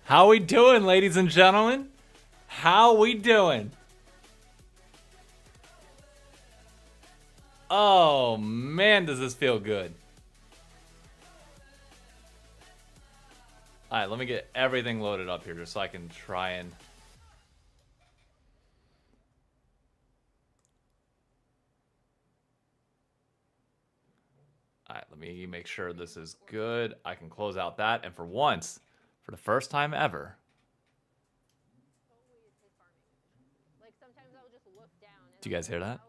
How we doing, ladies and gentlemen? How we doing? Oh, man, does this feel good. All right, let me get everything loaded up here just so I can try and... All right, let me make sure this is good. I can close out that. And for once, for the first time ever... Do you guys hear that?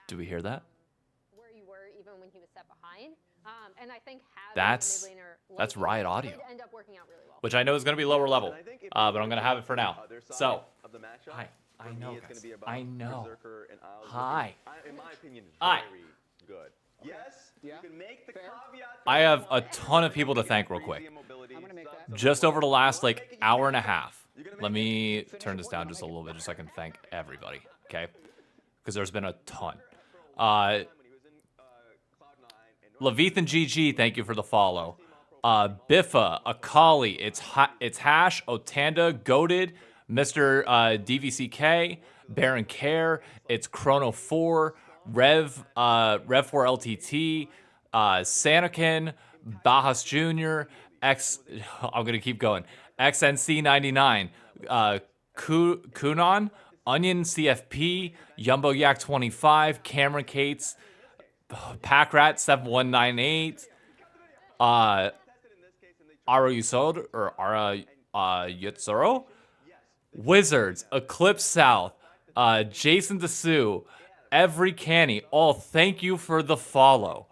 Do we hear that? Where you were even when he was set behind. And I think that's Riot Audio, end up working out really well. which I know is going to be lower level, but I'm going to have it for now. So, hi. I know, guys. I know. Hi. In my opinion, Hi. very good. Yes, you can make the caveat. I have a ton of people to thank real quick. Just over the last, like, hour and a half. Let me turn this down just a little bit just so I can thank everybody, okay? Because there's been a ton. Levithan GG, thank you for the follow. Biffa, Akali, it's Hash, Otanda, Goated, Mr. DVCK, Baron Care, it's Chrono4, Rev4 LTT, Sanakin, Bajas Jr., I'm gonna keep going. XNC99, Kunon, Onion CFP, Yumbo Yak 25, Cameron Cates, Packrat 7198, Ara Yusod or Ara Yutsuro, Wizards, Eclipse South, Jason Dessou, Every Canny, all thank you for the follow.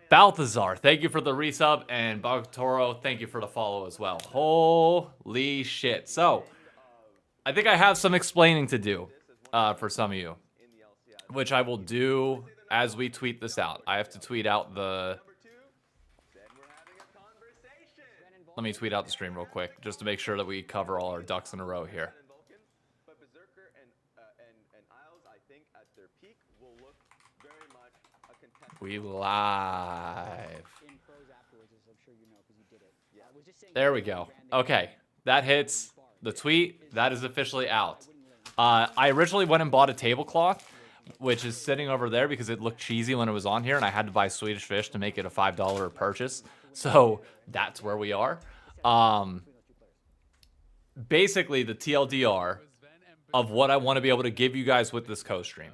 Balthazar, thank you for the resub, and Bagtoro, thank you for the follow as well. Holy shit. So, I think I have some explaining to do for some of you, which I will do as we tweet this out. I have to tweet out the... Let me tweet out the stream real quick, just to make sure that we cover all our ducks in a row here. We live. There we go. Okay, that hits the tweet. That is officially out. I originally went and bought a tablecloth, which is sitting over there because it looked cheesy when it was on here, and I had to buy Swedish Fish to make it a $5 purchase. So that's where we are. Basically, the TLDR of what I want to be able to give you guys with this co-stream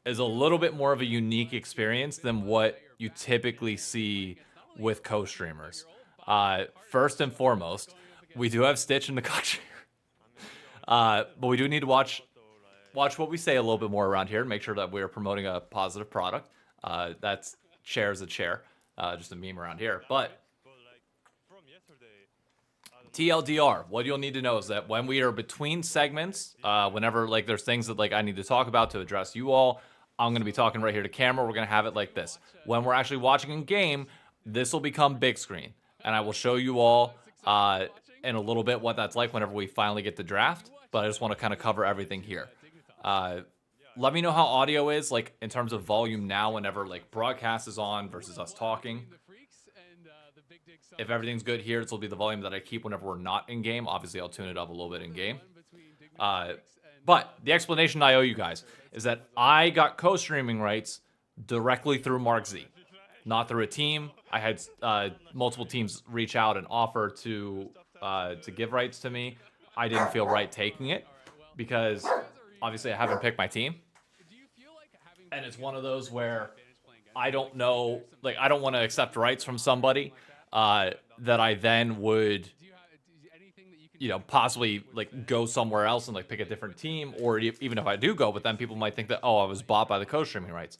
is a little bit more of a unique experience than what you typically see with co-streamers. First and foremost, we do have Stitch in the cock chair. But we do need to watch what we say a little bit more around here and make sure that we're promoting a positive product. That's chair is a chair, just a meme around here. But TLDR, what you'll need to know is that when we are between segments, whenever like there's things that like I need to talk about to address you all, I'm going to be talking right here to camera. We're going to have it like this. When we're actually watching in game, this will become big screen. And I will show you all in a little bit what that's like whenever we finally get the draft. But I just want to kind of cover everything here. Let me know how audio is, like in terms of volume now whenever like broadcast is on versus us talking. If everything's good here, this will be the volume that I keep whenever we're not in game. Obviously, I'll tune it up a little bit in game. But the explanation I owe you guys is that I got co-streaming rights directly through Mark Z, not through a team. I had multiple teams reach out and offer to give rights to me. I didn't feel right taking it because obviously I haven't picked my team. And it's one of those where I don't know, like I don't want to accept rights from somebody that I then would, you know, possibly like go somewhere else and like pick a different team, or even if I do go, but then people might think that, oh, I was bought by the co-streaming rights.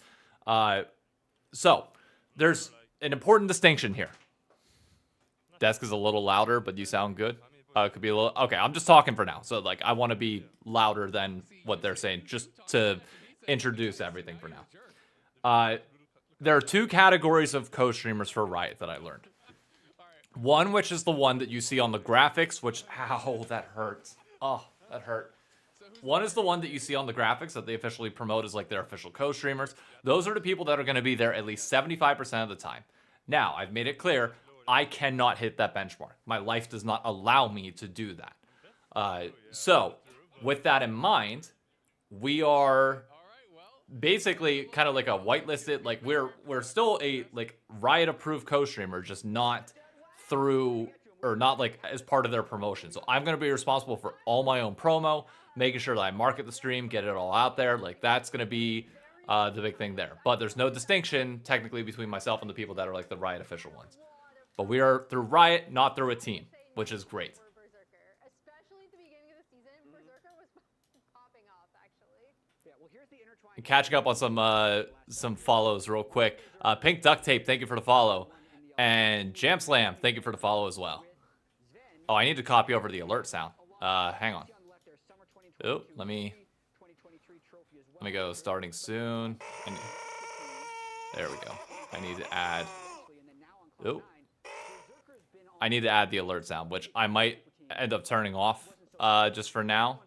So there's an important distinction here. Desk is a little louder, but you sound good. It could be a little, okay, I'm just talking for now. So like, I want to be louder than what they're saying, just to introduce everything for now. There are two categories of co-streamers for Riot that I learned. One, which is the one that you see on the graphics, which, ow, that hurts. Oh, that hurt. One is the one that you see on the graphics that they officially promote as like their official co-streamers. Those are the people that are going to be there at least 75% of the time. Now, I've made it clear, I cannot hit that benchmark. My life does not allow me to do that. So with that in mind, we are basically kind of like a whitelisted, like we're still a like Riot approved co-streamer, just not through or not like as part of their promotion. So I'm going to be responsible for all my own promo, making sure that I market the stream, get it all out there. Like that's going to be the big thing there. But there's no distinction technically between myself and the people that are like the Riot official ones. But we are through Riot, not through a team, which is great. Especially at the beginning of the season, Berserker was popping off, actually. Yeah, well, here's the intertwined. And catching up on some follows real quick. Pink Duct Tape, thank you for the follow. And Jam Slam, thank you for the follow as well. Oh, I need to copy over the alert sound. Hang on. Oh, let me go starting soon. There we go. I need to add. Oh, I need to add the alert sound, which I might end up turning off just for now.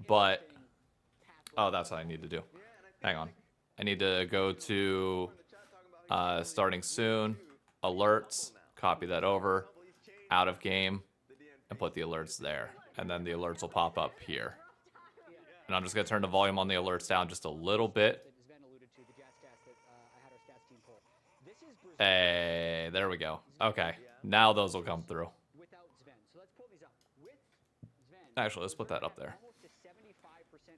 But oh, that's what I need to do. Hang on. I need to go to starting soon, alerts, copy that over, out of game, and put the alerts there. And then the alerts will pop up here. And I'm just going to turn the volume on the alerts down just a little bit. Hey, there we go. Okay, now those will come through. Actually, let's put that up there.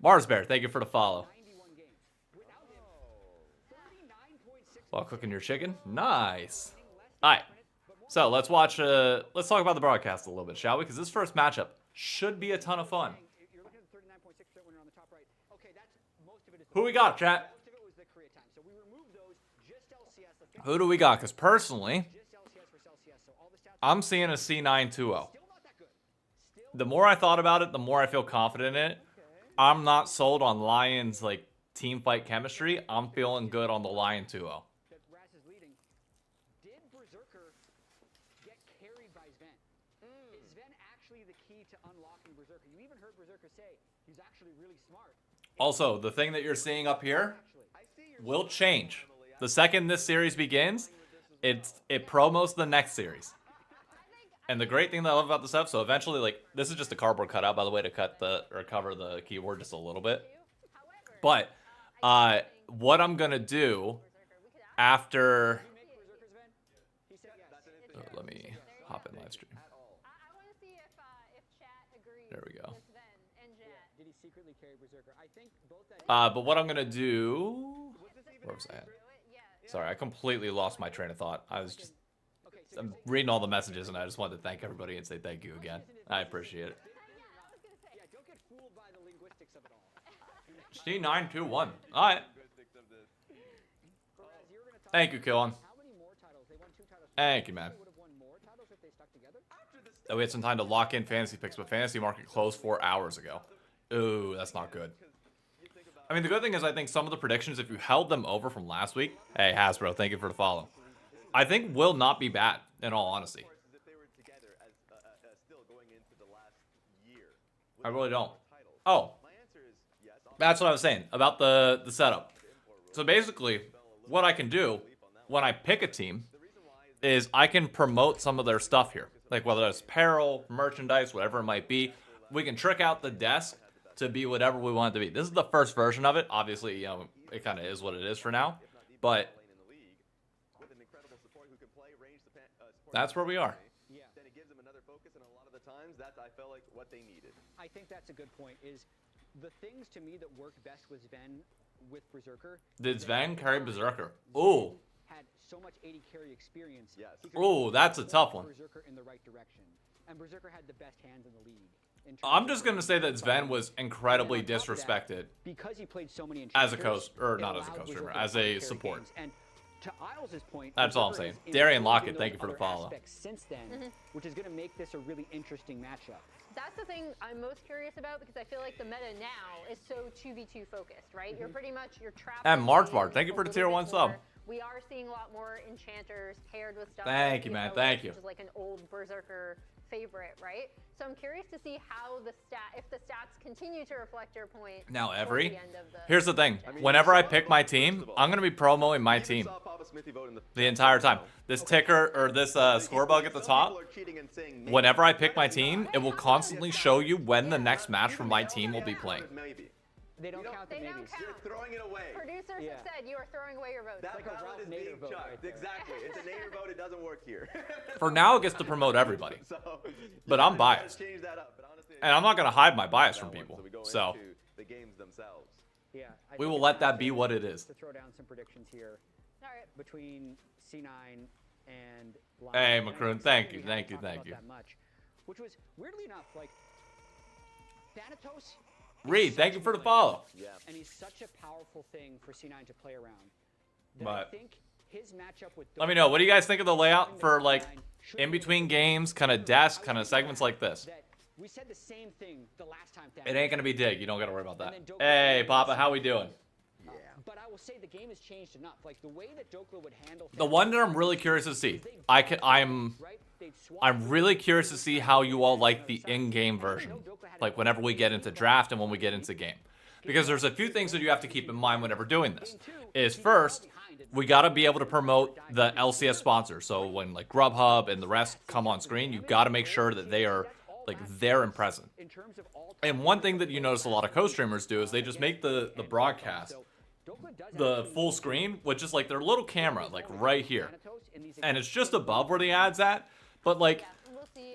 Mars Bear, thank you for the follow. While cooking your chicken, nice. All right, so let's watch. Let's talk about the broadcast a little bit, shall we? Because this first matchup should be a ton of fun. Who we got, chat? Who do we got? Because personally, I'm seeing a C9-2-0. The more I thought about it, the more I feel confident in it. I'm not sold on LYON's like team fight chemistry. I'm feeling good on the LYON 2-0. Did Berserker get carried by Sven? Is Sven actually the key to unlocking Berserker? You even heard Berserker say he's actually really smart. Also, the thing that you're seeing up here will change. The second this series begins, it promos the next series. And the great thing that I love about this stuff, so eventually, like, this is just a cardboard cutout, by the way, to cover the keyboard just a little bit. But what I'm gonna do after, let me hop in live stream. There we go. But what I'm gonna do, where was I at? Sorry, I completely lost my train of thought. I'm reading all the messages, and I just wanted to thank everybody and say thank you again. I appreciate it. C9-2-1. All right. Thank you, Killon. Thank you, man. Oh, we had some time to lock in fantasy picks, but fantasy market closed 4 hours ago. Ooh, that's not good. I mean, the good thing is I think some of the predictions, if you held them over from last week, hey, Hasbro, thank you for the follow, I think will not be bad, in all honesty. I really don't. Oh, that's what I was saying about the setup. So basically, what I can do when I pick a team is I can promote some of their stuff here. Like whether it's apparel, merchandise, whatever it might be. We can trick out the desk to be whatever we want it to be. This is the first version of it. Obviously, you know, it kind of is what it is for now. But that's where we are. Yeah. Then it gives them another focus, and a lot of the times, that's, I felt like, what they needed. I think that's a good point, is the things to me that work best with Sven, with Berserker. Did Sven carry Berserker? Ooh. Had so much 80 carry experience. Yes. Ooh, that's a tough one. Berserker in the right direction. And Berserker had the best hands in the league. I'm just going to say that Sven was incredibly disrespected because he played so many as a coach, or not as a co-streamer, as a support. And to Isles' point, that's all I'm saying. Darian Lockett, thank you for the follow. Since then, which is going to make this a really interesting matchup. That's the thing I'm most curious about, because I feel like the meta now is so 2v2 focused, right? You're pretty much, you're trapped. And March Bart, thank you for the tier 1 sub. we are seeing a lot more enchanters paired with stuff. Thank you, man. Thank you. Which is like an old Berserker favorite, right? So I'm curious to see how if the stats continue to reflect your point. Now, toward here's the thing. Whenever I pick my team, I'm going to be promoting my team the entire time. This ticker or this score bug at the top, whenever I pick my team, it will constantly show you when the next match from my team will be playing. They don't count the maybes. You're throwing it away. Producers have said you are throwing away your votes. That like a ballot Ralph is being Nader vote chucked. right there. Exactly. It's a Nader vote. It doesn't work here. For now, it gets to promote everybody. But I'm biased. Change that up. But honestly, And I'm not going to hide my bias from people. we go So into the games themselves. Yeah, I we think will it's let that time be what it is. to throw down some predictions here All right. between C9 and LYON. Hey, And I Macroon, think thank something you, we haven't thank you, talked thank about you. that much, which was, weirdly enough, like, Thanatos. Reed, thank you for the follow. Yeah. And he's such a powerful thing for C9 to play around. That But I think his matchup with let me know. What do you guys think of the layout for like in between games, kind of desk, kind of segments like this? that we said the same thing the last time. It ain't gonna be Dig. You don't gotta worry about that. Hey, Papa, how we doing? But I will say the game has changed enough. Like the way that Dokla would handle The one that I'm really curious to see, I'm really curious to see how you all like the in-game version, like whenever we get into draft and when we get into game, because there's a few things that you have to keep in mind whenever doing this. Is first, we gotta be able to promote the LCS sponsors. So when like Grubhub and the rest come on screen, you gotta make sure that they are like there and present. And one thing that you notice a lot of co-streamers do is they just make the broadcast the full screen with just like their little camera like right here, and it's just above where the ad's at. But like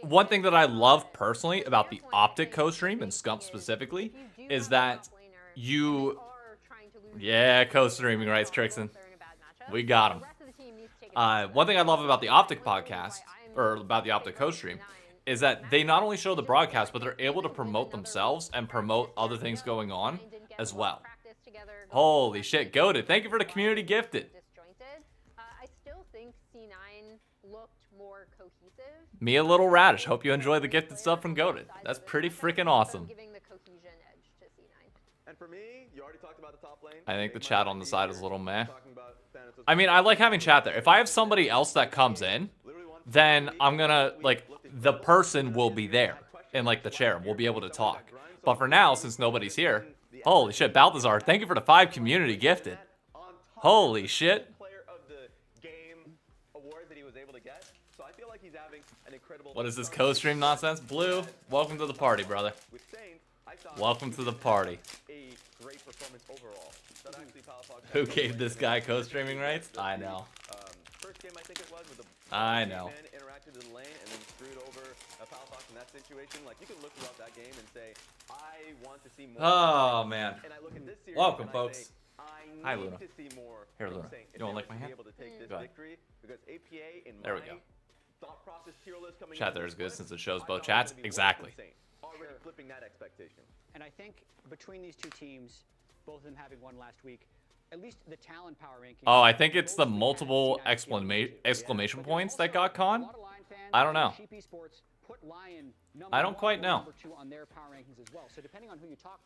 one thing that I love personally about the Optic co-stream and Scump specifically is that you co-streaming rights, Trixon. We got him. One thing I love about the Optic podcast or about the Optic co-stream is that they not only show the broadcast, but they're able to promote themselves and promote other things going on as well. Holy shit, goated. Thank you for the community gifted. I still think C9 looked more cohesive. Me a little radish. Hope you enjoy the gifted stuff from goated. That's pretty freaking awesome. Giving the cohesion edge to C9. And for me, you already talked about the top lane. I think the chat on the side is a little meh. I mean, I like having chat there. If I have somebody else that comes in, then I'm gonna, like, the person will be there in, like, the chair. We'll be able to talk. But for now, since nobody's here, holy shit, Balthazar, thank you for the 5 community gifted. Holy shit. Player of the game award that he was able to get. So I feel like he's having an incredible. What is this co-stream nonsense? Blue, welcome to the party, brother. With Saints, I thought Welcome to the party. a great performance overall. That actually Palafox Who gave this guy co-streaming rights? I know. First game I think it was with the I know. man interacted in the lane and then screwed over Palafox in that situation. Like you can look throughout that game and say, I want to see more. Oh, man. And I look at this series Welcome, and I folks. say, I Hi, need Luna. to see more. Here, from Luna. Saints You don't if like they my were to hand? be able to take this Go ahead. victory because APA in There we my go. thought process tier list coming Chat into there is this good list, since it shows I both thought it was chats. gonna be worse Exactly. than Saints. Already flipping that expectation. And I think between these two teams, both of them having won last week, at least the talent power ranking. Oh, I think it's the multiple exclamation points that got con. I don't know. I don't quite know.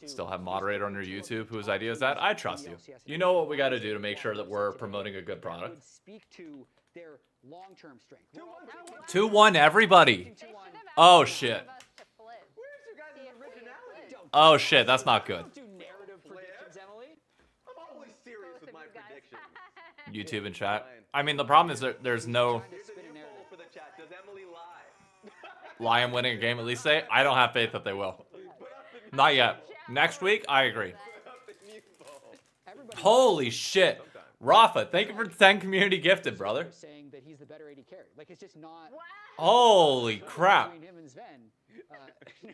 Still have moderator on your YouTube whose idea is that? I trust you. You know what we got to do to make sure that we're promoting a good product. Speak to their long-term strength. 2-1 everybody. Oh shit. Oh shit, that's not good. Do narrative predictions, Emily. I'm always serious with my predictions. YouTube and chat. I mean, the problem is that there's no For the chat, does Emily lie? Lion winning a game at least say. I don't have faith that they will. Not yet. Next week, I agree. Holy shit. Rafa, thank you for the 10 community gifted, brother. Saying that he's the better AD carry. Like it's just not. Holy crap. Between him and Sven.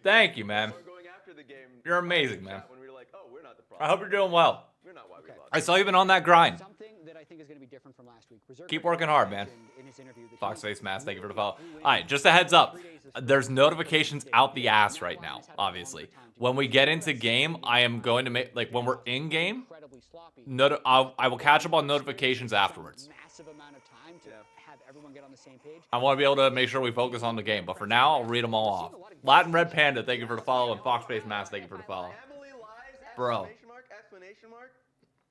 Thank you, man. We're going after the game. You're amazing, man. When we were like, oh, we're not the I problem. hope you're doing well. We're not why we lost. I saw you've been on that grind. Something that I think is going to be different from last week. Berserker Keep working hard, man. mentioned in his interview that Fox he- Face Mask, thank you for the follow. Alright, just a heads up. There's notifications out the ass right now, obviously. When we get into game, I am going to make, like, when we're in game, incredibly sloppy. I will catch up on notifications afterwards. Massive amount of time to have everyone get on the same page. I want to be able to make sure we focus on the game, but for now, I'll read them all off. Latin Red Panda, thank you for the follow, and Fox Face Mask, thank you for the follow. Emily lies, Bro. Exclamation mark, exclamation mark.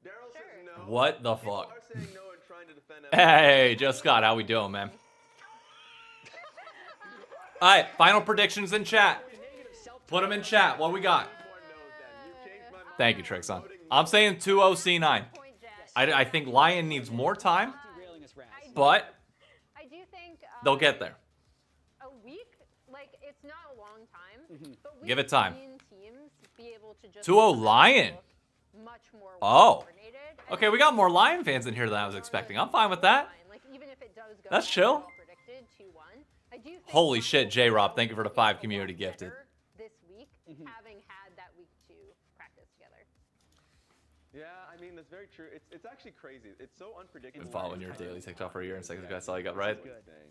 Daryl says no. What the People fuck? are saying no and trying trying to defend Hey, Just Scott, how we doing, man? All right, final predictions in chat. Put them in chat. What we got? Thank you, Trickson. I'm saying 2-0 C9. I think LYON needs more time, but I do think they'll get there. a week, like it's not a long time, but we've Give it time. seen teams be able to just 2-0 LYON. much more Oh. coordinated. Okay, we got more LYON fans in here than I was expecting. I'm fine with that. Like even if it does go That's as chill. well predicted 2-1, I do think Holy LYON shit, will J-Rob, feel thank you for the a 5 lot community gifted. better this week, having had that week to practice together. Yeah, I mean, that's very true. It's actually crazy. It's so unpredictable. Been following your daily TikTok for a year and 6 guys all you got right.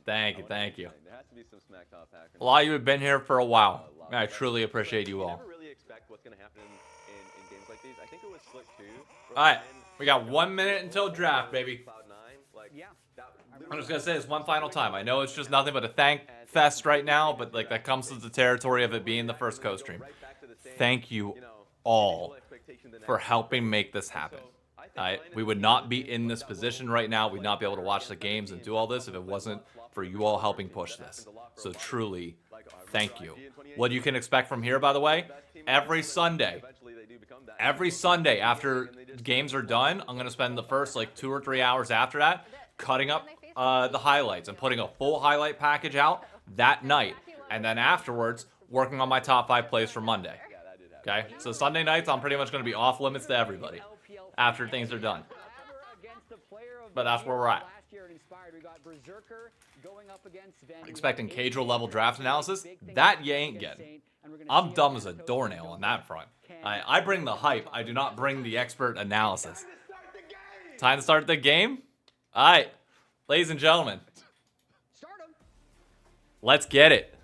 Thank you, thank you. There has to be some smack top hackers. A lot of you have been here for a while. And I truly appreciate you all. never really expect what's going to happen in games like these. I think it was Split 2. All right, we got 1 minute until draft, baby. Cloud9, like, Yeah. I'm just gonna say this one final time. I know it's just nothing but a thank fest right now, but like that comes to the territory of it being the first co-stream. Thank you all for helping make this happen. We would not be in this position right now. We'd not be able to watch the games and do all this if it wasn't for you all helping push this. So truly, thank you. What you can expect from here, by the way, every Sunday after games are done, I'm going to spend the first like 2 or 3 hours after that cutting up the highlights and putting a full highlight package out that night. And then afterwards, working on my top 5 plays for Monday. Okay? So Sunday nights, I'm pretty much going to be off limits to everybody after things are done. But that's where we're at. Expecting Cadro level draft analysis? That you ain't getting. I'm dumb as a doornail on that front. I bring the hype. I do not bring the expert analysis. Time to start the game? All right. Ladies and gentlemen. Let's get it.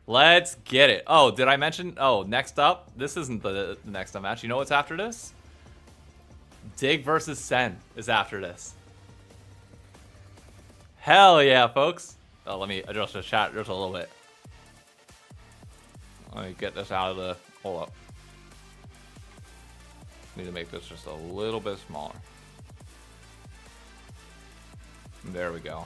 Let's get it. Oh, did I mention? Oh, next up. This isn't the next up match. You know what's after this? Dig versus Sen is after this. Hell yeah, folks. Oh, let me adjust the chat just a little bit. Let me get this out of the... Hold up. Need to make this just a little bit smaller. There we go.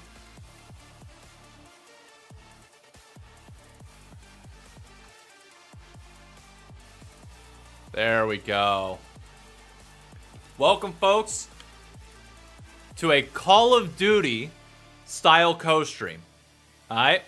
There we go. Welcome, folks, to a Call of Duty style co-stream. Alright?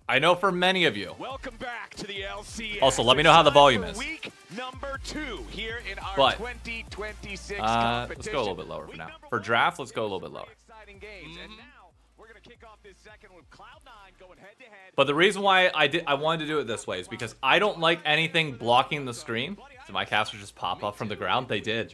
I know for many of you. Welcome back to the LCS. Also, let me know how the volume is. Week number 2 here in our But, 2026 let's competition. go a little bit lower for now. For draft, let's go a little bit lower. Exciting games. And now we're going to kick off this second with Cloud9 going head to head. But the reason why I wanted to do it this way is because I don't like anything blocking the stream. Did my caster just pop up from the ground? They did.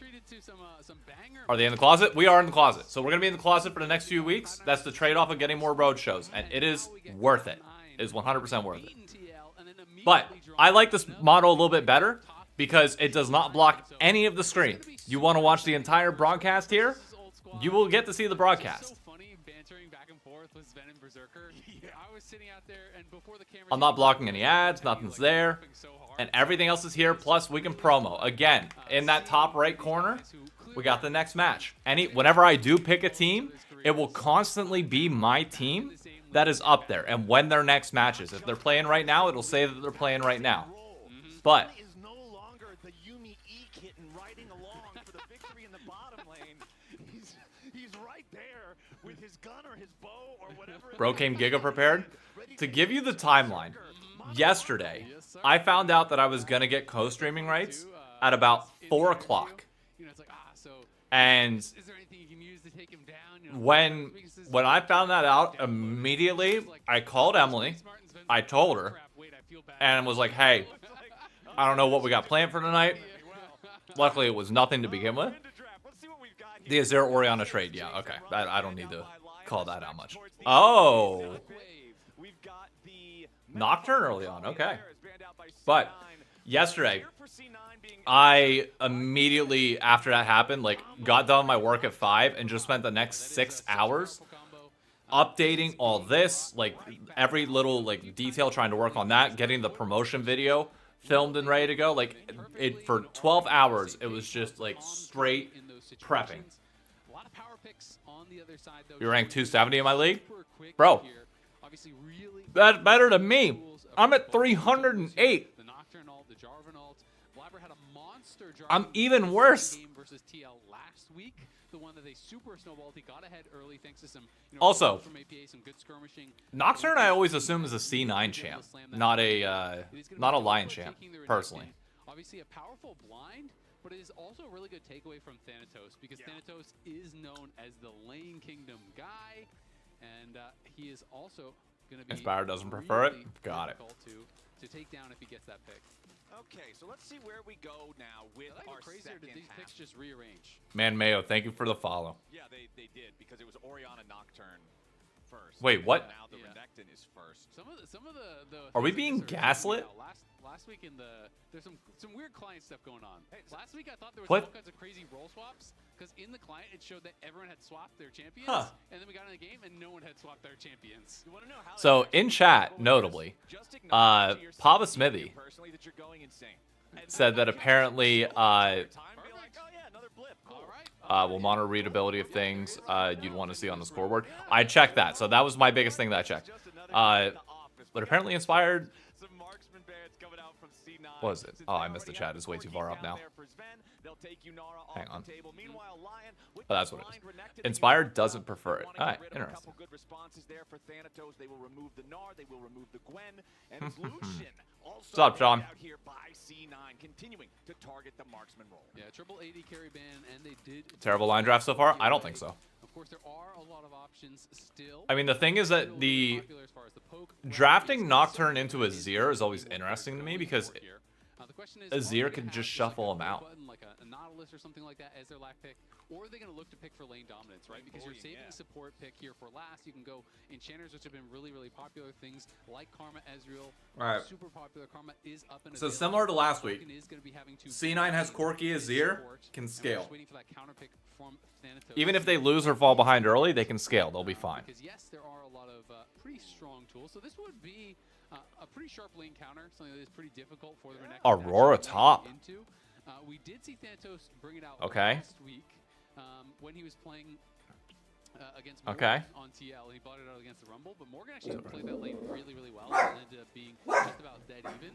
Are they in the closet? We are in the closet. So we're going to be in the closet for the next few weeks. That's the trade-off of getting more road shows. And it is worth it. It is 100% worth it. But I like this model a little bit better because it does not block any of the screen. You want to watch the entire broadcast here? You will get to see the broadcast. I'm not blocking any ads. Nothing's there. And everything else is here. Plus, we can promo. Again, in that top right corner, we got the next match. Whenever I do pick a team, it will constantly be my team that is up there. And when their next match is. If they're playing right now, it'll say that they're playing right now. But Bro came Giga prepared. To give you the timeline, yesterday, I found out that I was going to get co-streaming rights at about 4 o'clock. And when I found that out, immediately, I called Emily. I told her. And was like, hey, I don't know what we got planned for tonight. Luckily, it was nothing to begin with. The Azir Oriana trade, yeah, okay. I don't need to call that out much. Oh. Nocturne early on, okay. But yesterday, I immediately, after that happened, like, got done my work at 5 and just spent the next 6 hours updating all this, like, every little, like, detail, trying to work on that, getting the promotion video filmed and ready to go. Like, for 12 hours, it was just, like, straight prepping. picks on the other side, though. You're ranked 270 in my league? Super quick Bro. here. Obviously, really That's better than me. I'm at 308. The Nocturne ult, the Jarvan ult. Blabber had a monster Jarvan I'm even worse. game versus TL last week. The one that they super snowballed. He got ahead early thanks to some, Also, from APA, some good skirmishing. Nocturne I always assume is a C9 champ, not a Lion champ, personally. Obviously a powerful blind, but it is also a really good takeaway from Thanatos because Thanatos is known as the Lane Kingdom guy, and he is also going to be Inspire doesn't prefer it. really Got it. difficult to take down if he gets that pick. Okay, so let's see where we go now with Did I go our crazy or second did these picks half. just rearrange? Man, Mayo, thank you for the follow. Yeah, they did because it was Orianna Nocturne first. Wait, what? And now the Yeah. Renekton is first. Some of the Are we things being that are gaslit? coming out. Last week in the there's some weird client stuff going on. Last week I thought there was What? all kinds of crazy role swaps because in the client it showed that everyone had swapped their champions, Huh. and then we got in the game and no one had swapped their champions. You want to know how So, that's actually in chat, possible? notably, Just acknowledge to yourself Papa and Smithy you personally that you're going insane. And said that apparently time, be like, oh yeah, another blip. Cool. All right. will monitor readability of things you'd want to see on the scoreboard. I checked that, so that was my biggest thing that I checked. Just another Uh, guy in the office. But apparently Inspired, Some marksman bands coming out from C9. what was it? Since Oh, they I missed the already chat. have It's way too Corki far up down now. there for Sven, they'll take Yunara off Hang the on. table. Meanwhile, Lion with Oh, the that's what it is. blind Renekton Inspired against doesn't Cloud, prefer they it. wanna get Alright, rid of a interesting. couple good responses there for Thanatos. They will remove the Gnar, they will remove the Gwen, and it's Lucian also What's up, Sean? out here by C9, continuing to target the marksman role. Yeah, triple AD carry ban, and they did Terrible line draft so far? I don't think so. Of course, there are a lot of options still. I mean, the thing is that Still the really popular as far as the poke route drafting is Nocturne concerned. into Azir is always interesting to me because Here. The question is, Azir are they can gonna just have shuffle like him a out. button, like a Nautilus or something like that as their lack pick, or are they going to look to pick for lane dominance, right? Because you're Bullying, saving yeah. support pick here for last. You can go enchanters, which have been really, really popular. Things like Karma, Ezreal, Alright. super popular. Karma is up and So available. similar to last week, Vulcan is gonna be having to C9 has Corki, Azir, support, can and we're scale. just waiting for that counter pick from Thanatos. Even if they lose or fall behind early, they can scale. They'll be fine. Because yes, there are a lot of pretty strong tools. So this would be a pretty sharp lane counter, something that is pretty difficult for the Renekton to Aurora actually top. get into. We did see Thanatos bring it out Okay. last week when he was playing against Okay. Morgan on TL. He bought it out against the Rumble, but Morgan actually played that lane really, really well and ended up being just about dead even.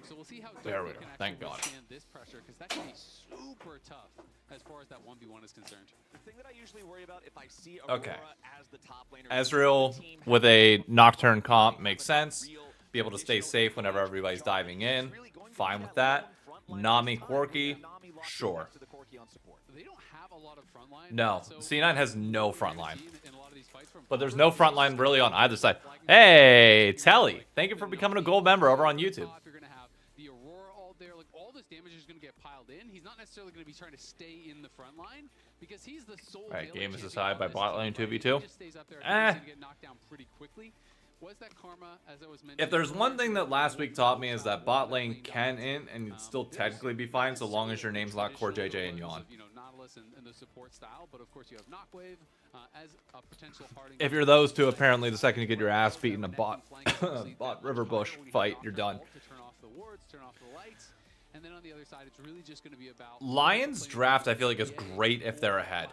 So we'll see how There we Dorothy go. can Thank actually God. withstand this pressure, because that can be super tough as far as that 1v1 is concerned. The thing that I usually worry about if I see Okay. Aurora as the top laner, Ezreal the team with has a Nocturne comp have makes a sense. real Be able to stay additional safe whenever advantage. everybody's Jarvan diving is in. really going to Fine be with that. lone front line Nami, this time, with Corki, Nami locking sure. next to the Corki on support. They don't have a lot of frontline. No, so C9 has what no we're gonna frontline. see in a lot of these fights from But there's Blabber no is front line just really on either side. flagging Hey, the Telly, like, thank you for the becoming a Nami, gold member over on the YouTube. top, You're gonna have the Aurora all there. Like all this damage is gonna get piled in. He's not necessarily gonna be trying to stay in the front line because he's the sole. Alright, melee game is champion decided on by this bot team, lane right? 2v2. He just stays up there and he's gonna get knocked down pretty quickly. Was that Karma, as I was mentioning? If there's one thing that last week taught me is that bot lane can in and you'd still technically be fine so long as your name's not Core JJ and Yawn. You know, Nautilus and the support style, but of course you have Knockwave as a potential harding. If you're those two, apparently the second you get your ass beaten in a bot river bush fight, you're done. To turn off the wards, turn off the lights, and then on the other side, it's really just going to be about Lion's draft I feel like is great if they're ahead.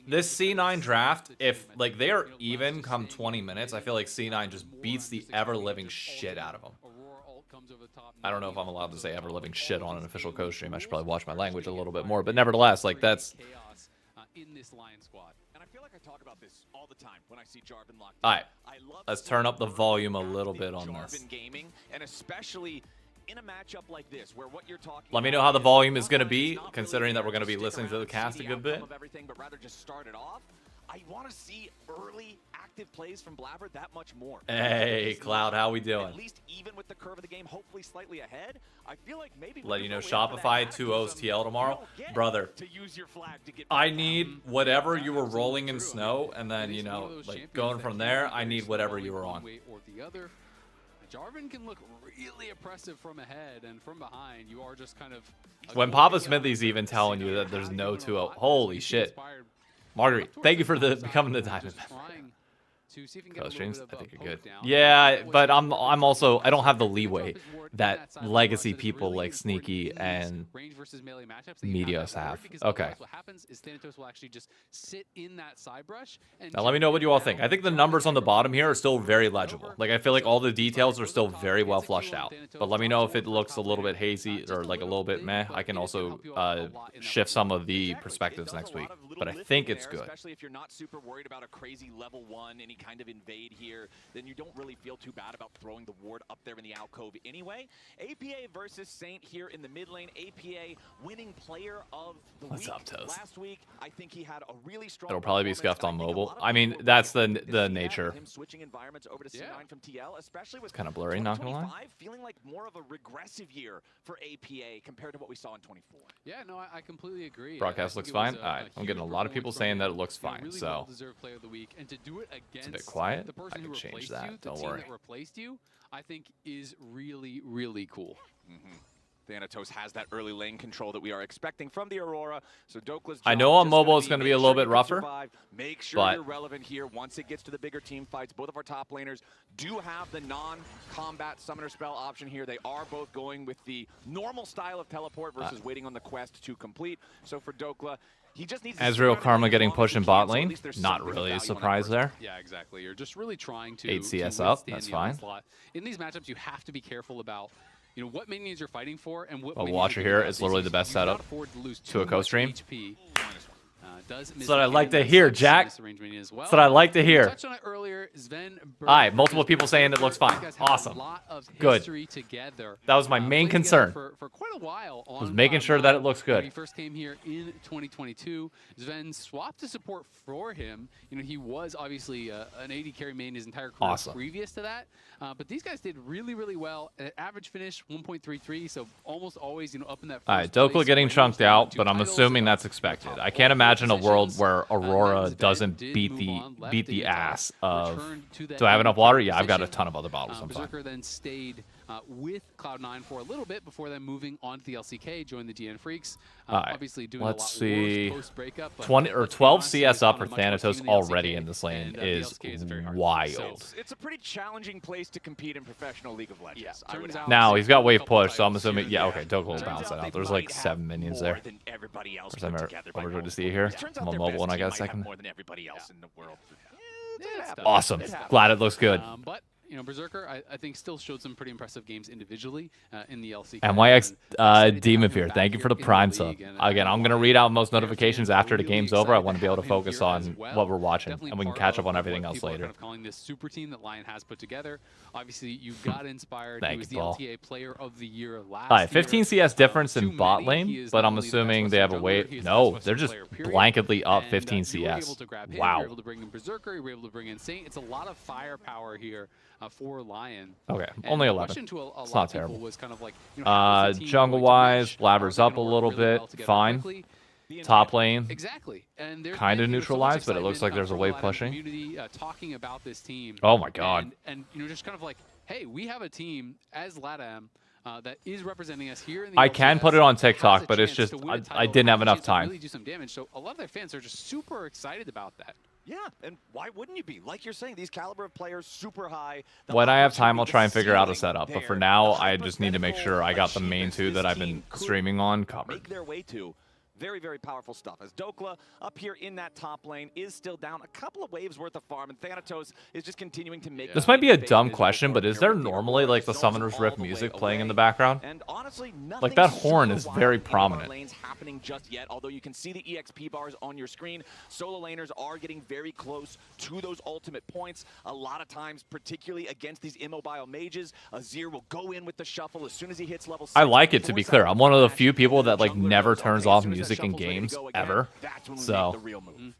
This C9 draft, if like they are even come 20 minutes, I feel like C9 just beats the ever-living shit out of them. I don't know if I'm allowed to say ever-living shit on an official coach stream. I should probably watch my language a little bit more, but nevertheless, like that's... chaos in this Lion squad. And I feel like I talk about this all the time when I see Jarvan locked in. Alright, I love let's seeing turn up the volume a active little bit on Jarvan this. gaming, and especially in a matchup like this, where what you're talking Let me know about how the is volume is gonna frontline be, not considering that really we're gonna be stick listening to around the cast see a the good bit. outcome of everything, but rather just start it off. I want to see early active plays from Blabber that much more. Hey, He's Cloud, how we at doing? least even with the curve of the game, hopefully slightly ahead. I feel like maybe we Let can you know go in for that Shopify 2-0's cataclysm. TL tomorrow. You don't get Brother, to use your flag to get I back need out. whatever you were rolling in snow, and then, you know, like going from there, I need whatever you were on. One way or the other. Jarvan can look really oppressive from ahead and from behind. You are just kind of When Papa Smithy's even telling you that there's no 2-0. Holy shit. Marguerite, thank you for becoming the diamond member. Trying to see if he can get a Ghost little streams, bit of I a think you're poke good. down. Yeah, That was but a I'm also I don't have the Finish off leeway his ward in that side of the legacy box is people really like important Sneaky in these and range versus melee matchups that you have Meteos that ward, have. because Okay. otherwise what happens is Thanatos will actually just sit in that side brush and Now let me know what you all think. I think the numbers on the bottom here are still very legible. Like I feel like all the details are still very well flushed out. But let me know if it looks a little bit hazy or like a little bit meh. I can also shift some of the perspectives next week. But I think it's good. Especially if you're not super worried about a crazy level 1, any kind of invade here, then you don't really feel too bad about throwing the ward up there in the alcove anyway. APA versus Saint here in the mid lane. APA winning player of the What's week up, Toast? last week. I think he had a really strong It'll probably be performance, scuffed on and I think a mobile. lot of I mean, people were that's waiting to see the that nature. with him switching environments over to C9 from TL, especially with Kind of blurry, not gonna lie. 2025 feeling like more of a regressive year for APA compared to what we saw in 24. Yeah, no, I completely agree. Broadcast I looks think it was fine? Alright, I'm huge getting a lot of people performance saying from that it him. looks You know, fine, really so well-deserved player of the week, and to do it against it's a bit quiet. the person I who can change replaced that. you, the Don't team worry. that replaced you, I think is really, really cool. Thanatos has that early lane control that we are expecting from the Aurora. So Dokla's I job know on just mobile it's gonna be make a little sure bit you can rougher, survive, make sure but- you're relevant here once it gets to the bigger team fights. Both of our top laners do have the non-combat summoner spell option here. They are both going with the normal style of teleport versus waiting on the quest to complete. So for Dokla, he just needs to Ezreal sit around Karma as getting long as pushed he in can, bot so at lane. least there's Not something of really a value on that surprise first there. Yeah, exactly. You're just really trying to 8 CS to up, withstand that's the fine. onslaught. In these matchups, you have to be careful about what minions you're fighting for and what Well, minions Watcher you're here giving is up. literally the best You cannot setup afford to lose to a too co-stream. much HP. Does miss what the I like cannon, to hear, does Jack. miss the range minion as well. That's what I like to We hear. touched on it earlier. Sven Alright, multiple versus people saying it looks Berserker. fine. These guys have a Awesome. lot of Good. history together. That was my main Played together concern. for quite a while on Was making sure that it looks When good. he first came here in 2022, Sven swapped to support for him. He was obviously an AD carry main his entire career Awesome. previous to that. But these guys did really, really well. Average finish 1.33, so almost always up in that. Alright, first place Dokla getting range, chunked out, 2 but I'm titles, assuming that's top expected. I four can't imagine a world positions. where Aurora Then Sven doesn't did beat move the on, left beat the the ass of. return to that Do I have enough MVP water? Yeah, I've got a position. ton of other bottles. I'm fine. Berserker then stayed with Cloud9 for a little bit before then moving on to the LCK, joined the DN Freaks. Alright, Obviously doing let's a lot see. worse post-breakup. but 20 or let's be 12 honest, CS he's up on for a much worse Thanatos team than the already LCK, in this lane and, the is LCK is very hard. wild. So, It's a pretty challenging place to compete in professional League of Legends. Yeah, I would turns have out- Now he's got a wave couple push, so I'm titles assuming. here Yeah, and okay, there. Dokla will Turns balance out that they out. There's might like have 7 minions more there. than everybody else First time put ever together by overjoyed to multiple see you here. ways. Turns out I'm on their mobile when best I got a team might have second. more than everybody else in the world. it's tough. Awesome. It happens. Glad it looks good. But Berserker, I think, still showed some pretty impressive games individually in the LCK. MYX and Demon excited to have Fear, him thank back you for the here in prime the sub. league, and Again, I'm going to read out most notifications after the game's over. I want to be able to focus on what we're watching, and we can catch up on everything else later. Kind of calling this super team that LYON has put together. Obviously, you got inspired. He Thank was you, the Paul. LTA Player of the Year last Alright, year. 15 CS difference To in bot many, he lane, is but not I'm only the best assuming they Western have a jungler, wave. he is the No, best they're Western just player, period. blanketly up And, 15 you were CS. able to grab him, Wow. You were able to bring in Berserker. You were able to bring in Saint. It's a lot of firepower here for LYON. Okay, And only the 11. question to a lot It's of not people terrible. was kind of like, how is the team Jungle-wise, going to mesh? Blabber's How are up they a gonna little work really bit, well together fine. quickly? Top lane, Exactly. And there's Kinda been, so much neutralized, but it looks like excitement, there's a from wave LYON pushing. Community, talking about this team. Oh my god. And just kind of like, hey, we have a team as LATAM that is representing us here in the I can LCS, put it on has TikTok, a but it's chance just to win a I title, didn't have has a enough chance to time. Really do some damage. So a lot of their fans are just super excited about that. Yeah, and why wouldn't you be? Like you're saying, these caliber of players super high. The When I have time, I'll opportunity, try and the figure out a ceiling setup. But for there, now, the I just need to make sure I got the main achievements two that this I've been team could streaming on covered. make their way to. Very, very powerful stuff. As Dokla up here in that top lane is still down a couple of waves worth of farm, and Thanatos is just continuing to make. This might be a dumb question, but is there normally like the Summoner's Rift music playing in the background? And honestly, Like, that nothing horn super is wild very in our prominent. lanes happening just yet, although you can see the EXP bars on your screen. Solo laners are getting very close to those ultimate points. A lot of times, particularly against these immobile mages, Azir will go in with the shuffle as soon as he hits level 6. I like it, to be clear. I'm one of the few people that like Jungler never knows, turns okay, off as soon as that music in shuffle's ready to games go again, ever. that's when we So- make the real move.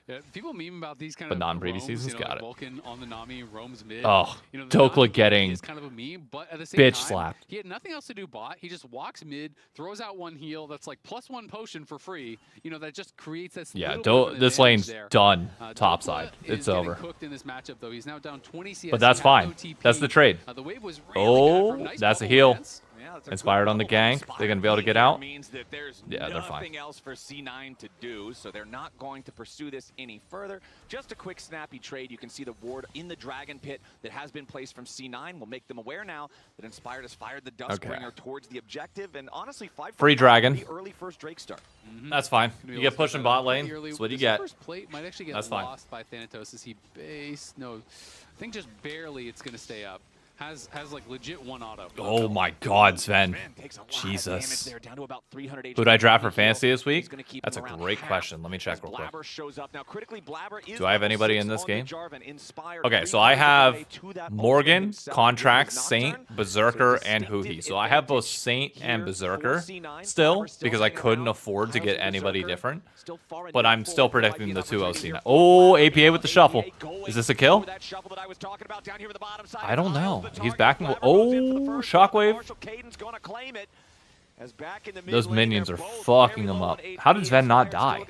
Yeah, people meme about these kind But of non-previous roams, seasons, got like it. Vulcan on the Nami roams mid. Oh, the Dokla Nami getting is kind of a meme, but at the same bitch time, slapped. he had nothing else to do bot. He just walks mid, throws out one heal that's like +1 potion for free. That just creates this. Yeah, little bit of an this advantage lane's there. done. Dokla Top side. is It's getting over. cooked in this matchup though. He's now down 20 CS. But that's He had fine. no TP. That's the trade. The wave was really Oh, good. From nice that's a bubble heal. dance. Yeah, Inspired on the gank. They're going to be able to get out. Means that there's Yeah, they're fine. nothing else for C9 to do, so they're not going to pursue this any further. Just a quick snappy trade. You can see the ward in the Dragon Pit that has been placed from C9 will make them aware now that Inspired has fired the Duskbringer towards the objective, and honestly, Free Dragon. The early first Drake start. That's fine. You get pushed in bot lane. That's what you get. First plate might actually get That's fine. lost by Thanatos as he base. No, I think just barely it's going to stay up. Has like legit one auto. Oh my God, Sven. Jesus. Who'd I draft for fantasy this week? That's a great question. Let me check real quick. Do I have anybody in this game? Okay, so I have Morgan, Contract, Saint, Berserker, and Huhi. So I have both Saint and Berserker still because I couldn't afford to get anybody different. But I'm still predicting the 2-0 Cena. Oh, APA with the shuffle. Is this a kill? I don't know. He's backing. Oh, Shockwave. Those minions are fucking him up. How did Sven not die?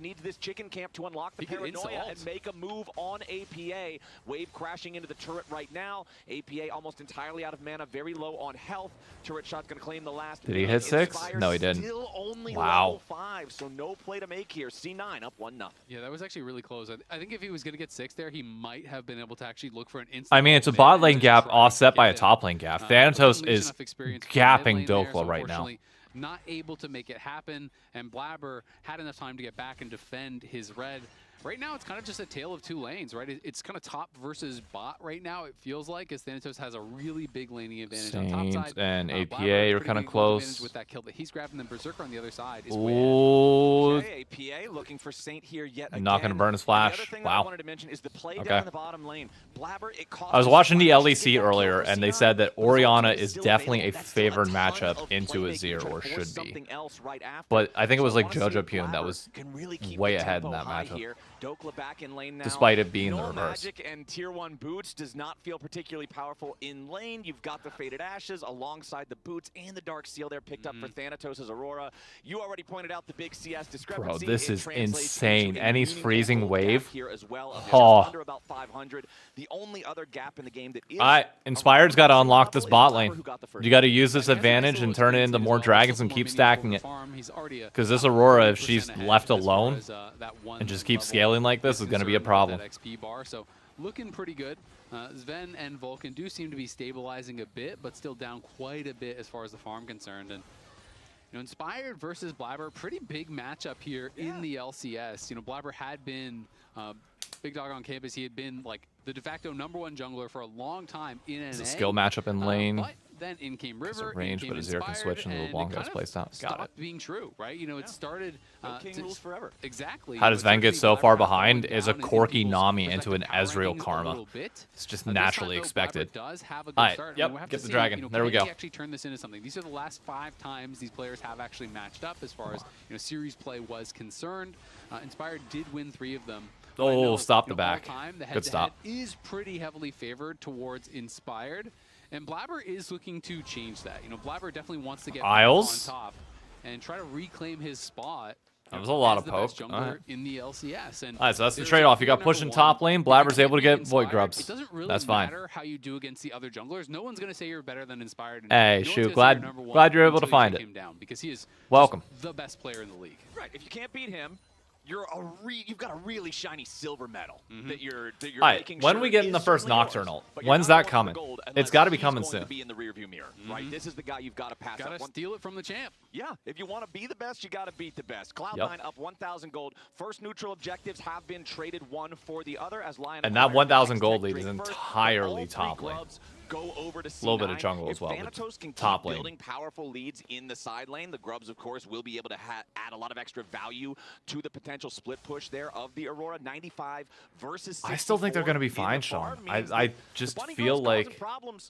Needs this chicken camp to unlock the paranoia and make a move on APA. Wave crashing into the turret right now. APA almost entirely out of mana, very low on health. Turret shot's gonna claim the last. Did he hit 6? No, he didn't. Still only wow. Level 5, so no play to make here. C9 up 1-0. Yeah, that was actually really close. I think if he was gonna get 6 there, he might have been able to actually look for an instant. I mean, it's a bot lane gap offset by a top lane gap. Thanatos is gapping Dokla right now. Not able to make it happen, and Blabber had enough time to get back and defend his red. Right now, it's kind of just a tale of two lanes, right? It's kind of top versus bot right now, it feels like, as Thanatos has a really big laning advantage on top side. And APA are kind of close. With that kill that he's grabbing, then Berserker on the other side is okay, APA looking for Saint here yet again. Not going to burn his flash. The other thing wow. I wanted to mention is the play down in the bottom lane. Blabber, I was watching the LEC earlier, and they said that Orianna is definitely a favored matchup into Azir, or should be. But I think it was like Jojo Pune that was way ahead in that matchup. Dokla back in lane now. Despite it being the reverse. Magic and tier 1 boots does not feel particularly powerful in lane. You've got the Faded Ashes alongside the boots and the Dark Seal there picked up for Thanatos' Aurora. You already pointed out the big CS discrepancy. Bro, this is insane. And he's freezing wave. Here as well, under about 500. The only other gap in the game that is Inspired's got to unlock this bot lane. You got to use this advantage and turn it into more dragons and keep stacking it. Because this Aurora, if she's left alone and just keeps scaling like this, is going to be a problem. XP bar, so looking pretty good. Sven and Vulcan do seem to be stabilizing a bit, but still down quite a bit as far as the farm concerned. And you know, Inspired versus Blabber, pretty big matchup here in the LCS. You know, Blabber had been big dog on campus. He had been like the de facto #1 jungler for a long time in NA. It's a skill matchup in lane. But then in came River, range, but Azir can switch into the longest place out. Got it. Being true, right? You know, it started. King rules forever. Exactly. How does Sven get so far behind? Is a Corki Nami into an Ezreal Karma. It's just naturally expected. Alright, yep, get the dragon. There we go. Actually turn this into something. These are the last 5 times these players have actually matched up as far as series play was concerned. Inspired did win 3 of them. Oh, stop the back. Good stop. Is pretty heavily favored towards Inspired. And Blabber is looking to change that. You know, Blabber definitely wants to get on top and try to reclaim his spot. That was a lot of poke. In the LCS. And so that's the trade-off. You got pushing top lane. Blabber's able to get Void Grubs. It doesn't really that's fine. matter how you do against the other junglers. No one's going to say you're better than Inspired. Hey, shoot. Glad you're able to find it. Because he is welcome. The best player in the league. Right. If you can't beat him, you've got a really shiny silver medal that you're making when we get in the first Nocturnal, when's that coming? It's got to be coming soon. To be in the rearview mirror, right? This is the guy you've got to pass. Got to steal it from the champ. Yeah, if you want to be the best, you got to beat the best. Cloud9 up 1,000 gold. First neutral objectives have been traded one for the other as LYON. And that 1,000 gold lead is entirely top lane. Go over to C9. A little bit of jungle as well. Thanatos can top keep lane. Building powerful leads in the side lane. The Grubs, of course, will be able to add a lot of extra value to the potential split push there of the Aurora. 95 versus 64. I still think they're going to be fine, Sean. I just feel like...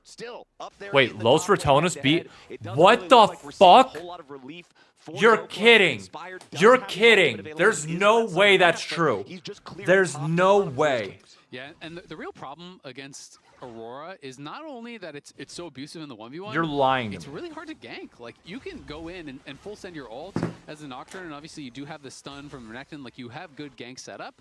Still up there. Wait, Los Ratonis beat... What the fuck? You're kidding. You're kidding. There's no way that's true. There's no way. Yeah, and the real problem against Aurora is not only that it's so abusive in the 1v1. You're lying. It's really hard to gank. Like, you can go in and full send your ult as a Nocturne, and obviously you do have the stun from Renekton. Like, you have good gank setup.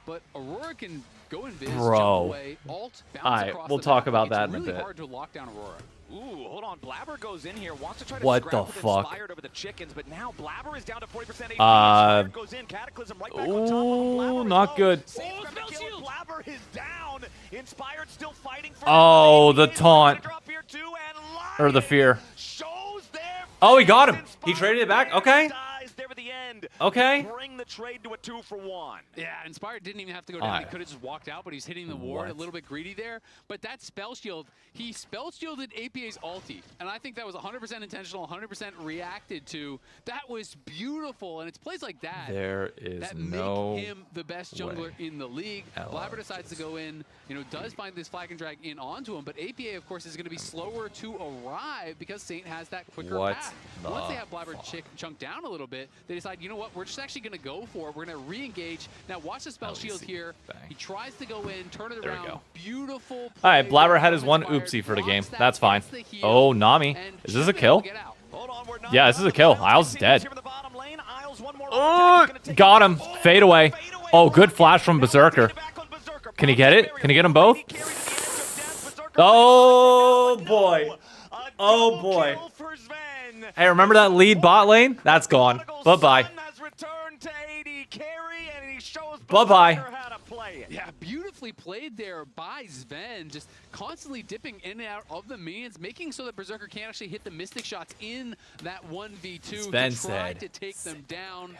But Aurora can go invis, jump away, ult, bounce across we'll the talk back. about that in a It's bit. really hard to lock down Aurora. Ooh, hold on. Blabber goes in here, wants to try to What scrap the with fuck? Inspired over the chickens, but now Blabber is down to 40% HP. Inspired goes in, Cataclysm right back on top of him. Blabber Not is low. good. Saves grab the kill. Blabber is down. Inspired still fighting for Oh, the APA is taunt. gonna drop here too, and Or the Lion fear. shows their Oh, he got him. face. He traded it back. Inspired Okay. dies there at the end. Okay. Bring the trade to a 2-for-1. Yeah, Inspired didn't even have to go down. Alright. He could have just walked out, but he's hitting the ward. A What? little bit greedy there. But that spell shield, he spell shielded APA's ulti. And I think that was 100% intentional, 100% reacted to. That was beautiful. And it's plays like that There is that no make him the best jungler way. in the league. LR Blabber decides to go in, does find this flag and drag in onto him, but APA, of course, is going to be slower to arrive because Saint has that quicker What path. the Once they have Blabber chunk down a little bit, they decide, you know what, we're just actually going to go for it. We're going to re-engage. Now watch the spell shield here. Bang. He tries to go in, turn it There we around. go. Beautiful All right, play Blabber had from his one Inspired. oopsie for the game. Blocks that, That's fine. gets the heal, Oh, Nami. and Is this a should be able kill? to get out. Hold on, we're not Yeah, this is a kill. Isles is dead. Here in the bottom lane. Isles one more Oh, attack. He's gonna got take him. it. Fade away. Fade away. Oh, good flash from Berserker. Back on Berserker. Can he get it? Can he get them both? He carries the edge of death. Berserker Oh, no. boy. A Oh, double boy. kill for Sven. Hey, remember that lead bot lane? That's gone. Prodigal Bye-bye. son has returned to AD carry, and he shows Bye-bye. Berserker how to play it. Yeah, beautifully played there by Sven, just constantly dipping in and out of the minions, making so that Berserker can't actually hit the Mystic shots in that 1v2 Sven to try said, to take them down.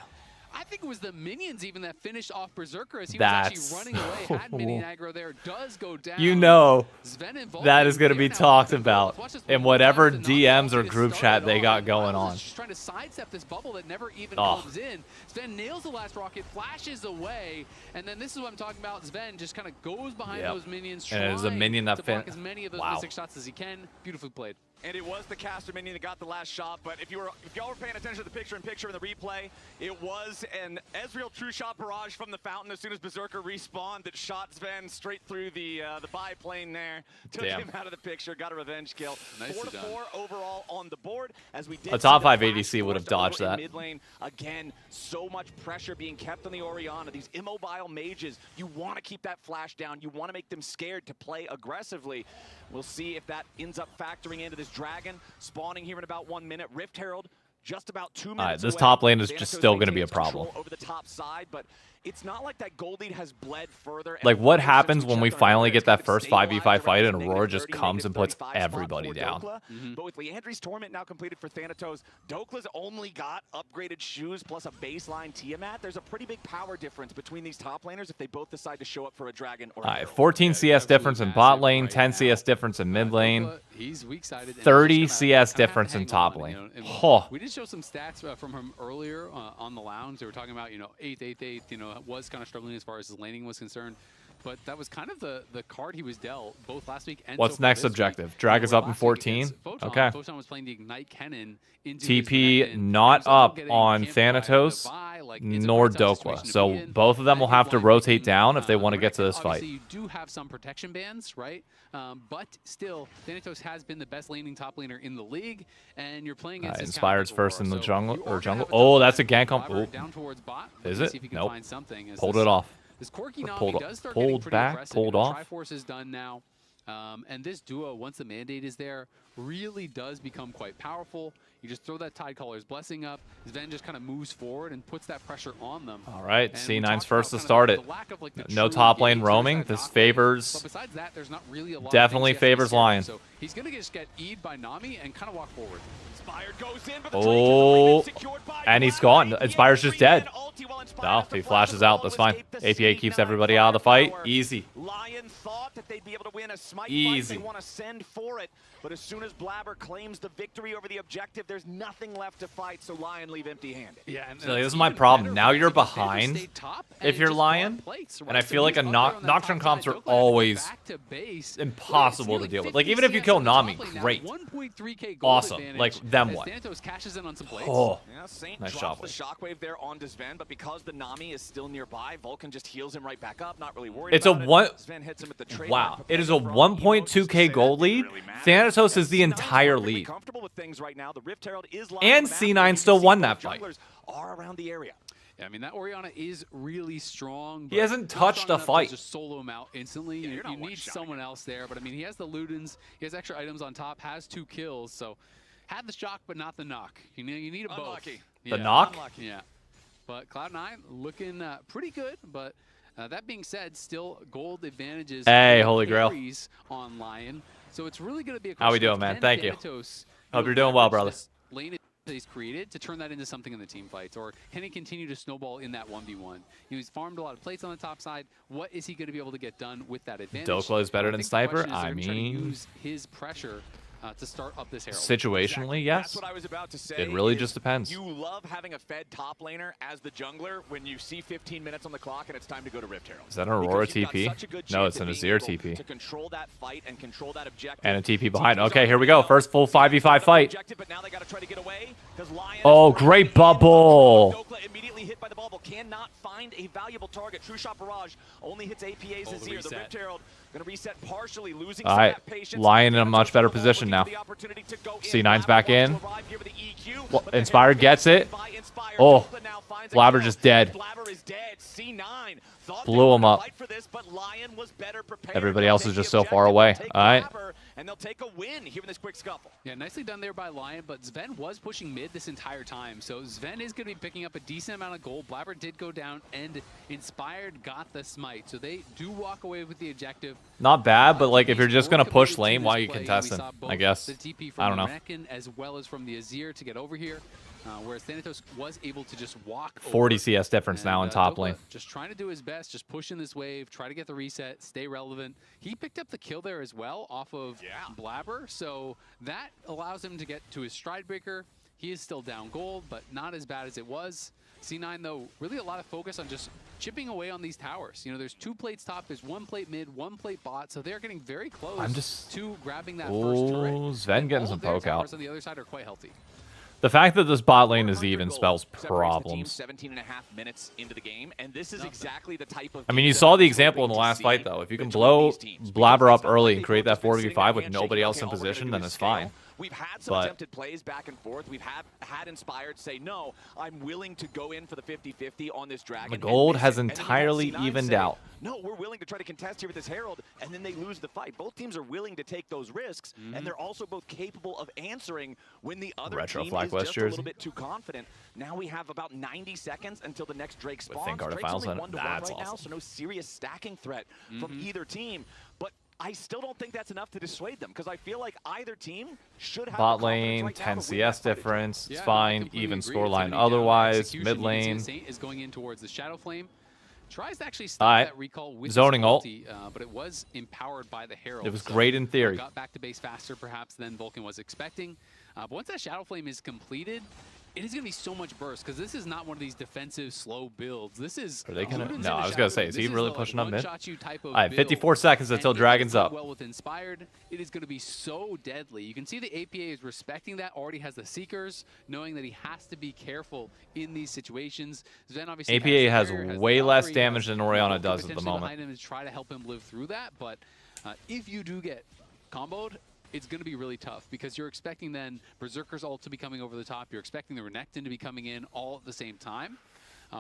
I think it was the minions even that finished off Berserker as he That's- was actually running away. Had minion aggro there, does go down. You know Sven and Vulcan that is going to be clear now talked off the goal. about Let's watch this in one more whatever time. DMs or Not group started chat they off. got going Miles on. is just trying to sidestep this bubble that never even Oh. comes in. Sven nails the last rocket, flashes away, and then this is what I'm talking about. Sven just kind of goes behind Yep. those minions, And it was a trying minion that to block fin- as many of those Wow. Mystic shots as he can. Beautifully played. And it was the caster minion that got the last shot, but if y'all were paying attention to the picture-in-picture in the replay, it was an Ezreal true shot barrage from the fountain as soon as Berserker respawned that shot Sven straight through the biplane there, took Damn. him out of the picture, got a revenge kill. Nicely 4-4 overall on the board as we did A top see the 5 flash ADC would have forced dodged over that. in mid lane. Again, so much pressure being kept on the Orianna. These immobile mages, you want to keep that flash down. You want to make them scared to play aggressively. We'll see if that ends up factoring into this dragon. Spawning here in about 1 minute. Rift Herald just about 2 minutes this away. top lane is just Thanatos still gonna be a maintains control problem. over the top side, but it's not like that gold lead has bled further. Like, And what since happens when we checked on finally Aurora, get it's that kind of first stabilized 5v5 fight and around Aurora this just -30, comes and puts -35 spot everybody for down? Dokla. But with Leandri's Torment now completed for Thanatos, Dokla's only got upgraded shoes plus a baseline Tiamat. There's a pretty big power difference between these top laners if they both decide to show up for a dragon or a All right, Herald. 14 CS difference in bot massive lane, right 10 now. CS difference in mid lane. Dokla, he's weak-sided. and 30 he's just CS kinda difference in hang top on, lane. and Huh. We did show some stats from him earlier on the lounge. They were talking about, 8th, 8th, 8th, was kind of struggling as far as his laning was concerned. But that was kind of the card he was dealt both last week and What's so far next this week. objective? Drag us Where up in last week 14? against Photon, Okay. Photon was playing the Ignite Cannon into TP his Renekton. not He was also up getting on camped by Thanatos Levi. Like, it's a nor pretty tough Dokla. situation to So be in. both of them will You're have to blind rotate picking, down if they want to get to Renekton, this fight. obviously, you do have some protection bans, right? But still, Thanatos has been the best laning top laner in the league, and you're playing against his Inspired's counterpart first in Aurora. the So jungle- you or are gonna jungle. have Oh, tough that's a time. gank on- Blabber oh. down towards bot. Is Let's it? See if you can Nope. find something. As Pulled this- it off. This quirky Or Nami pulled- does start pulled getting pretty back, aggressive. pulled off. Triforce is done now. And this duo, once the mandate is there, really does become quite powerful. You just throw that Tidecaller's Blessing up. Sven just kind of moves forward and puts that pressure on them. All right, And we C9's talked first about to kind of start the it. lack of, like, the No true top lane engagement roaming. inside This top lane. favors But besides that, there's not really a lot definitely of things you have to be favors scared of. Lion. So he's going to just get E'd by Nami and kind of walk forward. Inspired goes in, but the Oh, trade has already been secured by and he's Blabber. gone. Inspire's just dead. Ulti while Inspired No, has to he flash flashes the out. ball, That's fine. escape the APA keeps C9 everybody out of the fight. firepower. Easy. Lion thought that they'd be able to win a smite Easy. fight. They want to send for it, but as soon as Blabber claims the victory over the objective, there's nothing left to fight, so Lion leave empty-handed. Yeah, and So this is my problem. Now you're behind if you're Lion, and I feel like a Nocturne comps are always impossible to deal with. Like, even if you kill Nami, great. Awesome. Like, then what? Oh, Yeah, Saint nice drops shot, the shockwave there on Sven, but because the Nami is still nearby, Vulcan just heals him right back up, not really worried It's a about one. it. Sven hits him with the trade Wow, back, it is a preparing for all the emotes. 1.2k gold lead. Really matters. Thanatos is the C9's entire perfectly lead. comfortable with things right now. The Rift Herald is And live on the map, C9 but you still can see won both that fight. junglers are around the area. Yeah, I mean, that Orianna is really strong. He hasn't touched a fight. Just solo him out instantly. Yeah, you need someone else there. But I mean, he has the Ludens. He has extra items on top. Has 2 kills. So had the shock, but not the knock. You need a both. Unlucky. The knock? Unlucky. Yeah. But Cloud9 looking pretty good. But that being said, still gold advantages. Hey, Holy Grail. Carries on LYON. So it's really going to be a question. How we doing, of man? can Thank you. Thanatos, Hope you're doing well, leverage brother. this lane he's created to turn that into something in the team fights, or can he continue to snowball in that 1v1? He's farmed a lot of plates on the top side. What is he going to be able to get done with that advantage? Dokla is better I than think the Sniper. question is I they're gonna try to mean, use his pressure to start up this Herald. situationally, yes. That's what I was about to say. It really is just depends. You love having a fed top laner as the jungler when you see 15 minutes on the clock and it's time to go to Rift Herald. Is that an Aurora Because you've got TP? such a good No, chance it's of an being Azir able TP. To control that fight and control that objective. And a TP behind. TP's Okay, here we already go. First full 5v5 fight. objective, but now they got to try to get away because LYON Oh, is great in. bubble. Dokla immediately hit by the bubble. Cannot find a valuable target. True Shot Barrage only hits APA's Oh, the Azir. The reset. Rift Herald going to reset partially, losing All some right, of that patience. LYON in a Thanatos much better on the ball, position looking now. for the opportunity to go in. C9's back Blabber in. wants to arrive here with the EQ, Well, but the Inspired head gets it. by Inspired. Oh, Dokla now finds a Blabber kill. just dead. Blabber is dead. C9 thought Blew they were him gonna up. fight for this, but LYON was better prepared. Everybody They'll else take is the just so far objective, away. they'll take All right. Blabber, and they'll take a win here in this quick scuffle. Yeah, nicely done there by LYON, but Sven was pushing mid this entire time, so Sven is going to be picking up a decent amount of gold. Blabber did go down, and Inspired got the smite, so they do walk away with the objective. Not bad, but like if you're just gonna Orca push moved to lane, this why are you play. contesting? We saw both I guess. the TP from I don't know. the Renekton as well as from the Azir to get over here, whereas Thanatos was able to just walk 40 over. CS difference now in top Dokla lane. Just trying to do his best, just pushing this wave, try to get the reset, stay relevant. He picked up the kill there as well off of Blabber, so that allows him to get to his stride breaker. He is still down gold, but not as bad as it was. C9, though, really a lot of focus on just chipping away on these towers. You know, there's 2 plates top, there's 1 plate mid, 1 plate bot, so they're getting very close to grabbing that first turret. Oh, Sven getting All some of their poke out. towers on the other side are quite healthy. The fact that this bot lane is 400 even gold spells separates the team problems. 17 and a half minutes into the game, and this is exactly the type of I mean, game you that saw the I'm example in the hoping to last see fight, though. If you can between blow these teams, because Blabber they up felt early like and they create were that just been sitting 4v5 there with handshaking, nobody else okay, in all we're gonna position, do then is it's scale. fine. We've had some But- attempted plays back and forth. We've had Inspired say, no, I'm willing to go in for the 50-50 on this Dragon. The and gold miss has it. And then you have entirely C9 evened say, out. no, we're willing to try to contest here with this Herald, and then they lose the fight. Both teams are willing to take those risks, and they're also both capable of answering when the other Retro team Flag is West just a jersey. little bit too confident. Now we have about 90 seconds until the next Drake With spawns. Think Drake's Artifiles only on it. 1-1 That's right now, awesome. so no serious stacking threat from either team. But I still don't think that's enough to dissuade them, because I feel like either team should have Bot the confidence lane, right now 10 to win CS that fight. difference. Yeah, It's no, I fine. completely Even agree. scoreline It's gonna be down to otherwise. execution. Mid You can see lane. Saint is going in towards the Shadow Flame. Tries to actually stop Alright. that recall with Zoning his ult. ulti, but it was empowered by the Herald. It was so, great in theory. Got back to base faster, perhaps, than Vulcan was expecting. But once that Shadow Flame is completed, it is going to be so much burst, because this is not one of these defensive slow builds. This is Are they gonna- Ludens no, into I was gonna Shadow say, Flame. is he This really the, pushing up mid? one-shot you type of All right, build. 54 seconds until And if Dragon's it's done up. well with Inspired, it is going to be so deadly. You can see the APA is respecting that, already has the Seekers, knowing that he has to be careful in these situations. Sven obviously APA has the way less Valkyrie, damage has than Orianna Vulcan does at the potentially moment. behind him to try to help him live through that, but if you do get comboed, it's going to be really tough, because you're expecting then Berserker's ult to be coming over the top. You're expecting the Renekton to be coming in all at the same time,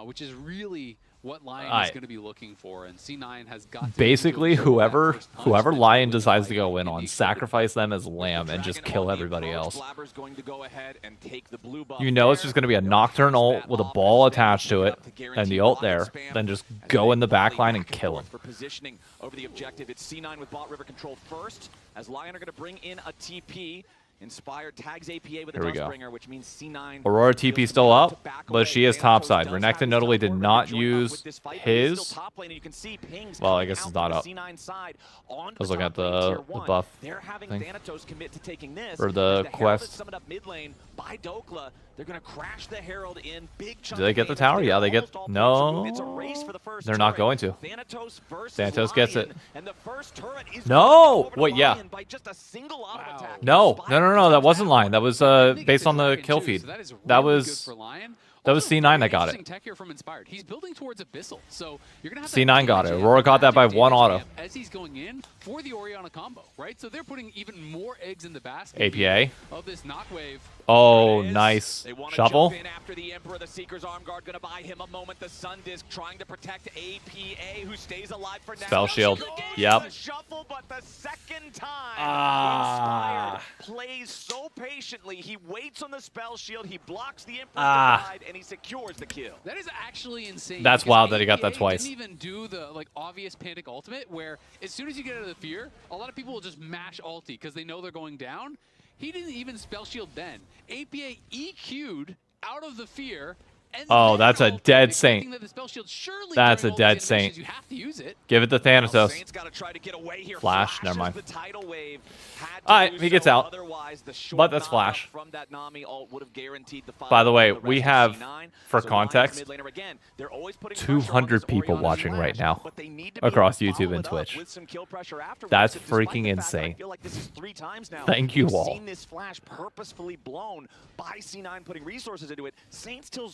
which is really what LYON is going to be looking for. And C9 has got to Basically, control that whoever first punch whoever and then LYON win the decides to fight go in the on, extended sacrifice them as lamb and just Dragon kill on the everybody approach. else. Blabber's going to go ahead and take the blue buff You know it's there. just going to be a They'll Nocturne pass ult that with a off ball as Sven attached to moving it up to and guarantee the ult bot there. spam Then just as go they in the back volley line and back kill forth him. For positioning over the objective, it's C9 with bot river control first, as LYON are going to bring in a TP. Inspired tags APA with a Here we go. Dustbringer, which means C9. Aurora feels TP still compelled to up, back but away. she is Thanatos topside. does Renekton have notably his did teleport not to join up use with this fight, but he's his. still top lane, and you can see pings Well, I coming guess out it's not from up. the C9 side onto I was the looking at top lane, tier the one. buff They're having thing. Thanatos commit to taking this. Or the as Herald is quest. summoned up mid lane by Dokla. They're going to crash the Herald in big chunk Do they get the of tower? damage. Yeah, they get. Almost all points removed. No. It's a race for the first They're not turret. going to. Thanatos versus Thanatos gets LYON, it. and the first turret is No! over to Wait, yeah. LYON by just a single auto attack. No, Inspired no, that comes wasn't out. LYON. That was I think based it's on the Dragon kill too, feed. so that is That really was good for LYON. that was Also, C9 very that got it. interesting tech here from Inspired. He's building towards Abyssal, so you're gonna have C9 that got it. damage Aurora got that by damage one damage auto. as as he's going in for the Orianna combo, right? So they're putting even more eggs in the basket APA. of this knock wave. Oh, nice. They want to Shuffle. jump in after the Emperor. The Seeker's arm guard going to buy him a moment. The Sun Disc trying to protect APA, who stays alive for now. Spell shield. Goes Yep. to the shuffle, but the second time, Ah. Inspired plays so patiently. He waits on the spell shield. He blocks the Emperor's Ah. divide, and he secures the kill. That is actually insane. That's because wild that he got that APA twice. Didn't even do the obvious panic ultimate, where as soon as you get out of the fear, a lot of people will just mash ulti because they know they're going down. He didn't even spell shield then. APA EQ'd out of the fear. And Oh, then that's a ulted, dead expecting saint. that the spell shield surely That's during a all dead these saint. animations, You have to use it. Give it to Thanatos. Saints gotta try to get away here. Flash, never as mind. the tidal wave had to Alright, do he gets so. out. Otherwise, the short But that's knock Flash. From that Nami ult would have guaranteed the By the way, rest we of have, C9. for So context, Lion's mid laner again, they're always putting 200 pressure on this people Orianna watching Flash, right now but they need to be across able to YouTube follow and it up Twitch. with some kill pressure afterwards. That's And despite freaking the fact that I insane. feel like this is 3 times now. Thank you we've all. seen this Flash purposefully blown by C9 putting resources into it. Saints still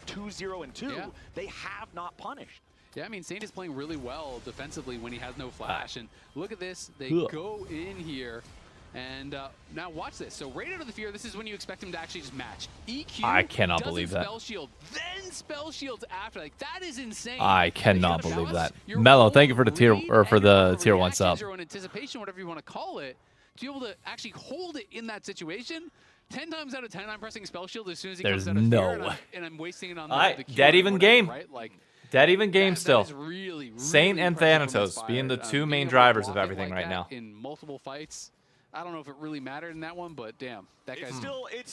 2-0-2. Yeah. They have not punished. Yeah, I mean, Saint is playing really well defensively when he has no flash. And look at this. They Ugh. go in here. And now watch this. So right out of the fear, this is when you expect him to actually just match. EQ I cannot doesn't believe that. spell shield, then spell shields after. Like, that is insane. I Like, cannot you gotta believe balance that. your Mello, own thank you for the tier read or for and your the own tier 1 reactions, sub. Your own anticipation, whatever you want to call it, to be able to actually hold it in that situation. 10 times out of 10, I'm pressing spell shield as soon as he There's comes out of no fear, way. and I'm wasting it on Alright, the Q dead or even whatever, game. right? Like, Dead even game that still. is really, Saint really and impressive from Thanatos being the Inspired. two Being main able to drivers of block it everything like right now. that in multiple fights. I don't know if it really mattered in that one, but damn, that guy's It's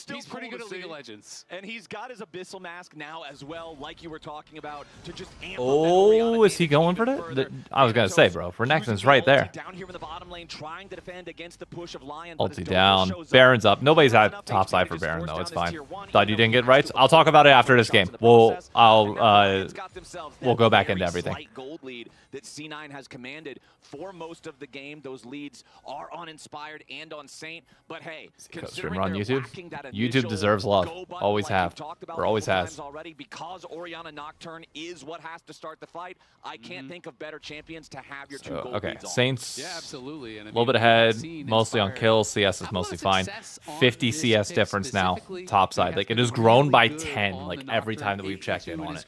still he's pretty cool good to at League of see. Legends. And he's got his Abyssal Mask now as well, like you were talking about, to just amp up that Oh, Orianna is he damage going for even that? further. I was going to say, bro. Renekton's right there. Down here in the bottom lane, trying to defend against the push of Lion, but as Ulti Dodo down. shows up, Baron's up. Nobody's has at enough top HP side to for just Baron, force though. down It's this fine. tier 1. Thought you Even didn't though get he rights. has to I'll talk about it after this shots game. in the process, I'll and now Lions got themselves we'll that go back into very everything. slight gold lead that C9 has commanded for most of the game. Those leads are on Inspired and on Saint, but hey, Streamer on they're YouTube. lacking that YouTube initial deserves love. go button Always like have. we've talked about Or always multiple has. times already, because Orianna Nocturne is what has to start the fight. I can't think of better champions to have your two gold Okay, leads on. Saints Yeah, absolutely. And a little bit ahead, mostly on kills. CS is mostly fine. 50 CS difference now, top side. Like, it has grown by 10, like, every time that we've checked in on it.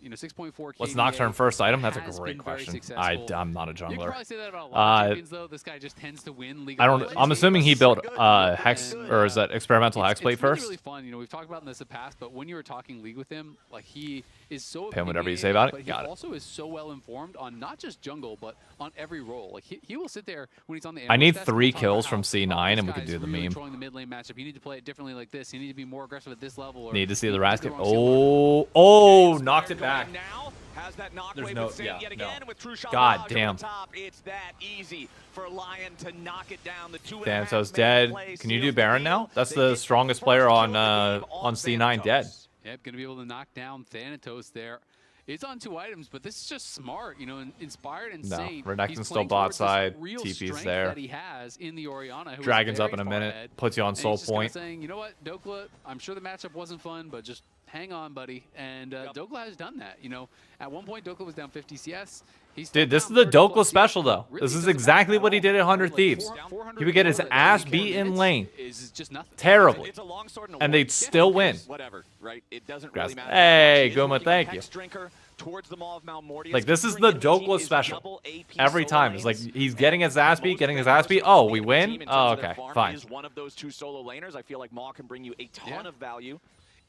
You know, 6.4 What's KDA Nocturne first item? That's a has great been very question. successful. I'm not a You can jungler. probably say that about a lot of Uh, champions, though. This guy just tends to win League I of don't. Legends. I'm assuming he built Hex, And, or is that experimental it's Hex plate really, first? really fun. You know, we've talked about this in the past, but when you were talking League with him, like, he is so Pin whatever you say opinionated, about it. but Got he it. also is so well informed on not just jungle, but on every role. Like, he will sit there when he's on the I need analyst desk, 3 we'll talk about kills how, from oh, C9 this and we could guy's do the really meme. controlling the mid lane matchup. You need to play it differently like this. You need to be more aggressive at this level. Or Need to see you the picked rascal. wrong skill. Oh, knocked it back. Now has that knock There's wave no- with Saint yeah, yet no. again with True Shot God Barrage over damn. the top. It's that easy for Lion to knock it down. The 2.5 Thanatos man dead. play Can you do seals Baron the now? deal. That's They the get strongest first player kill on of the game on C9 dead. Yep, going to be able to knock down Thanatos there. It's on 2 items, but this is just smart, you know, Inspired and No, Saint. Renekton's he's still playing bot towards this side, real TP's strength there. that he has in the Orianna, who is Dragon's up very in a far minute. ahead. Puts you on And soul he's just kinda point. saying, you know what, Dokla, I'm sure the matchup wasn't fun, but just hang on, buddy. And Dokla has done that. You know, at one point, Dokla was down 50 CS. He's still Dude, this is down the 30 plus Dokla CS, special, but though. really This is doesn't matter exactly at what he all, did at right? 100 Like, Thieves. 400 He would get his gold at ass 30 beat in minutes lane. is just nothing. Terribly. It's a long sword and a And war. they'd still win. Whatever, right? It doesn't Grass- really matter. Hey, He is Guma, looking thank Hex you. Drinker towards the Maw of Malmortius. Like, this is Considering the enemy team Dokla is special. double AP Every solo time. It's like, lanes. he's getting his ass beat, Most getting his players ass beat. on Oh, the we enemy win? team in Oh, terms of their okay, farm fine. is one of those 2 solo laners. I feel like Maw can bring you a ton of value.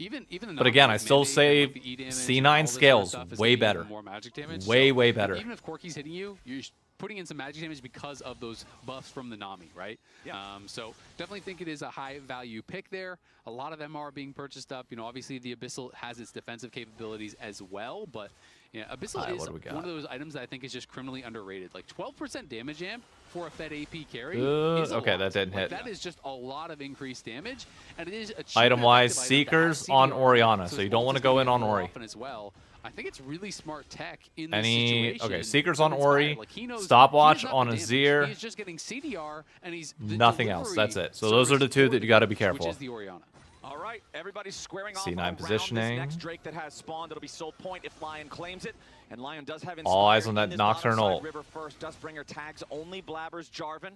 Even the But again, I knockback still mandate say and, like, the E damage and all C9 this scales sort of stuff is way gonna be better. even more magic damage. Way, So way better. Even if Corki's hitting you, you're putting in some magic damage because of those buffs from the Nami, right? Yeah. So definitely think it is a high value pick there. A lot of them are being purchased up. You know, obviously the Abyssal has its defensive capabilities as well, but yeah, Abyssal Alright, is what do we one got? of those items that I think is just criminally underrated. Like 12% damage amp for a Fed AP carry is a okay, lot. that didn't Like, hit. That is just a lot of increased damage, and it is a cheap Item-wise, effective item that has Seekers on CDR, Orianna, so his you don't ult wanna is go gonna in be on more Ori. often as well. I think it's really smart tech in this Any situation. okay, Seekers from on Ori, Inspired. Like, he knows stopwatch he's not on the damage. Azir. He's just getting CDR, and he's the Nothing else. delivery That's it. So those are the two that you got to be service, careful which is of. the Orianna. All right, everybody's squaring off C9 around positioning. this next Drake that has spawned. It'll be soul point if LYON claims it. And LYON does have All eyes on Inspired that in his Nocturnal. bottom side river first. Dustbringer tags only Blabber's Jarvan.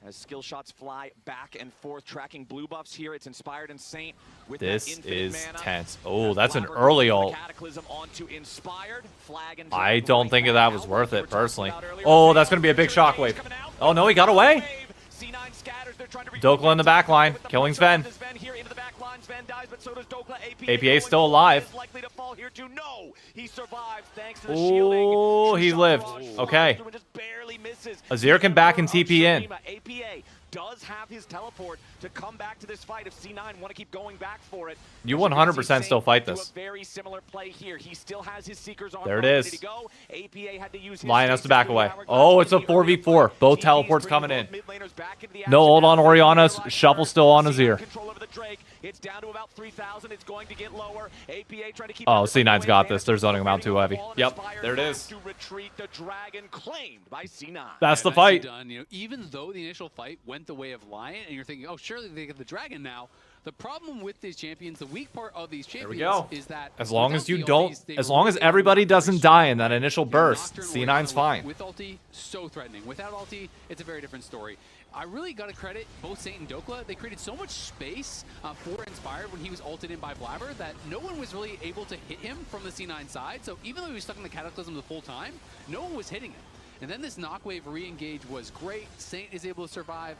As skill shots fly back and forth, tracking blue buffs here. It's Inspired and Saint with This that infinite is mana. tense. Oh, As that's an Blabber early goes for the ult. Cataclysm onto Inspired. Flag and I drop don't right think back that was out. worth We it, were talking personally. about earlier. Oh, that's going to be a big Coming shockwave. out. Oh, no, he got away. C9 scatters. They're trying to Dokla in the back line, with the killing punch out. Sven. Sven here into the back line. Sven dies, but so does Dokla. APA going still for it. alive. Is likely to fall here too. No, he survives thanks to the shielding. Oh, he True lived. shot barrage Okay. through and just barely misses. Azir can back and TP in. APA does have his teleport to come back to this fight if C9 want to keep going back for it. You As can 100% see, still fight do this. A very similar play here. He still has his Seekers on There it ready is. to go. APA had to use his LYON has to stasis back through away. Hourglass Oh, it's a in the early 4v4. fight. Both TP's teleports bringing coming in. both mid laners back into the No action. ult on Now Orianna. Right Shuffle first. still on C9 Azir. control over the Drake. It's down to about 3,000. It's going to get lower. APA trying to keep Oh, everybody C9's away. got this. They're zoning him out Waiting too on heavy. the wall. Yep, Inspired there it has is. to retreat. The dragon claimed by C9. That's the Nicely fight. done. You know, even though the initial fight went the way of LYON, and you're thinking, oh, surely they get the dragon now. The problem with these champions, the weak part of these champions, we go. is that As long without as you the don't, ultis, they as were long as really everybody not very doesn't strong. die in that initial burst, Nocturne C9's fine. With ulti, so threatening. Without ulti, it's a very different story. I really got to credit both Saint and Dokla. They created so much space for Inspired when he was ulted in by Blabber that no one was really able to hit him from the C9 side. So even though he was stuck in the Cataclysm the full time, no one was hitting him. And then this knockwave re-engage was great. Saint is able to survive.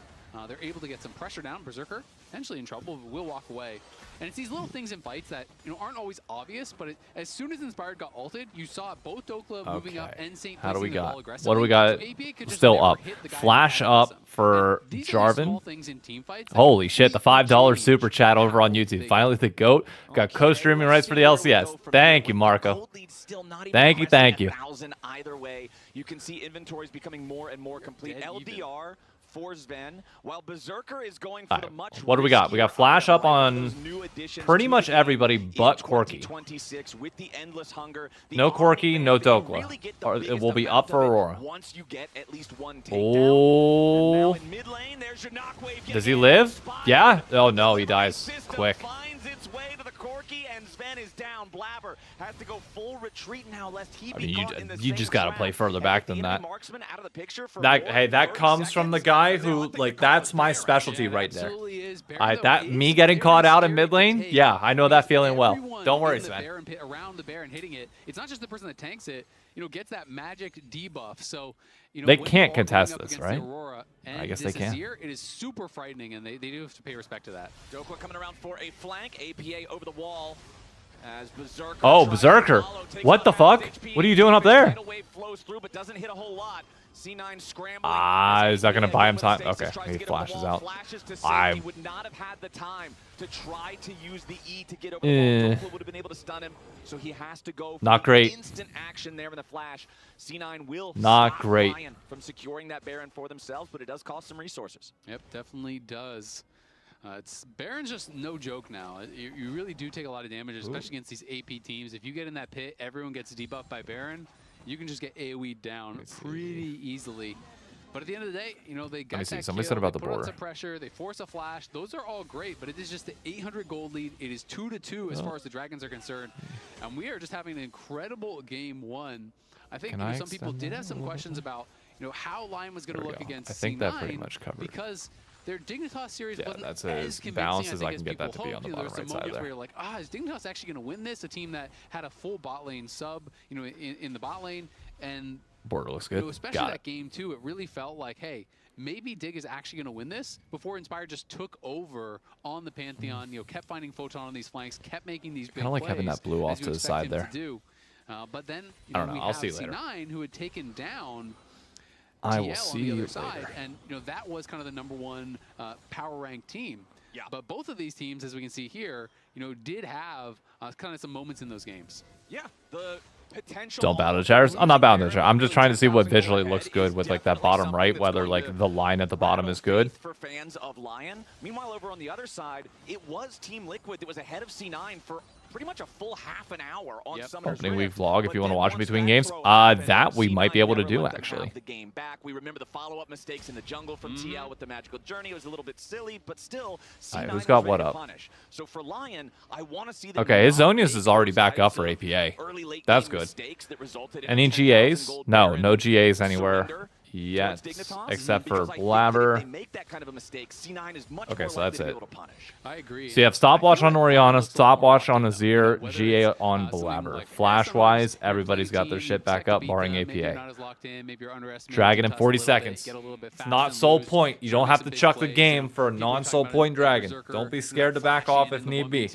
They're able to get some pressure down. Berserker, potentially in trouble, but will walk away. And it's these little things in fights that aren't always obvious, but as soon as Inspired got ulted, you saw both Dokla moving up and Saint How do we placing the ball got? aggressively. What do we got? So APA could just Still never up. hit the guy Flash in the up Cataclysm. for And these are the Jarvan. small things in team fights that Holy shit, the $5 completely super chat over on change YouTube. how Finally, the GOAT got co-streaming rights for the LCS. Thank you, Marco. Thank you, thank you. Either way, you can see inventories becoming more and more complete. Dead even. LDR for Sven, while Berserker is going for the much What do we got? We got riskier flash up option, on those new additions pretty to much the game everybody in but Corki. 2026 with the endless hunger. The No Corki, army no advantage, you Dokla. really get the Or it biggest will be amount up for of it Aurora. Once you get at least one takedown. And now Oh. in mid lane, there's your knockwave getting Does he in. live? Inspired. Yeah? Oh, no, he The dies system quick. finds its way to the Corki, and Sven is down. Blabber has to go full retreat now, lest he I be mean, caught in the you same just got to trap. play further And back the than enemy that. marksman out of the picture for That, more hey, than that 30 comes from the seconds. guy But they who, want to like, get caught that's my there. specialty Yeah, it right there. absolutely is. Baron, I, though, that is me getting very caught out in scary mid to lane, take yeah, I know that because feeling well. everyone Don't worry, in the Sven. Baron pit around the Baron hitting it. It's not just the person that tanks it, gets that magic debuff. So, They when can't you're all contest going up this, against the right? Aurora and I guess this they can. Azir, it is super frightening, and they do have to pay respect to that. Dokla coming around for a flank. APA over the wall. As Berserker Oh, tries to Berserker. follow, takes What out the half fuck? his HP. What are you doing up there? Tidal wave flows through, but doesn't hit a whole lot. C9 scrambling. Ah, as is that gonna APA buy him with the time? stasis Okay, tries he to get over the flashes wall, out. Flashes to I- safety, would not have had the time to try to use the E to get over the wall. Dokla would have been able to stun him, so he has to go for Not great. instant action there in the flash. C9 will Not stop great. LYON from securing that Baron for themselves, but it does cost some resources. Yep, definitely does. Baron's just no joke now. You really do take a lot of damage, especially against these AP teams. If you get in that pit, everyone gets debuffed by Baron, you can just get AoE'd down pretty easily. But at the end of the day, they got me see. that Somebody kill, said about they the put on border. some pressure, they force a flash. Those are all great, but it is just the 800 gold lead. It is 2-2 as far as the Dragons are concerned. And we are just having an incredible game one. I think Can I some people extend did that have a some little questions about how LYON was going to There we look go. against I think C9 that pretty much covered it. because their Dignitas series Yeah, wasn't that's as as convincing, balanced I as think, I can get people that to be on hoped. the There were bottom some right side moments where there. you're like, is Dignitas actually going to win this? A team that had a full bot lane sub, in the bot lane, and Border looks good. especially Got that it. game too, it really felt like, hey, maybe Dig is actually going to win this before Inspired just took over on the Pantheon, kept finding Photon on these flanks, kept making these big Kinda like having plays that blue off as you to the expect side him there. to do. But then I don't know. we I'll have see you later. C9 who had taken down I will TL see on the you other side, later. and that was kind of the number one power ranked team. Yeah. But both of these teams, as we can see here, did have kind of some moments in those games. Yeah, the potential. Don't bow to the chatters. I'm not bowing to the chatter. I'm just trying to see what visually looks good with like that bottom right, whether like the line at the bottom is good. For fans of LYON. Meanwhile, over on the other side, it was Team Liquid that was ahead of C9 for pretty much a full half an hour on Summoner's Opening Rift. week vlog if But you want to then watch once between that games. throw happened, That we might be able to C9 do, never let them actually. have the game back. We remember the follow-up mistakes in the jungle from TL with the magical journey. It was a little bit silly, but still, C9 who's got was what ready up? to punish. So for LYON, I want to see them Okay, his not Zonius make is already those back up types for of APA. early, late That's game good. mistakes that resulted in Any a 10,000 GAs? gold No, Baron no GAs anywhere surrender yet, towards Dignitas, except for because I think that Blabber. if they make that kind of a mistake, C9 is much Okay, more so likely that's to be it. able to punish. I agree. So you have stopwatch on Orianna, stopwatch on Azir, GA on Blabber. Flash-wise, everybody's got their shit back up, barring APA. Dragon in 40 seconds. It's not soul point. You don't have to chuck the game for a non-soul point dragon. Don't be scared to back off if need be.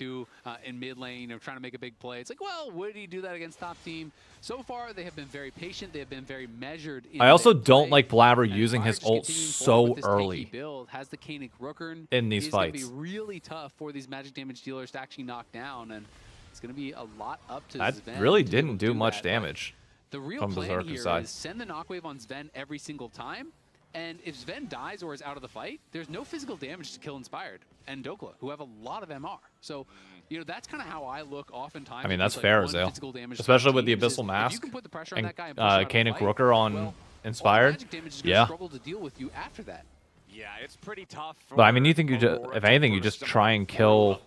In mid lane, trying to make a big play. It's like, well, would he do that against top team? So far, they have been very patient. They have been very measured. I also don't like Blabber using his ult so early build, has the Kanik Rookern in these fights. It's going to be really tough for these magic damage dealers to actually knock down, and it's going to be a lot up to That Sven really to didn't do much that. damage. The real from plan Berserker's here side. is send the knockwave on Sven every single time, and if Sven dies or is out of the fight, there's no physical damage to kill Inspired and Dokla, who have a lot of MR. So, you know, that's kind of how I look oftentimes. I mean, that's like fair, one Zale. physical damage Especially with the teams is Abyssal if Mask you can put the pressure on and that guy and push him out of the Kanik fight, Rooker on well, all the Inspired. magic damage is gonna Yeah. struggle to deal with you after that. Yeah, it's pretty tough. But I mean, you think you just, if anything, you just try and kill,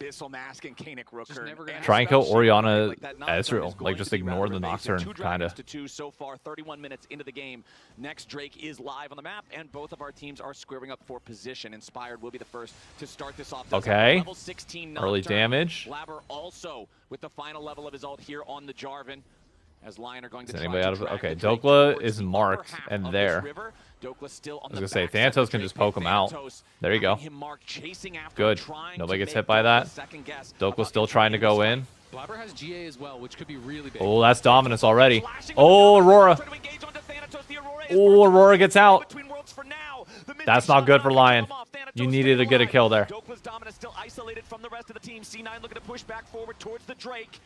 try and kill Orianna Ezreal. Like, just ignore the Nocturne, kind of. So far, 31 minutes into the game. Next, Drake is live on the map, and both of our teams are squaring up for position. Inspired will be the first to start this off. Okay. Level 16 Early Nocturne. damage. Blabber also with the final level of his ult here on the Jarvan. As LYON are going to Is try anybody to out of it? drag Okay, the Drake Dokla towards is the upper marked half and of there. this river. Dokla's still on I was the gonna say, backside of Thanatos can Drake just with poke him out. Thanatos There you go. having him marked, chasing after, Good. trying Nobody to gets make hit by that. Dokla second guess Dokla's about still trying to entering go this in. Blabber has GA as well, which could be really big. Oh, that's Dominus already. Flashing Oh, on the Aurora. trying to engage onto Thanatos. The Aurora is Oh, Aurora gets out. between worlds for now. The Mystic That's not shot good for not LYON. gonna come off. Thanatos You needed to staying get a alive. kill there. Dokla's Dominus still isolated from the rest of the team. C9 looking to push back forward towards the Drake.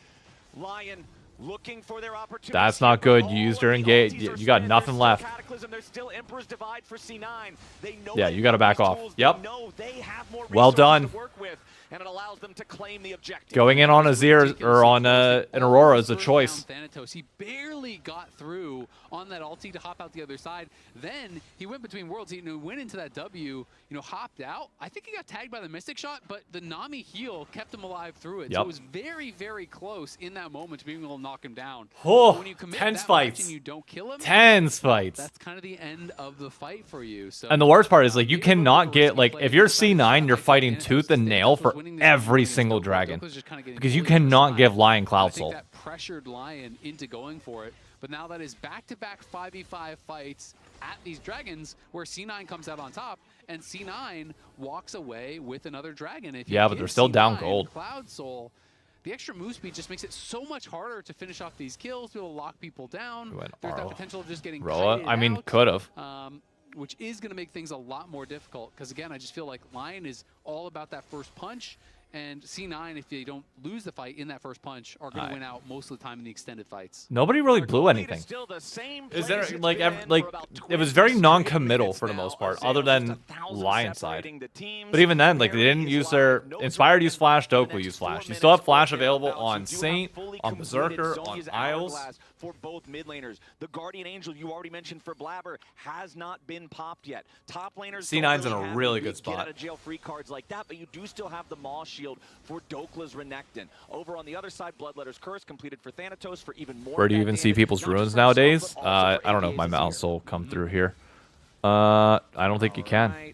LYON looking for their opportunity. That's not good. You used your engage. You got nothing left. There's still Emperor's Divide for C9. They know Yeah, they you gotta have back these off. tools. Yep. They know they have more Well resources done. to work with, and it allows them to claim the objective. Going in on Azir or on an Aurora is a choice. Thanatos, he barely got through on that ulti to hop out the other side. Then he went between worlds. He went into that W, hopped out. I think he got tagged by the Mystic Shot, but the Nami heal kept him alive through it. Yep. So it was very, very close in that moment to being able to knock him down. Oh, But when you commit tense that much fights. and you don't kill him, Tense fights. that's kind of the end of the fight for you. So, And the worst part is, like, you maybe a little cannot bit of a get, risky like, play if you're on the side of C9, you're like fighting Thanatos. tooth and nail Thanatos for winning this every against single Dokla. dragon. Dokla's just kinda getting Because you bullied from cannot side. give LYON Cloud I think Soul. that pressured LYON into going for it, but now that is back-to-back 5v5 fights at these dragons where C9 comes out on top, and C9 walks away with another dragon. If you Yeah, but give they're still down C9 gold. Cloud Soul, the extra move speed just makes it so much harder to finish off these kills, to be able to lock people down. We went There's that Arl. potential of just getting Roa? kited I mean, out, could have. which is going to make things a lot more difficult. Because again, I just feel like LYON is all about that first punch, and C9, if they don't lose the fight in that first punch, are going to win out most of the time in the extended fights. Nobody really blew anything. Is there, like, it was very non-committal for the most part, other than LYON side. But even then, like, they didn't use their Inspired use Flash, Dokla use Flash. You still have Flash available on Saint, on Berserker, on Isles. For both mid laners. The Guardian Angel you already mentioned for Blabber has not been popped yet. Top laners C9's in a have really big good spot. Get out of jail free cards like that, but you do still have the Maw Shield for Dokla's Renekton. Over on the other side, Bloodletter's Curse completed for Thanatos for even more. Where do you even see people's runes nowadays? I don't know if my mouse will come through here. I don't think you can.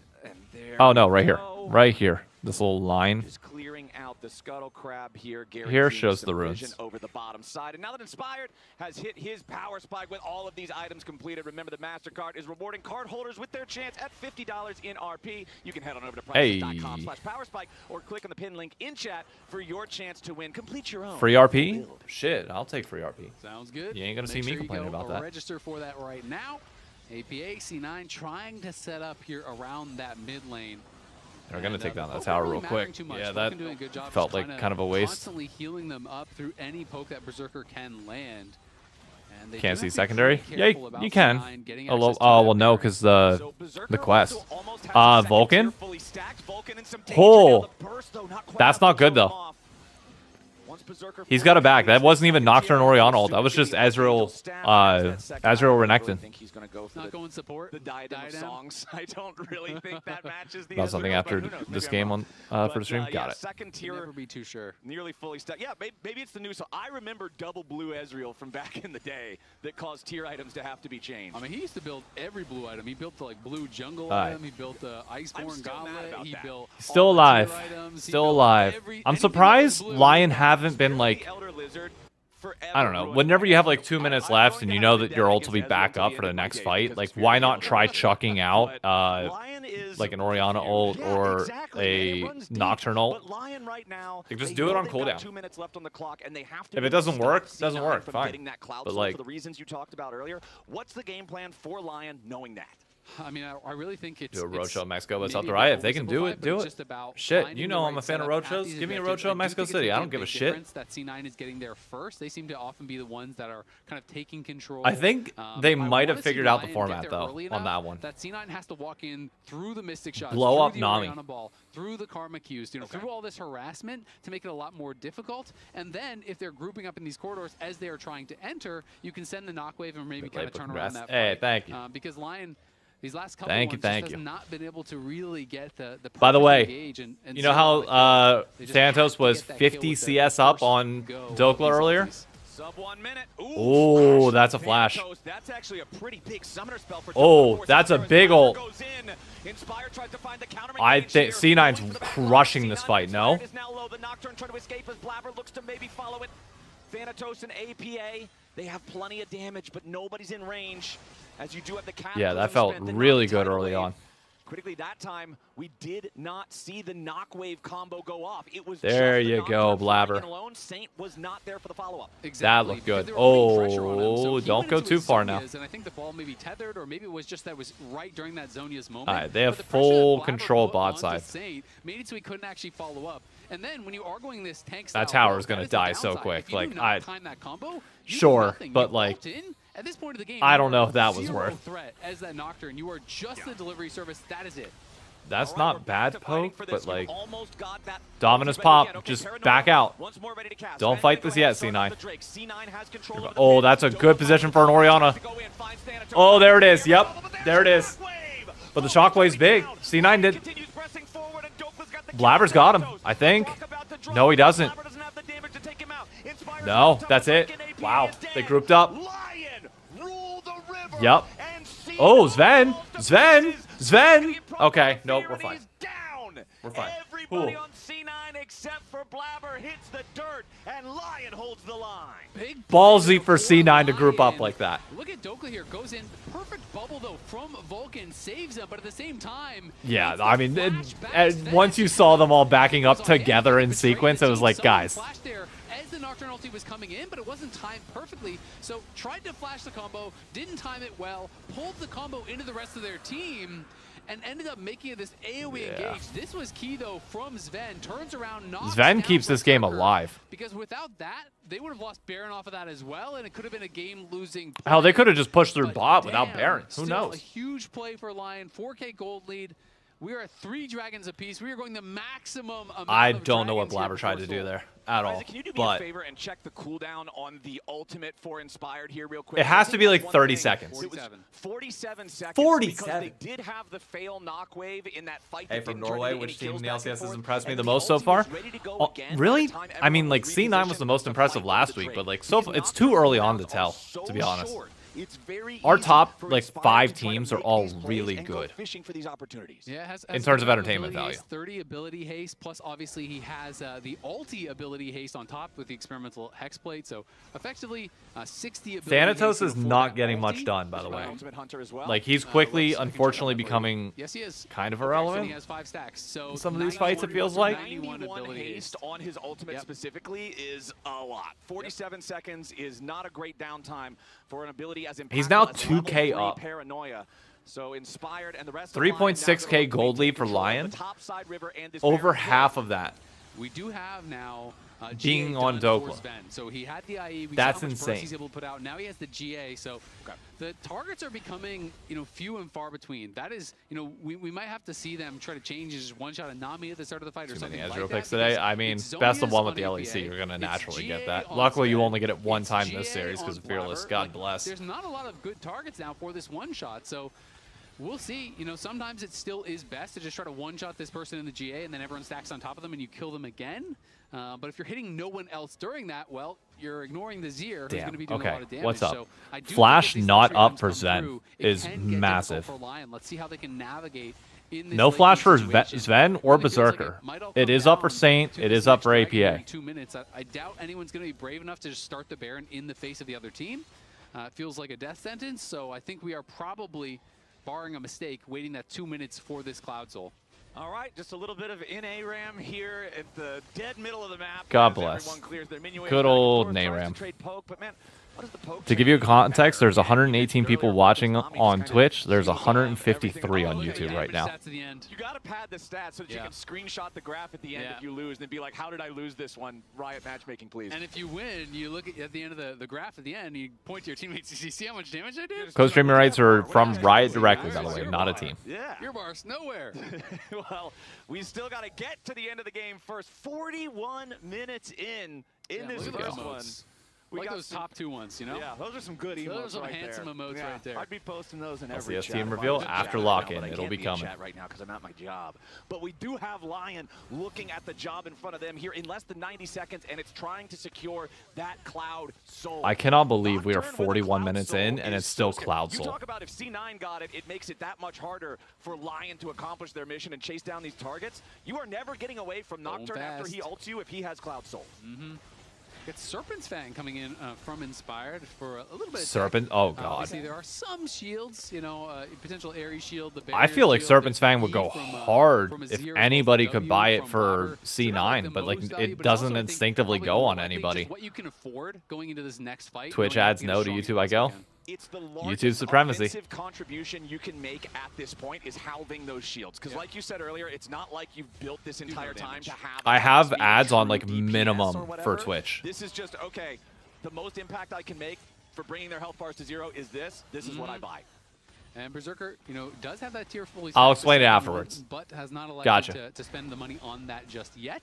Oh, no, right here. Right here. This little line. Just clearing out the Scuttle Crab here. Here shows the runes. Over the bottom side. And now that Inspired has hit his power spike with all of these items completed, remember the MasterCard is rewarding card holders with their chance at $50 in RP. You can head on over to prices.com/powerspike or click on the pin link in chat for your chance to win. Complete your own. Free RP? Shit, I'll take free RP. Sounds good. You ain't gonna see Make me sure you complaining go about that. Register for that right now. APA C9 trying to set up here around that mid lane. They're going to take down that poke tower not real really quick. mattering too much. Yeah, Vulcan that doing a good job felt just like trying to kind of a waste. Constantly healing them up through any poke that Berserker can land. And they Can't do see have to be secondary? pretty Yeah, careful about you can. C9 getting Oh, access to well, that no, barrier. because So the Berserker quest. also almost has a second Vulcan? tier fully stacked. Vulcan and some Oh, danger. Now the burst, though, not quite that's enough not to good, kill him though. off. He's got it back. That wasn't even Nocturne Orion ult. That was just Ezreal Renekton. Not going support. The diadem of songs. I don't really think that matches the About something Ezreal, after but who knows? this Maybe I'm game wrong. on for the stream. Yeah, Got it. Second Can tier, never be too sure. nearly fully stacked. Yeah, maybe it's the new. So I remember double blue Ezreal from back in the day that caused tier items to have to be changed. I mean, he used to build every blue item. He built the like blue jungle All right. item. He built the Iceborne still mad goblet. about He that. built Still all the tier alive. items. He Still built alive. I'm anything surprised that was blue. Lion haven't been like. The Elder Lizard forever I don't know. ruined Whenever my you have Ezreal. like 2 minutes I'm left going and to you have know to that your ult will be against back Ezreal up to for the the end of next my fight, game like because it's why very not try difficult. chucking out But Lion is like an Orianna ult Yeah, or exactly, man. a It runs deep. Nocturnal? But Lion right now, Like, just they do it know on they've got cooldown. 2 minutes left on the clock, and they have to If it really doesn't stop work, it doesn't C9 work, from fine. getting that cloud But, soul like- for the reasons you talked about earlier. What's the game plan for Lion knowing that? I mean, I really think it's Do a it's Roadshow Mexico, but it's up maybe to a Riot. bit If they can do oversimplified, it, but do it's it. just about Shit, finding you the know I'm right a fan of setup at Roadshows. these Give me a objectives. Roadshow I in do Mexico think it's City. I making don't a give a big shit. difference that C9 is getting there first. They seem to often be the ones that are kind of taking control. I think they I might have wanna see figured out the Lion get format there though early on enough that one. That C9 has to walk in through the Mystic shots, Blow through up the Nami. Orianna ball, through the Karma Qs, through all this harassment to make it a lot more difficult. And then if they're grouping up in these corridors as they are trying to enter, you can send the Knockwave and maybe Good kind of play, turn congrats. around that Hey, fight. thank you. Because Lion, these last couple Thank you, ones just thank has you. not been able to really get the By the perfect way, engage and You know zero how like that. They just have Santos to was get that 50 kill with the CS up first on go of Dokla these earlier? ultis. Sub 1 minute. Ooh, flash that's a from flash. Thanatos. That's actually a pretty big summoner spell for Oh, Dokla. that's a Inspire big ult. goes in. Inspire tries to find the counter I engage think here. C9's Going for the back crushing line. this C9 fight, no? Inspired is now low. The Nocturne trying to escape as Blabber looks to maybe follow it. Thanatos and APA, they have plenty of damage, but nobody's in range. As you do have the Yeah, that Cataclysm felt spent, the really Nocturne good early wave. on. Critically, that time, we did not see the Knockwave combo go off. It was There just the you Nocturne go, flying Blabber. in alone. Saint was not there for the follow-up. Exactly, looked because good. they were putting pressure on him, so Oh, he don't went go into too his far now. Zonias, and I think the ball maybe tethered, or maybe it was just that was right during that Zonia's moment. All right, they have But the pressure that full Blabber control put bot onto side. Saint made it so he couldn't actually follow up. And then when you are going this tank That style tower build, is gonna that the die so downside. quick. If you Like, do not I- time that combo, you do Sure, nothing. but, You like, ult in, at this point of the game, I you don't know are if that was zero worth. threat as that Nocturne. You are just the delivery service. That is it. That's All right, we're not back bad to fighting poke, for but this. You like almost got that Dominus ultimate pop, again. Okay, just Paranoia back out. once more ready to cast. Don't Sven's fight gonna this go yet, ahead, start C9. off the Drake. C9 has control over the Oh, pit. that's a Don't good position for an Orianna. to go in, finds Thanatos. Oh, there it is. Yep, But there it there's is. the Shockwave. But the Oh, shockwave's big. down. C9 did. Continues pressing forward, and Dokla's got the kill. Blabber's got him, Thanatos. I think. Rock about to drop. No, he doesn't. Blabber doesn't have the damage to take him out. Inspire's No, on top. that's it. Fucking APA Wow, is they dead. grouped up. Lion, rule the river. Yep. And C9 Oh, Sven. falls to Sven. pieces. Sven. The Okay, Prophet nope, we're Fury fine. is down. We're fine. Everybody Ooh. on C9 except for Blabber hits the dirt, and Lion holds the line. Big Ballsy play for C9 to group up Lion. like that. Look at Dokla here. Goes in. Perfect bubble, though, from Vulcan. Saves him, but at the same time... Yeah, it's the I mean, flashback once you Sven saw them all backing up was on edge, together in betrayed sequence, the it was team. like, Someone guys. flashed there as the Nocturne ulti was coming in, but it wasn't timed perfectly. So tried to flash the combo, didn't time it well, pulled the combo into the rest of their team, and ended up making it this AoE Yeah. engage. This was key, though, from Sven. Turns around, knocks Sven down keeps this game Berserker, alive. because without that, they would have lost Baron off of that as well, and it could have been a game-losing play. Hell, they could have just pushed through But bot without damn, Baron. Who still knows? A huge play for Lion. 4K gold lead. We are at 3 dragons apiece. We are going the maximum amount I of don't know what dragons here Blabber tried to before do Soul. there at all. Isaac, can you do me a But favor and check the cooldown on the ultimate for Inspired here real quick? It has to be like One 30 thing, seconds. It was 47 seconds. 47. Because they did have the fail knockwave in that fight. Hey, that from didn't turn Norway, into which any team kills in the back and LCS has forth, impressed me and the the most so ulti far? was ready to go Oh, again by really? the time I mean, everyone like was C9 was the repositioned most to impressive fight last with the week, Drake. but like Because it's too early on to Nocturne tell, cooldowns to be are so honest. short. It's very Our easy top, for like, Inspired 5 to try to teams are make all these plays really and go good. fishing for these opportunities. Yeah, has In terms of 30 entertainment ability value. haste, 30 ability haste, plus obviously he has the ulti ability haste on top with the experimental hex plate. So effectively, 60 ability Thanatos haste is before not that getting ulti. much done, by the way. Ultimate Hunter as well. Like, he's Let's quickly, check unfortunately, that for you. becoming Yes, he is. kind of Okay, so irrelevant. he has 5 stacks. So In some of these 91 fights, it feels like. 91 91 ability haste haste. on his ultimate Yep. specifically is a lot. 47 seconds is not a great downtime for an ability as impactful He's now as 2K level 3 up. Paranoia. So Inspired and the rest 3.6K of gold lead for Lion. Top side river and this Over Baron half kill. of that. We do have now being GA on done for Dokla. Sven. So he had the IE. We That's saw how much burst insane. he's able to put out. Now he has the GA. So the targets are becoming, few and far between. That is, we might have to see them try to change his one-shot and Nami at the start of the fight or Too something many like Ezreal that. picks today. I mean, it's best of Zonia's one with on the APA, LEC. You're going to it's naturally get GA that. on Luckily, you Sven, only get it one it's time this GA series because on Fearless. Blabber. God Like, bless. There's not a lot of good targets now for this one-shot. So we'll see. Sometimes it still is best to just try to one-shot this person in the GA and then everyone stacks on top of them and you kill them again. But if you're hitting no one else during that, well, you're ignoring the Zir, who's going to be doing a lot of damage. What's up? So I do Flash think if these not luxury up items for come Zen through, it is can get massive. difficult for LYON. Let's see how they can navigate in this No late flash game for situation. Sven or Really feels like Berserker. might all It come is up for down Saint. to It this is up next for Dragon here APA. in 2 minutes. I doubt anyone's going to be brave enough to just start the Baron in the face of the other team. It feels like a death sentence, so I think we are probably, barring a mistake, waiting that 2 minutes for this Cloud Soul. All right, just a little bit of NA-RAM here at the dead middle of the map. God as bless. everyone clears their minion waves Good back and old forth, tries to NA-RAM. trade poke, but man, what does the poke To give you trade context, matter? there's 118 people Earlier, watching Nami just on kinda Twitch. There's sealed off everything. 153 on Oh, YouTube yeah, right now. Stats at the end. You got to pad the stats so that you Yeah. can screenshot the graph at the end Yeah. if you lose and be like, how did I lose this one? Riot matchmaking, please. And if you win, you look at the end of the graph at the end, you point to your teammates, you see how much damage I did? Co-streaming rights are from Riot directly, by the way, not a team. Yeah. Your bar's nowhere. Well, we still got to get to the end of the game first. 41 minutes in Yeah, this look at first those one. emotes. We like got those some- top two ones, Yeah, those are some good emotes Those are some right handsome there. emotes right there. I'd be posting those in every LCS chat. team if I reveal was in after chat right lock-in. now, but I It'll can't be in coming. chat right now because I'm at my job. But we do have LYON looking at the job in front of them here in less than 90 seconds, and it's trying to secure that Cloud Soul. I cannot believe we are Nocturne with the 41 Cloud minutes Soul in, and is it's still so scary. Cloud You Soul. talk about if C9 got it, it makes it that much harder for LYON to accomplish their mission and chase down these targets. You are never getting away from Going Nocturne after he fast. ults you if he has Cloud Soul. It's Serpent's Fang coming in from Inspired for a little bit of tech. Serpent? Oh, God. Obviously, there are some shields, potential Ares shield. The I feel like barrier Serpent's shield, Fang would the go E from, hard from if Azir, anybody both could W buy it from for Blabber. So not C9, the but like most value, it but also doesn't I think instinctively probably go more on likely anybody. just what you can afford going into this next fight. Twitch knowing adds you're no to gonna YouTube, strong I go. again. It's the YouTube largest supremacy. offensive contribution you can make at this point is halving those shields. Because like you said earlier, it's not like you've built this entire time to have I have speed, ads on true like DPS minimum or for whatever. Twitch. This is just, okay, the most impact I can make for bringing their health bars to 0 is this. This is what I buy. And Berserker, does have that tier fully. I'll stacked explain it for afterwards. but has not elected Gotcha. to spend the money on that just yet.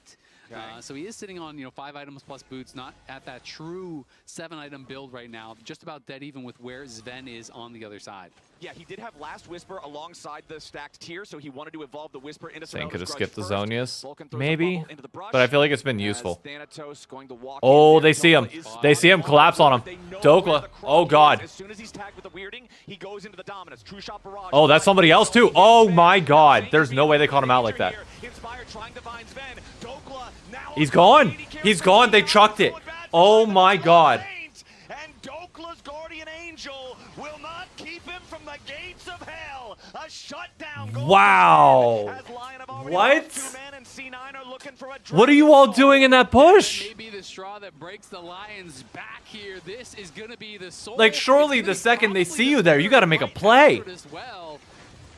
Okay. So he is sitting on 5 items plus boots, not at that true 7-item build right now. Just about dead even with where Sven is on the other side. Yeah, he did have Last Whisper alongside the stacked tier, so he wanted to evolve the Whisper into Saint Svel's could have Grudge skipped the first. Zonias, Vulcan throws a maybe, bubble into the brush. but I feel like it's been As useful. Thanatos going to walk Oh, in they there. see him. Dokla is They see him spotted. collapse on him. They know Dokla. where the Oh, croc God. is. As soon as he's tagged with the weirding, he goes into the dominance. True shot barrage. Oh, that's somebody else too. Oh my God. There's no way they caught him out like that. Inspired trying to find Sven. Dokla now He's on gone. 80 carries He's for gone. They C9. chucked it. Going bad for Oh the my God. Saints. And Dokla's Guardian Angel will not keep him from the gates of hell. A shutdown goal. Wow. As LYON have already What? lost 2 men and C9 are looking for a What are you all doing in that push? Maybe the straw that breaks the Lions back here. This is going to be the soul. Like, surely It's the gonna be second they probably see the you there, you third gotta make a right play. after it as well,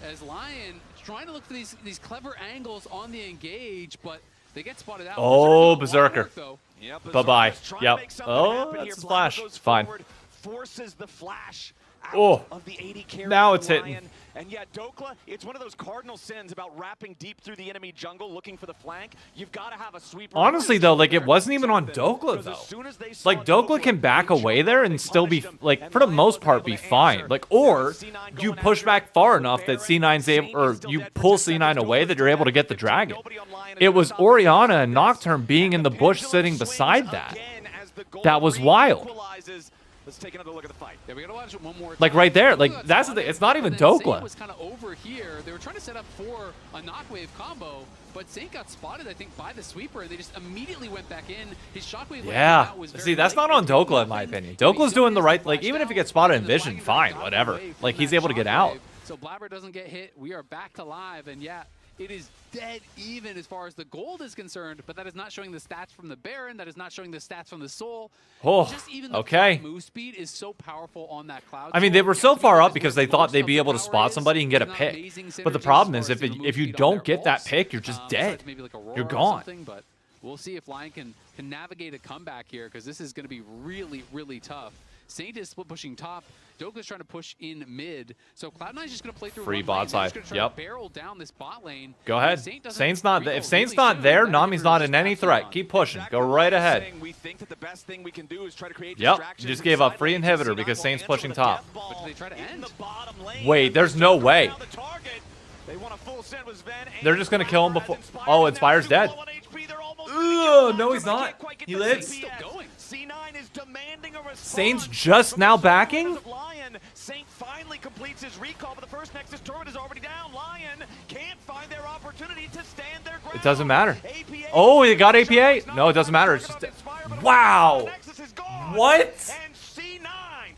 as LYON trying to look for these clever angles on the engage, but they get spotted out. Oh, Berserker's doing a lot of Berserker. work, though. Yep, Bye-bye. Berserker's trying to Yep. make something Oh, happen that's here. the Blabber flash. goes Fine. forward, forces the flash out Oh. of the 80 carry Now from it's hitting. LYON. And yet Dokla, it's one of those cardinal sins about wrapping deep through the enemy jungle looking for the flank. You've got to have a sweeper. Honestly, though, like, it wasn't even on Something. Dokla, Because as though. soon as they saw Like, Dokla can back they away jumped there up, and they still be, punished him, like, and for the LYON most wasn't part, able be to fine. answer. Like, or C9 you going push after back far the enough that Baron. C9's able, Saint or is still you dead for pull 10 seconds. C9 away that you're able to get the Dokla dragon. nobody on LYON is It on was top of Orianna this. and Nocturne being in the bush pendulum sitting swings beside that. again as the That was Golden wild. Reed equalizes. Let's take another look at the fight. Yeah, we gotta watch it one more Like, time. right there, like, Dokla got that's the spotted, thing, it's not even but then Saint Dokla. was kind of over here. They were trying to set up for a knockwave combo, but Saint got spotted, I think, by the sweeper. They just immediately went back in. His shockwave Yeah. See, that's not on Dokla, in my opinion. Dokla's doing the right, like, even if he gets spotted in vision, fine, whatever. Like, he's able to get out. So Blabber doesn't get hit. We are back to live, and yeah, it is dead even as far as the gold is concerned, but that is not showing the stats from the Baron. That is not showing the stats from the Soul. Oh, Just even the okay. flat move speed is so powerful on that Cloud. I mean, they Soul. were so To be far honest, up because where they thought most they'd of be the able to power spot is, somebody and get a there's not pick. amazing But the synergy problem as is far as the move if you speed on don't their get that ults, pick, you're just dead. besides maybe like a You're Roar or gone. something, but we'll see if LYON can navigate a comeback here, because this is going to be really, really tough. Saint is split pushing top. Doka's trying to push in mid. So Cloud9 is just going to play through Free one bot lane. They're just side. gonna try Yep. to barrel down this bot lane. Go ahead. Saint Saint's not. reload If Saint's really not soon. there, That Nami's not in resist any that threat. LYON. Keep pushing. Exactly Go what right I'm ahead. saying. We think that the best thing we can do is try to create Yep. distractions Just gave up free inside lanes. inhibitor C9 because will Saint's answer pushing the top. death ball But do they try to in end? the bottom lane. Wait, there's no way. Around the target. They want a full send with Sven They're and just gonna kill him Inspire. before. Oh, Inspire's Now dead. super low on HP. They're almost Ugh, gonna get no, he's They can't not. quite get He the lives. CPS. Still going. C9 is demanding a response. Saint's just from now the survivors backing? of LYON. Saint finally completes his recall, but the first Nexus turret is already down. LYON can't find their opportunity to stand their ground. It doesn't matter. APA Oh, he got APA? It's not No, it doesn't matter. It's target just... on Inspire, but Wow. Nexus is gone. What? And C9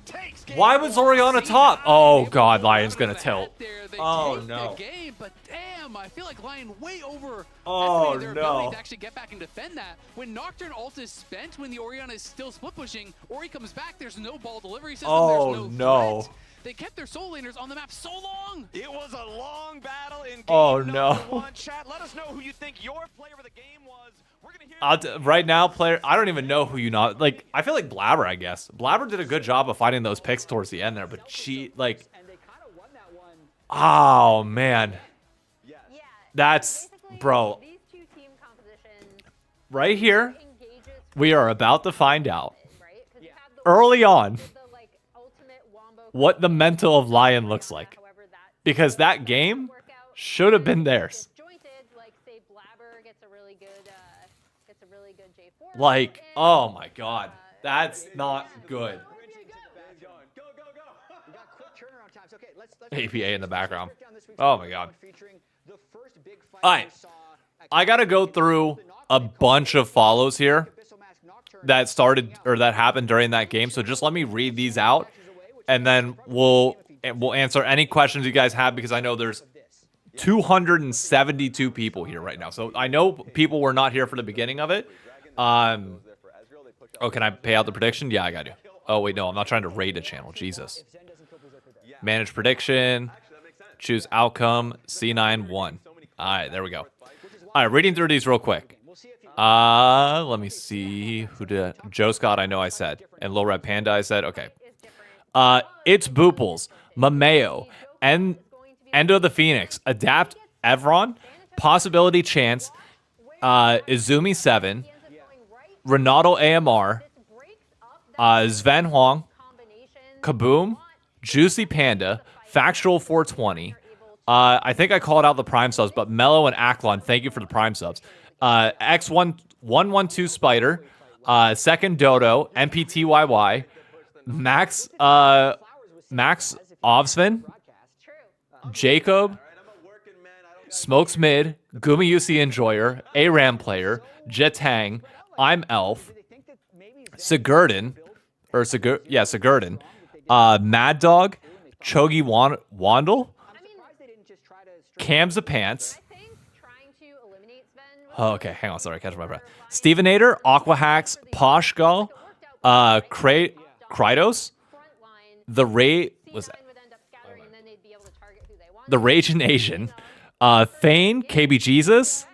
takes game Why was one. Oriana C9 top? Oh, able God, to LYON's run gonna with a tilt. hat there. They Oh, take no. the game, but damn, I feel like LYON way over Oh, their no. ability to actually get back and defend that. When Nocturne ult is spent, when the Oriana is still split pushing, Ori comes back, there's no ball delivery system, Oh, there's no. threat. They kept their soul laners on the map so long. It was a long battle in game Oh, number no. one. Chat, let us know who you think your player of the game was. We're gonna hear Right now, player, I don't even know who you not like. I feel like Blabber, I guess. Blabber did a good job of finding those picks towards the end there, but she, like, And they kind of won that one. oh man, Yeah. that's, Basically, bro, These two team compositions right here, engages we are about to find out right? 'Cause you have the early on with the, like, ultimate wombo what the mental of LYON looks like, however that because that game work out. should have been theirs. Disjointed, like say Blabber gets a really good J4. Like, and, oh my God, that's not good. Go, go, go. We got quick turnaround times. Okay, let's APA in the background. break down this week's Oh my God. featuring the first big fight All right, we saw at I gotta go through a bunch of follows here that started or that happened during that game. So just let me read these out, and then we'll answer any questions you guys have, because I know there's 272 people here right now. So I know people were not here for the beginning of it. Oh, can I pay out the prediction? Yeah, I got to. Oh wait, no, I'm not trying to raid a channel. Jesus. Manage prediction. Choose outcome. C9 1. All right, there we go. All right, reading through these real quick. Let me see who did. Joe Scott, I know I said, and Low Red Panda, I said. Okay. It's Booples, Mameo, and Endo the Phoenix, Adapt, Evron, Possibility Chance, Izumi 7, Renato AMR, Sven Huang, Kaboom, Juicy Panda, Factual 420. I think I called out the Prime subs, but Mello and Aklon, thank you for the Prime subs. X112 Spider, Second Dodo, MPTYY, Max Ovsven, Jacob, Smokes Mid, Gumi UC Enjoyer, Aram Player, Jetang, I'm Elf, Sigurden, Mad Dog, Chogi Wandle, Cam's a Pants. Oh, okay, hang on, sorry, catch my breath. Stevenator, Aquahacks, Poshgal, Krydos, The Ray was that? The Raging Asian, Thane, KB Jesus,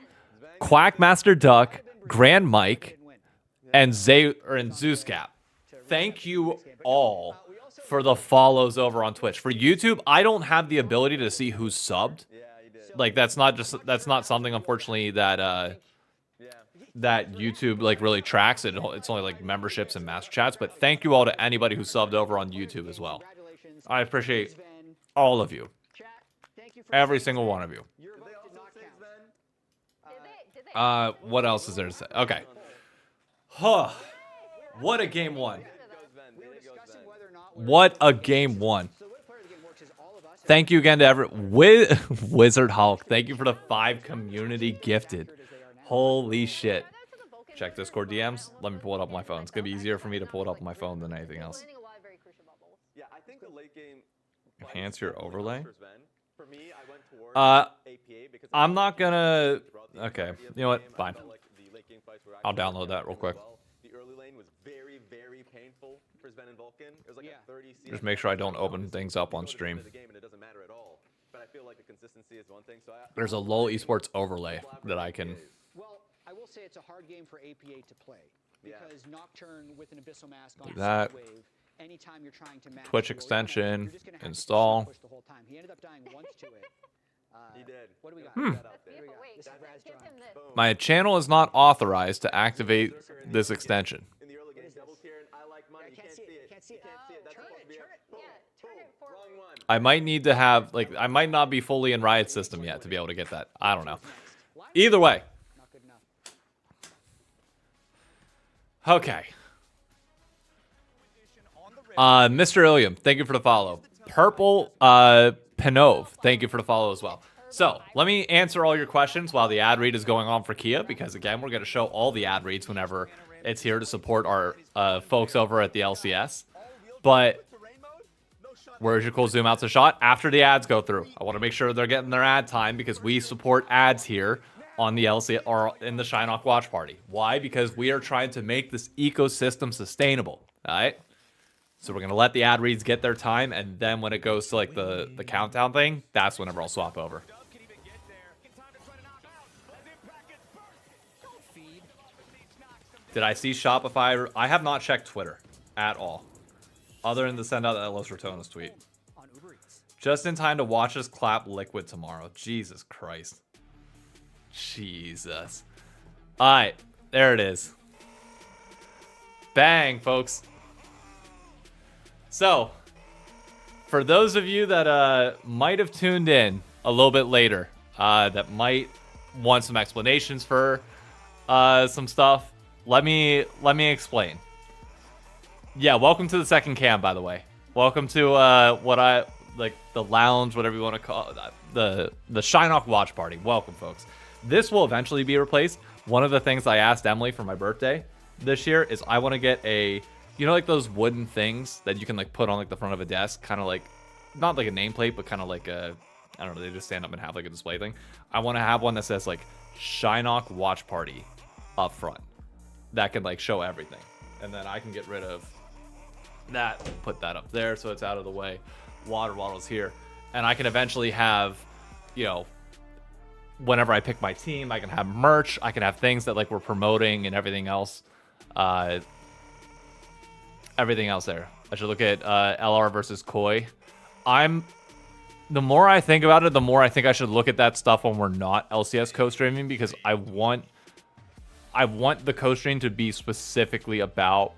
Quackmaster Duck, Grand Mike, and Zeuscap. Thank you all for the follows over on Twitch. For YouTube, I don't have the ability to see who's subbed. Like that's not something, unfortunately, that that YouTube like really tracks. It's only like memberships and master chats. But thank you all to anybody who subbed over on YouTube as well. I appreciate all of you. Every single one of you. What else is there to say? Okay. Huh. What a game one. What a game one. Thank you again to Wizard Hulk. Thank you for the 5 community gifted. Holy shit. Check Discord DMs. Let me pull it up on my phone. It's going to be easier for me to pull it up on my phone than anything else. Yeah, I think the late game Enhance your overlay. for me, I went towards APA because I'm not gonna. Okay, you know what? I Fine. felt like the late game fights were I'll actually download that real quick. well. The early lane was very, very painful for Sven and Vulcan. It was like a 30 Just make sure I don't open things up on stream. the game and it doesn't matter at all. But I feel like the consistency is one thing. So There's a LoL Esports overlay that I can I will say it's a hard game for APA to play because Nocturne with an Abyssal Mask on that. Wave, anytime you're trying to match Twitch the LYON, extension, you're just gonna have to install. push the whole time. He ended up dying once to it. He did. What do we got? Yeah, Here but we go. wait, This is Raz give drawing. him this. My channel is not authorized to activate this extension. In the early game, double Kieran, I like money. I You can't see it. Can't see it. That's Turn supposed it, to be turn it. Boom, Yeah, turn boom, it forward. wrong one. I might need to have, like, I might not be fully in Riot system yet to be able to get that. I don't know. Either way. Not good enough. Okay. Mr. Illiam, thank you for the follow. Purple Pinov, thank you for the follow as well. So, let me answer all your questions while the ad read is going on for Kia, because again, we're going to show all the ad reads whenever it's here to support our folks over at the LCS. But where's your cool zoom out to shot? After the ads go through. I want to make sure they're getting their ad time because we support ads here on the LCS or in the ShyKnock watch party. Why? Because we are trying to make this ecosystem sustainable. All right? So we're going to let the ad reads get their time, and then when it goes to like the countdown thing, that's whenever I'll swap over. Did I see Shopify? I have not checked Twitter at all, other than to send out that Los Ratonas tweet. Just in time to watch us clap Liquid tomorrow. Jesus Christ. Jesus. All right, there it is. Bang, folks. So, for those of you that might have tuned in a little bit later, that might want some explanations for some stuff, let me explain. Yeah, welcome to the second cam, by the way. Welcome to what I like, the lounge, whatever you want to call it, the ShyKnock watch party. Welcome, folks. This will eventually be replaced. One of the things I asked Emily for my birthday this year is I want to get a, you know, like those wooden things that you can like put on like the front of a desk, kind of like, not like a nameplate, but kind of like a, I don't know, they just stand up and have like a display thing. I want to have one that says like ShyKnock watch party up front that can like show everything, and then I can get rid of that, put that up there so it's out of the way. Water bottles here, and I can eventually have, you know, whenever I pick my team, I can have merch, I can have things that like we're promoting and everything else. Everything else there. I should look at LR versus Koi. The more I think about it, the more I think I should look at that stuff when we're not LCS co-streaming, because I want the co-stream to be specifically about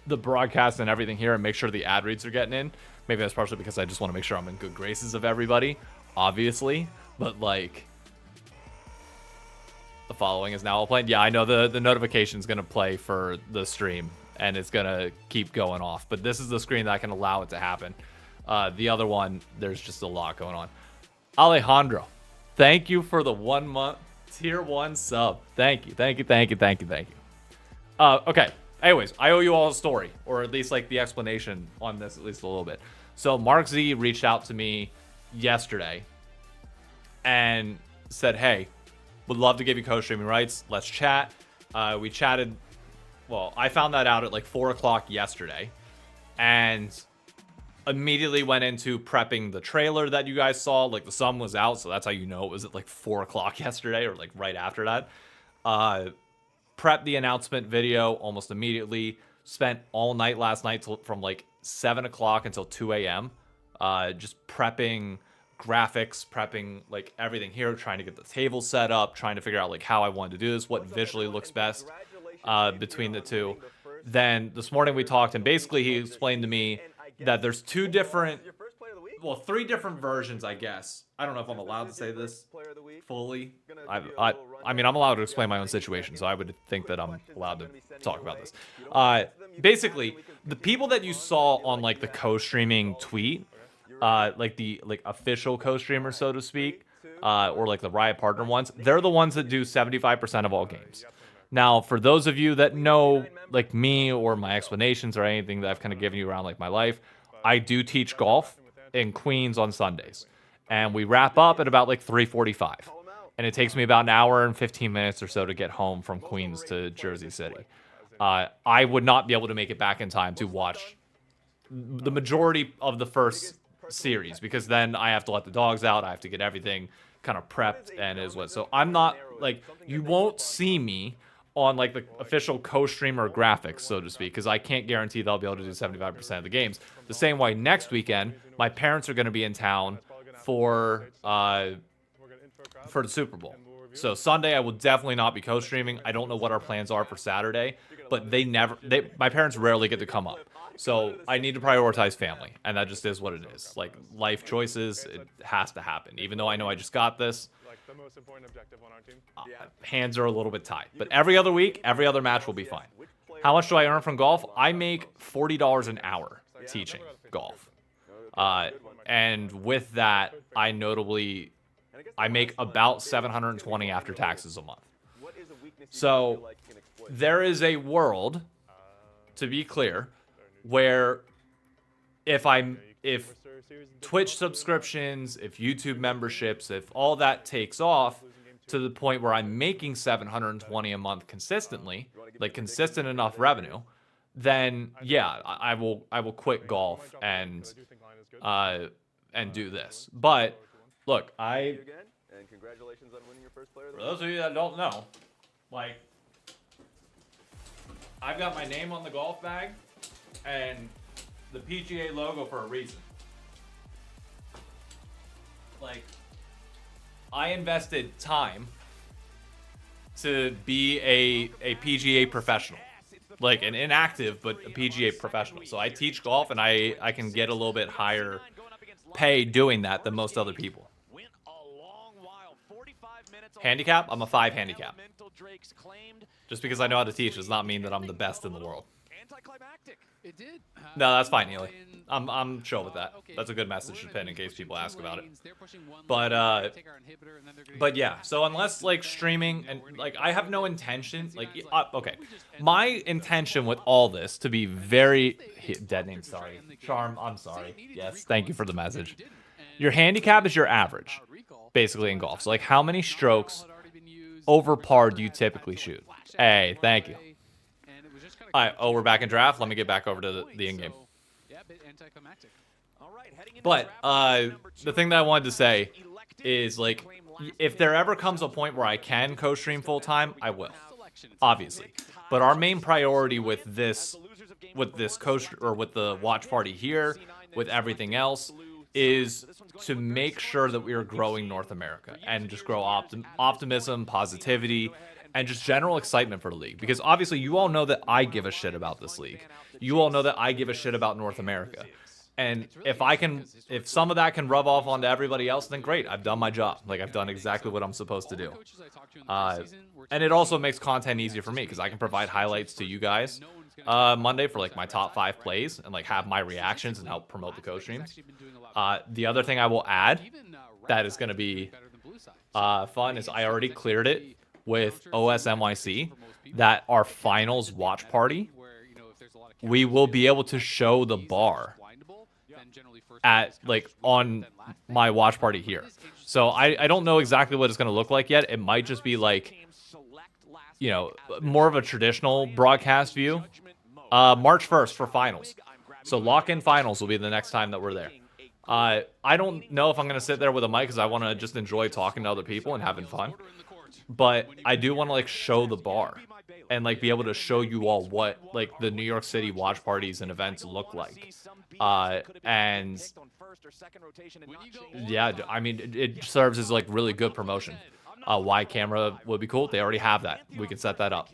the broadcast and everything here, and make sure the ad reads are getting in. Maybe that's partially because I just want to make sure I'm in good graces of everybody, obviously. But like, the following is now all playing. Yeah, I know the notification is going to play for the stream, and it's going to keep going off. But this is the screen that can allow it to happen. The other one, there's just a lot going on. Alejandro, thank you for the 1 month tier 1 sub. Thank you. Okay. Anyways, I owe you all a story, or at least like the explanation on this, at least a little bit. So Mark Z reached out to me yesterday and said, hey, would love to give you co-streaming rights. Let's chat. We chatted. Well, I found that out at like 4 o'clock yesterday, and immediately went into prepping the trailer that you guys saw. Like, the sun was out, so that's how you know it was at like 4 o'clock yesterday, or like right after that. Prepped the announcement video almost immediately. Spent all night last night from like 7 o'clock until 2 a.m. Just prepping graphics, prepping like everything here, trying to get the table set up, trying to figure out like how I wanted to do this, what visually looks best between the two. Then this morning we talked, and basically he explained to me that there's three different versions, I guess. I don't know if I'm allowed to say this fully. I mean, I'm allowed to explain my own situation, so I would think that I'm allowed to talk about this. Basically, the people that you saw on like the co-streaming tweet, like the official co-streamer, so to speak, or like the Riot partner ones, they're the ones that do 75% of all games. Now, for those of you that know like me or my explanations or anything that I've kind of given you around like my life, I do teach golf in Queens on Sundays, and we wrap up at about like 3:45, and it takes me about an hour and 15 minutes or so to get home from Queens to Jersey City. I would not be able to make it back in time to watch the majority of the first series, because then I have to let the dogs out, I have to get everything kind of prepped and is what. So I'm not like, you won't see me on like the official co-streamer graphics, so to speak, because I can't guarantee they'll be able to do 75% of the games. The same way next weekend, my parents are going to be in town for the Super Bowl. So Sunday I will definitely not be co-streaming. I don't know what our plans are for Saturday, but my parents rarely get to come up. So I need to prioritize family, and that just is what it is. Like, life choices, it has to happen. Even though I know I just got this, the most important objective on our team. hands are a little bit tied. But every other week, every other match will be fine. How much do I earn from golf? I make $40 an hour teaching golf. And with that, I make about 720 after taxes a month. So there is a world, to be clear, where if Twitch subscriptions, if YouTube memberships, if all that takes off to the point where I'm making 720 a month consistently, like consistent enough revenue, then yeah, I will quit golf and do this. But look, And congratulations on winning your first player of the for those of you that don't know, like, I've got my name on the golf bag and the PGA logo for a reason. Like, I invested time to be a PGA professional. Like, an inactive, but a PGA professional. So I teach golf, and I can get a little bit higher pay doing that than most other people. Handicap? I'm a 5 handicap. Just because I know how to teach does not mean that I'm the best in the world. It did. No, that's fine, Neely. I'm chill with that. That's a good message to pin in case people ask about it. But yeah, so unless like streaming and like I have no intention, like okay, my intention with all this to be very dead name. Sorry, Charm. I'm sorry. Yes, thank you for the message. Your handicap is your average, basically in golf. So like, how many strokes over par do you typically shoot? Hey, thank you. All right, oh, we're back in draft. Let me get back over to the in-game. But the thing that I wanted to say is, like, if there ever comes a point where I can co-stream full-time, I will, obviously. But our main priority with this with the watch party here, with everything else, is to make sure that we are growing North America and just grow optimism, positivity, and just general excitement for the league. Because obviously you all know that I give a shit about this league. You all know that I give a shit about North America. And if some of that can rub off onto everybody else, then great. I've done my job. Like, I've done exactly what I'm supposed to do. And it also makes content easier for me because I can provide highlights to you guys Monday for like my top 5 plays and like have my reactions and help promote the co-streams. The other thing I will add that is going to be fun is I already cleared it with OSNYC that our finals watch party, we will be able to show the bar at like on my watch party here. So I don't know exactly what it's going to look like yet. It might just be like, you know, more of a traditional broadcast view. March 1st for finals. So lock-in finals will be the next time that we're there. I don't know if I'm going to sit there with a mic because I want to just enjoy talking to other people and having fun. But I do want to like show the bar and like be able to show you all what like the New York City watch parties and events look like. And yeah, I mean, it serves as like really good promotion. Y camera would be cool. They already have that. We can set that up.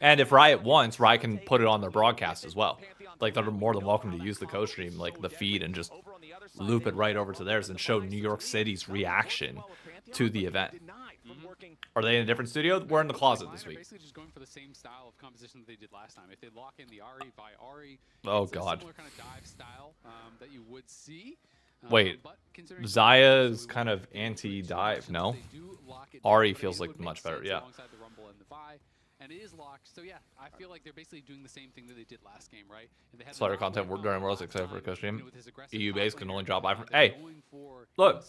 And if Riot wants, Riot can put it on their broadcast as well. Like, they're more than welcome to use the co-stream, like the feed, and just loop it right over to theirs and show New York City's reaction to the event. Are they in a different studio? We're in the closet this week. Basically just going for the same style of composition that they did last time. If they lock in the Ari by Ari, oh it's god, a similar kind of dive style that you would see. Wait, Zaya is kind of anti-dive, no? Ari feels like much better, yeah. And it is locked, so yeah, I feel like they're basically doing the same thing that they did last game, right? Slaughter content during Worlds except for co-stream. EU base can only drop by from. Hey, look.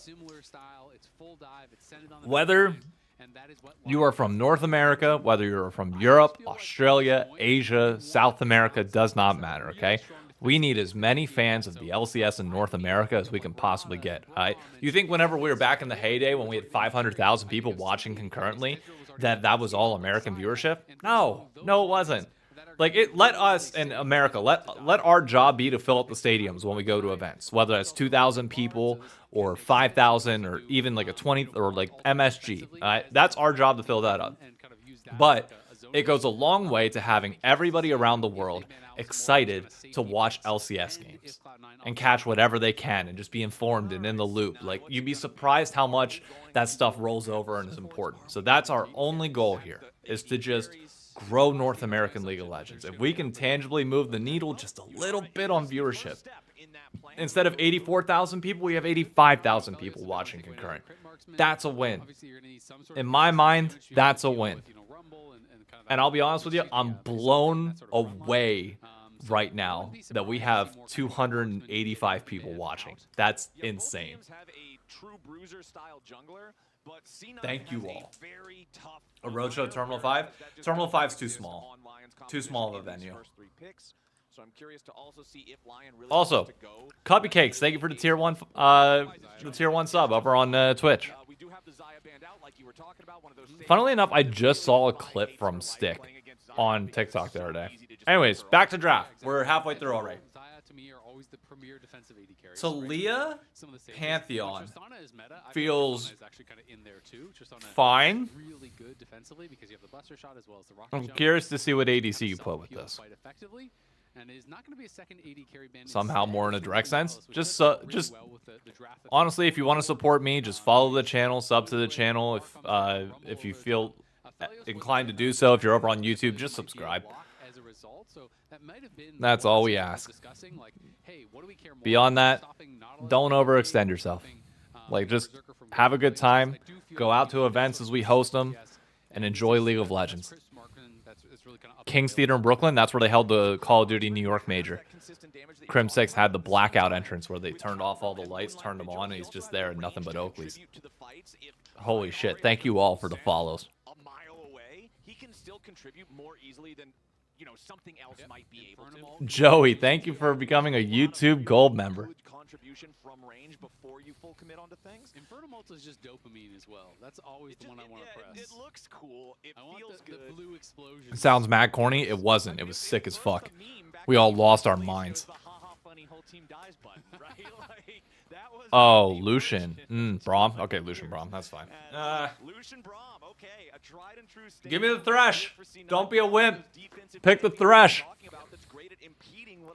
Whether And that is what You are from North America, whether you're from Europe, Australia, Asia, South America, does not matter, okay? We need as many fans of the LCS in North America as we can possibly get, all right? You think whenever we were back in the heyday when we had 500,000 people watching concurrently, that was all American viewership? No, it wasn't. Like, let us in America, let our job be to fill up the stadiums when we go to events, whether that's 2,000 people or 5,000 or even like a 20 or like MSG. That's our job to fill that up. But it goes a long way to having everybody around the world excited to watch LCS games and catch whatever they can and just be informed and in the loop. Like, you'd be surprised how much that stuff rolls over and is important. So that's our only goal here, is to just grow North American League of Legends. If we can tangibly move the needle just a little bit on viewership, instead of 84,000 people, we have 85,000 people watching concurrent. That's a win. In my mind, that's a win. And I'll be honest with you, I'm blown away right now that we have 285 people watching. That's insane. Thank you all. A roadshow Terminal 5? Terminal 5's too small. Too small of a venue. Also, Cupcakes, thank you for the tier 1 sub over on Twitch. Funnily enough, I just saw a clip from Stick on TikTok the other day. Anyways, back to draft. We're halfway through already. Talia Pantheon feels fine. I'm curious to see what ADC you put with this. Somehow more in a direct sense. Just honestly, if you want to support me, just follow the channel, sub to the channel. If you feel inclined to do so, if you're over on YouTube, just subscribe. That's all we ask. Beyond that, don't overextend yourself. Like, just have a good time, go out to events as we host them, and enjoy League of Legends. King's Theater in Brooklyn, that's where they held the Call of Duty New York Major. Crim 6 had the blackout entrance where they turned off all the lights, turned them on, and he's just there and nothing but Oakleys. Holy shit, thank you all for the follows. Joey, thank you for becoming a YouTube Gold member. Inferno Multi is just dopamine as well. That's always the one I want to press. It looks cool. It feels good. The blue explosion. It sounds mad corny. It wasn't. It was sick as fuck. We all lost our minds. Oh, Lucian. Braum. Okay, Lucian Braum. That's fine. Lucian Braum. Okay, a tried and true give me the Thresh. Don't be a wimp. Pick the Thresh.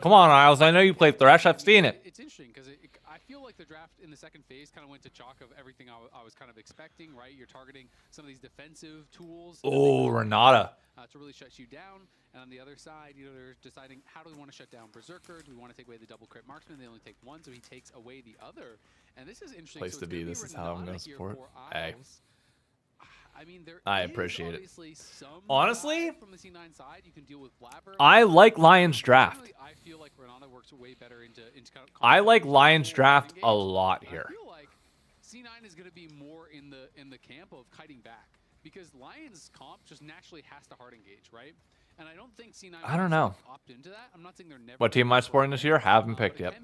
Come on, Isles. I know you played Thresh. I've seen it. It's interesting because I feel like the draft in the second phase kind of went to chalk of everything I was kind of expecting, right? You're targeting some of these defensive tools. Oh, Renata. To really shut you down. And on the other side, they're deciding, how do we want to shut down Berserker? Do we want to take away the double crit marksman? They only take one, so he takes away the other. And this is interesting. Place to be. This is how I'm going to support. Hey. I mean, I appreciate it. Honestly, from the C9 side, you can deal with Blabber. I like Lion's draft. I feel like Renata works way better into kind of I like Lion's draft a lot here. I feel like C9 is going to be more in the camp of kiting back because Lion's comp just naturally has to hard engage, right? And I don't think C9 I don't know. opt into that. I'm not saying they're never. What team am I supporting this year? Haven't picked yet.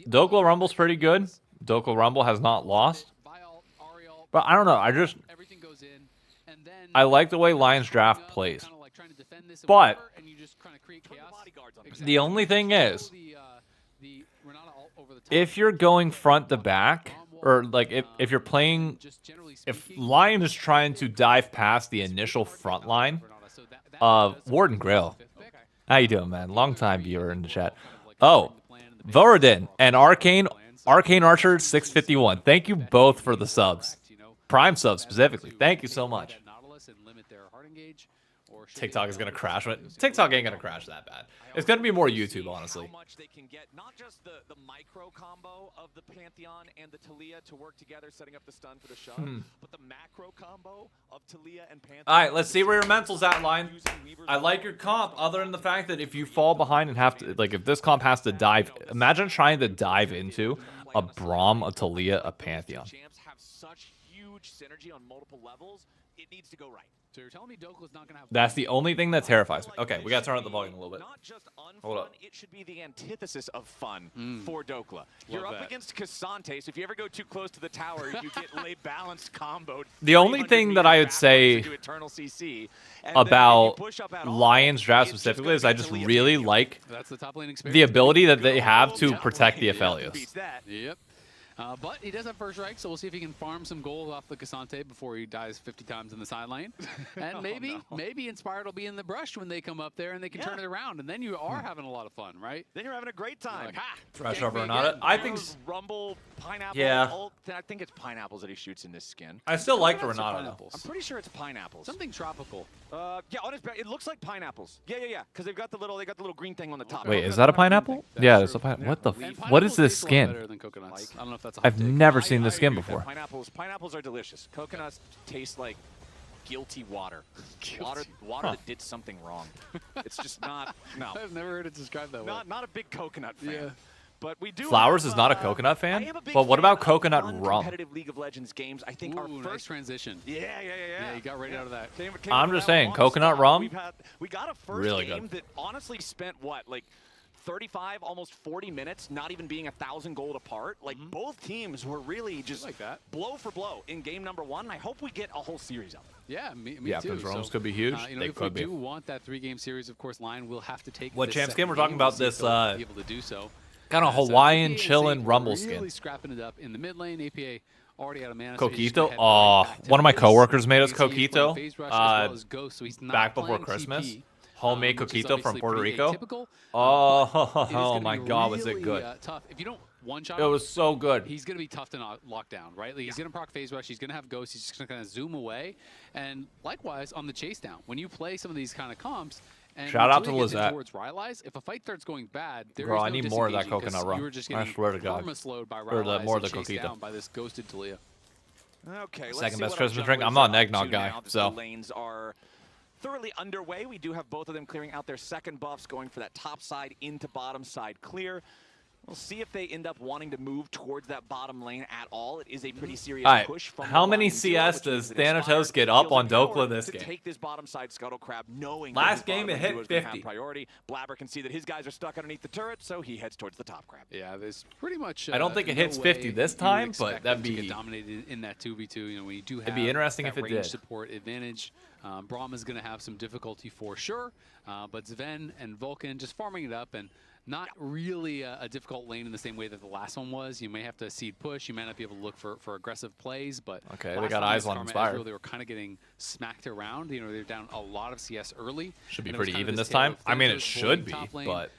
Doklo Rumble's pretty good. Doklo Rumble has not lost. But I don't know. I like the way Lion's draft plays. But the only thing is, if you're going front to back, or like if you're playing, if Lion is trying to dive past the initial front line of Warden Grill. How you doing, man? Long time viewer in the chat. Oh, Voradin and Arcane Archer 651. Thank you both for the subs. Prime subs specifically. Thank you so much. TikTok is gonna crash. TikTok ain't gonna crash that bad. It's gonna be more YouTube, honestly. How much they can get, not just the micro combo of the Pantheon and the Talia to work together, setting up the stun for the shove, but the macro combo of Talia and Pantheon. All right, let's see where your mental's at, Line. I like your comp, other than the fact that if you fall behind and have to, like, if this comp has to dive, imagine trying to dive into a Braum, a Talia, a Pantheon. huge synergy on multiple levels, it needs to go right. So you're telling me Dokla's not gonna have? That's the only thing that terrifies me. Okay, we gotta turn up the volume a little bit. Not just Hold unfun, up. it should be the antithesis of fun for Dokla. You're Love up that. against Cassante, so if you ever go too close to the tower, you get lay balanced comboed. The only 300 thing that I would meters say backwards into Eternal CC, and then if you about push up at all, Lions draft it's just specifically gonna is I be just to really Leah. like That's the top lane experience. the ability that they Good have old to top protect the lane. Aphelios. Beats that. Yep. But he does have first strike, so we'll see if he can farm some gold off the Cassante before he dies 50 times in the side lane. And maybe Inspired will be in the brush when they come up there and they can turn it around. And then you are having a lot of fun, right? Then you're having a great time. Like, ha! Fresh gank over me Renata. again. I think Rumble, pineapple, Yeah. ult. I think it's pineapples that he shoots in this skin. I still like the Coconuts or Renata. though. pineapples? I'm pretty sure it's pineapples. Something tropical. Yeah, on his back, it looks like pineapples. Yeah. Because they got the little green thing on the top. Wait, is that a pineapple? Yeah, that's a pineapple. What the? And What is pineapples this taste a lot skin? better than coconuts. I don't know if that's a hot I've take. never seen this I skin agree with that. before. Pineapples are delicious. Coconuts taste like guilty water. Water Huh. that did something wrong. It's just not. No. I've never heard it described that way. Not a big coconut fan. Yeah. But we do. Flowers have, is not a coconut I fan, am a big but what fan about of coconut rum? Competitive League of Legends games. I think our Ooh, first nice transition. Yeah. Yeah, you got right out of that. Came I'm from just that saying, on the coconut spot. rum, We got a first really game good. that honestly spent what, like 35, almost 40 minutes, not even being 1,000 gold apart. Like both teams were really just like that. blow for blow in game number 1. I hope we get a whole series of it. Yeah, me Yeah, too. because roams So, could be huge. you know, They if could we be. do want that 3-game series, of course, Lion will have to take What this champs second game? We're talking game. about We'll see if this, they'll be able to do so. Kind of So Hawaiian APA chillin' is rumble really skin. scrapping it up in the mid lane. APA already out of mana. so he's just Coquito? gonna head Oh, right back to one of my base. coworkers made us You can see he's playing Coquito, phase rush as well as Ghost, so he's not back before playing Christmas. TP, Homemade which is Coquito from obviously Puerto pretty Rico. atypical. It is Oh gonna my be God, was it really, good? Tough. If you don't one-shot It was so good. he's going to be tough to lock down, right? Like, he's going to proc phase rush. He's going to have ghosts. He's just going to kind of zoom away. And likewise, on the chase down, when you play some of these kind of comps, and Shout out to Julia gets in Lizette. towards Rylai's, if a fight starts going bad, there Bro, is I no need more of that disengaging 'cause coconut rum. You were just I getting swear to God. perma-slowed by Or the- Rylai's more and of the chased Coquito. down by this ghosted Talia. Okay, let's Second see best what our Christmas drink. junglers I'm not are an up eggnog to guy, now that so. the lanes are thoroughly underway. We do have both of them clearing out their second buffs, going for that top side into bottom side clear. We'll see if they end up wanting to move towards that bottom lane at all. It is a pretty serious All right, push from how the many Lions duo, CS which does means that Thanatos Inspired get up feels on empowered Dokla this to game? take this bottom side scuttle crab, knowing Last that his game, bottom it lane hit duo is gonna 50. have priority. Blabber can see that his guys are stuck underneath the turret, so he heads towards the top crab. Yeah, there's pretty much. I don't think it no hits way 50 this you time, expect but that'd them to be- get dominated in that 2v2. You know, when you do have It'd be interesting that if it range did. support advantage. Braum is going to have some difficulty for sure, but Sven and Vulcan just farming it up and not really a difficult lane in the same way that the last one was. You may have to seed push. You might not be able to look for aggressive plays, but Okay, they last got time eyes against on Karma Inspired. Ezreal, they were kind of getting smacked around. You know, they're down a lot of CS early. Should be and it was pretty kind of even this this tale time. of I mean, it Thanatos should holding be, top lane, but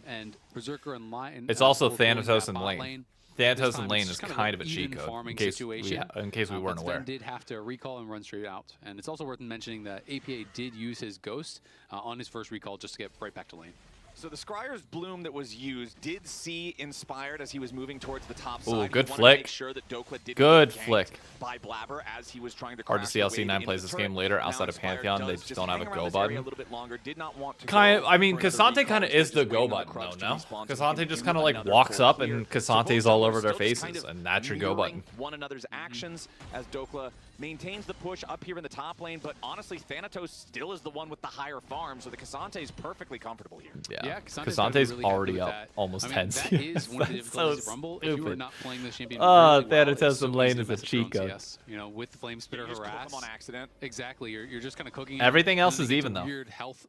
and Berserker and Lion. it's also both holding Thanatos that and bot lane. Thanatos This time and lane it's is just kind of a an cheat even code, farming in case situation. we weren't but aware. Sven did have to recall and run straight out. And it's also worth mentioning that APA did use his Ghost on his first recall just to get right back to lane. So the Scryer's Bloom that was used did see Inspired as he was moving towards the top Ooh, side. He good wanted flick. To make sure that Dokla didn't Good get ganked flick. by Blabber as he was trying to Hard to crash see the how wave C9 into plays the this game turret. later Now outside of Inspired Pantheon. They does just don't have hang a around go this area button. A little bit longer. Did not want to Kind go of, I mean, for another Cassante recall, kind of instead is the just go waiting on button, though, Crux to no? respawn so he Cassante can just do kind of like another walks full up clear. and So Cassante's both all junglers over their still just kind faces, of and that's your go mirroring button. one another's actions as Dokla maintains the push up here in the top lane, but honestly, Thanatos still is the one with the higher farm, so the Cassante is perfectly comfortable here. Yeah, Cassante's gotta be really happy already with up that. almost I mean, 10 that CS. is one of the That's difficulties so of Rumble. If you are stupid. not playing this champion Oh, really well, Thanatos it's so and lane easy is to a mess with your own cheat code. CS. You know, with the Flame Spitter You just click Harass. them on accident. Exactly, you're just kind of cooking. Everything them, else and is they get even, to though. Weird health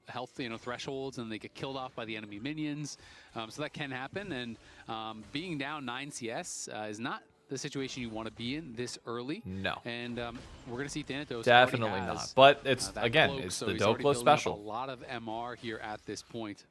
thresholds, and they get killed off by the enemy minions. So that can happen, and being down 9 CS is not the situation you want to be in this early. No. And we're going to see Thanatos. Definitely already not. has, But it's, that again, cloak, it's so the he's already Dokla building up special. A lot of MR here at this point.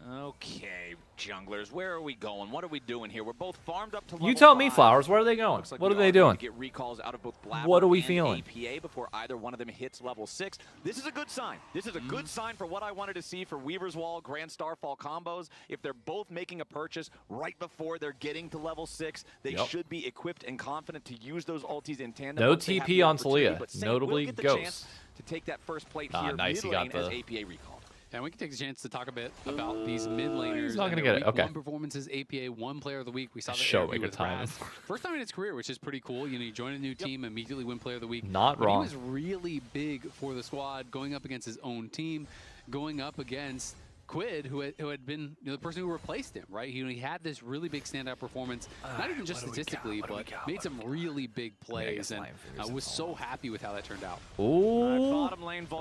Okay, junglers, where are we going? What are we doing here? We're both farmed up to level You tell me, 5. Flowers, where are they going? Looks like What we are they going doing? to get recalls out of both Blabber What are we and feeling? APA before either one of them hits level 6. This is a good sign. This is a good sign for what I wanted to see for Weaver's Wall, Grand Starfall combos. If they're both making a purchase right before they're getting to level 6, they Yep. should be equipped and confident to use those ultis in tandem. No once they have TP the on opportunity. Talia, But Saint notably will get the Ghost. chance to take that first plate Ah, here nice, he mid lane got as the- APA recalled. And we can take a chance to talk a bit about these mid laners. He's not and gonna their get it. week Okay. 1 performances. APA 1 player of the week. We saw that Show interview make a with time. Raz. First time in his career, which is pretty cool. You know, you join a new team, immediately win player of the week. Not but wrong. He was really big for the squad, going up against his own team, going up against Quid, who had been the person who replaced him, right? He had this really big standout performance, not even just statistically, but made some really big plays, and was so happy with how that turned out. Ooh.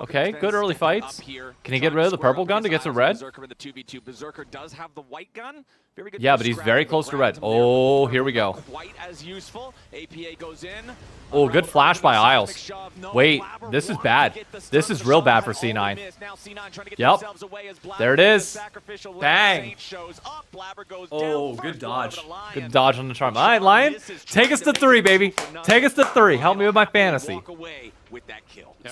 Okay, good early fights. Can he get rid of the purple gun to get to red? Berserker in the 2v2. Berserker does have the white gun. Very good. Yeah, but he's very close to red. Oh, here we go. Quite as useful. APA goes in. Oh, good flash by Isles. Wait, this is bad. This is real bad for C9. Yep. There it is. Bang. Oh, good dodge. Good dodge on the charm. All right, Lion. Take us to 3, baby. Take us to 3. Help me with my fantasy.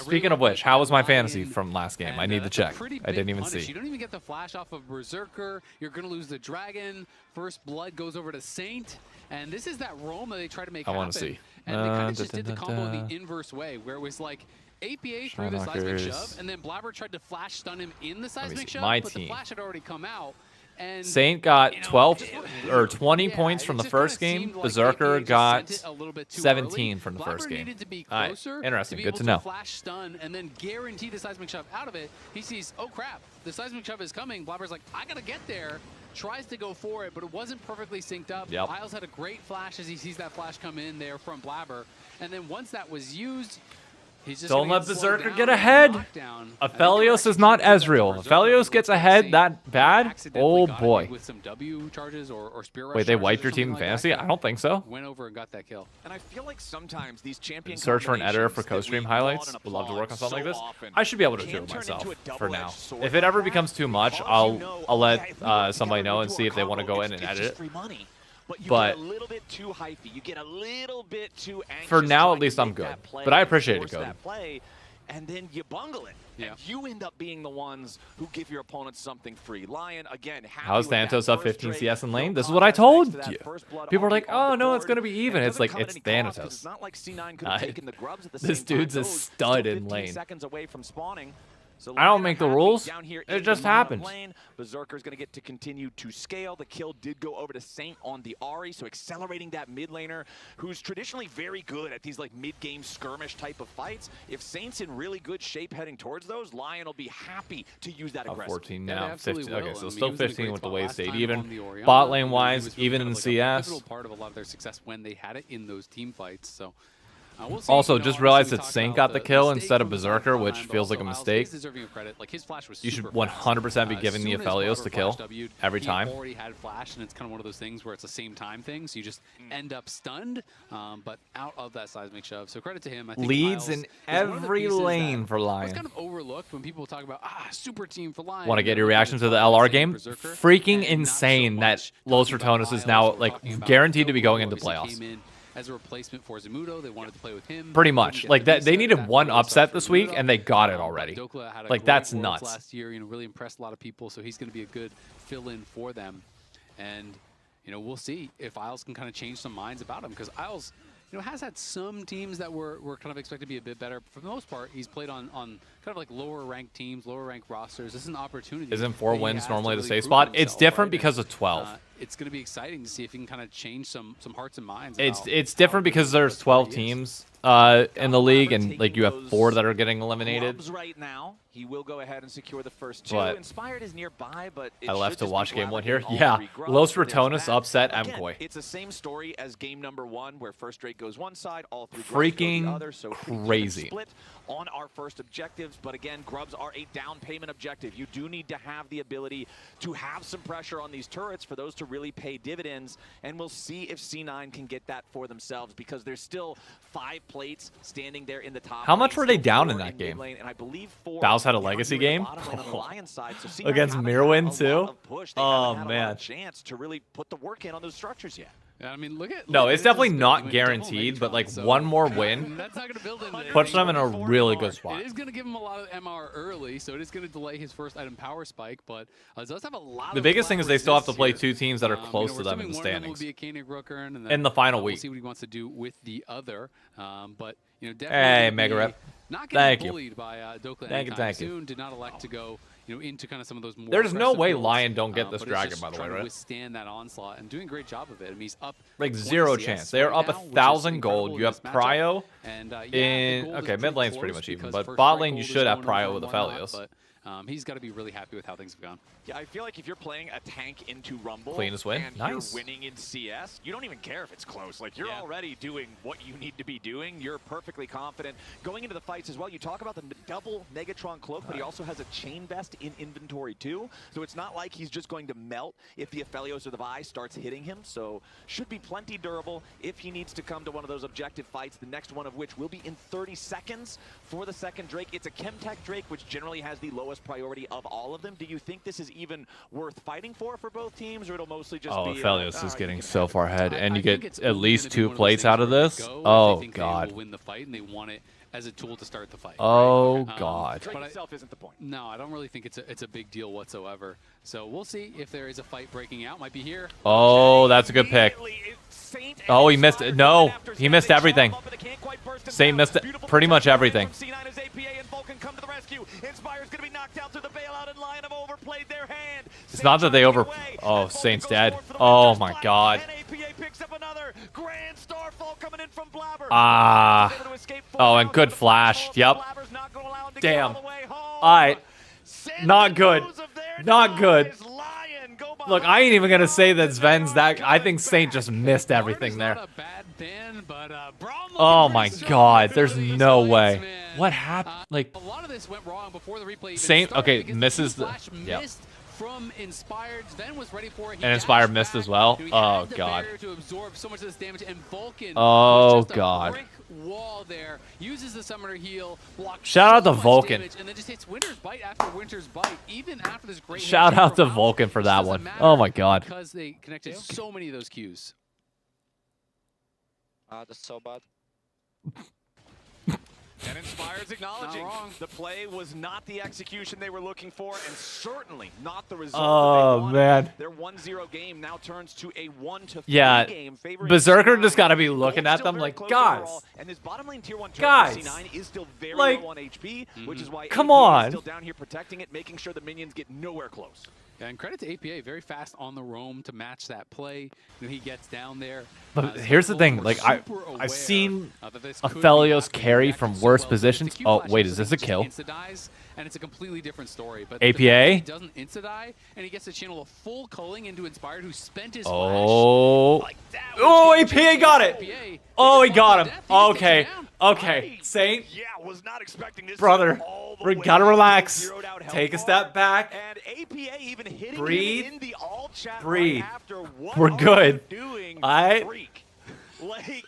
Speaking of which, how was my fantasy from last game? I need to check. I didn't even see. You don't even get the flash off of Berserker. You're going to lose the Dragon. First Blood goes over to Saint. And this is that roam that they try to make happen. I want to see. And they kind of just did the combo the inverse way, where it was like APA threw the seismic shove, and then Blabber tried to flash stun him in the seismic shove, but the flash had already come out. And Saint got 12 or 20 points from the first game. Berserker got 17 from the first game. All right, interesting. Good to know. Flash stun and then guarantee the seismic shove out of it. He sees, oh crap, the seismic shove is coming. Blabber's like, I gotta get there. Tries to go for it, but it wasn't perfectly synced up. Yep. Isles had a great flash as he sees that flash come in there from Blabber, and then once that was used, he's just don't let Berserker get ahead. Aphelios is not Ezreal. Aphelios gets ahead that bad. Oh boy. With some W charges or spear rush Wait, they charges wiped or your team in something like fantasy? that. I don't think so. Went over and got that kill. And I feel like sometimes these champion Search for an editor for combinations co-stream that we highlights. laud and Would love to work on something like this. applaud so I should be able to often do it can turn myself into a for now. double-edged sword. If it ever becomes too much, Because I'll let somebody know and see if they want to go in and edit it. Free money. But you But get a little bit too hypey. You get a little bit too anxious. for now, trying at least to I'm make good. that play But I and appreciate it, force Cody. that play, and then you bungle it. Yeah. And you end up being the ones who give your opponent something free. Lion, again, happy How's with that Thanatos up first 15 trade. CS in lane? No This is what I contest thanks told to that you. first blood People are like, already on oh the no, it's board. going to be even. And it It's like, doesn't it's come at any cost, 'cause Thanatos. It's not like C9 could have taken the grubs at the This same time. dude's a Those stud still in 15 lane. seconds away from spawning. So I don't Lion make the happy rules. down here It in just the bottom happens. lane. Berserker's going to get to continue to scale. The kill did go over to Saint on the Ahri, so accelerating that mid laner, who's traditionally very good at these like mid-game skirmish type of fights. If Saint's in really good shape heading towards those, Lion will be happy to use that Up aggressive. 14 Yeah, they now. absolutely 15. Okay, will. so I mean, still he was in a 15 great with the spot way last stayed time even. on the Orion. Bot He lane was wise, really even kind in of like a CS. pivotal part of a lot of their success when they had it in those team fights. So. We'll see. Also, You know, just obviously realized we that talked Saint about got the kill mistake instead of from the Berserker, time, which but feels like a also Isles mistake. is deserving of credit. Like his flash was You should super fast. 100% be As giving the soon as Aphelios Blabber the kill flash W'd, every time. He already had flash, and it's kind of one of those things where it's the same time thing, so you just end up stunned, but out of that seismic shove. So credit to him. I think Leads Isles in is one of the every pieces lane that for was Lion. kind of overlooked when people talk about super team for Lion. Want to get your They're reaction looking to the at LR Saint game? Berserker, Freaking and not so insane that much Los talking about Ratonis is Isles now or like talking about guaranteed to be Doku, going who into obviously playoffs. came in as a replacement for Zamudo. They wanted to play with him. Pretty Couldn't much. get Like the that, they visa. needed That one really sucked upset for this week, Zamudo. and they got it already. Dokla had a Like great that's Worlds nuts. last year, really impressed a lot of people, so he's going to be a good fill-in for them. And we'll see if Isles can kind of change some minds about him, because Isles has had some teams that were kind of expected to be a bit better. For the most part, he's played on kind of like lower ranked teams, lower ranked rosters. This is an opportunity. Isn't 4 that he wins has normally to the really safe prove spot? It's himself, different right? because of 12. It's going to be exciting to see if he can kind of change some hearts and minds. It's about different how because good there's of a player 12 he is. teams in the league, and like you have 4 that are getting eliminated. Grubs right now. He will go ahead and secure the first 2. But Inspired is nearby, but it I left should to just watch be game 1 Blabber here. getting all Yeah, 3 grubs, Los so there's Ratonis that. upset Again, Mkoy. it's the same story as game number 1, where first rate goes one side, all 3 grubs Freaking go the other. So pretty even crazy. split on our first objectives, but again, grubs are a down payment objective. You do need to have the ability to have some pressure on these turrets for those to really pay dividends, and we'll see if C9 can get that for themselves, because there's still 5 plates standing there in the top. How much lane, were they still down 4 in that game? Lane, and I believe 4 Baus had a down legacy here in game? the bottom lane on the Lion side, so C9 Against haven't Mirwin, had a too? lot of push. They Oh, haven't had a lot man. of chance to really put the work in on those structures yet. Yeah, I mean, look at No, it's this definitely is not doing guaranteed, double but like mage one more so win that's not going to build into puts them in a anything. really good spot. It is going to give him a lot of MR early, so it is going to delay his first item power spike, but it does have a lot The of biggest thing is flat they still have to resists play here. 2 teams that are close we're to them in assuming the one of them standings. will be a Koenig Rooker, and then In the final we'll week. see what he wants to do with the other. But Hey, definitely Mega Rep. not Thank getting you. bullied by Dokla Thank you, anytime thank you. soon. Did not elect to go into kind of some of those more. There's no aggressive way builds. LYON don't get this But it's dragon, just by the way, trying to right? withstand that onslaught and doing a great job of it. I mean, he's up Like 20 zero CS chance. They are right up now, which is 1,000 incredible gold. in You have this matchup. Prio And in. Okay, mid lane's pretty much even, but bot lane you should have Prio with the Felios. But he's got to be really happy with how things have gone. Yeah, I feel like if you're playing a tank into Rumble Cleanest win. and Nice. you're winning in CS, you don't even care if it's close. Like, you're Yeah. already doing what you need to be doing. You're perfectly confident. Going into the fights as well, you talk about the double Megatron cloak, but he also has a chain vest in inventory too. So it's not like he's just going to melt if the Aphelios or the Vi starts hitting him. So should be plenty durable if he needs to come to one of those objective fights, the next one of which will be in 30 seconds for the second Drake. It's a Chemtech Drake, which generally has the lowest priority of all of them. Do you think this is even worth fighting for both teams, or it'll mostly just be... Felios is getting so far ahead, and you think get it's at only least gonna be 2 one of those plates things out of where they this. go if they Oh think they god. will win the fight, and they want it as a tool to start the fight. Oh right? god. Drake But itself isn't the point. No, I don't really think it's a big deal whatsoever. So we'll see if there is a fight breaking out. Might be here. Oh, that's a good pick. Oh, he missed it. No, he missed everything. Saint missed it. Pretty much everything. It's not that they over... Oh, Saint's dead. Oh my god. Ah. Oh, and good flash. Yep. Damn. Alright. Not good. Not good. Look, I ain't even gonna say that Sven's that... I think Saint just missed everything there. Oh my god, there's no way. What happened? Like, a lot of this went wrong before the replay even Saint, started okay, because misses the... flash Yeah. missed from Inspired. Sven was ready for it. He And Inspired dashed missed back. as well? He Oh, had the God. barrier to absorb so much of this damage, and Vulcan Oh, was just God. a brick wall there. Uses the summoner heal, blocks Shout out so to much Vulcan. damage, and then just hits Winter's Bite after Winter's Bite, even after this great Shout hit out to from Mouth. Vulcan for It that doesn't one. matter Oh my god. because they connected so many of those cues. That's so bad. And Inspired's acknowledging Not wrong. the play was not the execution they were looking for, and certainly not the result Oh, that they wanted. man. Their 1-0 game now turns to a 1-3 Yeah, game. Favoring Berserker C9. just gotta be looking at Still them very like, close guys, overall, and this bottom lane tier 1 turret guys, for C9 is still very like, low on HP, which is why come APA on. is still down here protecting it, making sure the minions get nowhere close. Yeah, and credit to APA, very fast on the roam to match that play. When he gets down there. But here's the thing, like, I've seen Aphelios carry from worse positions. Oh, wait, is this a kill? Insta-dies, and it's a completely different story. But APA? the fact that he doesn't insta-die, and he gets to channel a full culling into Inspired, who spent his Oh. flash. Like that Oh, was APA huge. got it. APA, Oh, he fought got to him. death. He just takes Okay. him down. Okay. Saint, Yeah, was not expecting this. brother, all the we way gotta to relax. zeroed out health Take a bar. step back. And APA even hitting Breathe. him in the all chat Breathe. right after. What We're are good. you doing, Aight? freak? Like,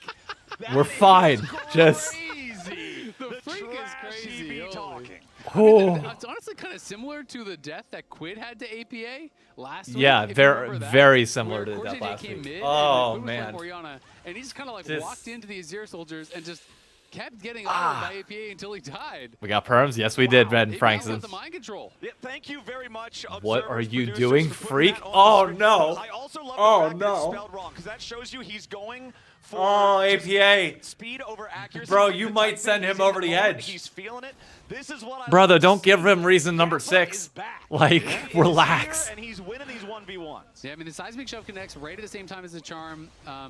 that We're is fine. Just... crazy. The freak is trash crazy, he be holy. talking. Oh. It's honestly kind of similar to the death that Quid had to APA last week. Yeah, if you very, remember that, very similar to where that Cortez last came week. mid, Oh, and man. Quid was playing Orianna, and he just kind of like Just- walked into the Azir soldiers and just kept getting armored by APA until he died. We got perms? Yes, we did, Ben APA Frankson. got the mind control. Yeah, thank you very much. What are observers, you producers, doing, for putting freak? that on Oh, the screen. no. I also love Oh, the fact that it's no. spelled wrong, because that shows you he's going for Oh, just APA. speed over accuracy. Bro, like you the might type send thing him he's in over the moment, edge. He's feeling it. This is what I Brother, love to don't give see. him reason number That play 6. is back. Like, He is relax. here, and he's winning these 1v1s. Yeah, I mean, the seismic shove connects right at the same time as the charm.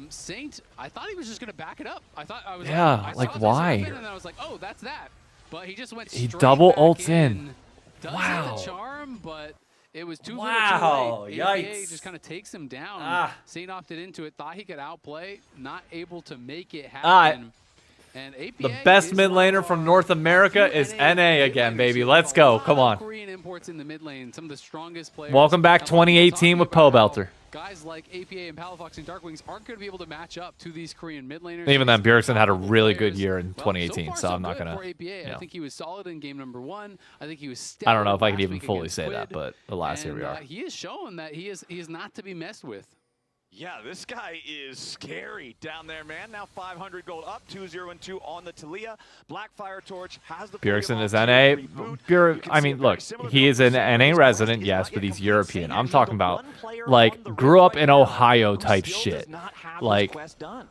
Saint, I thought he was just going to back it up. I was Yeah, I like, saw this why? happen, and I was like, oh, that's that. But he just went He straight double back ults in. Does Wow. hit the charm, but it was too Wow, little too late. APA yikes. just kind of takes him down. Ah. Saint opted into it, thought he could outplay, not able to make it Ah, happen. And APA The best is mid on laner par. from North America Few is NA NA mid again, laners. baby. You Let's have a go. lot Come of on. Korean imports in the mid lane, some of the strongest players. Welcome back And a lot of people 2018 with talking Poe about how Belter. Guys like APA and Palafox and Darkwings aren't going to be able to match up to these Korean mid laners. Even then, These Bjergsen had a top-level really good players. year in Well, 2018, so far, I'm not good gonna- for APA. yeah. I think he was solid in game number 1. I think he was. I don't know if I could stellar even last week fully against say that, Quid. but alas, here we And, are. he has shown that he is not to be messed with. Yeah, this guy is scary down there, man. Now 500 gold up, 2-0-2 on the Talia. Blackfire Torch has the Bjergsen is play NA. of reboot. Bjerg, You can I see a mean, very look, similar he build is to an Saint. NA His resident, quest is yes, not but yet he's complete. European. Saint I'm is talking the about, one player like, on the grew rim up right in now Ohio who type still shit. does not have his Like, quest done.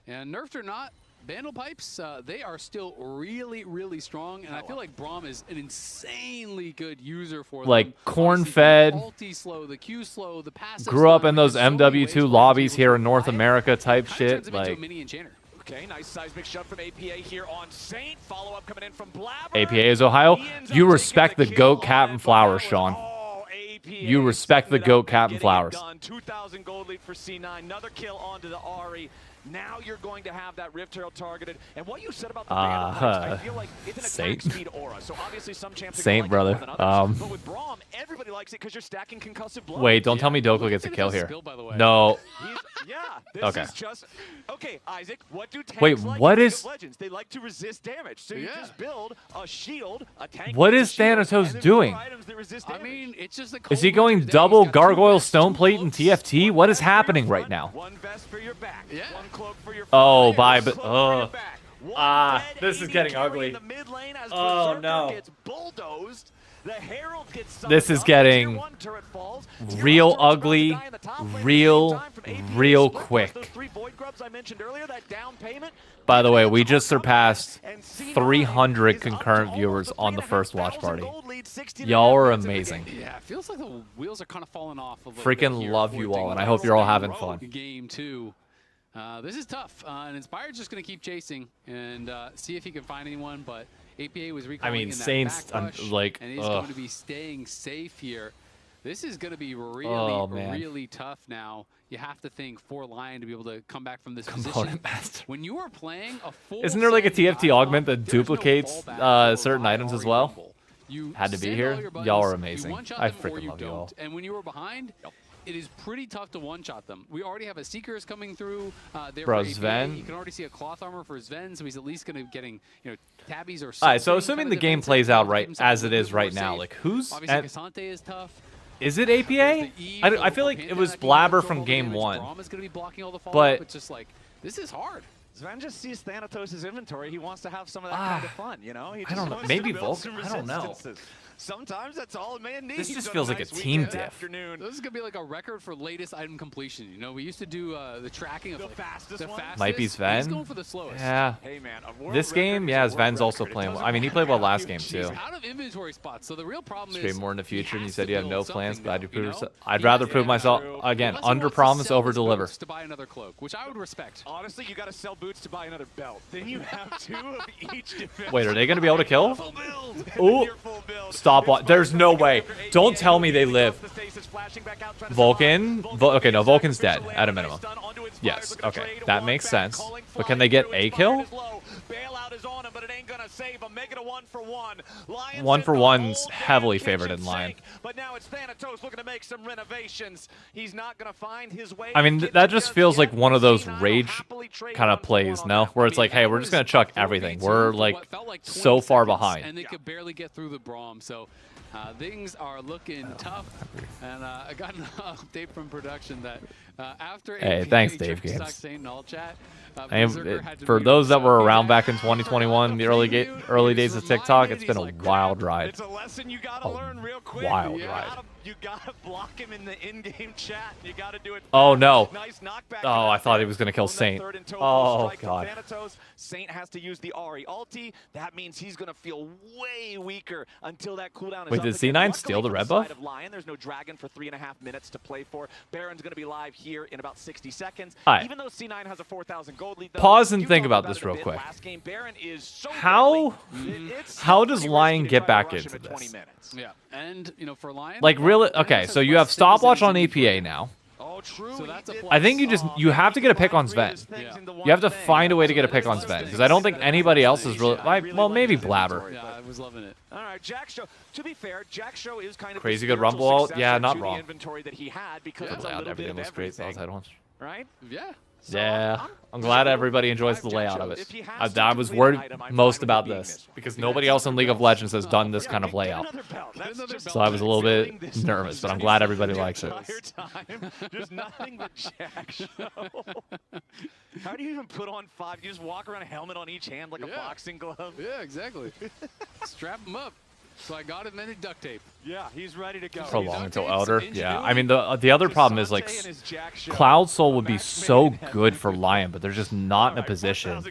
And nerfed or not, Vandal Pipes, they are still really, really strong, and I feel like Braum is an insanely good user for them. Like corn-fed, Ulti slow, the Q slow, the passive grew up slow, in those there's so many ways MW2 for lobbies him to here in able to North apply it. America type Kinda shit. turns him into a Like mini enchanter. Okay, nice seismic shot from APA here on Saint. Follow-up coming in from Blabber. APA is Ohio. He ends up You taking respect the kill goat on cap it, and but flowers, that was Sean. all APA You respect the setting it goat up cap and and getting it flowers. done. 2,000 gold lead for C9. Another kill onto the Ari. Now you're going to have that Rift Herald targeted. And what you said about the Vandal Pipes, I feel like it's an attack Saint. speed aura. So obviously some champs are Saint, gonna like brother. it more than others. But with Braum, everybody likes it because you're stacking concussive blows. Wait, don't tell me Dokla gets a kill here. No. This Okay. is just okay, Isaac. What do tanks Wait, like what in League is- of Legends? They like to resist damage. So you just build a shield, a tank. What needs is a shield, Thanatos and then doing? more items that resist I damage. mean, it's just the Is he cold going winter's day. double He's got two gargoyle vests, stone two plate and cloaks. TFT? What is Vest for your happening right front, now? One vest for your back. Yeah. One cloak for your Oh, front. bye, One but- cloak for your ugh. back. One Ah, dead this is AD getting carry ugly. in the mid lane as Oh, Berserker no. gets bulldozed. The Herald gets This summoned is up. getting Tier 1 turret falls. Tier real 1 turret's about to ugly, die in the top lane at the real, same time from APA real split, plus quick. those 3 Void Grubs I mentioned earlier, that down payment. By the way, we It's just all coming in, surpassed and C9 300 is up concurrent to viewers almost on the first watch 3,500 party. gold lead, 16 Y'all are minutes in the amazing. game. Yeah, it feels like the wheels are kind of falling off a little Freaking bit here love for you all, Ding and I Dong hope you're all down having the fun. road. Game 2. This is tough, and Inspired's just going to keep chasing and see if he can find anyone, but APA was recalling mean, in that Saints, back rush, like, and he's ugh. going to be staying safe here. This is going to be really, Oh, man. really tough now. You have to think for LYON to be able to come back from this Component position. master. When you are playing a full Isn't there like a send TFT dive augment that there's no duplicates fallback for certain Riot items or as well? Rumble. You Had to be send here. all your buttons, Y'all are you amazing. one-shot I them or freaking you love you all. don't. And when you were behind, it is pretty tough to one-shot them. We already have a Seekers coming through. There Bro, for APA. Sven. You can already see a cloth armor for Sven, so he's at least going to getting tabbies or something. All right, so assuming kinda the game defensive plays to out keep right himself a as it little is bit more right now, safe. like who's Obviously, at, Cassante is tough. is it APA? I feel like it was Blabber from game 1. Braum is going to be blocking all the but- follow-up. It's just like, this is hard. Sven just sees Thanatos' inventory. He wants to have some of that kind of fun, you know? He I just don't know. wants Maybe to build Vulcan? some I don't know. resistances. Sometimes that's all a man needs. This just on feels like a nice team weekend diff. Afternoon. This is going to be like a record for latest item completion. You know, we used to do the tracking of The like, fastest the one? fastest. Might be He's Sven. going for the slowest. Yeah. Hey man, a world This game, record is yeah, a world Sven's also record. It playing well. doesn't I mean, he matter played well how last you game cheese too. it. Out of inventory spots. So the real problem Stream is more in the future, and you has said to you have no build plans. something Glad you now, proved know? yourself. I'd He rather has prove to- myself True. again. Unless he Under wants to promise, sell over his deliver. boots to buy another cloak, which I would respect. Honestly, you got to sell boots to buy another belt. Then you have 2 of each defense. Wait, are they gonna be able to kill? Full build. Ooh. You're full build. Stopwatch. It's There's no Vulcan way. after APA. Don't tell me they Goes live. to stasis, flashing back out, trying to Vulcan? survive. Okay, no, Vulcan's dead, sacrificial at a land, minimum. stun onto Inspired, Yes, looking to okay, trade, that walk makes back, sense. calling But can they fly get through, a Inspired kill? is low. Bailout is on him, but it ain't gonna save him. Make it a 1-for-1. Lions 1-for-1's in the heavily whole favored damn in Lion. kitchen sink, but now it's Thanatos looking to make some renovations. He's not gonna find his way. I mean, to that kitchen just just feels like yet. one of those C9 will rage happily trade kind of 1-for-1 plays, on no? that. Where I it's mean, like, hey, that we're just was gonna chuck a 4v2 everything. For We're what like felt like 20 so far seconds, behind. and they could barely get through the Braum. So things are looking tough. And I got an update from production that after Hey, APA thanks, Dave tried to Games. suck Saint in all chat, I am, Berserker had to for mute those that himself. were He around had back in to 2021, the early days of TikTok, it's been a wild ride. It's a lesson you gotta A learn real quick. wild you ride. you gotta block him in the in-game chat. You gotta do it. Oh, fast. no. Nice knockback. Oh, I thought he was gonna kill On the Saint. third and total Oh, strike from God. Thanatos. Saint has to use the Ari ulti. That means he's gonna feel way weaker until that cooldown is Wait, up did again. C9 Luckily steal the for red side buff? of Lion, there's no dragon for 3.5 minutes to play for. Baron's gonna be live here in about 60 seconds. All right. Even though C9 has a 4,000 gold lead, though, Pause and you think talked about it this a real bit quick. last game. Baron is so How- deadly. It's how does pretty Lion risky to get try to back rush him into in 20 this? minutes. Yeah, and for Lion, Like really? Lion Okay, has so you less have things stopwatch in on his APA inventory. now. Oh, true. So that's a he did- plus. I think you have to get a pick on Sven. You have to find a way to get a pick on Sven because I don't think anybody else is really. Well, maybe Blabber. Yeah, I was loving it. All right, Jack Show. To be fair, Jack Show is kind of Crazy the good Rumble spiritual ult? Yeah, successor not to wrong. The inventory that he had because Yeah. it's a Layout, little bit everything of looks great. That was everything, ones. right? Yeah. So Yeah, I'm glad everybody enjoys the layout of it. I was worried most about this because nobody else in League of Legends has done this kind of layout. So I was a little bit nervous, but I'm glad everybody likes it. There's nothing but Jack Show. How do you even put on 5? You just walk around a helmet on each hand like a Yeah. boxing glove? Yeah, exactly. Strap him up. So I got him in duct tape. Yeah, he's ready to go. Prolong until Some Elder. ingenuity. Yeah, I mean the other problem is like Sante and his Jack Show. Cloud Soul would be so good for Lion, but they're just not in a position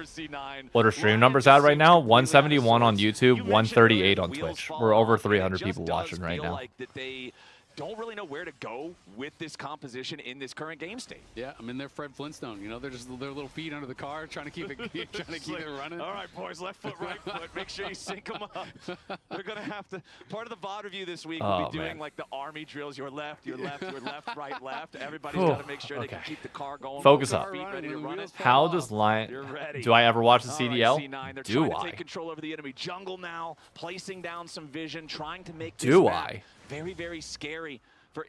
for C9. What are stream numbers at right now? 171 on YouTube, 138 on Twitch. We're over 300 people watching right now. Like that they don't really know where to go with this composition in this current game state. Yeah, I mean, they're Fred Flintstone. You know, they're just their little feet under the car, trying to keep it, it running. All right, boys, left foot, right foot. Make sure you sync them up. They're gonna have to. Part of the VOD review this week will be doing like the army drills. Your left, right, left. Everybody's got to make sure they can keep the car going. Focus up. Ready to run it. How does LYON? Do I ever watch the CDL? C9, they're Do trying to I? take control over the enemy jungle now, placing down some vision, trying to make this Do map I? very, very scary.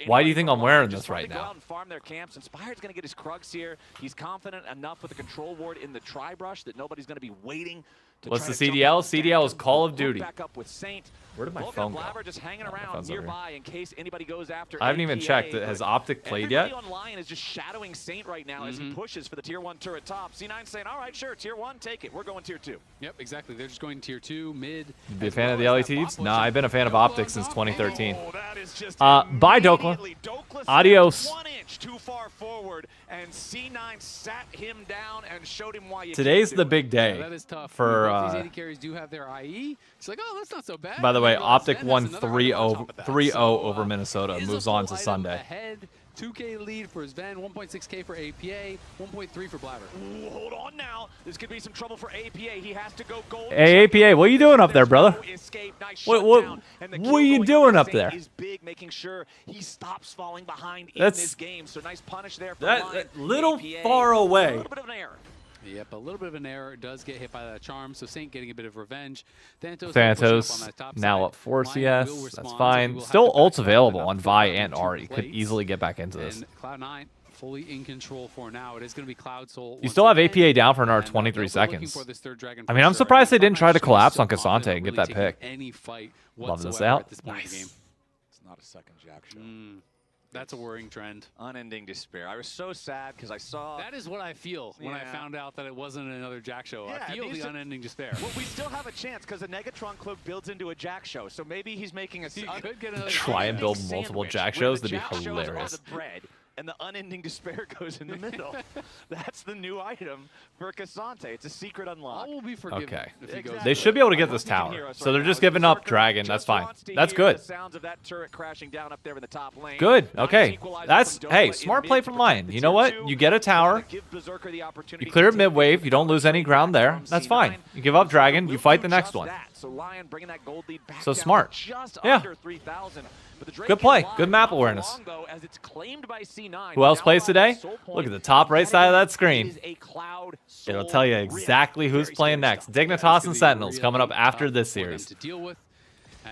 Why do you think I'm wearing Just this right trying to go now? out and farm their camps. Inspired's going to get his Krugs here. He's confident enough with the control ward in the tri-brush that nobody's going to be waiting to What's try the to jump CDL? up and CDL is back Call up, of Duty. Back up with Saint. Where did my Vulcan phone go? Blabber just hanging around phone's over nearby in case anybody goes after I haven't even APA, checked. but Has Optic played yet? Everybody on LYON is just shadowing Saint right now as he pushes for the tier 1 turret top. C9 saying, all right, sure, tier 1, take it. We're going tier 2. Yep, exactly. They're just going tier 2, mid. Be a fan of the LETs? Nah, I've been a fan of Optic since 2013. Oh, that is just Bye, Dokla. immediately. Dokla Adios. 1 inch too far forward, and C9 sat him down and showed him why you Today's can't the do it. big day That is tough. for. Both these AD carries do have their IE. It's like, oh, that's not so bad. By the way, And then realize Optic Zen won has another item on top of that. 3-0 So, over Minnesota. is a Moves on full to item Sunday. Ahead. 2K lead for Sven, 1.6K for APA, 1.3 for Blabber. Ooh, hold on now. This could be some trouble for APA. He has to go gold. Hey, APA, what are you doing up there, brother? No escape. Nice What- shutdown. And the what kill are you going doing on up Saint there? Is big, making sure he stops falling behind in That's- this game. So nice punish there for That LYON. little APA, far away. A little bit of an error. Yep, a little bit of an error. Does get hit by that charm, so Saint getting a bit of revenge. Thanatos Now up 4 Lion CS. will That's respond, so we fine. will have Still to back ults that available up on for Vi about and 2 Ari. Could plates. easily get back into this. And Cloud9 fully in control for now. It is going to be Cloud Soul. You once still have again, APA down for another and, 23 they'll be looking seconds. for this third dragon I for mean, I'm sure. surprised they Cloud9 didn't try to is collapse so on confident Cassante and really get that taking pick. Any fight Love this whatsoever out. at this point in the Nice. game. It's not a second Jack show. That's a worrying trend. Unending despair. I was so sad because I saw. That is what I feel when I Yeah. found out that it wasn't another Jack show. Yeah, I feel these the are- unending despair. Well, we still have a chance because the Negatron cloak builds into a Jack show, so maybe he's making a. He could get another Try and build sandwich multiple Jack where shows. the That'd be Jack shows are hilarious. the bread, and the unending despair goes in the middle. That's the new item for Cassante. It's a secret unlock. All will be forgiven Okay. if he goes They should be able to get this tower. So they're just giving up Dragon. That's fine. That's good. The sounds of that turret crashing down up there in the top lane. Good. Nice Okay. equalizer That's, from hey, Dokla smart in play mid from to protect LYON. the You know tier what? 2. You get a tower. Give Berserker the opportunity You clear to it take mid-wave. You don't lose any ground there. from That's C9. fine. You give up Dragon. You Will fight do the next just one. that. So LYON bringing that gold lead back So down smart. Just Yeah. under 3,000. But the Drake Good is play. alive, Good map not awareness. long, though, as it's claimed by C9. Who else Now plays by today? Soul Look Point. at the top right side of that It screen. is a Cloud It'll Soul tell you rip. exactly who's Very playing scary next. stuff. Dignitas and Sentinels coming up after this for them series. to deal with.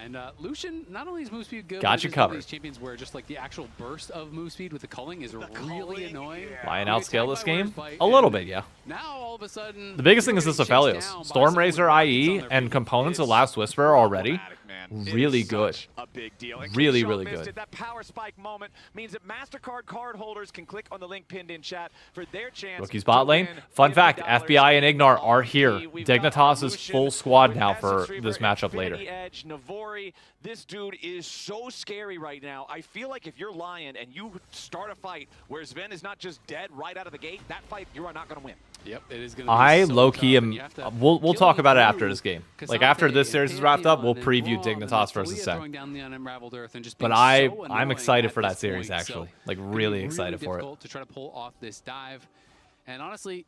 And Lucian, not only is move speed good, Got but you it is one of covered. these champions where just like the actual burst of move speed with the culling is really annoying. LYON You outscale attack this by game? word fight, A little and bit, yeah. Now all of a sudden, The biggest thing you're is this getting Aphelios. chased down by Storm someone Razor with rockets IE on their and feet. components of It's Last Whisperer already. Problematic, man. It Really is good. such a big deal. In Really, case y'all really missed good. it, that power spike moment means that MasterCard card holders can click on the link pinned in chat for their chance. Rookies bot to lane. win Fun fact, $50 FBI and Ignar are on here. key. We've got Dignitas is Lucian full squad with now Essence for Reaver, this matchup Infinity later. Edge, Navori. This dude is so scary right now. I feel like if you're LYON and you start a fight where Sven is not just dead right out of the gate, that fight you are not going to win. Yep, it is going to be I so low-key tough, and am. you have to We'll kill talk him about it through after this game. Like Cassante after this and series is wrapped up, we'll Pantheon preview and Braum, and Dignitas then versus Talia Sen. throwing down the unraveled earth and just But being I'm so annoying excited at for that this series point. actually. So Like it's gonna really be excited for it. difficult to try to pull off this dive. And honestly,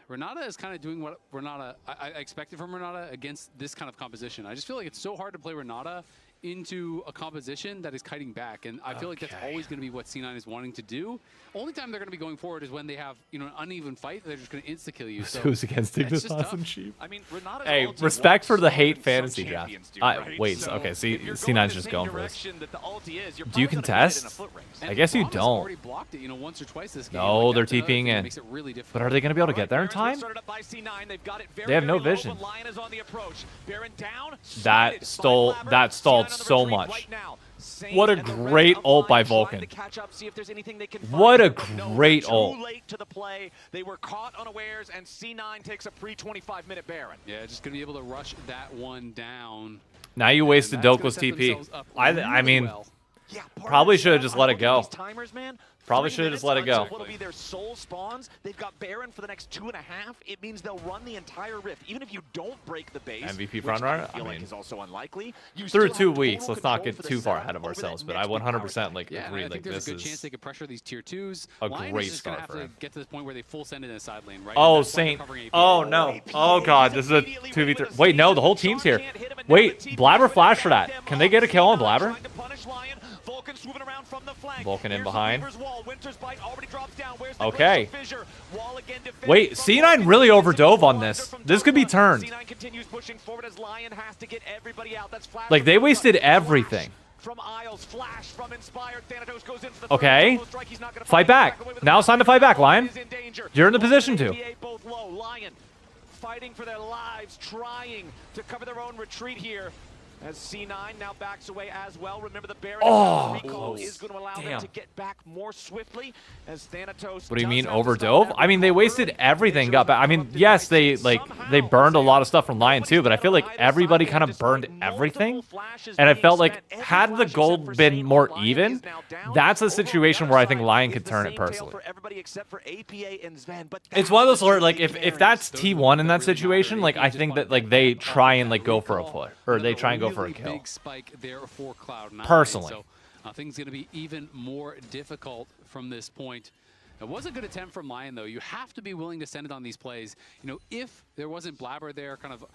Renata is kind of doing what Renata I expected from Renata against this kind of composition. I just feel like it's so hard to play Renata into a composition that is kiting back, and I feel like that's always going to be what C9 is wanting to do. Only time they're going to be going forward is when they have, you know, an uneven fight. They're just going to insta kill you. So Who's against that's just Dignitas tough. and Sheep? I mean, Renata's Hey, ulti respect works for the harder hate than fantasy some draft. champions do, right? Wait, So okay, see, if you're C9's going the just same going for this. direction that the ulti is, you're Do you probably gonna win it in a contest? foot race. And I guess you Braum has don't. already blocked it, you know, once or twice this game. No, Like, they're that's another TPing thing that in. makes it really difficult. But are they going to be able to get there in Baron's time? started up by C9. They've got it very, They have no very low, vision. but LYON is on the approach. Baron down. That Spotted by Blabber. stalled C9 on the so retreat much. right now. Saint What a and the rest great of ult by LYON trying Vulcan. to catch up, see if there's anything they can What find, a but no, great too ult. late to the play. They were caught unawares, and C9 takes a pre-25-minute Baron. Yeah, just going to be able to rush that one down. Now you wasted And that's gonna Dokla's set TP. themselves up I really mean, well. Yeah, Probably should have just let it go. These timers, man. Probably 3 should have just let it minutes go. until what'll be their soul spawns. They've got Baron for the next 2.5. It means they'll run the entire rift. Even if you don't break the base, MVP which frontrunner? I feel I like mean, is also unlikely. You Through still 2 have weeks, total let's not control get for the too far setup ahead of over that ourselves, but I next big power 100% like Yeah, agree. I think Like there's this a good chance is they could pressure these tier 2s. a LYON great is just gonna start have for to him. get to this point where they full send in a side lane, right? Oh, And that's why they're Saint. covering AP. Oh, no. Oh, God. This is a 2v3. Wait, no. The whole team's here. Wait. Blabber flash for that. Can they get a kill on Blabber? Vulcan in behind. Okay. Wait. C9 really overdove on this. This could be turned. Like, they wasted everything. Okay. Fight back. Now it's time to fight back, LYON. You're in the position to. Fighting for their lives, trying to cover their own retreat here. As C9 now backs away as well. Remember the Baron recall is going to allow them to get back more swiftly as Thanatos. What do you mean overdove? I mean, they wasted everything. Got back. I mean, yes, they burned a lot of stuff from LYON too, but I feel like everybody kind of burned everything. And I felt like had the gold been more even, that's a situation where I think LYON could turn it personally. It's one of those where like if that's T1 in that situation, like I think that like they try and like go for a foot or they try and go for a kill. Big spike there for Cloud9. Personally. So things going to be even more difficult from this point. It was a good attempt from LYON, though. You have to be willing to send it on these plays. You know, if there wasn't Blabber there kind of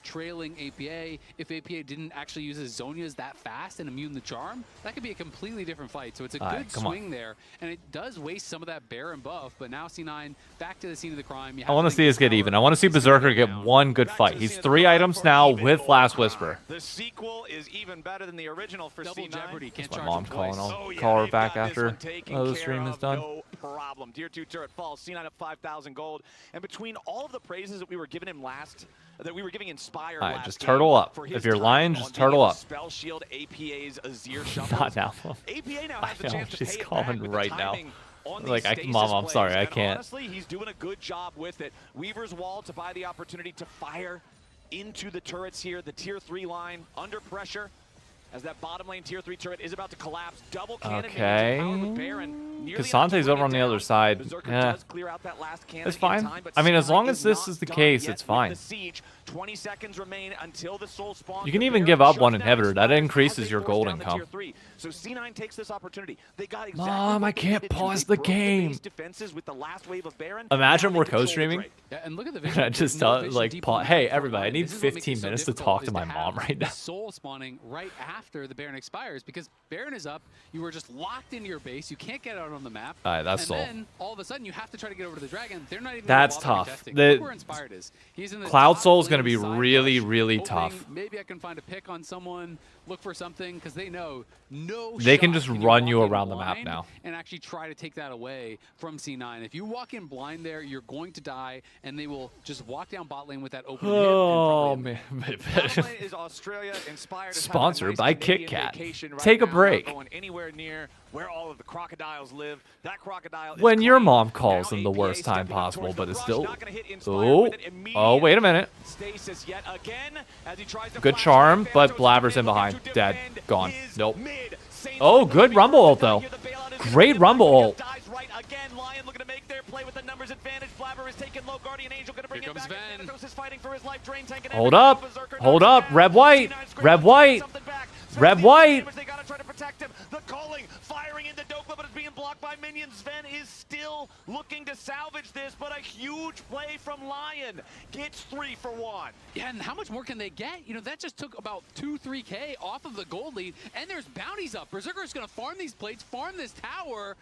trailing APA, if APA didn't actually use his Zonias that fast and immune the charm, that could be a completely different fight. So it's a good swing there. And it does waste some of that Baron buff, but now C9 back to the scene of the crime. I want to see us get even. I want to see Berserker get one good fight. He's 3 items now with Last Whisper. The sequel is even better than the original for Double C9. Jeopardy. Can't My charge mom him calling. twice. I'll call her back after the stream is done. No problem. Tier 2 turret falls. C9 up 5,000 gold. And between all of the praises that we were giving him that we were giving Inspire All right, last just game turtle up. for If his you're time LYON, on just being turtle able to up. Spell shield APA's Azir shuffles. Not now. APA now I has the know, chance to she's pay it calling back with the right now. timing on these Like, stasis Mom, I'm plays. sorry, I And can't. honestly, he's doing a good job with it. Weaver's Wall to buy the opportunity to fire into the turrets here. The tier 3 line under pressure as that bottom lane tier 3 turret is about to collapse. Double cannon Okay. Casante's over on the other side. Yeah. It's fine. I mean, as long as this is the case, it's fine. 20 seconds remain until the soul spawns. You can even give up one inhibitor. That increases your gold income. So C9 takes this opportunity. They got Mom, I can't pause the game. Imagine we're co-streaming. Yeah, and look at the And I just like, hey, everybody, I need 15 minutes to talk to my mom right now. Soul spawning right after the Baron expires because Baron is up. You were just locked into your base. You can't get out on the map. All right, that's and Soul. then all of a sudden you have to try to get over to the Dragon. They're not even. That's gonna bother tough. contesting. The Look where Inspired is. He's in the Cloud top Soul's gonna lane be side really, rush, really hoping tough. Maybe I can find a pick on someone. Look for something because they know They can shot just can run walk you in around the map blind now. and actually try to take that away from C9. If you walk in blind there, you're going to die, and they will just walk down bot lane with that open hit. Oh, and man. is Australia inspired Sponsored by Kit Kat. Right Take a now, break. not going anywhere near where all of the crocodiles live. That crocodile is When your clean. mom calls Now them the APA worst time stepping up possible, towards but the it's rush, still. not gonna hit Inspire Oh, with an oh, immediate wait a minute. Stasis yet again as he tries to Good flash charm, back. but Thanatos Blabber's in looking behind. to Dead. defend Gone. his Nope. mid. Saints Oh, looking good to Rumble ult, down though. here. The bailout is gonna Great get Rumble back. ult. Dies right again. LYON looking to make their play with the numbers advantage. Blabber is taking low. Guardian Angel gonna bring Here it back. comes And Ven. Thanatos is fighting for his life. Drain tank and Hold everything. up. Berserker Hold knocks up. him Red down. white. C9 scrambles Red to get white. something back. Red Searching white. the They gotta try to protect him. The calling, firing into Dokla, but it's being blocked by minions. Sven is still looking to salvage this, but a huge play from LYON. Gets 3 for 1. Yeah, and how much more can they get? You know, that just took about 2-3K off of the gold lead, and there's bounties up. Berserker's going to farm these plates, farm this tower,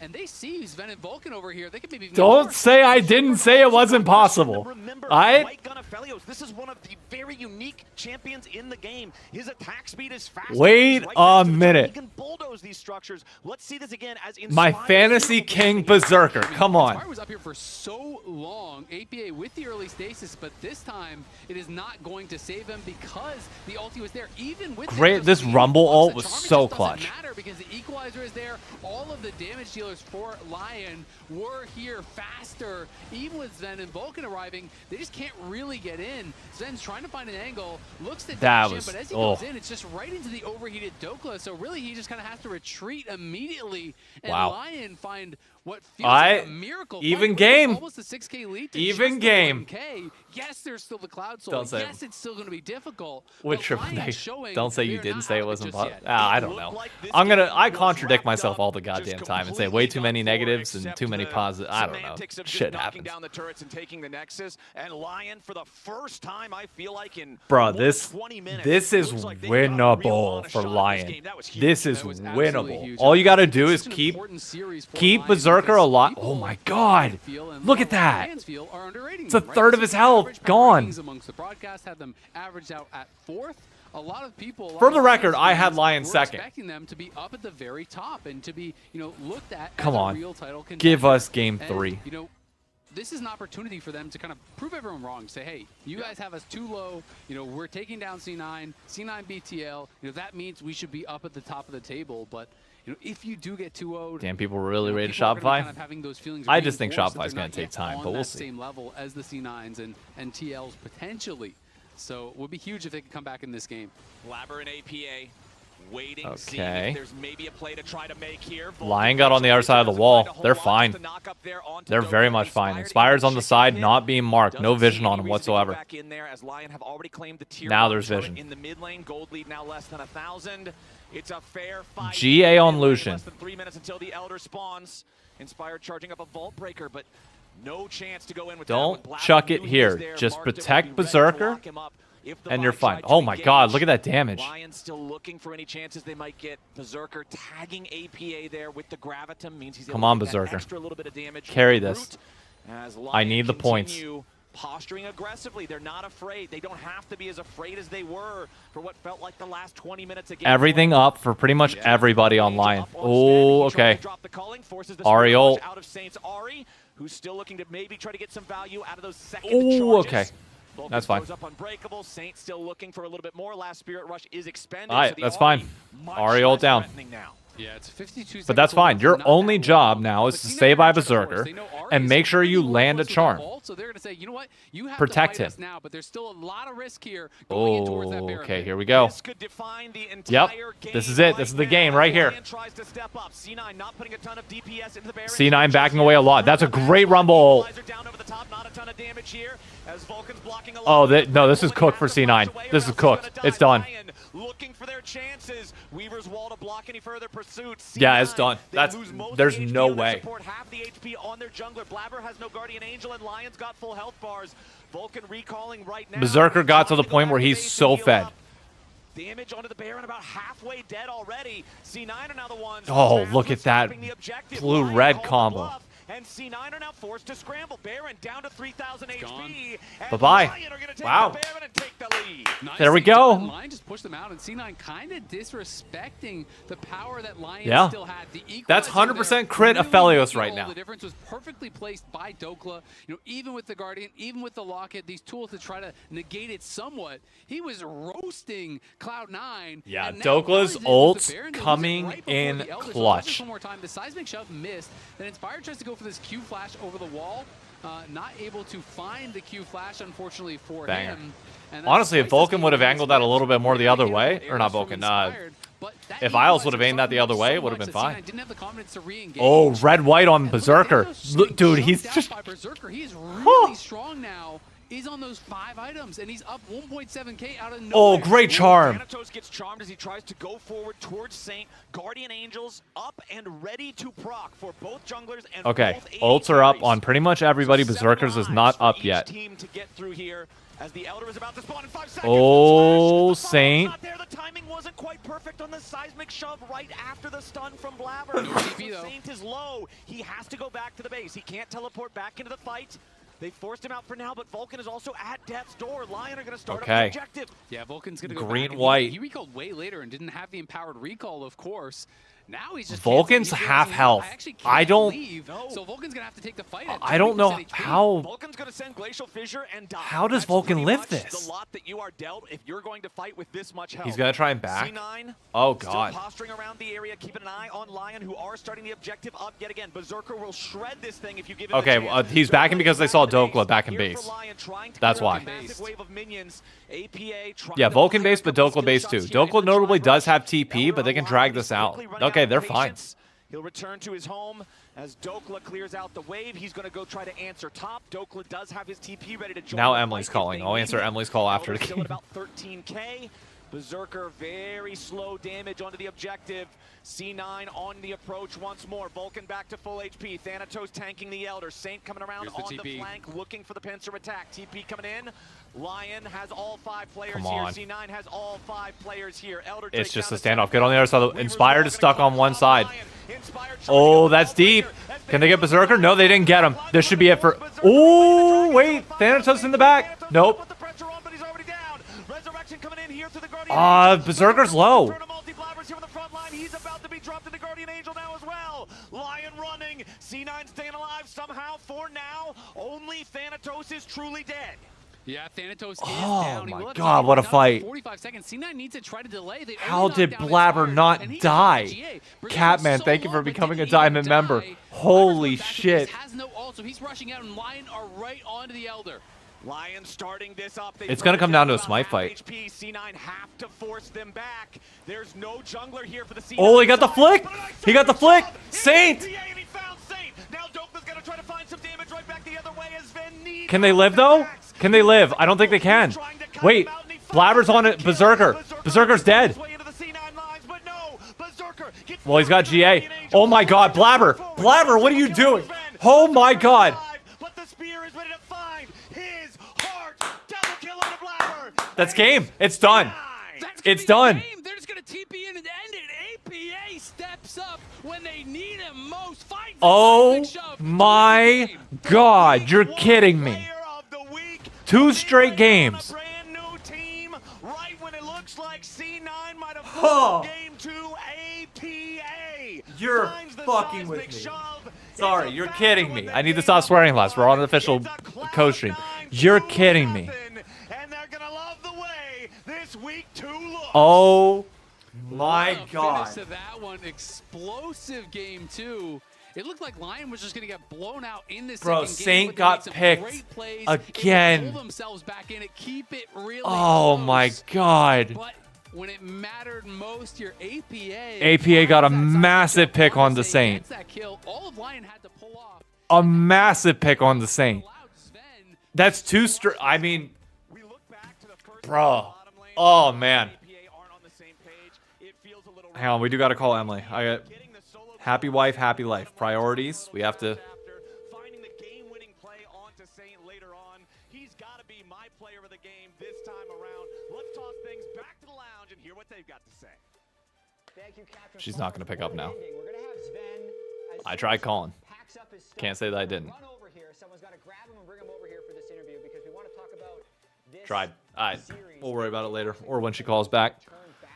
and they see Sven and Vulcan over here. They could maybe even get Don't more. say I didn't say it wasn't possible. Remember, I. White Gun Aphelios, this is one of the very unique champions in the game. His attack speed is fast. Wait a minute. He can bulldoze these structures. Let's see this again as My Inspire fantasy is king Berserker. Come on. Inspire was up here for so long, APA with the early stasis, but this time it is not going to save him because the ulti was there. Even with Great, this Rumble ult was so clutch. Matter because the equalizer is there. All of the damage dealers for LYON were here faster. Even with Zen and Vulcan arriving, they just can't really get in. Sven's trying to find an angle, looks to That dash was- in, but as he oh. goes in, it's just right into the overheated Dokla. So really, he just kind of has to retreat immediately. And Wow. LYON find what feels like a miracle. Even Find game. almost a 6K lead to Even just game. the 1K. Yes, there's still the Cloud Soul. Don't say Yes, it's still going to be difficult. With but triple LYON negative. showing Don't say you they're didn't not say it out of wasn't. just yet. I don't know. I contradict myself all the goddamn time and say way too many negatives and too many positives. I don't know. Shit happens. Down the turrets and taking the Nexus, and LYON for the first time, I feel like in Bro, more this than 20 minutes, this is looks like they got a real winnable honest for shot at LYON. this game. That was huge. This is That was absolutely winnable. huge. All you got to It's do is such an keep important series for LYON Berserker because alive. people Oh my god. feel and Look at a lot of that. fans feel are underrating It's a them, right? third of So his the health average power gone. ratings amongst the broadcast had them averaged out at 4th. A lot of people. For the record, I had LYON were second. expecting them to be up at the very top and to be, looked at Come as on. a real title contender. Give us game And, 3. This is an opportunity for them to kind of prove everyone wrong. Say, hey, you guys have us too low. We're taking down C9, C9 BTL. That means we should be up at the top of the table. But if you do get 2-0'd, Damn, people really rated people are gonna be Shopify. kind of having those feelings I just think reinforced that Shopify's they're gonna not take yet time, on but we'll that see. Same level as the C9s and TLs potentially. So it would be huge if they could come back in this game. Blabber and APA waiting, seeing Okay. if there's maybe a play to try to make here. LYON got on the other side of the wall. They're fine. They're very much fine. Inspired's on the side, not being marked. No vision on him whatsoever. Back in there as LYON have already claimed the tier Now one there's turret vision. in the mid lane. Gold lead now less than 1,000. It's a fair fight. GA on Mid lane, Lucian. Less than 3 minutes until the Elder spawns. Inspired charging up a Vault Breaker, but no chance to go in with that Don't one. Blabber chuck knew it he here. was there, Just marked it, protect would be ready to Berserker, lock him up if the and you're bot fine. tried to Oh my god, engage. look at that damage. LYON still looking for any chances they might get. Berserker tagging APA there with the Gravitum means he's able Come on, to get that Berserker. extra little bit of damage. Carry from the this. root as I need the points. continue Posturing aggressively. They're not afraid. They don't have to be as afraid as they were for what felt like the last 20 minutes again. Everything up for pretty much everybody on LYON. Oh, okay. Ari ult. Out of Saints. Ari, who's still looking to maybe try to get some value out of those second Oh, charges. okay. Vulcan That's fine. throws up Unbreakable. Saints still looking for a little bit more. Last Spirit Rush is expended. All right, so the that's Ari fine. much Ari ult less down. threatening now. Yeah, it's 52 But that's fine. Your only job now is to stay by Berserker and make sure you land a charm. So they're going to say, you know what? You have Protect to fight him. us now, but there's still a lot of risk here going in towards that Oh, Baron okay, pit. here we go. This could define the Yep, entire game this is it. This is the game right here. LYON tries to step up. C9 not putting a ton of DPS into the Baron. C9 backing away a lot. That's a great Rumble. Down over the top, not a ton of damage here as Vulcan's blocking a Oh, lot. no, this is cooked for C9. This is cooked. It's done. LYON looking for their chances. Weaver's wall to block any further pursuit. Yeah, it's C9, done. they That's- lose most of there's the HP no on their way. support, half the HP on their jungler. Blabber has no Guardian Angel and LYON's got full health bars. Vulcan recalling right now. Berserker got to the Trying point go where back to he's base so and heal fed. up. Damage onto the Baron, about halfway dead already. C9 are now the ones. Oh, trapped look with at that stopping the objective. blue-red LYON called the combo. bluff, and C9 are now forced to scramble. Baron down to 3,000 HP. and Bye-bye. LYON are gonna take Wow. the Baron and take the lead. There we Nicely go. done. LYON just pushed them out, and C9 kind of disrespecting the power that LYON Yeah. still had. The That's equalizer 100% there crit really Aphelios made right all now. The difference was perfectly placed by Dokla. Even with the Guardian, even with the Locket, these tools to try to negate it somewhat. He was roasting Cloud9. Yeah, and now Dokla's all he did was the ults Baron to lose it coming right before in the Elder. So clutch. just one more time, the seismic shove missed. Then Inspired tries to go for this Q flash over the wall. Not able to find the Q flash, unfortunately, for Banger. him. And that's Honestly, if twice Vulcan as would have many angled that a little bit more the other way, arrows or not from Vulcan, Inspired, but that if Isles would have equalizer aimed that the other so way, it would have much been that fine. C9 didn't have the confidence to re-engage. Oh, red-white on And look at Berserker. Thanos Look, dude, getting he's shoved just... out by Berserker. He is really strong now. He's on those 5 items, and he's up 1.7k out of Oh, nowhere. great charm. Thanatos gets charmed as he tries to go forward towards Saint. Guardian Angels up and ready to proc for both junglers and Okay, both AD ults are up carries. on pretty much everybody. So Berserkers is 7 not lives up for each yet. team to get through here as the Elder is about to spawn in 5 seconds. Oh, The splash, the Saint. follow-up's not there. The timing wasn't quite perfect on the seismic shove right after the stun from Blabber. TP though. Saint is low. He has to go back to the base. He can't teleport back into the fight. They forced him out for now, but Vulcan is also at death's door. LYON are going to start up the Okay. objective. Yeah, Vulcan's going to go Green, back. And white. He recalled way later and didn't have the empowered recall, of course. Now he's just Vulcan's canceling. He's half realizing, health. I actually I can't don't- leave, so Vulcan's gonna have to take the fight. At I don't know 20% HP. how. Vulcan's gonna send Glacial Fissure and die. How does That's Vulcan pretty live much this? The lot that you are dealt if you're going to fight with this much health. He's gonna try and back. C9. Oh Still god. posturing around the area, keeping an eye on LYON, who are starting the objective up yet again. Berserker will shred this thing if you give him Okay, the chance. he's backing because they saw Dokla back in Here base. for LYON, trying to That's clear out why. a massive wave of minions. APA trying Yeah, to Vulcan fire base, a but couple Dokla base skill too. shots here. Dokla notably does have TP, Elder but they can Alliance drag this out. quickly running Okay, out they're of fine. patience. He'll return to his home as Dokla clears out the wave. He's going to go try to answer top. Dokla does have his TP ready to join. Now the Emily's fight if calling. they I'll need answer it. Emily's call after the Elder's still game. at about 13K. Berserker, very slow damage onto the objective. C9 on the approach once more. Vulcan back to full HP. Thanatos tanking the Elder. Saint coming around Here's the on the TP. flank, looking for the pincer attack. TP coming in. LYON has all 5 players Come here. on. C9 has all 5 players here. Elder It's takes just a down the standoff. Get on the other side. Weaver's Inspired all is stuck gonna on one keep side. LYON. Inspired trying to Oh, go that's all deep. player. That's Can they get big. Berserker? No, they didn't get him. This should be it for... Oh, wait. Thanatos in the back. Nope. Put the pressure on, but he's already down. Resurrection coming in here through the Guardian. Berserker's low. Multi-blabbers here on the front line. He's about to be dropped in the Guardian Angel now as well. LYON running. C9 staying alive somehow for now. Only Thanatos is truly dead. Yeah, Thanatos is Oh down. He my will have God, to what a down for fight. 45 seconds. C9 needs to try to delay. They How only did knocked down Blabber Inspired, not and he die? just got GA. Berserker's Catman, so thank you for low, but becoming a didn't even diamond member. die. Holy Blabber's back in shit. base, has no ult, so he's rushing out, and LYON are right onto the Elder. LYON starting this up. They It's gonna come down to a smite about fight. half HP. C9 have to force them back. There's no jungler here for the C9. Oh, he got the side, flick. but a nice He got the shot. flick. He Saint. hit APA and he found Saint. Now Dokla's gonna try to find some damage right back the other way as Ven needs Can they live, though? Can they live? I don't think they can. Wait, Blabber's on it. Berserker. Berserker's dead. Well, he's got GA. Oh my god, Blabber. Blabber, what are you doing? Oh my god. But the spear is ready to find his heart. Double kill on the Blabber. That's game. It's done. That's gonna It's be the done. game. They're just going to TP in and end it. APA steps up when they need him most. Finds the Oh seismic shove to win the my game. god, you're kidding me. Player of the week. 2 straight games. On a brand new team, right when it looks like C9 might have Huh. flipped game to APA. You're Finds the fucking with seismic me. shove. Sorry, It's you're a kidding battle me. in the I need to game stop swearing of less. We're on an life. official It's a co-stream. Cloud9 You're 2 kidding me. nothing, and they're gonna love the way this week 2 looks. Oh my What a god. Finish to that one. Explosive game, too. It looked like LYON was just going to get blown out in this Bro, second game. Saint but they got made some picked great plays, again. and pull themselves back in it. Keep it really Oh my close. god. But when it mattered most, your APA. APA got a finds that massive seismic pick shove on the once they Saint. gets that kill. All of LYON had to pull off. A massive pick on the Saint. Allowed Sven That's 2 straight. I mean, We look back to the first bro. bottom lane. Oh man. APA aren't on the same page. It feels a little Hang on, we do gotta call Emily. I got getting the solo happy wife, happy life. Priorities. We have to. after finding the game-winning play onto Saint later on. He's got to be my player of the game this time around. Let's toss things back to the lounge and hear what they've got to say. Thank you, Captain She's Clark. not gonna pick up now. We're gonna have Sven, as I soon tried as he calling. packs up his stuff, Can't say that I he's gonna didn't. Run over here. Someone's got to grab him and bring him over here for this interview because we want to talk about this Tried. Alright. series. We'll worry about it later. Or when she calls back. Turn back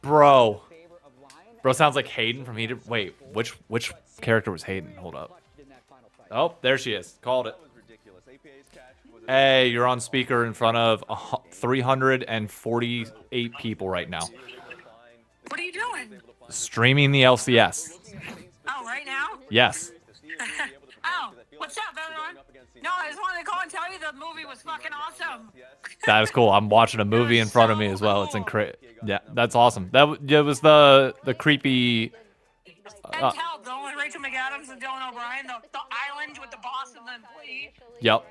Bro. in favor of LYON. Bro sounds like Hayden from Heated. Wait, which character was Hayden? Hold up. Clutched in that final fight. Oh, there she is. Called it. That was ridiculous. APA's catch was Hey, you're on speaker in front of 348 people right now. What are you doing? Streaming the LCS. Oh, right now? Yes. Oh, what's up, everyone? No, I just wanted to call and tell you the movie was fucking awesome. That is cool. I'm watching a movie in front of me as well. It's incredible. Yeah, that's awesome. It was the creepy. And tell Dylan, Rachel McAdams, and Dylan O'Brien, the island with the boss and the employee. Yep.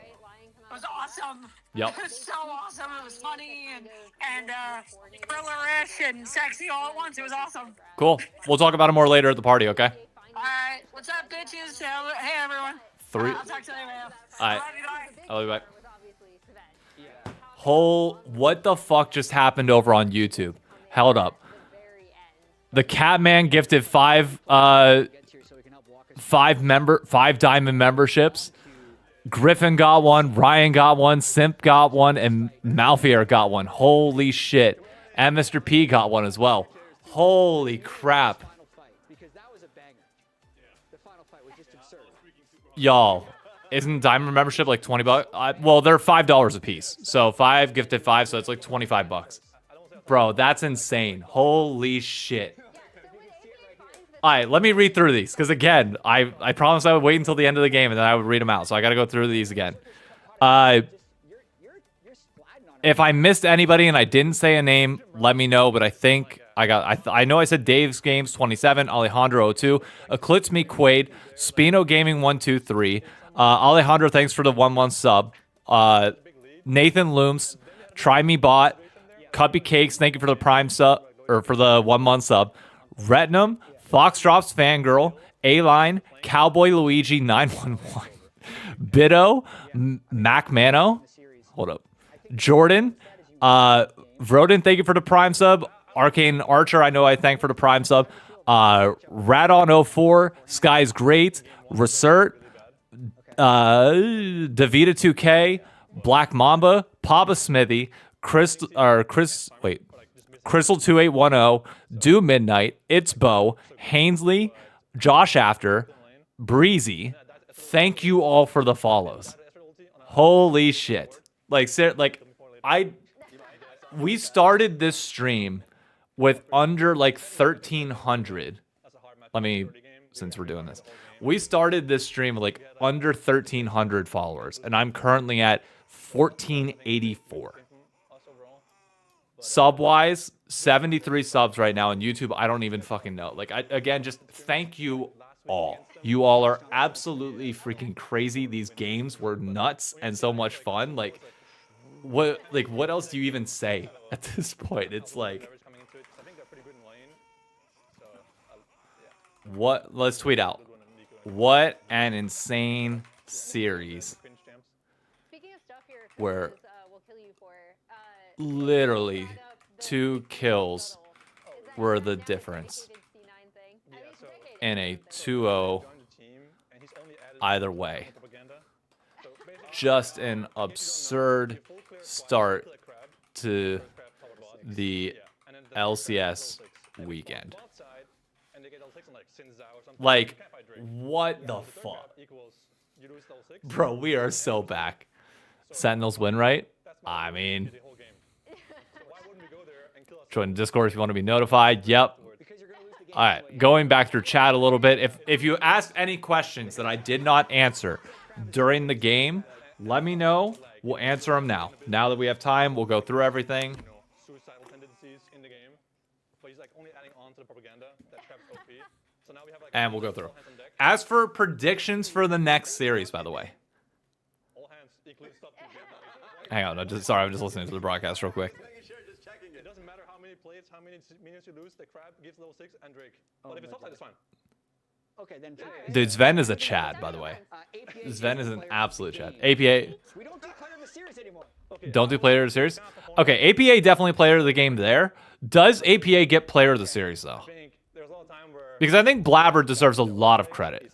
It was awesome. Yep. It was so awesome. It was funny and thriller-ish and sexy all at once. It was awesome. Cool. We'll talk about it more later at the party. Okay. All right, what's up, bitches? Hey, everyone. 3. I'll talk to you later. All right. Love you, bye. I'll be back. Was obviously Sven. What the fuck just happened over on YouTube? Held up. The very end. The Catman gifted 5 diamond memberships. Griffin got one, Ryan got one, Simp got one, and Malfier got one. Holy shit. And Mr. P got one as well. Holy crap. Y'all, isn't Diamond membership like 20 bucks? Well, they're $5 a piece. So 5 gifted 5, so it's like 25 bucks. Bro, that's insane. Holy shit. All right, let me read through these. Because again, I promised I would wait until the end of the game and then I would read them out. So I got to go through these again. If I missed anybody and I didn't say a name, let me know. But I think I know I said Dave's Games 27, Alejandro 02, Eclipse Me Quaid, Spino Gaming 123, Alejandro, thanks for the 1-1 sub. Nathan Looms, Try Me Bot, Cuppy Cakes, thank you for the prime sub or for the 1-month sub. Retinum, Foxdrops Fangirl, A-Line, Cowboy Luigi 911, Bido, Mac Mano, hold up. Jordan, Vroden, thank you for the prime sub. Arcane Archer, I know I thank for the prime sub. Radon04, Sky's Great, Resert, Davida 2K, Black Mamba, Papa Smithy, Crystal 2810, Do Midnight, It's Bo, Hainsley, Josh After, Breezy. Thank you all for the follows. Holy shit. We started this stream with under like 1,300. Since we're doing this, we started this stream with like under 1,300 followers, and I'm currently at 1,484. Sub-wise, 73 subs right now on YouTube. I don't even fucking know. Again, just thank you all. You all are absolutely freaking crazy. These games were nuts and so much fun. What else do you even say at this point? It's like, what? Let's tweet out. What an insane series. Where literally 2 kills were the difference in a 2-0 either way. Just an absurd start to the LCS weekend. Like, what the fuck? Bro, we are so back. Sentinels win, right? I mean, join Discord if you want to be notified. Yep. All right, going back through chat a little bit. If you asked any questions that I did not answer during the game, let me know. We'll answer them now. Now that we have time, we'll go through everything. Suicidal tendencies in the game, but he's like only adding on to the propaganda that traps OP. So now we have like, and we'll go through. As for predictions for the next series, by the way. All hands equally stop. Hang on, I'm just listening to the broadcast real quick. It doesn't matter how many plays, how many minions you lose. The crab gives level 6 and Drake. But if it's offside, it's fine. Okay, then. Dude, Sven is a Chad, by the way. Sven is an absolute Chad. APA. We don't do player of the series anymore. Don't do player of the series? Okay, APA definitely player of the game there. Does APA get player of the series, though? Because I think Blabber deserves a lot of credit.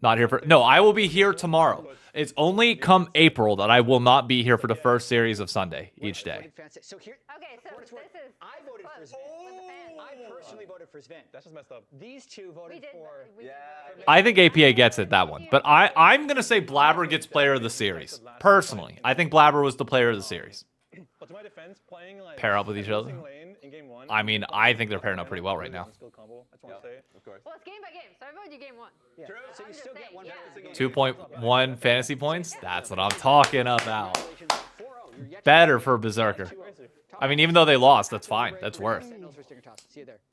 Not here for... No, I will be here tomorrow. It's only come April that I will not be here for the first series of Sunday each day. Okay, so this is... I voted for Sven. I personally voted for Sven. That's just messed up. These two voted for... I think APA gets it, that one. But I'm going to say Blabber gets player of the series. Personally, I think Blabber was the player of the series. But to my defense, playing like pair up with each other. I mean, I think they're pairing up pretty well right now. Well, it's game by game, so I voted you game 1. Yeah. So you still get 1 2.1 fantasy points? That's what I'm talking about. Better for Berserker. I mean, even though they lost, that's fine. That's worth.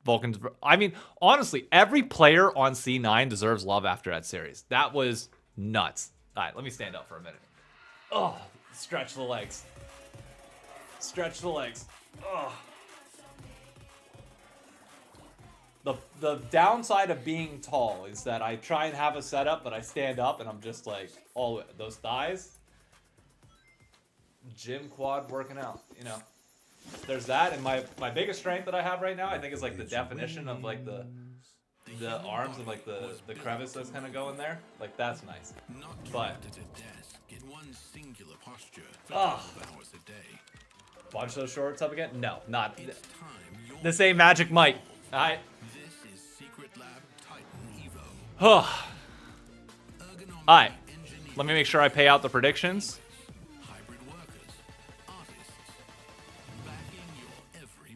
Vulcan's... I mean, honestly, every player on C9 deserves love after that series. That was nuts. All right, let me stand up for a minute. Oh, stretch the legs. Stretch the legs. Oh. The downside of being tall is that I try and have a setup, but I stand up and I'm just like, all those thighs. Gym quad working out, you know. There's that, and my biggest strength that I have right now, I think, is like the definition of like the arms and like the crevice that's kind of going there. Like, that's nice. But bunch those shorts up again? No, not this ain't Magic Mike. Alright. All right. Let me make sure I pay out the predictions.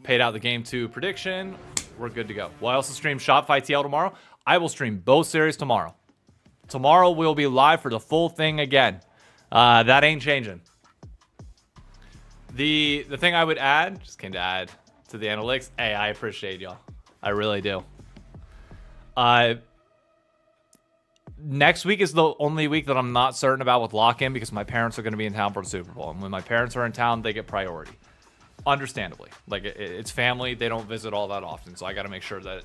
Paid out the game 2 prediction. We're good to go. Will I also stream Shopify TL tomorrow? I will stream both series tomorrow. Tomorrow we'll be live for the full thing again. That ain't changing. The thing I would add, just came to add to the analytics. Hey, I appreciate y'all. I really do. Next week is the only week that I'm not certain about with lock-in because my parents are going to be in town for the Super Bowl. And when my parents are in town, they get priority. Understandably. Like, it's family. They don't visit all that often. So I got to make sure that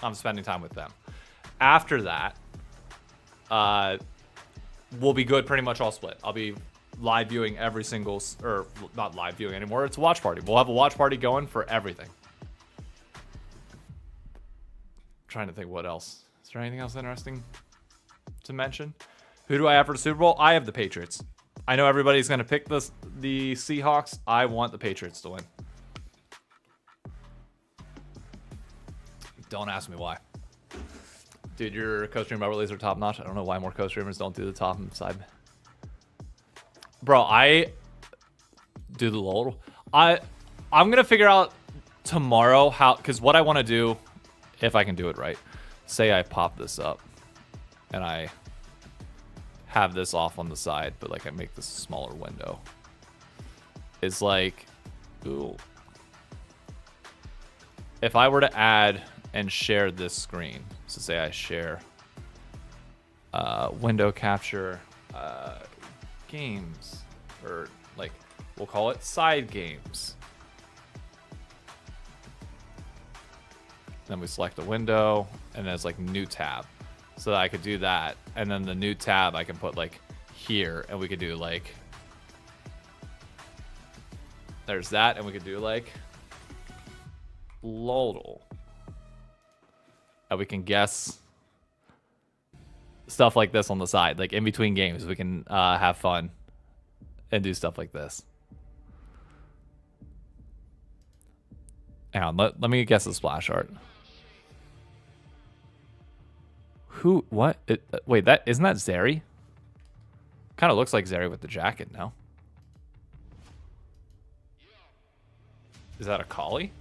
I'm spending time with them. After that, we'll be good pretty much all split. I'll be live viewing every single, or not live viewing anymore. It's a watch party. We'll have a watch party going for everything. Trying to think what else. Is there anything else interesting to mention? Who do I have for the Super Bowl? I have the Patriots. I know everybody's going to pick the Seahawks. I want the Patriots to win. Don't ask me why. Dude, your co-stream abilities are top notch. I don't know why more co-streamers don't do the top and side. Bro, I do the load. I'm going to figure out tomorrow how, because what I want to do, if I can do it right, say I pop this up and I have this off on the side, but like I make this a smaller window. It's like, ooh. If I were to add and share this screen, so say I share window capture games, or like we'll call it side games. Then we select a window, and then it's like new tab. So that I could do that. And then the new tab I can put like here, and we could do like, there's that, and we could do like Lodal. And we can guess stuff like this on the side. Like in between games, we can have fun and do stuff like this. Hang on, let me guess the splash art. Who? What? Wait, that isn't that Zeri? Kind of looks like Zeri with the jacket, no? Is that a collie?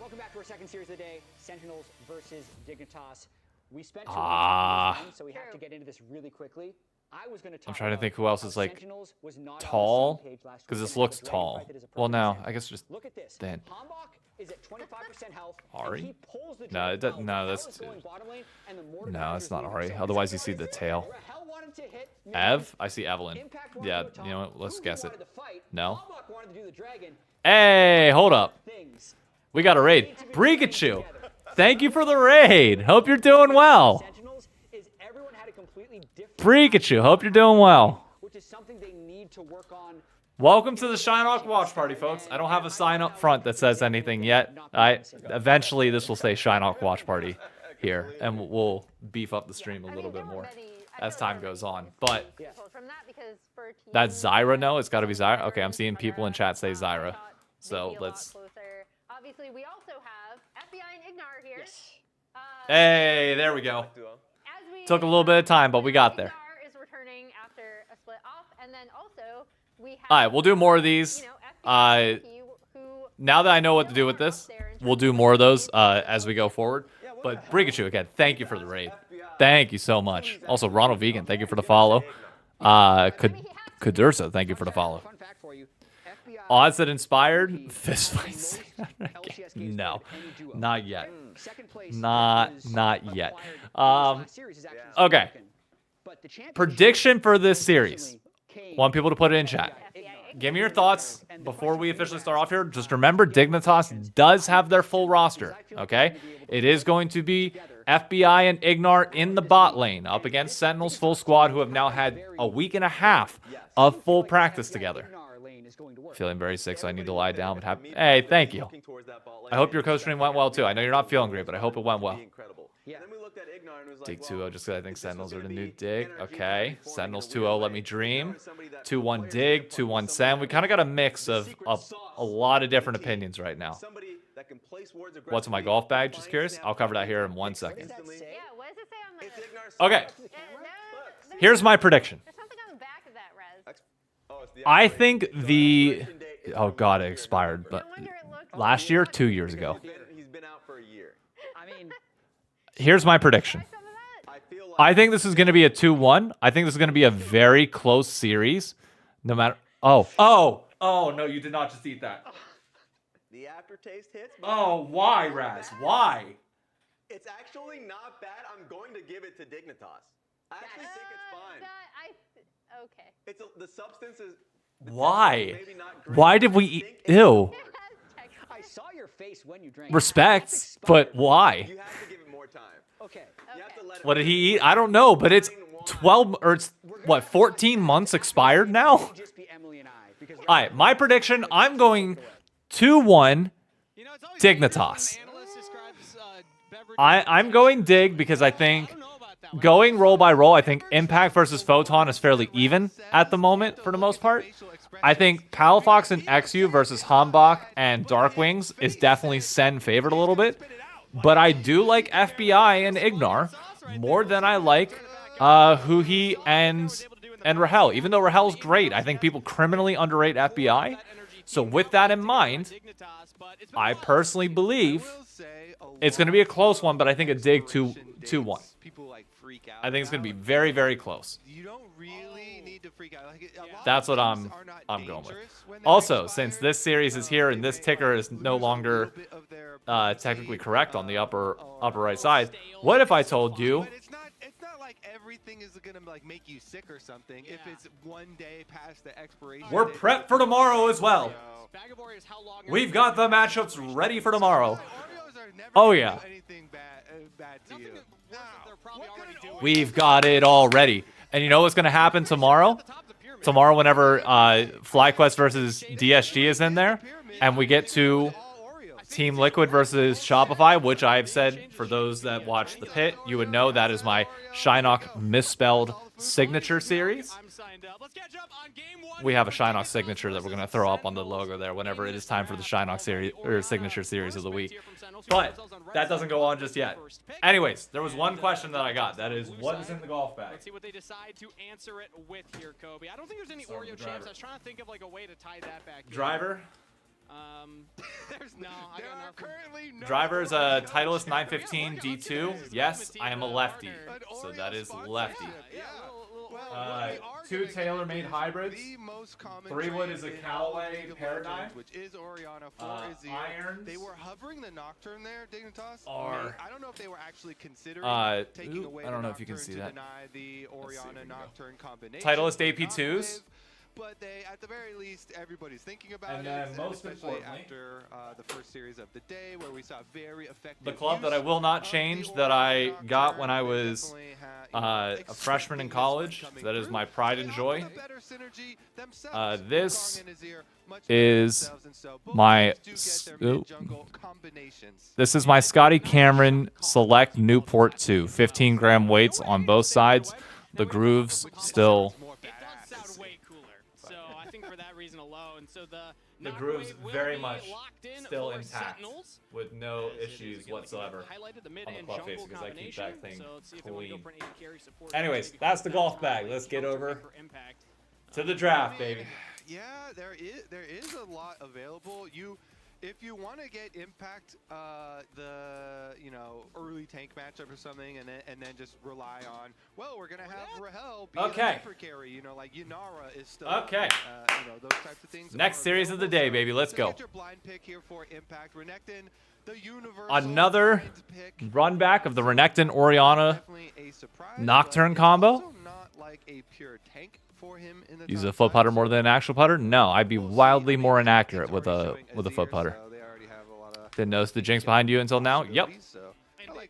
Welcome back to our second series of the day, Sentinels versus Dignitas. We spent too long on this, so we have to get into this really quickly. I'm trying to think who else is like tall, because this looks tall. Well, no, I guess just then. Ari? No, it doesn't. No, that's no, it's not Ari. Otherwise, you see the tail. Ev? I see Evelyn. Yeah, you know what? Let's guess it. No. Hey, hold up. We got a raid. Pikachu, thank you for the raid. Hope you're doing well. Pikachu, hope you're doing well. Welcome to the ShyKnock watch party, folks. I don't have a sign up front that says anything yet. Eventually this will say ShyKnock watch party here, and we'll beef up the stream a little bit more as time goes on. But that's Zyra. No, it's got to be Zyra. Okay, I'm seeing people in chat say Zyra. So let's. Obviously, we also have FBI and Ignar here. Hey, there we go. Took a little bit of time, but we got there. Is returning after a split off, and then also we have. All right, we'll do more of these. Now that I know what to do with this, we'll do more of those as we go forward. But Pikachu, again, thank you for the raid. Thank you so much. Also, Ronald Vegan, thank you for the follow. Kudursa, thank you for the follow. Odds that inspired fist fights. No, not yet. Not yet. Okay. Prediction for this series. Want people to put it in chat. Give me your thoughts before we officially start off here. Just remember, Dignitas does have their full roster. Okay, it is going to be FBI and Ignar in the bot lane up against Sentinels full squad, who have now had a week and a half of full practice together. going to work. Feeling very sick, so I need to lie down. But hey, thank you. I hope your co-stream went well too. I know you're not feeling great, but I hope it went well. Yeah. Dig 2-0 just because I think Sentinels are the new dig. Okay. Sentinels 2-0, let me dream. 2-1 dig, 2-1 Sen. We kind of got a mix of a lot of different opinions right now. What's in my golf bag? Just curious. I'll cover that here in 1 second. Yeah, what does it say on the... Okay. Here's my prediction. There's something on the back of that, Rez. I think the... Oh, God, it expired. But No wonder it looked... last year, 2 years ago. He's been out for a year. I mean, Here's my prediction. Some of that? I think this is going to be a 2-1. I think this is going to be a very close series. No matter... Oh, no, you did not just eat that. The aftertaste hits. Oh, why, Raz? Why? It's actually not bad. I'm going to give it to Dignitas. I actually think it's fine. Okay. It's the substance is. Why? Maybe not great. Why did we eat... Ew. I saw your face when you drank. Respect, but why? You have to give it more time. Okay. You have to let it. What did he eat? I don't know, but it's 12 or it's what 14 months expired now. Just be Emily and I because All right, my prediction. I'm going 2-1 Dignitas. I'm going dig because I think going roll by roll. I think Impact versus Photon is fairly even at the moment for the most part. I think Palafox and XU versus Hanbok and Darkwings is definitely Sen favored a little bit. But I do like FBI and Ignar more than I like Huhi and Rahel. Even though Rahel's great, I think people criminally underrate FBI. So with that in mind, I personally believe it's going to be a close one, but I think a dig 2-1. I think it's going to be very, very close. You don't really need to freak out. That's what I'm going with. Also, since this series is here and this ticker is no longer technically correct on the upper right side, what if I told you It's not like everything is gonna like make you sick or something. If it's 1 day past the expiration, we're prepped for tomorrow as well? We've got the matchups ready for tomorrow. Oh yeah, bad to you. we've got it all ready. And you know what's going to happen tomorrow? Tomorrow, whenever FlyQuest versus DSG is in there, and we get to Team Liquid versus Shopify, which I've said, for those that watch the pit, you would know that is my ShyKnock misspelled signature series. We have a ShyKnock signature that we're going to throw up on the logo there whenever it is time for the ShyKnock series or signature series of the week. But that doesn't go on just yet. Anyways, there was one question that I got. That is, what is in the golf bag? Let's see what they decide to answer it with here, Kobe. I don't think there's any Oreo chips. I was trying to think of like a way to tie that back in. Driver. There's no. I got nothing. Driver is a Titleist 915 D2. Yes, I am a lefty, so that is lefty. Two tailor-made hybrids. 3 wood is a Callaway Paradigm. Which is Oriana. 4 is the irons. They were hovering the Nocturne there, Dignitas. Are I don't know if they were actually considering taking away I don't the know if you can Nocturne see to that. deny the Oriana Nocturne combination. Titleist but AP2s. But they, at the very least, everybody's thinking about And it. then most especially importantly, after the first series of the day, where we saw very effective. The club that I use will not of the change that I Oriana got when Nocturne. I They was definitely had, a freshman in college. coming That is through. my pride They and also joy. have better synergy themselves. This Wukong and Azir, much better is themselves, and so both my teams do get their mid-jungle combinations. This is my Scotty Cameron Select Newport 2. 15-gram weights on both sides. The grooves still. It does sound way cooler. So I think for that reason alone. So The grooves will very be much locked in still for intact, Sentinels. with no As it is issues again, like whatsoever highlighted the mid on the and club face jungle because I keep that thing combination. So let's see if they want to go clean. for an AD carry support. Anyways, Maybe that's the that golf down bag. lane. Let's get Jumps are over good for impact. to the draft, baby. Yeah, there is a lot available. If you want to get Impact, the early tank matchup or something, and then just rely on, well, we're gonna have Rahel be a hyper carry, like Yanara is still Okay. those types of things. Next are series of the available. day, baby. Let's So go. get your blind pick here for Impact. Renekton, the universal Another blind pick. run back of the Renekton Oriana Definitely a surprise, Nocturne but it's combo. also not like a pure tank for him in the Use top a foot five, putter more so than an actual putter? No, I'd be we'll see. wildly I mean, more it's inaccurate already with a showing foot Azir, putter. so they already have a lot of Didn't notice the jinx behind you until now. Yep. possibilities, so I like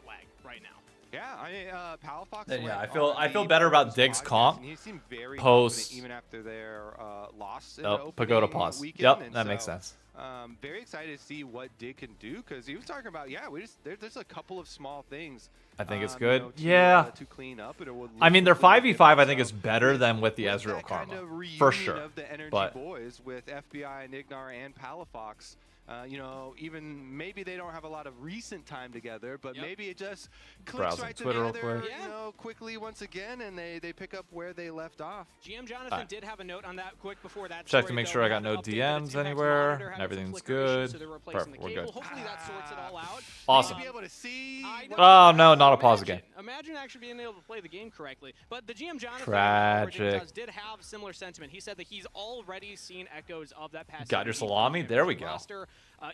jet lag right now. Yeah, I mean, Palafox. Then, yeah, went I feel on better the about Pagoda's Diggs' podcast, comp and he seemed very post- confident even after their loss in Oh, the Pagoda opening pause. weekend. Yep, And that makes so, sense. Very excited to see what Dig can do, because he was talking about, yeah, there's a couple of small things. I think it's you good. know, Yeah. to clean up, and it would I mean, their look a little 5v5 I different. think is So better than with the with Ezreal that kind Karma, of for reunion sure. of the Energy But Boys with FBI and Ignar and Palafox. You know, even maybe they don't have a lot of recent time together, but maybe it just clicks Browsing right Twitter real together, quick. you know, quickly once again, and they pick up where they left off. GM Jonathan did have a note on that quick before that. Check to story, make though. sure We I got have an no update that DMs its Impact's anywhere, monitor had and some everything's flicker issues, good. so they're replacing Perfect, the we're cable. good. Hopefully that sorts it all out. Awesome. To be able to see. Oh, no, not a pause again. Imagine actually being able to play the game correctly. But the GM Jonathan Tragic. did have similar sentiment. He said that he's already seen echoes of that past. Got your salami? There we go. Roster,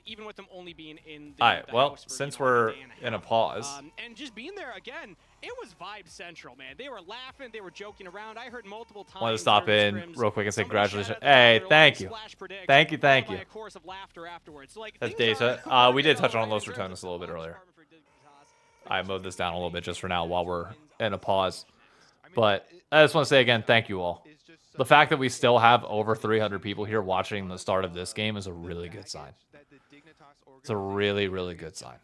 even with them only being in the, All right, the well, house for, since you know, we're a day and in a half. pause. And just being there again, it was vibe central, man. They were laughing, they were joking around. I heard multiple times. Wanted to stop during in scrims, real quick and say somebody congratulations. shouted out Hey, their thank line, you. slash predict, Thank you, thank followed by you. a chorus of laughter afterwards. So, like, That's things Data. are We did going touch on well Los in terms Returns a little bit earlier. department for Dignitas. I moved this down a little bit just for now while we're in a pause. But I just want to say again, thank you all. The fact that we still have over 300 people here watching the start of this game is a really good sign. It's a really, really good sign.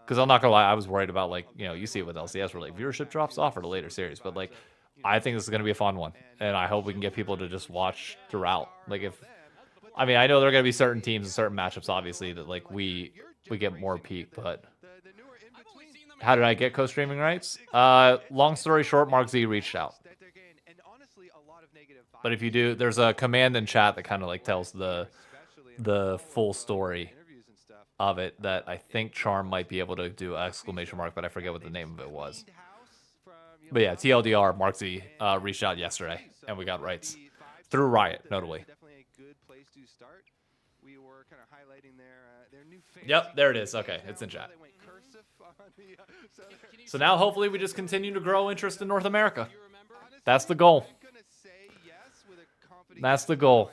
Because I'm not going to lie, I was worried about, like, you know, you see it with LCS where, like, viewership drops off at a later series. But, like, I think this is going to be a fun one. And I hope we can get people to just watch throughout. Like, I mean, I know there are going to be certain teams and certain matchups, obviously, that, like, we get more peak, but how did I get co-streaming rights? Long story short, Mark Z reached out. But if you do, there's a command in chat that kind of like tells the full story of it that I think Charm might be able to do exclamation mark, but I forget what the name of it was. But yeah, TLDR, Mark Z reached out yesterday, and we got rights through Riot, notably. Yep, there it is. Okay, it's in chat. So now hopefully we just continue to grow interest in North America. That's the goal. That's the goal.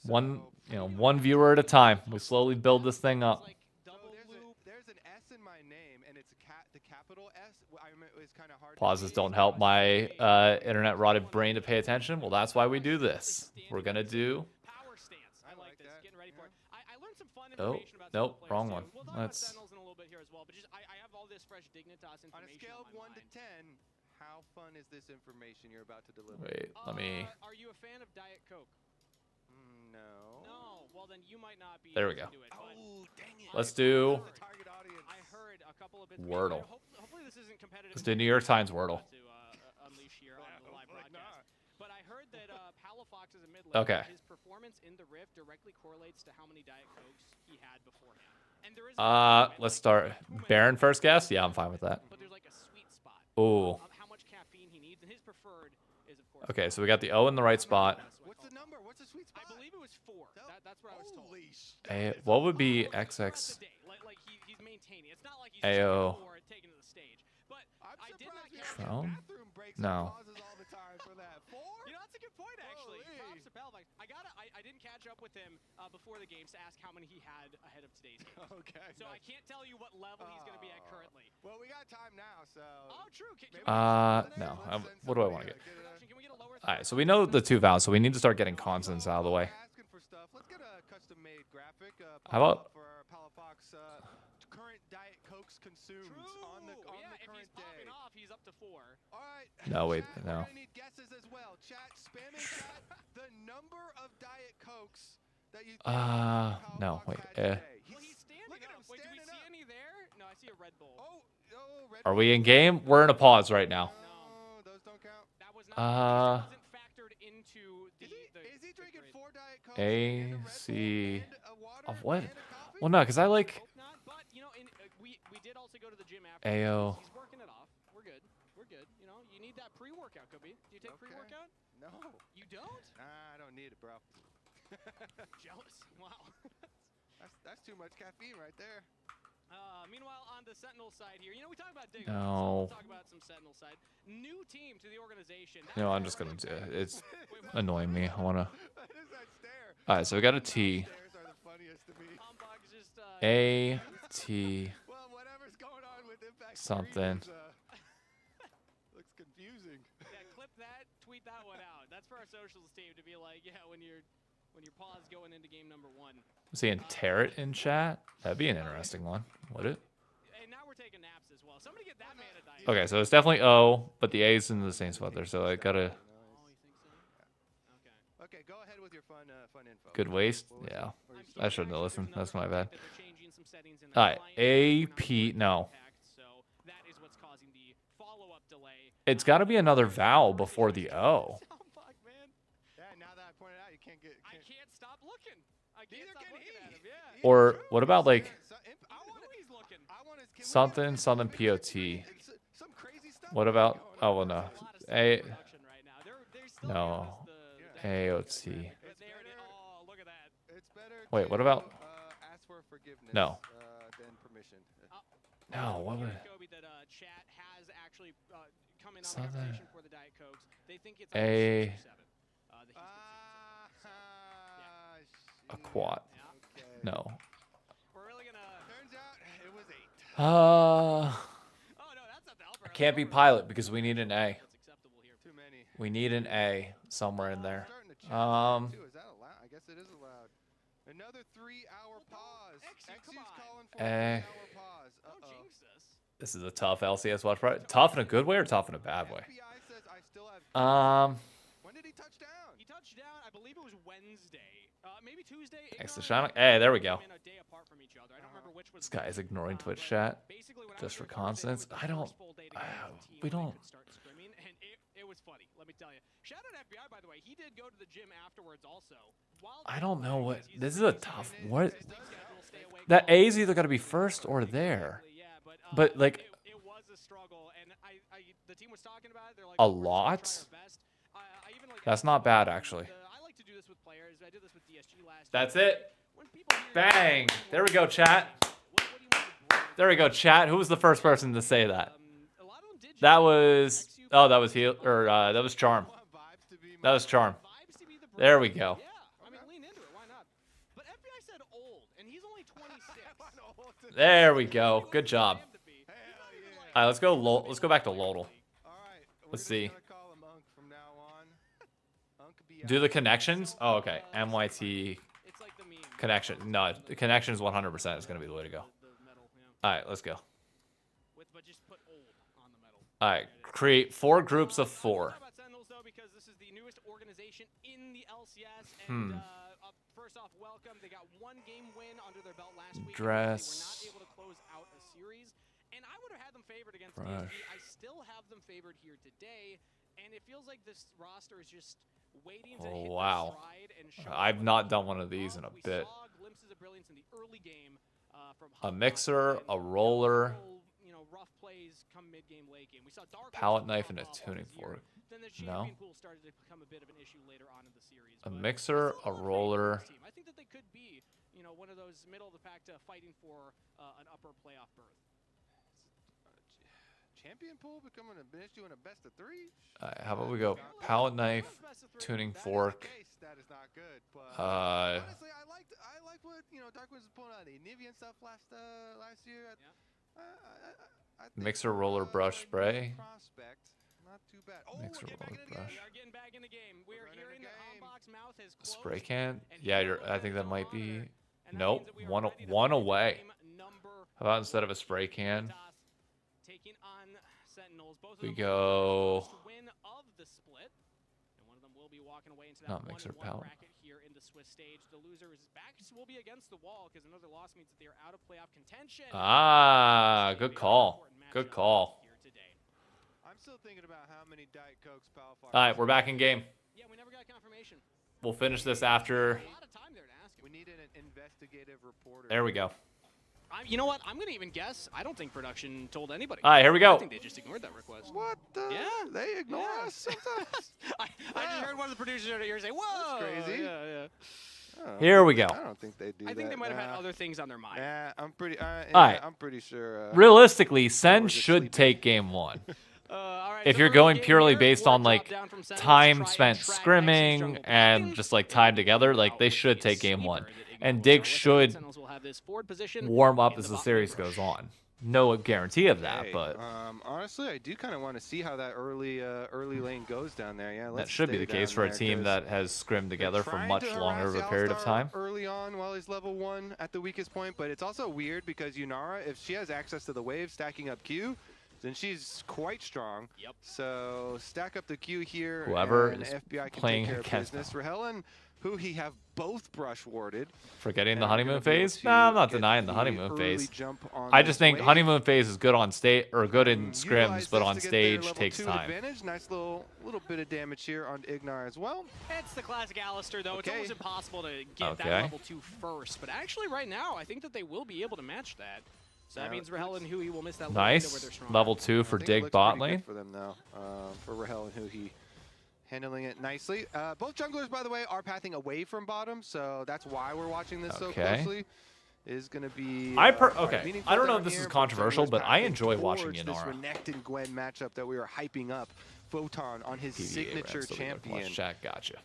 One viewer at a time. We slowly build this thing up. There's an S in my name, and it's the capital S. It's kind of hard. Pauses don't help my internet rotted brain to pay attention. Well, that's why we do this. We're gonna do. Power stance. I like this. Getting ready for it. I learned some fun Oh, information about some nope, players wrong too. one. We'll talk about Let's. Sentinels in a little bit here as well, but just I have all this fresh Dignitas information On a scale of 1 to 10, how fun is this information you're about to deliver? Wait, let me. Are you a fan of Diet Coke? No. No. Well, then you might not be. There we able go. to do it, but Dang it. Let's do Target audience. I heard a couple of bits. Wordle. Hopefully this isn't competitive. Let's do New York Times Wordle. To unleash here on the live broadcast. But I heard that Palafox is a mid laner. Okay. His performance in the Rift directly correlates to how many Diet Cokes he had beforehand. And there is Let's start. Baron first guess? Yeah, I'm fine with that. But there's like a sweet spot Ooh. of how much caffeine he needs, and his preferred is of course. Okay, so we got the O in the right spot. What's the number? What's the sweet spot? I believe it was 4. That's what I was told. What would be XX? Like he's maintaining. It's not like he's AO. just 4 and taking to the stage. But I did not get Trone? No. You know, that's a good point, actually. Props to Palafox. I didn't catch up with him before the games to ask how many he had ahead of today's game. Okay. So I can't tell you what level he's going to be at currently. Well, we got time now, so. Oh, true. No. What do I want to get? All right, so we know the 2 vows, so we need to start getting consonants out of the way. Asking for stuff. Let's get a custom-made graphic. How about- for Palafox current Diet Cokes consumed on the if he's current popping day. off, he's up to 4. All right. No, wait, Chat, no. We're gonna need guesses as well. Chat, spam in chat the number of Diet Cokes that you. No, wait. Well, he's standing Look at him up. Wait, do we standing see up. any there? No, I see a Red Bull. Red Are we in game? We're in a pause right now. No, those don't count. That was not. That wasn't factored into the. Is he drinking 4 Diet Cokes? A, and Red Bull C. and a water Of what? and a coffee? Well, no, because I like. Hope not, but you know, we did also go to the gym after. AO. He's working it off. We're good. We're good. You know, you need that pre-workout, Kobe. Do you take Okay. pre-workout? No. You don't? Nah, I don't need it, bro. Jealous. Wow. That's too much caffeine right there. Meanwhile, on the Sentinel side here, you know, we talk about Dig. No. Let's talk about some Sentinel side. New team to the organization. No, I'm just gonna do it. It's annoying me. I wanna. What is that stare? All right, so we got a T. Stares are the funniest to me. Combox is A-T Well, whatever's going on with Impact something. Looks confusing. Yeah, clip that, tweet that one out. That's for our socials team to be like, yeah, when your pause going into game number 1. Seeing Tarot in chat? That'd be an interesting one, would it? And now we're taking naps as well. Somebody get that man a diet. Okay, so it's definitely O, but the A's in the same spot there, so I gotta... Oh, you think so? Okay, go ahead with your fun info. Good waste? Yeah. I shouldn't have listened. That's my bad. They're changing some settings in the Alright, client. AP, no. So that is what's causing the follow-up delay. It's gotta be another vowel before the O. Oh, fuck, man. Yeah, now that I pointed out, you can't get. I can't stop looking. I can't stop looking at him. Yeah. Or what about like I want he's looking. something, something POT? What about, oh, well, no. A, no. AOT. But there it is. Oh, look at that. It's better. Wait, what about, Ask for forgiveness. no. Than permission. No, what would, Kobe that chat has actually come in on the Something. conversation for the Diet Cokes. They think it's A- 6 or 7. The a quad? Okay. No. We're really gonna. Turns out it was 8. Oh no, that's not the helper. Can't be pilot because we need an A. That's acceptable here. Too many. We need an A somewhere in there. Starting to chat too. Is that allowed? I guess it is allowed. Another 3-hour pause. come XU's on. calling for a Eh. 3-hour pause. Don't Uh-oh. jinx us. This is a tough LCS watch party. Tough in a good way or tough in a bad way? FBI says I still have. When did he touch down? He touched down. I believe it was Wednesday. Maybe Tuesday. Thanks to Ignore- ShyKnock. Hey, there we go. came in a day apart from each other. I don't remember which was This guy is which. ignoring Twitch But chat basically when I just was for doing Thursday, it was constants. the I don't. first full day to get into the team We when I don't. could start scrimming, and it was funny. Let me tell you. Shout out FBI, by the way. He did go to the gym afterwards also. While I don't know what. he's This is a busy tough. and What? his schedule, stay awake That all A's day. either got to be first or there. Yeah, But like it was a struggle, and the team was talking about it. They're like, a "We're just gonna lot. try our best." I even, like, That's not bad actually. I like to do this with players. I did this with DSG last That's year. it. When people hear Bang. There we go, chat. what do you want to bring? There we go, chat. Who was the first person to say that? A lot of them did That just was. XU Oh, that was heal or that was Charm. Vibes to be That was Charm. vibes to be the There brand. we go. Yeah, I mean, lean into it. Why not? But FBI said old, and he's only 26. There we go. Good job. Him to be. Hell yeah. All right, let's go. Let's go back to Lodal. All right. Let's see. We're just gonna call him Unk from now on. Unk be Do the connections? Oh, okay. MYT It's like the meme. connection. No, the connection is 100% is going to be the way to go. The metal, yeah. All right, let's go. But just put old on the metal. All right, create 4 groups of 4. Let's talk about Sentinels, though, because this is the newest organization in the LCS. And first off, welcome. They got 1 game win under their belt last week. Dress. They were not able to close out a series. And I would have had them favored against Brush. DSG. I still have them favored here today. And it feels like this roster is just waiting to hit their Wow. stride and show I've what not they're done one of these in a we bit. saw glimpses of brilliance in the early game from A HubSpot mixer, and, a roller, rough plays come mid game, late game. We saw Dark palette Horse knife, pop and a off on tuning Azir. fork. Then the No. champion pool started to become a bit of an issue later on in the series. A but mixer, I still a have faith in roller. this team. I think that they could be, one of those middle of the pack to fighting for an upper playoff berth. champion pool becoming an issue in a best of 3. All right, how about we go palette knife, tuning fork. That is not good. But Uh, honestly, I like what Dark Wizards pulling out the Nivian stuff last year. I think, Mixer, roller, brush, spray. Prospect, not too bad. Oh, Mixer, we're getting back roller, into the brush. We are getting back in the game. We are running hearing the that game. Hombach's mouth has closed. spray can. and Yeah, he you're. will I think that go might on be. there. And that Nope. means that we are One ready to one play away. game number How about instead of a spray can? Doth taking on Sentinels. Both of We them go- first win of the split, and one of them will be walking away into that Not mixer, 1-1 palette. bracket here in the Swiss stage. The loser is back will be against the wall because another loss means that they are out of playoff contention. Ah, good call. Good call. Here today. I'm still thinking about how many Diet Cokes Power All right, we're back in game. Yeah, we never got confirmation. We'll finish this after. A lot of time there to ask him. We need an investigative reporter. There we go. You know what? I'm gonna even guess. I don't think production told anybody. All right, here we go. I think they just ignored that request. What the? Yeah. They ignore Yeah. us sometimes. I just heard one of the producers over here say, "Whoa, crazy. Yeah. Oh, Here we go. I don't think they do I think they might have had Nah. other things on their mind. Yeah, I'm pretty. right. I'm pretty sure. Realistically, Sen just should sleeping. take game 1. All right, If so you're early going game purely here, based one on drop like down from Sentinels to time try and spent track Nexus scrimming jungle and blocking. just like It time will together, work like out they with should the take game sleeper 1. that And Dig With that, should Sentinels will have this forward position warm up in as the bottom series mid rush. goes on. No guarantee of that, Okay, but honestly, I do kind of want to see how that early lane goes down there. Yeah, that let's should be stay the case down for a there, team 'cause that has scrimmed they're together for trying much to longer harass of a the period of All-Star time. early on while he's level 1 at the weakest point, but it's also weird because Yunara, if she has access to the wave stacking up Q, then she's quite strong. Yep. So stack up the Q here. Whoever and is FBI can playing take care of against business. Rahel and Huhi have both brush warded. Forgetting the and are honeymoon gonna be able phase? to No, I'm not get denying the honeymoon early phase. jump on I just this think wave. honeymoon phase is good on state or good in Utilize scrims, but this on to get their stage level takes 2 time. advantage. Nice little bit of damage here on Ignar as well. It's the classic Alistair, though. It's Okay. almost impossible to get that Okay. level 2 first. But actually, right now, I think that they will be able to match that. So that Yeah, means Rahel and Hui will miss that little window where they're Nice. strong. Level 2 for I think it Dig looks bot pretty good lane. for them though, for Rahel and Huhi. Handling it nicely. Both junglers, by the way, are pathing away from bottom, so that's why we're watching this so Okay. closely. Is going to be Okay, meaningful I don't know down if this here, is but controversial, junglers but I pathing enjoy watching towards this Yunara. Renekton Gwen matchup that we were hyping up. Photon on his PvE signature Reds, so we got plus champion. Chat, gotcha.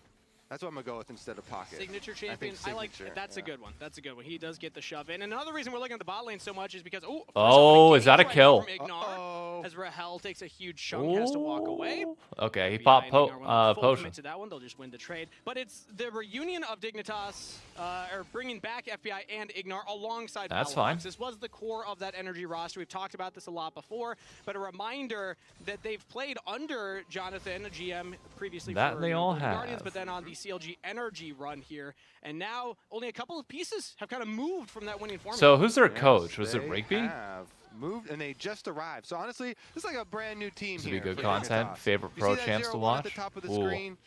That's what I'm going to go with instead of Pocket. Signature I champion. think I like signature, that's a yeah. good one. That's a good one. He does get the shove in. And another reason we're looking at the bot lane so much is because Oh, is that a right now kill? from Ignar, Uh-oh. as Rahel takes a huge chunk, has to walk away. Okay, he FBI popped and Ignar went on full potion. commit to that one. They'll just win the trade. But it's the reunion of Dignitas, or bringing back FBI and Ignar alongside That's Palafox. fine. This was the core of that energy roster. We've talked about this a lot before, but a reminder that they've played under Jonathan, a GM, previously That for they all Golden Guardians, have. but then on the CLG energy run here. And now only a couple of pieces have kind of moved from that winning formula. So who's their Yes, coach? Was it they Rigby? have moved, and they just arrived. So honestly, this is like a brand new team This would here. be good for content. Dignitas. Favorite You pro see that champs to 0-1 watch? at the top of the Ooh. screen?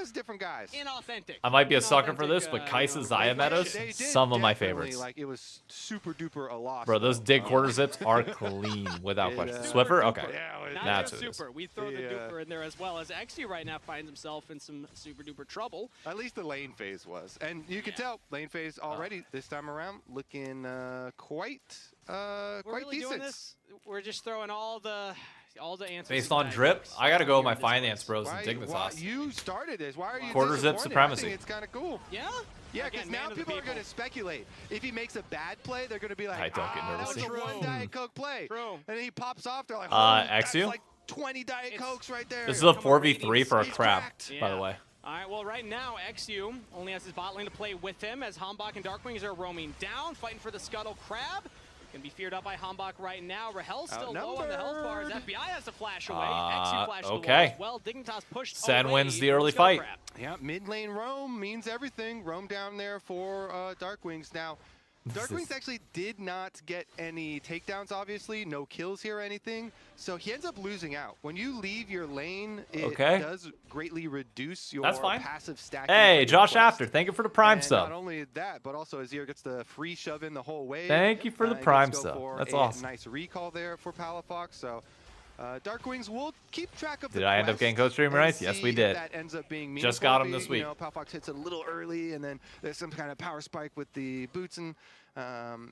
It's different guys. Inauthentic. I might be a sucker for this, Inauthentic, but Kaisa you know, Zaya Meadows, They did some of my definitely, favorites. Like, it was super duper a loss. Bro, those though. dig quarter zips are clean without It, question. uh, Swiffer? Okay. Yeah, it was- Not That's just who it is. super. We throw the Yeah. duper in there as well, as XD right now finds himself in some super duper trouble. At least the lane phase was. And you can tell lane phase already this time around looking quite We're really decent. doing this. We're just throwing all the answers. Based to on that drip, box I got to go with my here in this finance place. bros Why, and why Dignitas. you started this? Why are you Quarter zip disappointed? supremacy. I think it's kind of cool. Yeah? Yeah, Again, because man now of the people are people. going to speculate. If he makes a bad play, they're going to be like, I don't get that was nervous. a one Diet Coke play. True. And then he pops off, they're like, Exu? that's like 20 Diet It's- Cokes right there. This is a Come on, 4v3 for a ratings. crab, He's by the Yeah. way. All right, well, right now, XU only has his bot lane to play with him as Hambach and Darkwings are roaming down, fighting for the Scuttle Crab. Can be feared up by Hambach right now. Rahel's still low on the health bars. Outnumbered. FBI has to flash away. XU flashed okay. the wall as well. Dignitas pushed Sen away wins the from early Scuttle fight. Crab. Yeah, mid lane roam means everything. Roam down there for Darkwings. Now, Darkwings actually did not get any takedowns, obviously. No kills here or anything. So he ends up losing out. When you leave your lane, it does greatly reduce your That's fine. passive stacking. Hey, for Josh your quest. After, thank you for the prime And sub. not only that, but also Azir gets the free shove in the whole way. Thank you for the He gets prime to go sub. for That's a awesome. Nice recall there for Palafox. So Darkwings will keep track of Did the I end up quest getting Coach Stream and rights? Yes, see we if did. That ends up being Just meaningful got to him me. this week. You know, Palafox hits a little early, and then there's some kind of power spike with the boots and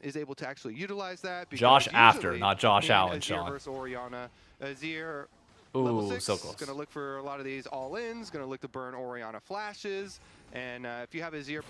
is able to actually utilize that. Josh because After, usually not Josh in Allen, Azir Sean. versus Orianna, Azir level Ooh, 6 so close. going to look for a lot of these all-ins, going to look to burn Orianna flashes, and if you have Azir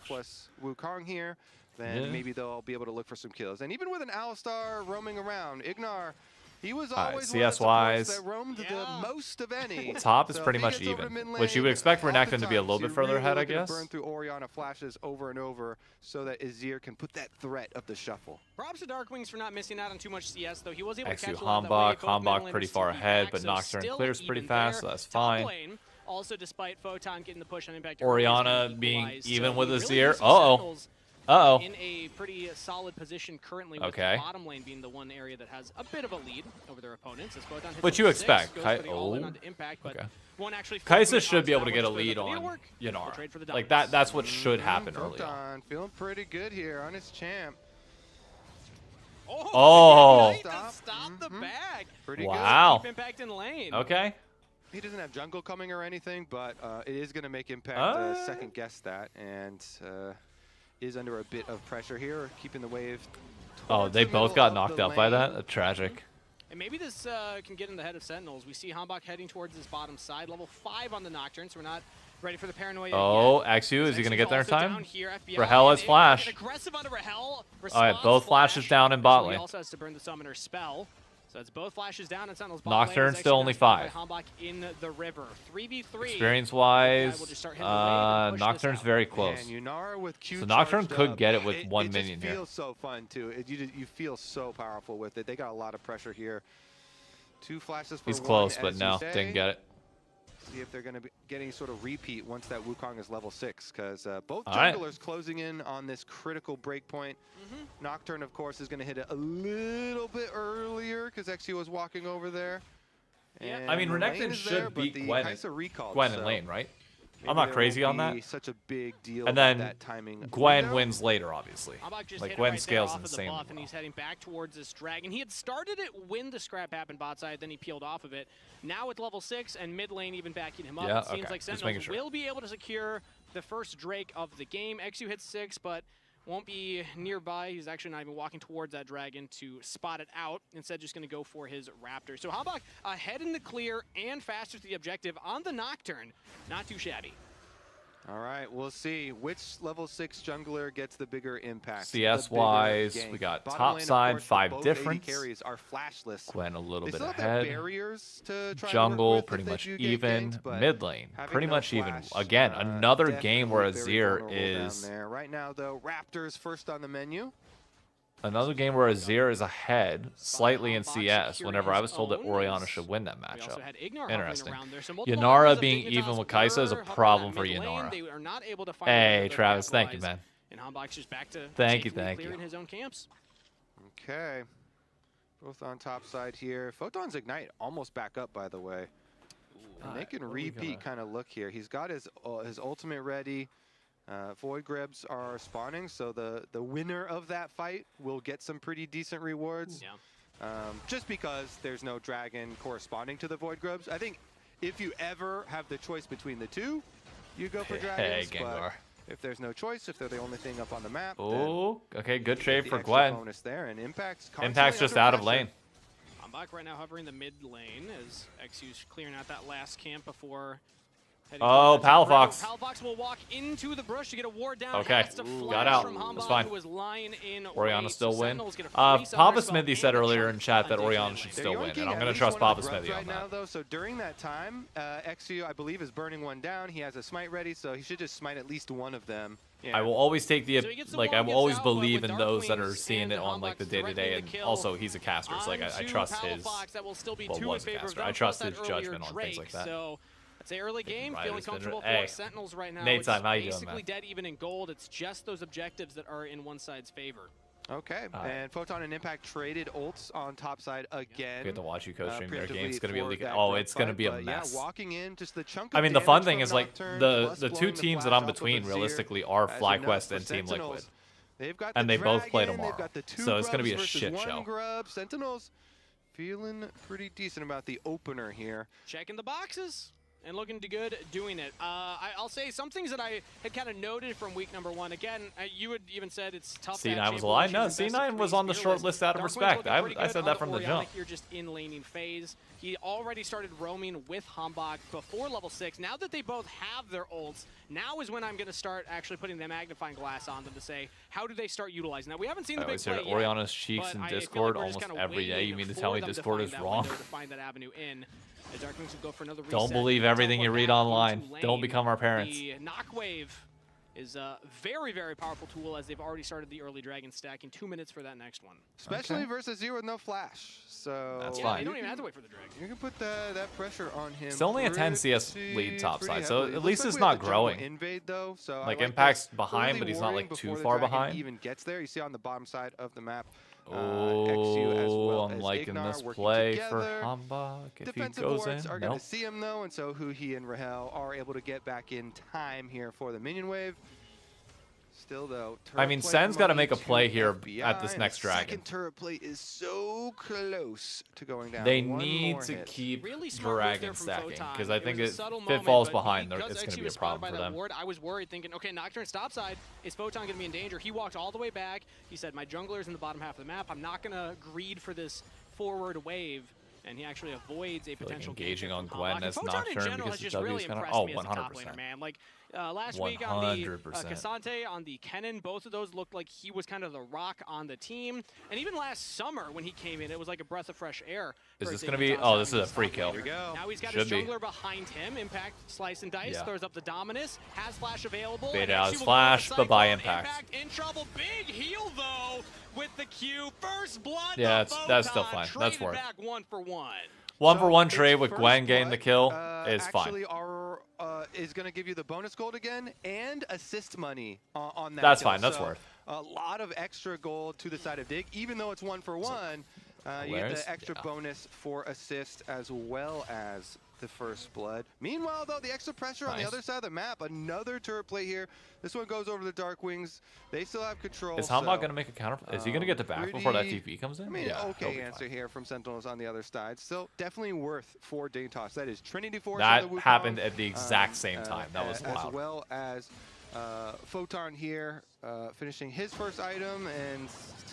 plus Wukong here, then maybe they'll be able to look for some kills. And even with an Alistar roaming around, Ignar, he was always one of the CS-wise, supports that roamed the most of any. top is So pretty if he much gets over to even, mid which you would lane, expect Renekton to be a little oftentimes bit you're further really ahead, I looking to guess. burn through Orianna flashes over and over so that Azir can put that threat of the shuffle. Props to Darkwings for not missing out on too much CS, though. He was able to XU catch a lot of that wave. Both Hambach mid pretty laners far TP ahead, back, but so Nocturne still clears pretty even fast, there. so that's Top fine. lane, also despite Photon getting the push on impact. Orianna being equalized, even so with he Azir. really needs some Uh-oh. Sentinels Uh-oh. in a pretty solid position currently, with Okay. the bottom lane being the one area that has a bit of a lead over their opponents. As Photon hits But level you 6, expect. goes for the all-in onto impact, but Okay. won't actually Kaisa commit should be onto able to that get a one, just lead for the on needlework. We'll trade for the Like diamonds. that's what should happen early on. Photon feeling pretty good here on his champ. Oh, Oh. stop the bag. Pretty Wow. Keep impact in lane. Okay. He doesn't have jungle coming or anything, but it is going to make Impact second guess that, and is under a bit of pressure here, keeping the wave. Oh, they both got knocked out by that? That's tragic. And maybe this can get in the head of Sentinels. We see Hambach heading towards his bottom side, level 5 on the Nocturne, so we're Ready for the paranoia. Oh, again. XU, is he going to get there in Also down time? here, FBI, Rahel has and flash. aggressive onto Rahel. All right, both flashes down in bot He lane. also has to burn the summoner spell. So it's both flashes down and Sentinel's bot Nocturne lane. still only 5. Hambach in the river. 3v3. Experience-wise, Nocturne's very close. And Yunara with Q So Nocturne charged could up. get it with one it minion just here. feels so fun too. You feel so powerful with it. They got a lot of pressure here. 2 flashes for He's one, close, but as no, you say. didn't get it. See if they're going to get any sort of repeat once that Wukong is level 6, because both All right. junglers closing in on this critical break point. Nocturne, of course, is going to hit it a little bit earlier because XU was walking over there. Yeah. And I mean, the Renekton lane is should there, but beat the Gwen, Kai'Sa recalled, Gwen in so lane, right? maybe I'm not there crazy won't on that. be such a big deal And about then that timing Gwen window. wins later, obviously. Hambach just Like hit it Gwen right scales there off of the insane. buff, and he's heading back towards this dragon. He had started it when the scrap happened bot side, then he peeled off of it. Now with level 6 and mid lane even backing him up, Yeah, it seems okay. like Just making Sentinels sure. will be able to secure the first Drake of the game. XU hits 6, but won't be nearby. He's actually not even walking towards that dragon to spot it out. Instead, just going to go for his Raptor. So Hambach ahead in the clear and faster to the objective on the Nocturne. Not too shabby. All right, we'll see which level 6 jungler gets the bigger impact. CS-wise, the bigger we got gank. top Bottom lane, of side, course, 5 both AD difference. carries are flashless. Gwen a little They bit still have ahead. barriers to try Jungle and work with pretty if they much do get even. ganked, but Mid lane having pretty no much even. flash, Again, another game where definitely very Azir vulnerable is down there. Right now, though, Raptors first on the menu. another game where Azir is ahead slightly in Hambach CS. securing Whenever I his was told that own Orianna is- should win that We also matchup. had Ignar hovering Interesting. around there. So multiple Yunara members of being Dignitas even with Kai'Sa is a were hovering problem that for mid lane. Yunara. They are not able to find Hey, another Travis, thank you, capitalize. man. And Hambach's just back to Thank you, safely thank you. clearing his own camps. Okay. Both on top side here. Photon's Ignite almost back up, by the way. And they can what are we repeat kind of look here. He's got his ultimate ready. Void Grebs are spawning, so the winner of that fight will get some pretty decent rewards. Yeah. Just because there's no dragon corresponding to the Void Grebs. I think if you ever have the choice between the two, you go for dragons. Hey, but Gengar. if there's no choice, if they're the only thing up on the map, Oh, okay, good then trade the for extra Gwen. bonus there, and Impact's Impact's just constantly out under of pressure. lane. Hambach right now hovering the mid lane as XU's clearing out that last camp before heading Oh, towards that road. Palafox. Palafox will walk into the brush to get a ward down. Okay. Has to Ooh, flash got out. From Hambach, That's fine. who was lying in Orianna wait. still So win. Sentinel's gonna free Summoner Papa Spell Smithy and said the earlier chunk in chat that on Orianna Dignitas should lane. still They're win, yanking and I'm at going to least trust one of Papa the grubs Smithy on right now, that. though. So during that time, XU, I believe, is burning one down. He has a smite ready, so he should just smite at least one of them. I will always take the So he gets the like. I ball, will gets always out, but believe with in Dark those that are Wings seeing and it on like the Hambach's day to day, threatening and the kill also he's a caster, so like I onto trust his. Palafox. That will still be well, two in was a favor of caster. them, I trust plus his that earlier judgment on things like Drake. that. So it's an early game, feeling Riders been comfortable hey, for Sentinels right now. Nate It's time, how you doing, basically man? dead even in gold. It's just those objectives that are in one side's favor. Okay, and Photon and Impact traded ults on top side again. We have to watch you co-stream their preemptively game. It's going to be a for leak. that Oh, grub it's going to fight, be a but mess. Yeah, walking in, just the chunk I of mean, the fun damage thing from is like Nocturne, the plus two blowing the teams that flash I'm off of between Azir. realistically are As you know, FlyQuest for and Team Sentinels, Liquid, they've got and the they both play dragon, tomorrow. They've got the two So it's going to be a grubs versus shit one show. grub. Sentinels feeling pretty decent about the opener here. Checking the boxes and looking good doing it. I'll say some things that I had kind of noted from week number 1. Again, you had even said it's tough. C9 was a lie. No, C9 was on the short list out of respect. I said that from the jump. Here just in laning phase. He already started roaming with Hambach before level 6. Now that they both have their ults, now is when I'm going to start actually putting the magnifying glass on them to say, how do they start utilizing that? We haven't seen the big play yet, Orianna's cheeks in but I feel Discord like we're just almost kinda every day. waiting You mean to for tell me them Discord find is that wrong? window to find that avenue in. The Dark Wings will go for another Don't reset. believe everything you read Teleport back online. into Don't lane. become our parents. The knock wave is a very, very powerful tool as they've already started the early dragon stack in 2 minutes for that next one. Especially versus Zero with no flash. So That's Yeah, fine. you don't even have to wait for the dragon. You can put that pressure on him. It's only a 10 CS pretty- lead top pretty side, so heavily. at Looks least like it's we not have the jungle growing. invade, though, so I Like, like Impact's this behind, early but he's not, warning like, too before the far dragon behind. Even gets there. You see on the bottom side of the map. Oh, XU as well I'm as liking Ignar this working play for together. Hambach if he Defensive goes wards in. are going Nope. to see him though, and so Huhi and Rahel are able to get back in time here for the minion wave. Still though, I mean, turret play Sen's got to money make a to play here FBI, at this and next the dragon. Second turret play is so close to going down. They One need more to hit. keep Really smart move there dragon from stacking Photon. because I It think was a if subtle it moment, falls but behind, because it's going to XU be a was spotted problem by for that them. ward, I was worried, thinking, okay, Nocturne stop side. Is Photon going to be in danger? He walked all the way back. He said, my jungler's in the bottom half of the map. I'm not going to greed for this forward wave. and he actually avoids a potential engaging on Gwen Gwen as Nocturne in Nocturne general because has the just W really is kind of impressed me as a top 100%. laner, man. Like last week on the 100%. Cassante, on the Kennen, both of those looked like he was kind of the rock on the team. And even last summer when he came in, it was like a breath of fresh air. Is this going to be? Oh, this is a free kill. Here we go. Now he's got Should his be. jungler behind him. Impact, slice and dice, Yeah. throws up the Dominus, has flash available. Bait and out actually his will go on the flash, cycle. bye-bye Impact. Impact in trouble. Big heal, though, with the Q. First blood. Yeah, to that's still Photon, fine. That's traded worth. back 1-for-1. One for one it's trade with first Gwen getting the blood, kill is fine. Actually, is going to give you the bonus gold again and assist money on that. That's kill. fine. That's So, worth. A lot of extra gold to the side of Dig, even though it's 1-for-1. You get Hilarious. the extra Yeah. bonus for assist as well as the first blood. Meanwhile, though, the extra pressure on the Nice. other side of the map. Another turret play here. This one goes over the Dark Wings. They still have control. Is Hamba so, going to make a counter? Is he going to get the back before that pretty- TP comes in? I mean, yeah, he'll okay be answer fine. here from Sentinels on the other side. Still, definitely worth for Dignitas. That is Trinity Force. That on the Wukong, happened at the exact same time. That was as wild. well as Photon here finishing his first item, and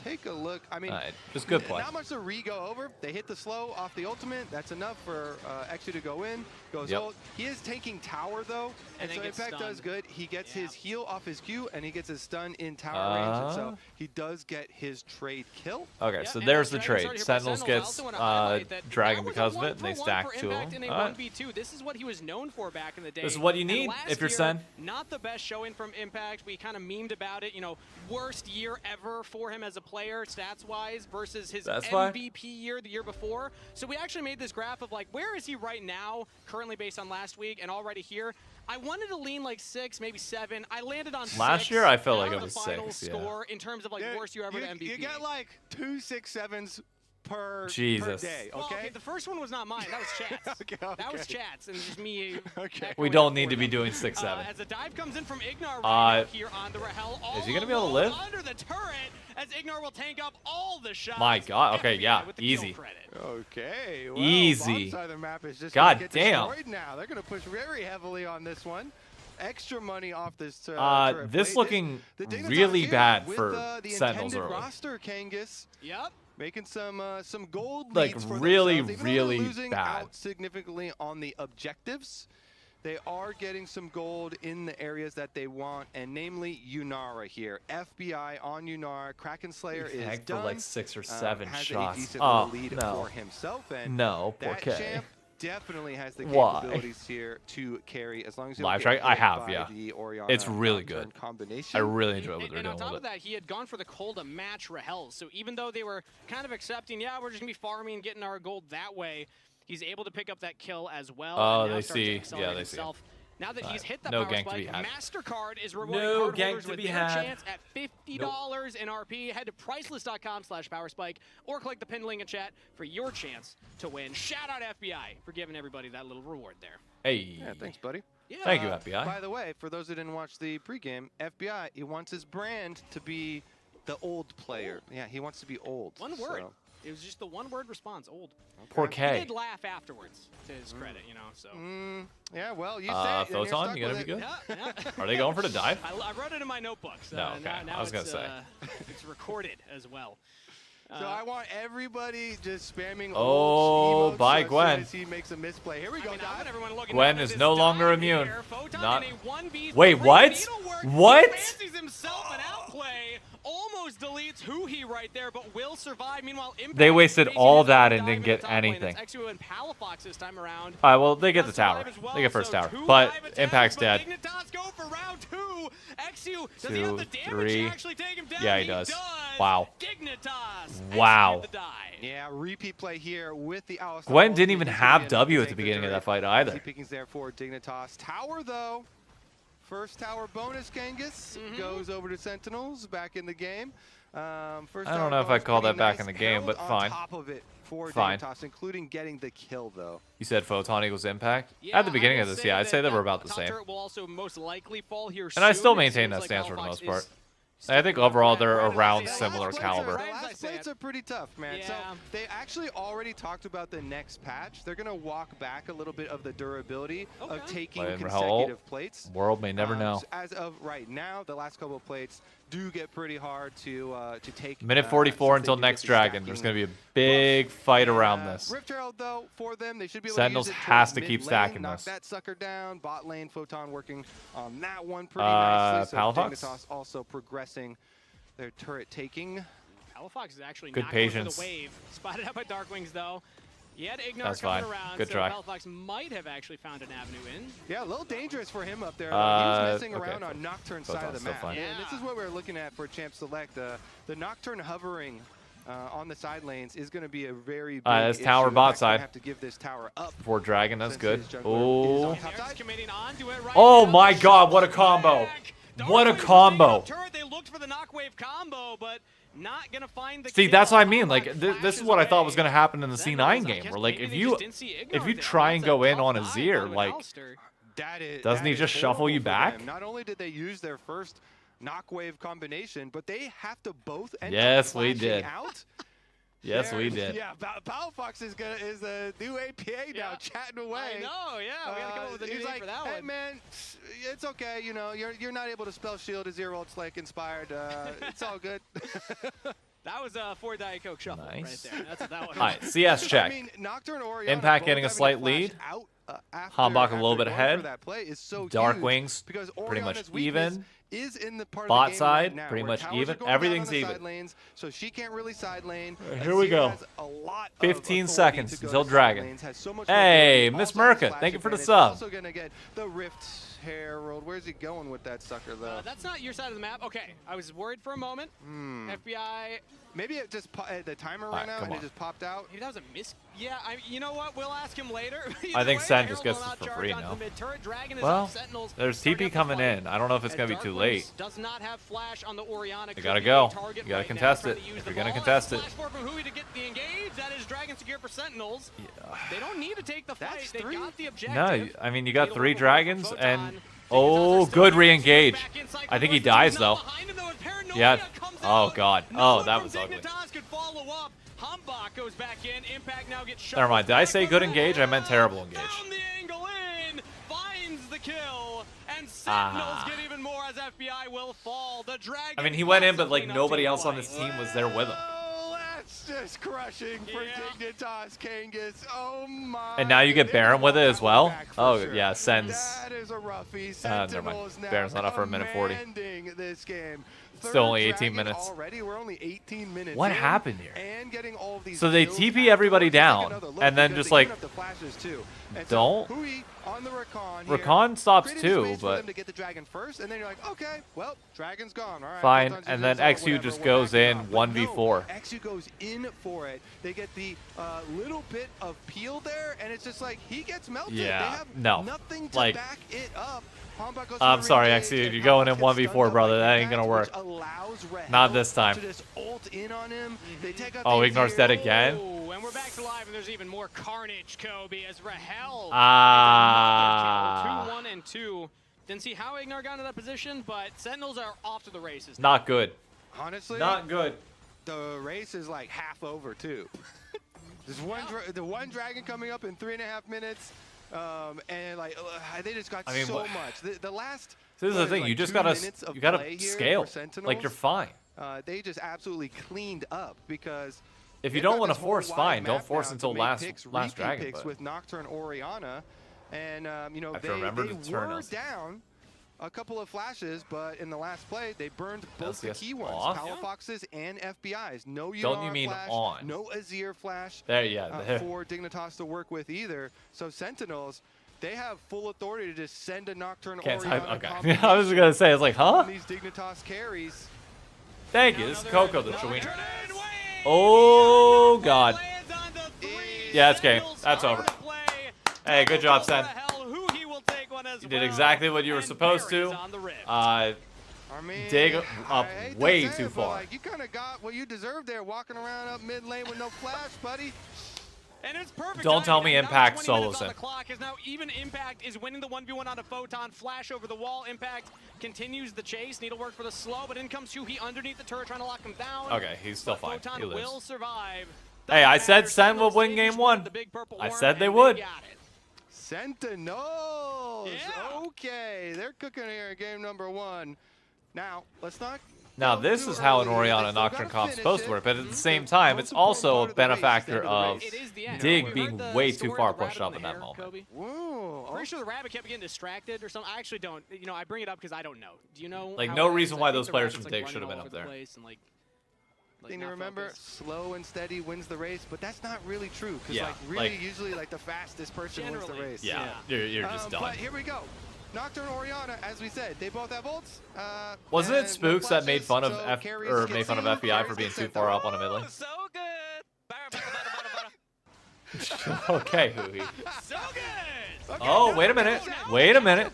take a look. I mean, just good play. Not much to re-go over. They hit the slow off the ultimate. That's enough for Exu to go in. Goes Yep. ult. He is taking tower though, and then so gets Impact does stunned. good. He gets his heal off his Q, and he gets his stun in tower range, and so he does get his trade kill. Okay, Yeah, so and there's the Dragon trade. started here by Sentinels I gets also wanna highlight that Dragon that was a because of it, and they 1-for-1 stack for two of Impact them. in a All right. 1v2. This is what he was known for back in the day. This is what you And need last if you're year, Sen. Not the best showing from Impact. We kind of memed about it. You know, worst year ever for him as a player, stats-wise, versus his That's fine. MVP year the year before. So we actually made this graph of like, where is he right now, currently based on last week, and already here. I wanted to lean like 6, maybe 7. I landed on 6. Last year, I felt like Out it of was the final 6, yeah. score in terms of like worst year ever to MVP. You get like 2 6-7s per Jesus. day. Well, Okay. the first one was not mine. That was Chat's. Okay, That was okay. Chat's, and just me. Okay. We echoing don't it need for to be them. doing 6-7. As a dive comes in from Ignar right now here on the Rahel. Is he gonna be able to All live? under the turret, as Ignar will tank up all the shots. My God. Okay, FBI yeah, with the kill easy. credit. Okay. Well, Easy. Bomb side of the map is just God gonna get damn. destroyed now. They're going to push very heavily on this one. Extra money off this turret This plate. looking The Dignitas really here bad with, for the Sentinels intended early. roster, Kangas. Yep. Making some gold Like, leads for really, themselves. Even though really they're losing bad. out significantly on the objectives, they are getting some gold in the areas that they want, and namely Yunara here. FBI on Yunara. Kraken Slayer is Tagged done. for like 6 or 7 has shots. a decent Oh, little lead no. for himself, and No, poor that K. champ definitely has the Why? capabilities here to carry as long as you Live don't get track? I hit have, by yeah. the Orianna It's really Nocturne good. combination. I really enjoy what they're And on doing top with of it. that, he had gone for the call to match Rahel. So even though they were kind of accepting, yeah, we're just going to be farming and getting our gold that way, he's able to pick up that kill as well. Oh, and now they starts to see. accelerate Yeah, they see. himself. Now that he's hit the No power gank to be spike, had. MasterCard is rewarding No cardholders gank to with be their had. chance at $50 in RP. Head to priceless.com/powerspike or click the pinned link in chat for your chance to win. Shout out FBI for giving everybody that little reward there. Hey. Yeah, thanks, buddy. Yeah. Thank you, FBI. By the way, for those who didn't watch the pregame, FBI, he wants his brand to be the old player. Yeah, he wants to be old. One word. so- It was just the one-word response, old. Poor He K. did laugh afterwards, to his credit, you know, so. Yeah, you say it, and you're Photon, stuck you gotta with be it. good? Yeah, yeah. Are they going for the dive? I wrote it in my notebooks. No, okay. Now I was gonna it's, say. it's recorded as well. So I want everybody just spamming Oh, emotes by as soon Gwen. as he makes a misplay. Here we go, I want dive. everyone looking Gwen down at is this no longer dive immune. here. Photon Not- in a 1v3 Wait, what? needlework. What? He fancies himself an outplay. Almost deletes Huhi right there, but will survive. Meanwhile, Impact They wasted facing all his that own and dive didn't in the get top lane. anything. That's Exu and Palafox this time around. All right, well, they get the Does tower. survive as well, They get first so tower. 2 But live attacks, Impact's but dead. Dignitas go for round 2. Exu, does he have the 2, damage 3. to actually take him down? Yeah, he does. Wow. Dignitas. Wow. execute the dive. Yeah, repeat play here with the Alistar. Gwen didn't even He's have gonna W at take the beginning of turret. that fight either. Easy pickings there for Dignitas. Tower, though. First tower bonus, Kangas, goes over to Sentinels back in the game. First I don't tower know if bonus, I'd call pretty that back nice. in the game, Herald but on fine. top of it for Fine. Dignitas, including getting the kill, though. You said Photon equals Impact? Yeah, At the beginning I of will this, yeah, I'd say they were about the top same. turret will also most likely fall here And I soon. still It maintain seems that like stance for the Palafox most is part. I think overall they're Right, around right, similar right, caliber. right. The As I last say plates it. are pretty tough, man. So Yeah. they actually already talked about the next patch. They're going to walk back a little bit of the durability of Okay. taking Playing Rahel. consecutive plates. World may never know. So as of right now, the last couple of plates do get pretty hard to take. Minute 44 since they until do get next the dragon. There's stacking going to be a big fight around this. Rift Herald, though, for them, they should be able Sentinels to use it has towards to keep mid stacking lane, knock this. that sucker down. Bot lane, Photon working on that one pretty nicely. So Palafox? Dignitas also progressing their turret taking. Palafox is actually Good not going patience. for the wave. Spotted out by Darkwings, though. He had Ignar That's coming fine. around, Good so try. Palafox might have actually found an avenue in. Yeah, a little dangerous for him up there. He was messing okay. around on Nocturne side of the Photon's still map. fine. And this is what we're looking at for Champ Select. The Nocturne hovering on the side lanes is going to be a very big that's tower issue. bot They're gonna side. have to give this tower up. For dragon, that's since good. his jungler is Oh. on top side. Committing onto it right Oh now. my god, what a combo. What a Darkwings combo. taking out turret. They looked for the knockwave combo, but not gonna find the See, kill. that's what I mean. Like, Palafox this is flashes what I thought away. was going to happen in the Sentinels, C9 I game. guess Where, like, maybe if they you just didn't see Ignar there. try and That's go a in tough on dive Azir, by like, Alistair. Doesn't he just shuffle you back? Not only did they use their first knockwave combination, but they have to both end Yes, up we flashing did. out. Yes, we did. Yeah, Palafox is the new APA now, chatting away. I know, yeah. We had to come up with a new He's name like, for that hey, one. man, it's okay. You know, you're not able to spell shield as Zero Ult's like inspired. It's all good. That was a 4 Diet Coke shuffle Nice. right there. That's what that was. All right, CS check. I mean, Nocturne Orianna Impact both getting a having to slight flash lead. out, Hambach a little after bit going ahead. for that play is so Dark huge Wings, because pretty much Orianna's weakness even. is in the part Bot of the game side, right now, pretty where much towers even. are going down Everything's on the even. side lanes, so she can't really side lane. Here we Azir go. has a lot of 15 authority seconds to go until to side Dragon. lanes, has so much Hey, mobility, Miss also has Merca, flash thank you for the advantage, sub. Also gonna get the Rift Herald. Where's he going with that sucker though? That's not your side of the map. Okay, I was worried for a moment. FBI. Maybe it just the timer Alright, ran out come and on. it just popped out. Maybe that was a miss. Yeah, you know what? We'll ask him later. I think Either Sen way, just Herald gets will this not for charge free onto now. the mid-turret. Dragon is Well, up. Sentinels there's starting TP up the coming fight. in. I don't know if it's As going to be too Darkwings late. Does not have flash on the Orianna. You gotta Could be go. a target You gotta right now, contest trying it to use if the you're gonna ball. contest it. Flash forward from Hui to get the engage. That is Dragon secure for Sentinels. Yeah. They don't need to take the fight. That's They three. got the objective. No, I mean, you got Needle 3 work from dragons Photon. and... Dignitas are Oh, still good there. re-engage. Back in cycle I think he versus dies, now though. behind him, though, and Paranoia Yeah. comes Oh, out. God. No Oh, one that from was ugly. Dignitas could follow up. Hambach goes back in. Impact now gets Never mind. Did I shuffled say back good over engage? I meant the terrible hill. engage. Found the angle in. Finds the kill. And Sentinels get even more as FBI will fall. The Dragon. I mean, he went in, but, like, possibly not nobody taking else on life. this team was there with him. Oh, that's just crushing for Yeah. Dignitas Kangas. Oh my. And now you get They Baron want with it as that one well? back for Oh, sure. yeah, Sen's... That is a roughie. never mind. Sentinels now Baron's not up for a minute 40. commanding this game. Still only Third 18 dragon minutes. Already, we're only 18 minutes. What in, happened here? And getting all of these So they kills TP everybody afterwards. Let's down, take another look and then because just, they like, even up the flashes too. And don't. So Hui on the Rakan here. Rakan stops Created too, space for but... them to get the dragon first, and then you're like, okay, well, dragon's gone. All right, Fine, Photon's and using then his ult, XU whatever, just we're goes backing in off. But 1v4. No, XU goes in for it. They get the little bit of peel there, and it's just like he gets melted. Yeah, they have no. nothing to Like- back it up. Hambach goes I'm for the sorry, re-engage, XU, and you're going in Hambach gets 1v4, stunned up brother. like That ain't gonna which work. allows Not Rahel this time. to just ult in on him. They take out Oh, the Ignar's Azir. dead again? Oh, and we're back to live, and there's even more carnage, Kobe, as Rahel. Ah. 2-1 and 2. Didn't see how Ignar got into that position, but Sentinels are off to the races. Not good. Honestly, Not good. the race is like half over too. There's the one dragon coming up in 3.5 minutes, and like they just got I mean, so what- much. The last. So this is the what, thing. like You just 2 gotta minutes of you gotta play here scale. for Sentinels, Like, you're fine. They just absolutely cleaned up because. If you they've don't got want to this whole force, wide fine. Don't map force now to until make last picks, last repeat dragon. picks But with Nocturne Orianna, and you know have to they remember to turn were LCS. down a couple of flashes, but in the last play they burned both the LCS key ones, off? Palafoxes and FBI's. No UR Don't you mean flash, on? no Azir flash there, yeah. There. for Dignitas to work with either. So Sentinels, they have full authority to just send a Nocturne Can't Orianna type. Okay. combination I was just gonna say. I was like, huh? on these Dignitas carries. Thank you. This is Coco, the Another Chewina. turn away. Oh God. Lands on the 3. Yeah, it's game. Sentinels That's are over. in play. Hey, good job, Sen. Rahel, who he will take one as You did well. exactly what you were And supposed Barry's to. on the rift. I mean, Dig I up hate to way say too it, but, far. like, you kind of got what you deserved there, walking around up mid lane with no flash, buddy. And it's perfect. Don't tell me timing. Now Impact 20 minutes solos on him. the clock is now even Impact is winning the 1v1 on a Photon. Flash over the wall. Impact continues the chase. Needlework for the slow, but in comes He underneath the turret trying to lock him down. Okay, he's still But fine. Photon He lives. will survive. Hey, I said Doesn't Sen matter. would win Sentinels game finish one. the big purple I worm, said they and would. got it. Sentinels. Yeah. Okay, they're cooking here in game number 1. Now, let's not Now, this is how an Orianna Nocturne comp is supposed to work, but at the same time, it's also a benefactor of Dig being way too far pushed up in that moment. Whoa. I'm pretty sure the rabbit kept getting distracted or something. I actually don't. You know, I bring it up because I don't know. Do you know? Like, how no it is? reason I why think those the players rabbit's, from like, Dig running should have been all up over the there. place and, like Thing to not remember, focused. slow and steady wins the race, but that's not really true. Because Yeah, like really, like- usually like the fastest person wins the Generally, race. Yeah, you're just done. But here we go. Nocturne Orianna, as we said, they both have ults. Wasn't it and no Spooks that made flashes, fun of so carries or get made fun of seen, FBI for carries being get too sent far out. up on a mid lane? So good. Okay, Hooey. So good. Oh, wait a minute. Wait a minute.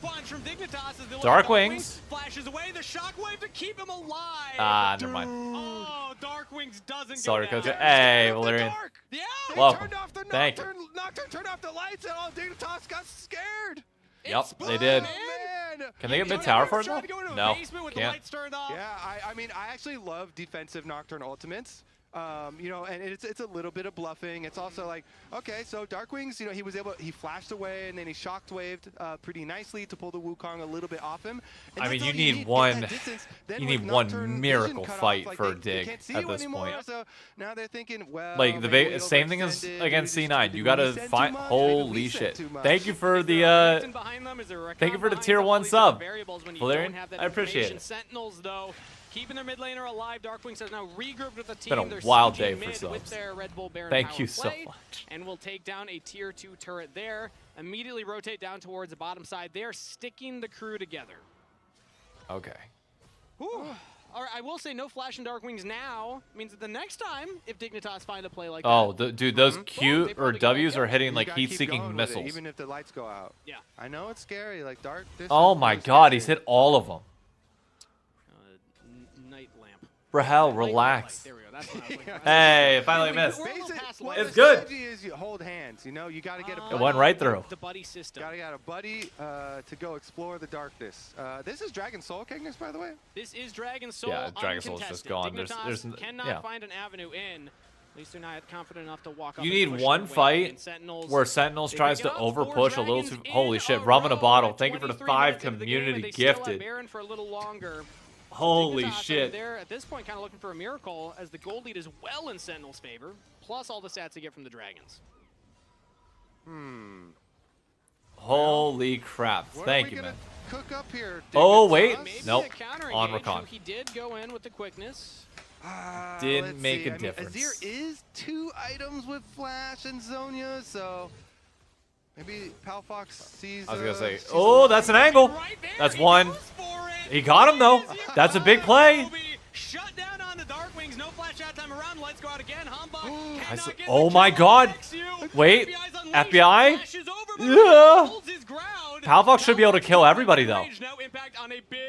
Dark Wings. Flashes away the shockwave to keep him alive. Ah, never mind. Oh, Dark Wings doesn't Sorry, go Coach. down. Hey, Valerian. Yeah. They Welcome. turned off the Thank you. Nocturne turned off the lights, and all Dignitas got scared. Yep, they did. Man. Can they get mid tower for it though? No, With the can't. lights turned off. Yeah, I mean, I actually love defensive Nocturne ultimates. You know, and it's a little bit of bluffing. It's also like, okay, so Darkwings, you know, he flashed away and then he shocked waved pretty nicely to pull the Wukong a little bit off him. And I mean, that's you all need Get one. that distance. Then You with need one Nocturne miracle vision cut off, fight like, for they Dig can't see at you this anymore, point. So now they're thinking, well, Like the maybe we same thing as overextended, against maybe C9. You we gotta sent too find. much, maybe Holy we sent shit! too much. Thank you for the thank you for the tier 1 sub, Valerian. I appreciate it. Sentinels though, keeping their mid laner alive. Darkwings has now regrouped with the team. Been a They're wild sieging day for mid subs. with their Red Bull Baron Thank power you so play, much. and will take down a tier 2 turret there. Immediately rotate down towards the bottom side. They're sticking the crew together. Okay. All right, I will say no Flash and Darkwings now means that the next time if Dignitas find a play like Oh, that. dude, those Q they or probably W's go, are hitting You like gotta keep heat-seeking going with it, missiles. even if the lights go out. Yeah. I know it's scary, like dark. Oh my God, he's hit all of them. Night lamp. Rahel, relax. There we go. That's what I was like. Hey, finally missed. It's The good. strategy is you hold hands. You know, you got to get a It buddy. went right through. The buddy system. Got to get a buddy to go explore the darkness. This is Dragon Soul Kingdoms, by the way. This is Dragon Soul. Yeah, Dragon Soul's just uncontested. gone. There's Dignitas cannot yeah. find an avenue in. At least they're not confident enough to walk up. You and need push one their way fight in. Sentinels, where Sentinels they tries pick to up 4 overpush a little dragons too. Holy in shit! a Rum in a row bottle. at Thank you for the 23 5 minutes into the game, and community they still have gifted. Baron for a little longer. Holy Dignitas, I mean, shit! they're at this point kind of looking for a miracle as the gold lead is well in Sentinel's favor, plus all the stats they get from the dragons. Holy crap! What Thank are we you, gonna man. cook up here? Oh, Dignitas? wait. Maybe Nope. a counter On engage, recon. so he did go in with the quickness. Didn't Let's make see. a I mean, difference. Azir is 2 items with Flash and Zonia, so maybe Palfox sees. I was gonna say, sees oh, a that's an line. angle. Right there, That's he one. goes for it. He got him though. That's a big play. Shut down on the Darkwings. No flash that time around. Lights go out again. Hambach cannot get the Oh my kill. God. XU. Wait, FBI's unleashed. FBI? Flashes over, but Yeah. holds his ground. Palfox should be able to kill everybody though. No impact on a big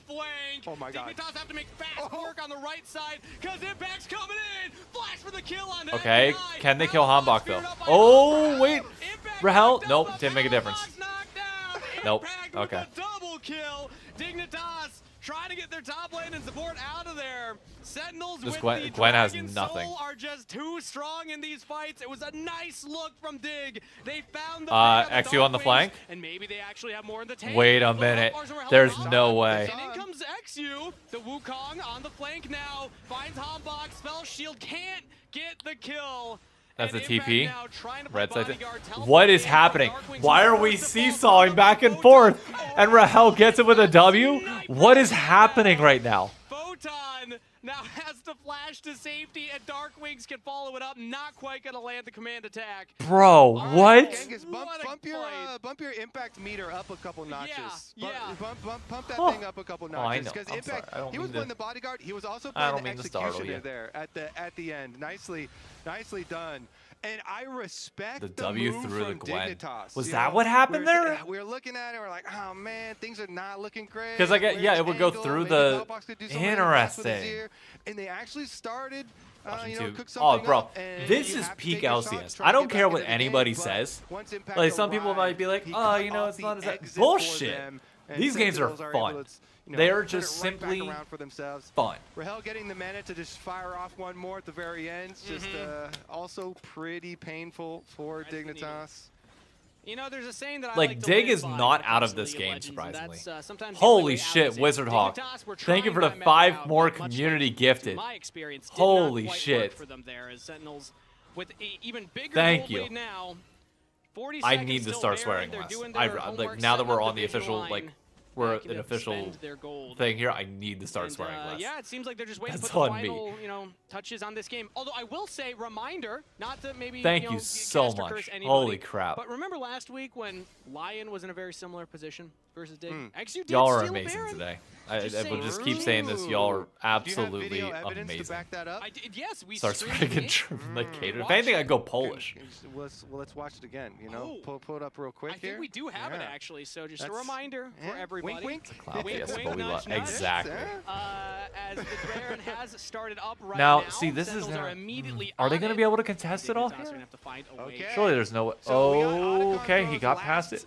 flank. Oh my God. Dignitas have to make fast work on the right side because impact's coming in. Flash for the kill on Okay, FBI. can they kill Palfox Hambach feared though? up by Oh Hambach. wait, Impact Rahel, knocked nope, out, didn't make a difference. Palfox knocked down. Nope, Impact okay. with a double kill. Dignitas trying to get their top lane and support out of there. Sentinels This with the Gwen has Dragon nothing. Soul are just too strong in these fights. It was a nice look from Dig. They found the XU on the Darkwings, flank? and maybe they actually have more in the tank. Wait a Look, minute. Lars Rahel There's on no top. way. And in comes XU. The Wukong on the flank now. Finds Hambach. Spell shield can't get the kill. That's a And Impact TP. now trying to play Red side. bodyguard. What is happening? Why are we seesawing back and forth? And Rahel gets it with a W? What is happening right now? Photon now has to flash to safety, and Darkwings can follow it up. Not quite going to land the command attack. Bro, what? Genghis, What a bump your impact meter up a couple notches. Yeah. Pump that Huh. thing up a couple Oh, I notches. know. Because I'm impact, sorry. I don't he was mean playing to- the bodyguard. He was also I playing don't the mean to startle executioner you. there at the end. Nicely done. And I respect The the W move through the from Gwen. Dignitas. Was You that know, what happened we were- there? We were looking at it. We're like, oh man, things are not looking great. 'Cause I get- Where's yeah, it would go Angle? through Maybe the- Palfox could do something fast with Interesting. Azir. And they actually started. Watching You know, too. cook Oh, something bro, up, and this you is have to peak take your LCS. shot, try I to don't get care back what into the anybody game, says. but once Impact Like, some people arrived, might be like, he oh, cut you know, off it's the not as that. exit for Bullshit. them, and These games are Sentinels able fun. to, you know, They are turn just it right back simply around for themselves. fun. Rahel getting the mana to just fire off one more at the very end, just also pretty painful for Right as the Dignitas. You know, there's a saying that I Like, like to Dig live is by not when it out comes of to this League of game, Legends, and surprisingly. that's, sometimes the Holy only way shit, out is in. Wizard Hawk. Dignitas were Thank you trying for the that method 5 out, more but much community like, gifted. in my experience, did Holy not quite shit. work for them there as Sentinels with a even bigger Thank gold you. lead now. 40 I seconds need to still start Baron. swearing They're less. doing their Like, homework, now that setting we're up on the vision official, line, like, we're looking an to official spend their gold. thing here, I need to start And, swearing less. yeah, it seems like they're just waiting That's to put the on me. final, touches on this game. Although I will say, reminder, not to maybe Thank you so cast or much. curse anybody, Holy crap. But remember last week when LYON was in a very similar position versus Dig? XU did Y'all are steal a amazing Baron. today. I Just will just saying. keep saying this. Y'all are Do you have absolutely video evidence amazing. to back that up? I did, yes, we Start streamed speaking it. from the cater. If Watch anything, it. I'd go Polish. Let's watch it again. You know, Oh. pull it up real quick I here. think we do have it Yeah. actually, so just a That's- reminder for yeah. everybody. Wink, wink. Cloud Wink, fiesta, wink, but we nudge, love nudge. exactly. As the Baron has started up right Now, now, see, this is Sentinels gonna. are immediately Are they on going to it. be able to contest it all Dignitas are here? gonna have to find a way. Okay. Surely there's no way. So we got Oh, Otacon okay, he throws got last, past it.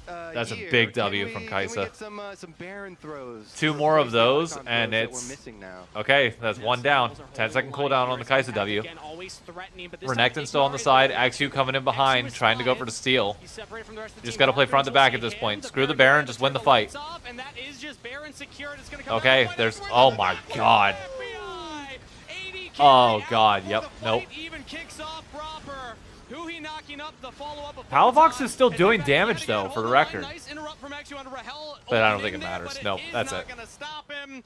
That's a year. big Can W we- from Can Kaisa. we get some Baron throws? Two to more of replace the those, Otacon and throws that it's we're missing now. okay. That's one down. Sentinels are 10 second holding cooldown line on the here. Kaisa W. Again, always threatening, but this time Renekton's still on the Ignar is side. able to- XU coming in XU behind, is trying to go for five. the steal. He's separated from the rest of the Just team. gotta play front to Valkyries back will at this see point. him. Screw the Baron, just win the fight. lights off, and that is just Baron secured. It's gonna come Okay, out. there's. Where's Oh the my back? god. FBI. 80 Oh carry god. out Yep. before the Nope. fight even kicks off proper. Huhi knocking up the follow-up of Palafox Photon. is still And doing in fact, he had damage to get though, a for hold the of line. record. Nice interrupt from XU on Rahel. But I don't opened think in it there, matters. but Nope, is that's not it. gonna stop him.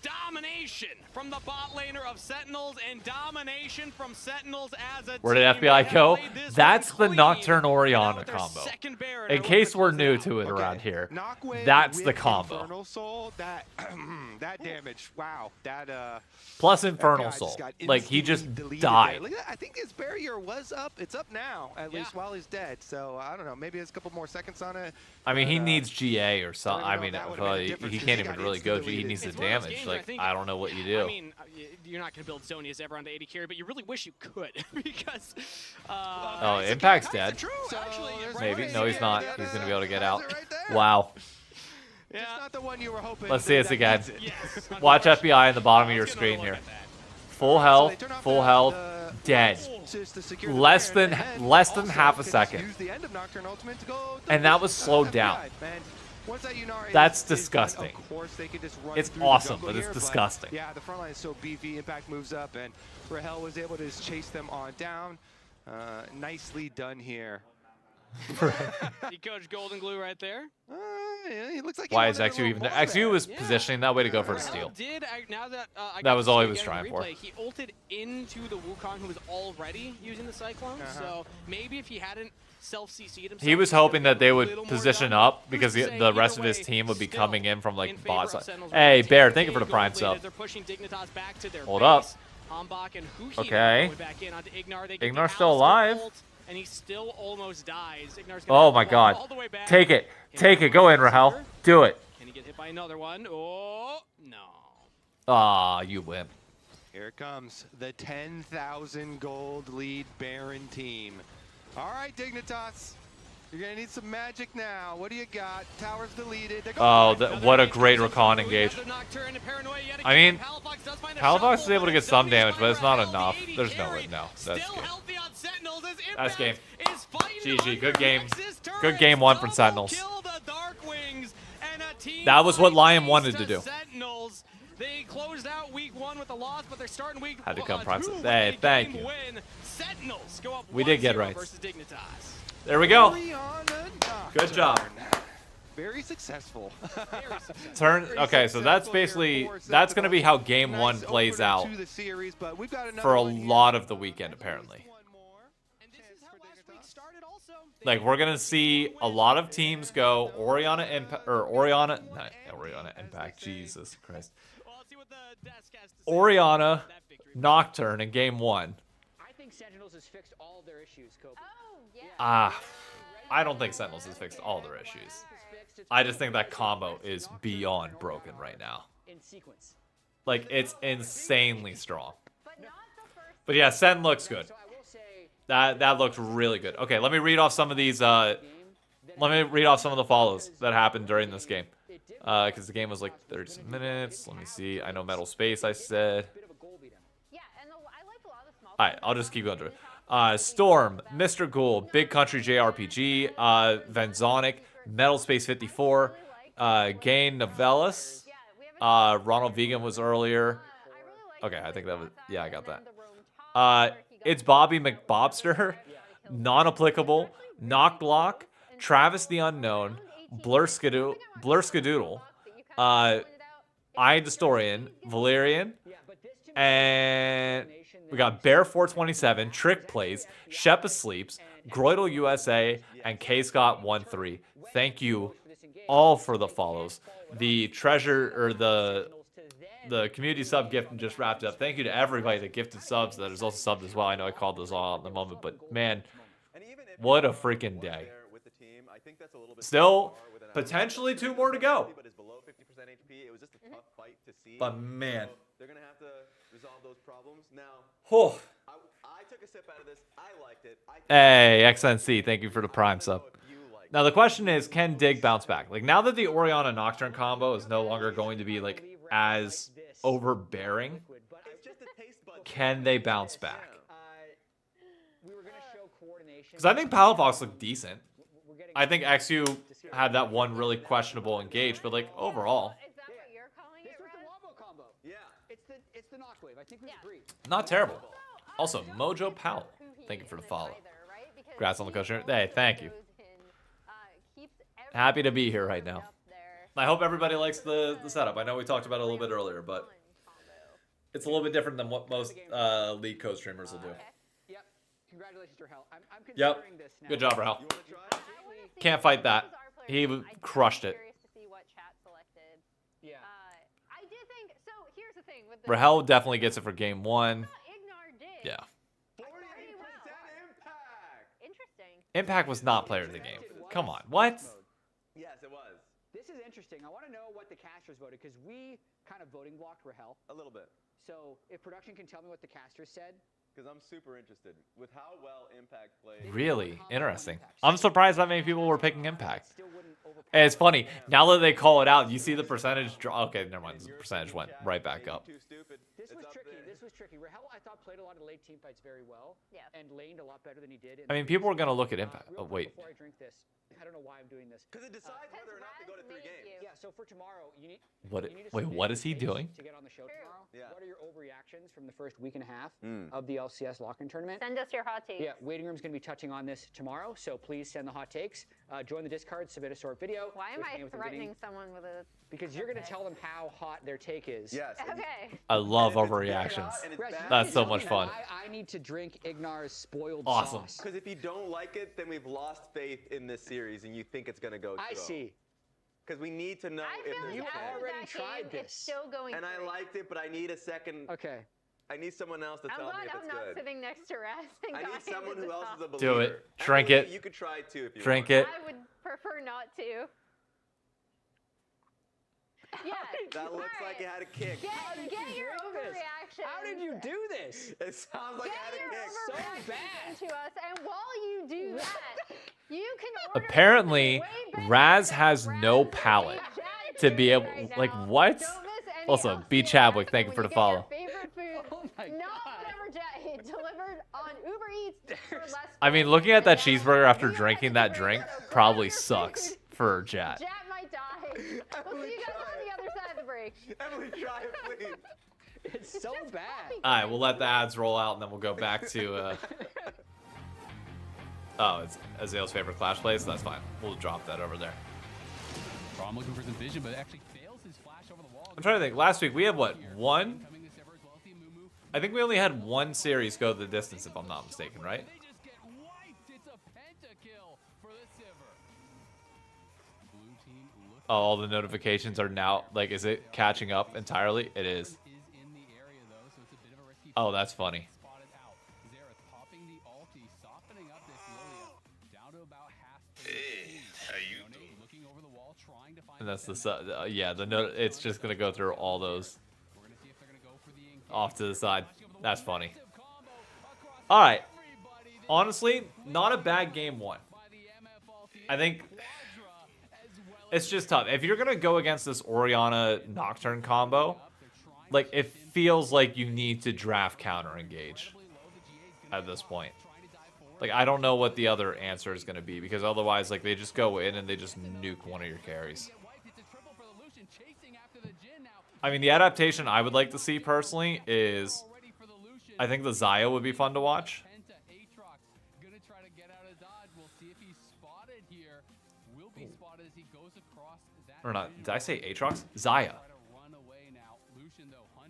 Domination from the bot laner of Sentinels and domination from Sentinels as a Where did team. FBI They have go? played this That's one the clean. Nocturne And now Orianna with their combo. second Baron, In they're case looking we're to new close it to out. it around here, Knockwave that's the with combo. Infernal Soul, that that damage. Wow, that Plus Infernal FBI just Soul. got Like he just instantly deleted died. there. Look at that. I think his barrier was up. It's up now, at least while he's dead. So I don't know. Maybe there's a couple more seconds on it. I mean, he but, needs GA or something. I know mean, if that would've made a he difference can't 'cause he even got really go. He instantly needs the It's one of those damage. games where I Like think- I don't know what you do. I mean, you're not going to build Zonias ever on the 80 carry, but you really wish you could because. Oh, Impact's dead. True, actually. there's Maybe. one No, he's right not. there. He's gonna be able to get That's out. it right there. Wow. Just not the one you were hoping. Let's see this that again. needs it. Yes. Watch FBI in the bottom of your Let's get screen another here. look at that. Full So they health. turn off Full the- health. the Dead. just to secure the Less Baron, than- and then less than also half a can just second. use the end of Nocturne Ultimate to go And that was slowed down. Man, once that Yunar That's is done, disgusting. of course they could just run It's through the awesome, jungle but it's here, disgusting. Yeah, the front line is so beefy. Impact moves up, and Rahel was able to just chase them on down. Nicely done here. He coached Golden Glue right there. Yeah, he looks like he Why is wanted a XU little even there? more XU was Yeah. positioning that way to go for a Rahel steal. did, now that I That got was to all see he was again in trying for. replay, He ulted into the Wukong who was already using the Cyclone, so maybe if he hadn't self-CC'd himself. He was could have hoping that been they a would little more position done. up Who's because to the say, rest either of his way, team would be still coming in from in like favor bot of side. Sentinels. Hey, Take Bear, the thank you for the big prime gold sub. lead as they're pushing Dignitas back to their Hold base. up. Hambach and Huhi Okay. going back in onto Ignar. They get Ignar's the still Alistar alive. ult, and he still almost dies. Ignar's gonna Oh have my to walk god. all the way back. Take it. Can Take he it. Go in, find Rahel. Berserker? Do it. Can he get hit by another one? Oh, no. Ah, you wimp. Here it comes, the 10,000 gold lead Baron team. All right, Dignitas, you're gonna need some magic now. What do you got? Tower's deleted. They're Oh, going what a great recon engage. I mean, Palafox is able to get some damage, but it's not enough. There's no way. No, that's good. That's game. GG. Good game. Good game one for Sentinels. That was what LYON wanted to do. They closed out week 1 with a loss, but they're starting week Had to come two process. with Hey, a thank game you. win. Sentinels go up We did get 1-0 right. versus Dignitas. There we go. Orianna Good job. Nocturne. Very successful. Very successful. Turn. Very Okay, so that's successful basically here for that's gonna be how Sentinels. game one Nice plays opener out to the series, but we've got another for a one here. lot of the weekend apparently. And this is how last week started also. Like we're gonna see a lot of teams go Orianna Impact or Orianna, not Orianna Impact. Jesus Christ. Well, let's see what the desk has to say Orianna about that victory. Nocturne in game one. I think Sentinels has fixed all of their issues, Kobe. Oh, yeah. I don't think Sentinels has fixed all their issues. I just think that combo is beyond broken right now. In sequence. Like it's insanely strong. But not the first. But yeah, Sen looks good. So I will say, That looked really good. Okay, let me read off some of these. Let me read off some of the follows that happened during this game. Because the game was like 30 minutes. Let me see. I know Metal Space. I said. bit of a goal beat him. Yeah, and I like a lot of the small. All right, I'll just keep going through it. Storm, Mr. Ghoul, Big Country JRPG, Vanzonic, Metal Space 54, Gain Novellis, Ronald Vegan was earlier. Okay, I think that was, yeah, I got that. It's Bobby McBobster, Non-Applicable, Knock Block, Travis the Unknown, Blurskadoodle, Historian, Valerian, and we got Bear 427, Trick Plays, Shep Sleeps, Groidal USA, and K Scott 13. Thank you all for the follows. The treasure or the community sub gift just wrapped up. Thank you to everybody that gifted subs that is also subbed as well. I know I called those all out in the moment, but man, what a freaking day. Still potentially 2 more to go. But man, they're gonna have to resolve those problems now. Oh. I took a sip out of this. I liked it. Hey, XNC, thank you for the Prime sub. Now the question is, can Dig bounce back? Like now that the Orianna Nocturne combo is no longer going to be like as overbearing, can they bounce back? Because I think Palafox looked decent. I think XU had that one really questionable engage, but like overall, It's the knock wave. I think we agree. not terrible. Also, Mojo Powell, thank you for the follow. Congrats on the coach. Hey, thank you. Happy to be here right now. I hope everybody likes the setup. I know we talked about it a little bit earlier, but it's a little bit different than what most league code streamers will do. Yep. Congratulations, Rahel. I'm Yep. considering this now. Good job, Rahel. Can't fight that. He crushed it. Yeah. I do think so. Here's the thing with Rahel definitely gets it for game 1. Yeah. Interesting. Impact was not player of the game. Come on. What? Yes, it was. This is interesting. I want to know what the casters voted because we kind of voting blocked Rahel. A little bit. So if production can tell me what the casters said. Because I'm super interested with how well Impact played. Really? Interesting. I'm surprised that many people were picking Impact. And it's funny. Now that they call it out, you see the percentage drop. Okay, never mind. The percentage went right back up. This was tricky. This was tricky. Rahel, I thought, played a lot of late team fights very well. Yeah. And laned a lot better than he did. I mean, people are going to look at Impact. Oh, wait. Before I drink this, I don't know why I'm doing this. Because it decides whether or not to go to 3 games. Yeah, so for tomorrow, you need. What? You need to Wait, submit what is he your picks doing? To get on the show tomorrow. Yeah. What are your overreactions from the first week and a half of the LCS lock-in tournament? Send us your hot takes. Yeah, waiting room's going to be touching on this tomorrow, so please send the hot takes. Join the Discord, submit a short video. Why am I threatening someone with a? Because you're going to tell them how hot their take is. Yes. Okay. I love overreactions. That's so much fun. I need to drink Ignar's spoiled Awesome. sauce. Because if you don't like it, then we've lost faith in this series, and you think it's gonna go. I see. Because we need to know I if feel there's like a after chance. already that tried game, this. It's still going. And I through. liked it, but I need a second. Okay. I need someone else to I'm tell me glad if I'm it's not good. sitting next to Raz. I need someone who else is a believer. Do it. Drink Emily, it. You could try too if you Drink want. it. I would prefer not to. Yeah. That looks like it had a kick. Get your overreaction. How did you do this? It sounds like it had a kick. So bad. To us, and while you do that, you can order Apparently, something way better Raz than has Raz no is palate Chad to be able, right like, now. what? Don't miss any Also, B LCS Chadwick, thank you when for the get follow. your favorite food, Oh my not God. whatever Jet delivered on Uber Eats for less. I mean, looking at that cheeseburger after drinking that drink probably sucks for Jat. Jet might die. We'll see you guys on the other side of the break. Emily, try it, please. It's so bad. All right, we'll let the ads roll out, and then we'll go back to. Oh, it's Azale's favorite Clash play, so that's fine. We'll drop that over there. I'm looking for some vision, but actually fails his flash over the wall. I'm trying to think. Last week we had what, one? I think we only had one series go the distance, if I'm not mistaken, right? They just get wiped. It's a pentakill for the Sivir. Blue team looks Oh, all the notifications are now, like, is it catching up entirely? It is. is in the area though, so it's a bit of a risky. Oh, that's funny. Spotted out. Xerath popping the ulti, softening up this Lilia down to about half. Hey, how you Donate doing? looking over the wall, trying to find. And that's the yeah. The note. It's just gonna go through all those We're gonna see if they're gonna go for the engage. off to the side. That's funny. All right. Honestly, not a bad game one. I think it's just tough. If you're gonna go against this Orianna Nocturne combo, like it feels like you need to draft counter engage at this point. Like, I don't know what the other answer is going to be, because otherwise, like, they just go in and they just nuke one of your carries. I mean, the adaptation I would like to see personally is, I think the Zaya would be fun to watch. Or not, did I say Aatrox? Zaya.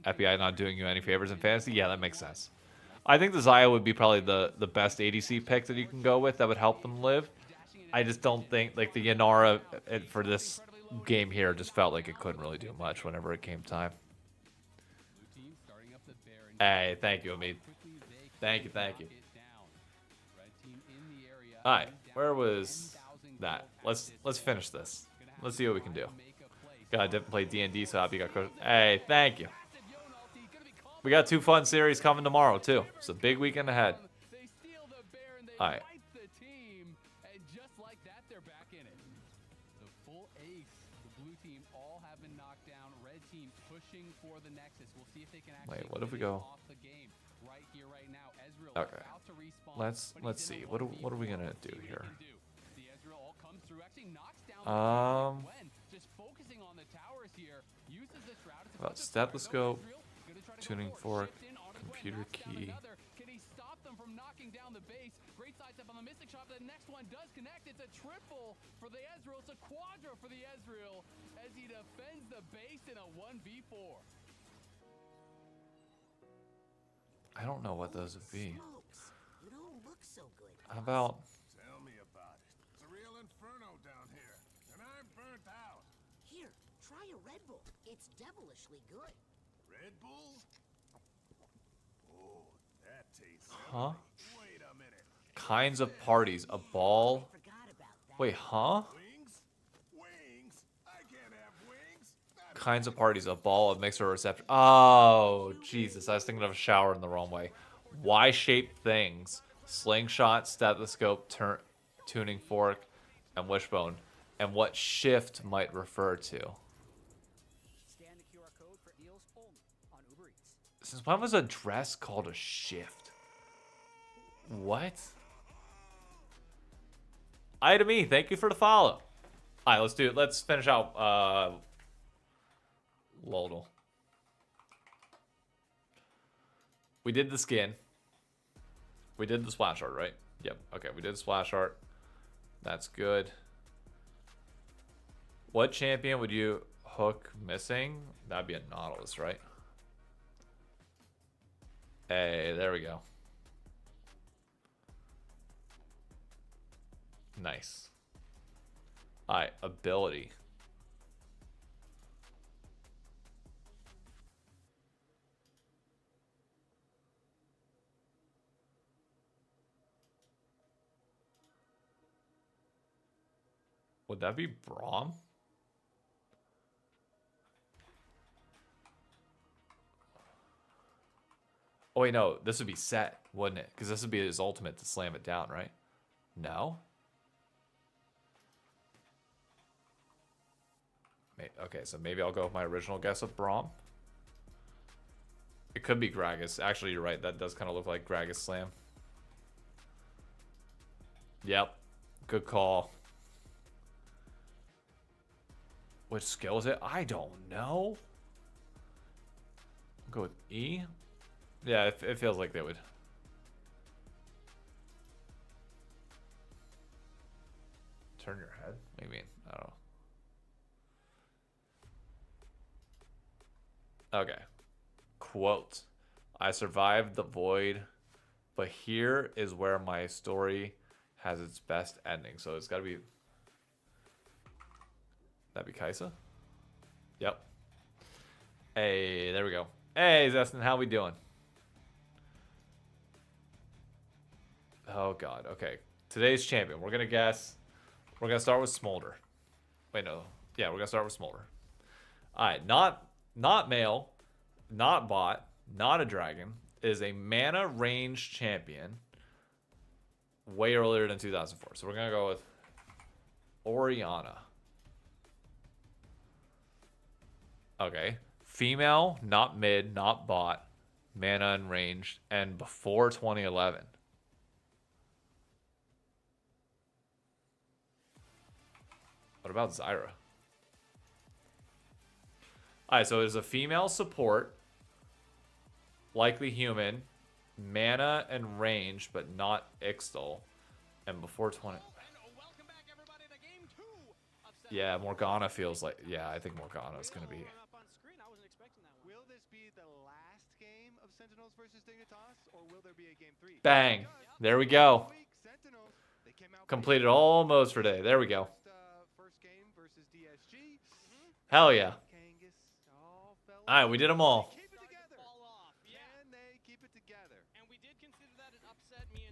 FBI not doing you any favors in fantasy? Yeah, that makes sense. I think the Zaya would be probably the best ADC pick that you can go with that would help them live. I just don't think, like, the Yanara for this game here just felt like it couldn't really do much whenever it came time. Hey, thank you, Amit. Thank you, thank you. Alright, where was that? Let's finish this. Let's see what we can do. God, didn't play D&D, so happy you got coached. Hey, thank you. We got 2 fun series coming tomorrow, too. It's a big weekend ahead. Alright. Wait, what if we go? Okay. Let's see. What are we gonna do here? About stethoscope, tuning fork, computer key. Can he stop them from knocking down the base? Great side step on the Mystic Shot. The next one does connect. It's a triple for the Ezreal. It's a quadra for the Ezreal as he defends the base in a 1v4. I don't know what those would be. You don't look so good. How about? Tell me about it. It's a real inferno down here, and I'm burnt out. Here, try a Red Bull. It's devilishly good. Red Bull? Oh, that tastes Huh? Wait a minute. Kinds of parties. A ball. Wait, huh? Wings? I can't have wings. Kinds of parties. A ball, a mixer, a receptor. Oh, Jesus. I was thinking of a shower in the wrong way. Y-shaped things. Slingshot, stethoscope, tuning fork, and wishbone. And what shift might refer to. Scan the QR code for Eels only on Uber Eats. Since when was a dress called a shift? What? Hi to me. Thank you for the follow. Alright, let's do it. Let's finish out Lodal. We did the skin. We did the splash art, right? Yep. Okay, we did the splash art. That's good. What champion would you hook missing? That'd be a Nautilus, right? Hey, there we go. Nice. Alright, ability. Would that be Braum? Oh wait, no, this would be Set, wouldn't it? Because this would be his ultimate to slam it down, right? No? Okay, so maybe I'll go with my original guess of Braum. It could be Gragas. Actually, you're right. That does kind of look like Gragas Slam. Yep. Good call. Which skill is it? I don't know. I'll go with E. Yeah, it feels like they would. Turn your head? Maybe. I don't know. Okay. Quote. I survived the void, but here is where my story has its best ending. So it's got to be... That'd be Kaisa? Yep. Hey, there we go. Hey, Zestin, how we doing? Oh, God. Okay. Today's champion. We're going to guess... We're going to start with Smolder. Wait, no. Yeah, we're going to start with Smolder. Alright, not male, not bot, not a dragon. It is a mana range champion way earlier than 2004. So we're going to go with Orianna. Okay. Female, not mid, not bot, mana and ranged, and before 2011. What about Zyra? Alright, so there's a female support. Likely human. Mana and range, but not Ixtal. And before 20... Yeah, Morgana feels like... Yeah, I think Morgana is going to be... Will this be the last game of Sentinels versus Dignitas, or will there be a game 3? Bang. There we go. Completed almost for day. There we go. First game versus DSG. Hell yeah. Alright, we did them all.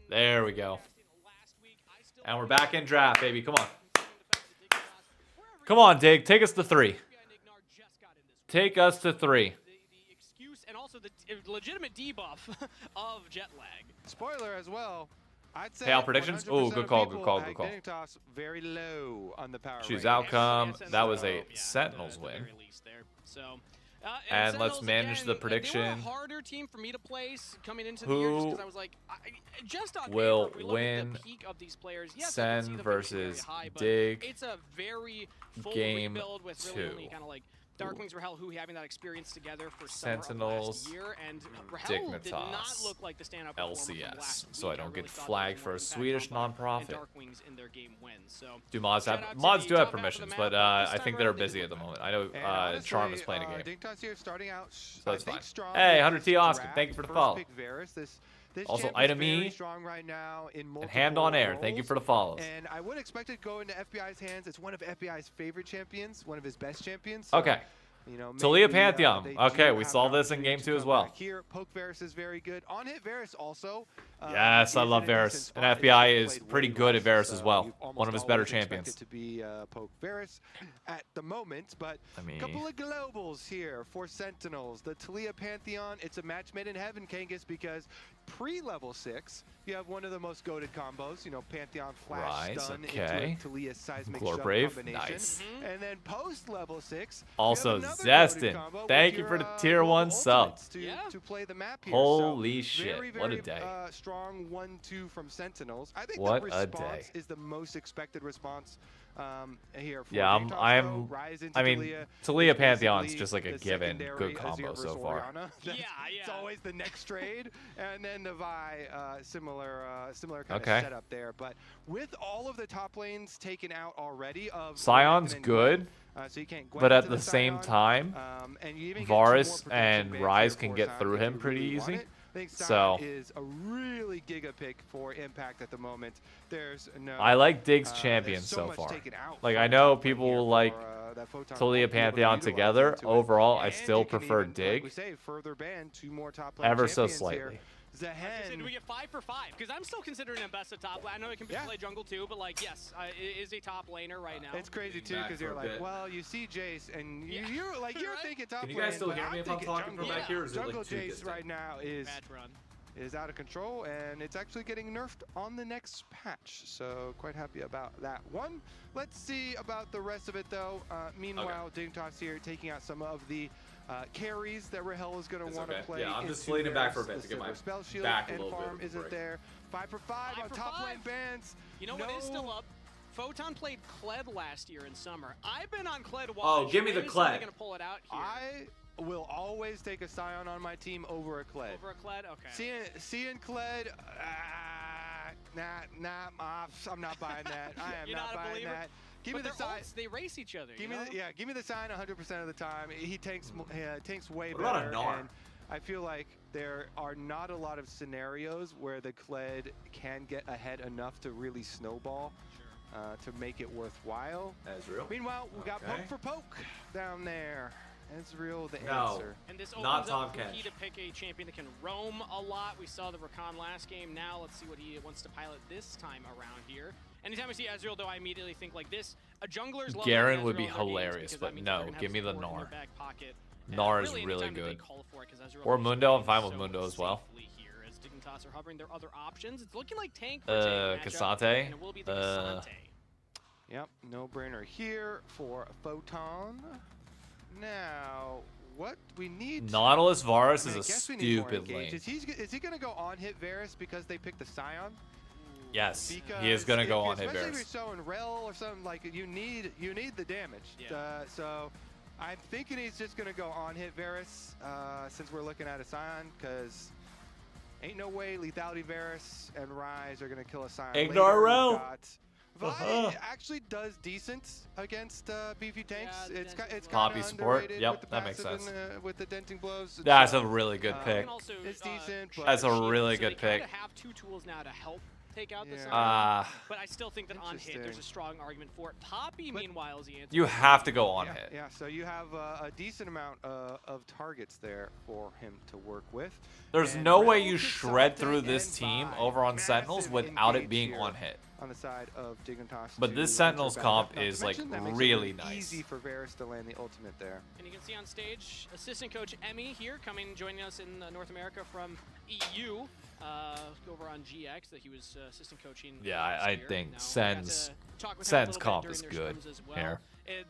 There we go. And we're back in draft, baby. Come on. Come on, Dig. Take us to 3. Take us to 3. The excuse and also the legitimate debuff of jet lag. Spoiler as well. I'd say Payout predictions? Oh, good call, good call, good call. Dignitas very low on the power Choose rating. outcome. That was a Sentinels win. So, and let's manage the prediction. They were a harder team for me to place coming into the year just because I was like, just on will paper, we win look at the peak of these players. Yes, I can see Sen them being versus very high, but Dig it's a very full game rebuild with really 2. only kind of like Darkwings, Rahel, who having that experience together for summer of Sentinels, last year, and Rahel did not Dignitas, look like the stand-up performer from LCS, last so I week. don't really get thought flagged they for were a more Swedish impactful and nonprofit. Darkwings in their game wins. So Do mods have shout out to mods the do have top half of the permissions, map, but this I time think they're around, they busy did at the look moment. I know And honestly, Charm is playing a game, Dignitas here starting out, so that's I think fine. strong Hey, with 100 this T Oscar, draft. thank you for the First follow. pick Varus. This Also, champ is Item very E strong right now in and Hand multiple on Air, thank you roles. for the follows. And I would expect it to go into FBI's hands. It's one of FBI's favorite champions, one of his best champions. So, Okay. you know, Talia maybe, Pantheon. they Okay, do we have saw an this in opportunity game to 2 as come well. back here. Poke Varus is very good. On hit Varus also. Yes, I is love in a Varus. decent And spot. FBI He's is played pretty way good at Varus so as well. you almost One of his better always expect champions. it to be Poke Varus at the moment, but I mean, a couple of globals here for Sentinels. The Talia Pantheon, it's a match made in heaven, Kangas, because pre-level 6, you have one of the most goated combos. You know, Pantheon flash Rise, stun okay. into a Talia seismic Glor shove Brave, combination. nice. And then post-level 6, Also, you have another Zestin, goated combo thank with you for your, the tier 1 global sub. ultimates to play the map here. Holy So, shit, very, what a very, day. Strong 1-2 from Sentinels. I think What the a response day. is the most expected response here for Yeah, Dignitas, though. Rise into I mean, Talia Talia is Pantheon's basically just like a the given secondary good combo Azir so versus far. Orianna. It's always the next trade, and then the Vi, similar kind Okay. of setup there. But with all of the top lanes taken out already of Scion's Orianna and good, Gwen, so you can't Gwen but at into the same Scion, time, and you even get 2 Varus more protection and bans Rise here can for get Scion through if him you pretty really want easy. it. I think So Scion is a really giga pick for Impact at the moment. There's no. I like Dig's champion there's so much far. taken out Like, from I the know top lane people here will for, like that Photon Talia won't be able to Pantheon utilize together. into it. Overall, I And still you can prefer even, like we Dig say, further ban 2 more top lane ever so champions slightly. here. Zehen. Do we get 5 for 5? Because I'm still considering him best at top lane. I know he can play jungle too, but like, yes, is a top laner right now. It's crazy too Back because for you're a like, bit. well, you see Jace, and you're like, you're thinking top Can you lane. guys still but hear I'm me if I'm thinking talking from jungle. back here, or is it, like, Jungle too Jace distant? right now is out of control, and it's actually getting nerfed on the next patch. So quite happy about that one. Let's see about the rest of it though. Meanwhile, Dignitas here taking out some of the carries that Rahel is going to want to play. Yeah, I'm just into leaning back their for a bit to get my spell shield, back a and little bit farm of a isn't break. there. 5 for 5 on top lane bans. You know what is still up? Photon played Kled last year in summer. I've been on Kled watch. Oh, give me the Maybe Kled. somebody's gonna pull it out here. I will always take a Scion on my team over a Kled. Over a Kled? Okay. Seeing Kled, I'm not buying that. I am You're not not a buying believer? that. Give me But the their sign. ults, they race each other. Give you me know? give me the sign 100% of the time. He tanks way What about a better. Gnar? And I feel like there are not a lot of scenarios where the Kled can get ahead enough to really snowball. To make it worthwhile. Ezreal. Meanwhile, we got Okay. poke for poke down there. Ezreal the No. answer. And this Not opens Tom up for Kench. Key to pick a champion that can roam a lot. We saw the Rakan last game. Now let's see what he wants to pilot this time around here. Anytime I see Ezreal, though, I immediately think like this. A jungler's love Garen would Ezreal be in their games hilarious, because but that means no, they're gonna give have me the support in their Gnar. back pocket. Gnar is Really, really anytime that they good. call for it, 'cause Ezreal Or is Mundo, I'm playing fine with so Mundo as well. safely here as Dignitas are hovering their other options. It's looking like tank for tank matchup, Cassante? and it will be the Cassante. Yep, no brainer here for Photon. Now, what we need. Nautilus Varus is I a guess we need more stupid engage. lane. Is he going to go on hit Varus because they picked the Scion? Yes, Because he is gonna go on hit especially if Varus. you're showing Rel or something, like you need the damage. Yeah. So I'm thinking he's just gonna go on hit Varus since we're looking at a Scion, because ain't no way Lethality Varus and Ryze are gonna kill a Scion. Ignore Later, Rel. we've got Vi actually does decent against beefy tanks. Yeah, it's Denting kind Poppy of support. underrated Yep, with the that makes passive sense. and, with the denting blows. That's So, a really good pick. Also, it's decent, but That's a really so good they pick. kind of have two tools now to help take out the Yeah. Scion. But I still think that on hit, there's Interesting. a strong argument for it. Poppy, meanwhile, is the answer. You have to go on yeah, hit. Yeah, so you have a decent amount of targets there for him to work with. There's And no way Rel, you shred Cassante, through this and team Vi, over on Sentinels massive without it engage being here on hit. on the side of Dignitas. But this Sentinels comp is like really nice. Easy for Varus to land the ultimate there. And you can see on stage, assistant coach Emmy here joining us in North America from EU. Over on GX that he was assistant coaching. Yeah, last I year. think Now, Sen's got to talk with him a Sen's little bit comp during is their good scrims as well. here.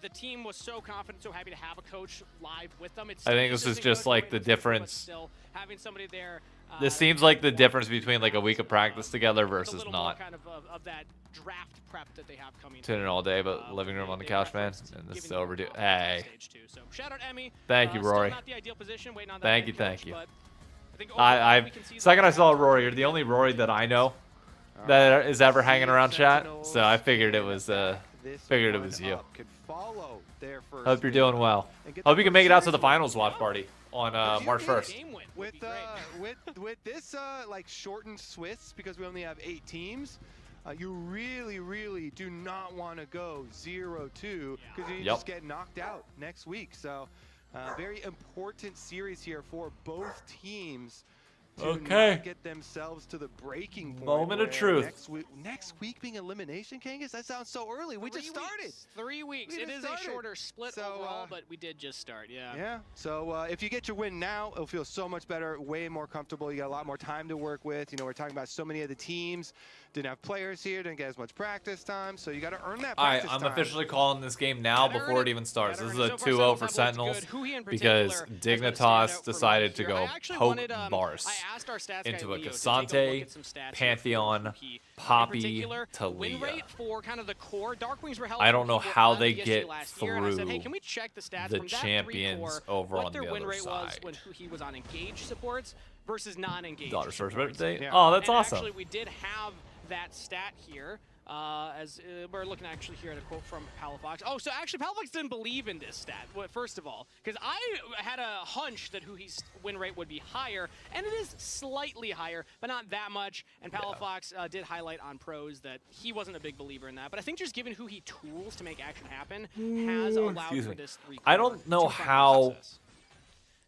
The team was so confident, so happy to have a coach live with them. It's I think this is assistant just coach like right the in the system, but difference. Still having somebody there. This seems like the difference between like a week of practice together with a versus little more not. kind of that draft prep that they have coming. Tuning all day, but living room on the couch, man. And this is overdue. Hey. So shout out Emmy. Thank you, Rory. Still not the ideal position, waiting on that Thank head you, thank coach, you. but I think overall we can see second that I saw Rory, you're the only Rory that I know that is ever hanging around chat. So I figured it was you. Could follow their first Hope you're doing well. Hope you can make it out to the finals watch party on March 1st. With this like shortened Swiss, because we only have 8 teams, you really do not want to go 0-2 because you just get knocked out next week. So very important series here for both teams to not get themselves to the breaking point. Moment of truth. Next week being Elimination Kangas? That sounds so early. We just started. 3 weeks. It is a shorter split overall, but we did just start, yeah. Yeah, so if you get your win now, it'll feel so much better, way more comfortable. You got a lot more time to work with. You know, we're talking about so many of the teams didn't have players here, didn't get as much practice time, so you got to earn that practice I'm time. officially calling this game now before it even starts. This is a 2-0 for Sentinels because Dignitas decided to go poke Bars into a Cassante, Pantheon, Poppy to Leah. I don't know how they get through the champions over on the other side. when he was on engaged supports versus non-engaged. Daughter's first birthday? Yeah. Oh, that's and awesome. Actually, we did have that stat here. As we're looking actually here at a quote from Palafox. Oh, so actually Palafox didn't believe in this stat, first of all, because I had a hunch that his win rate would be higher, and it is slightly higher, but not that much. And Palafox did highlight on pros that he wasn't a big believer in that, but I think just given who he tools to make action happen has allowed for this 3-quarter. I don't know how.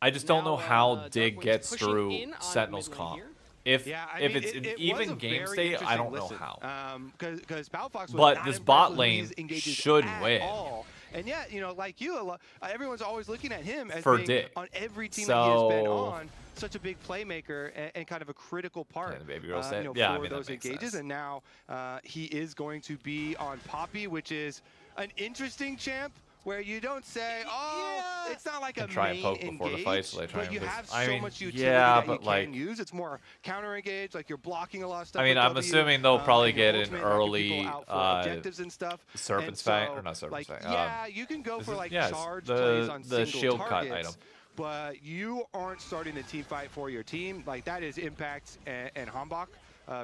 I just don't know how Dig gets through Sentinel's comp. If it's an even game state, I don't know how. Because Palafox was but this bot lane should win. And yet, you know, like you, everyone's always looking at him as For being Dig. on every team that he has been on, such a big playmaker and kind of a critical part baby girl you know, yeah, for I mean, those engages. And now he is going to be on Poppy, which is an interesting champ. Where you don't say, oh, it's not like a try main and poke before the fight, so they try but you and have I so mean, much utility yeah, that but you like, can use. It's more counter engage, like you're blocking a lot of stuff. I mean, with I'm W, assuming they'll probably and your get an ultimate knocking early people out for objectives and stuff. Serpent's And Fang, so, or not Serpent's like, Fang. yeah, you can go for like charge the, plays on the single shield targets, cut item. but you aren't starting the team fight for your team. Like that is Impact and Hambach.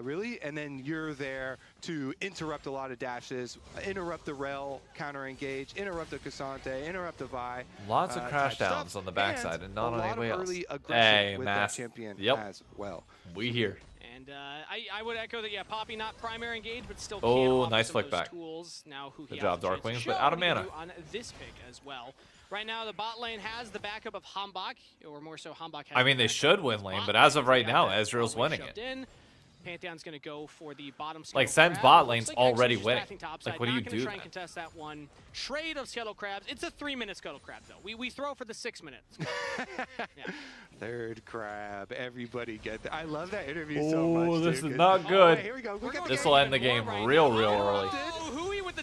Really, and then you're there to interrupt a lot of dashes, interrupt the Rel, counter engage, interrupt the Cassante, interrupt the Vi. Lots of crash downs on the backside and not on anybody else. Hey, with Mass. that champion as well. We here. And I would echo that, yeah, Poppy not primary engage, but still can Oh, nice some flick of those back. tools. Now who he Good has job, a chance to Darkwings, show but out of what he can mana. do on this pick as well. Right now, the bot lane has the backup of Hambach, or more so Hambach has I mean, the they backup should of win his lane, bot but as lane. of right Got now, that Ezreal's bot lane winning shoved it. in. Pantheon's going to go for the bottom Like, Scuttle Sen's Crab. bot Looks lane's like already Exe's winning. drafting topside. Like, what do you Not gonna do try and then? contest that one. Trade of Scuttle Crabs. It's a 3-minute Scuttle Crab, though. We throw for the 6 minutes. Yeah. Third crab. Everybody get that. I love that interview so much. Oh, this dude, is not good. Here we go. This will end the game real early. Oh, Hui with the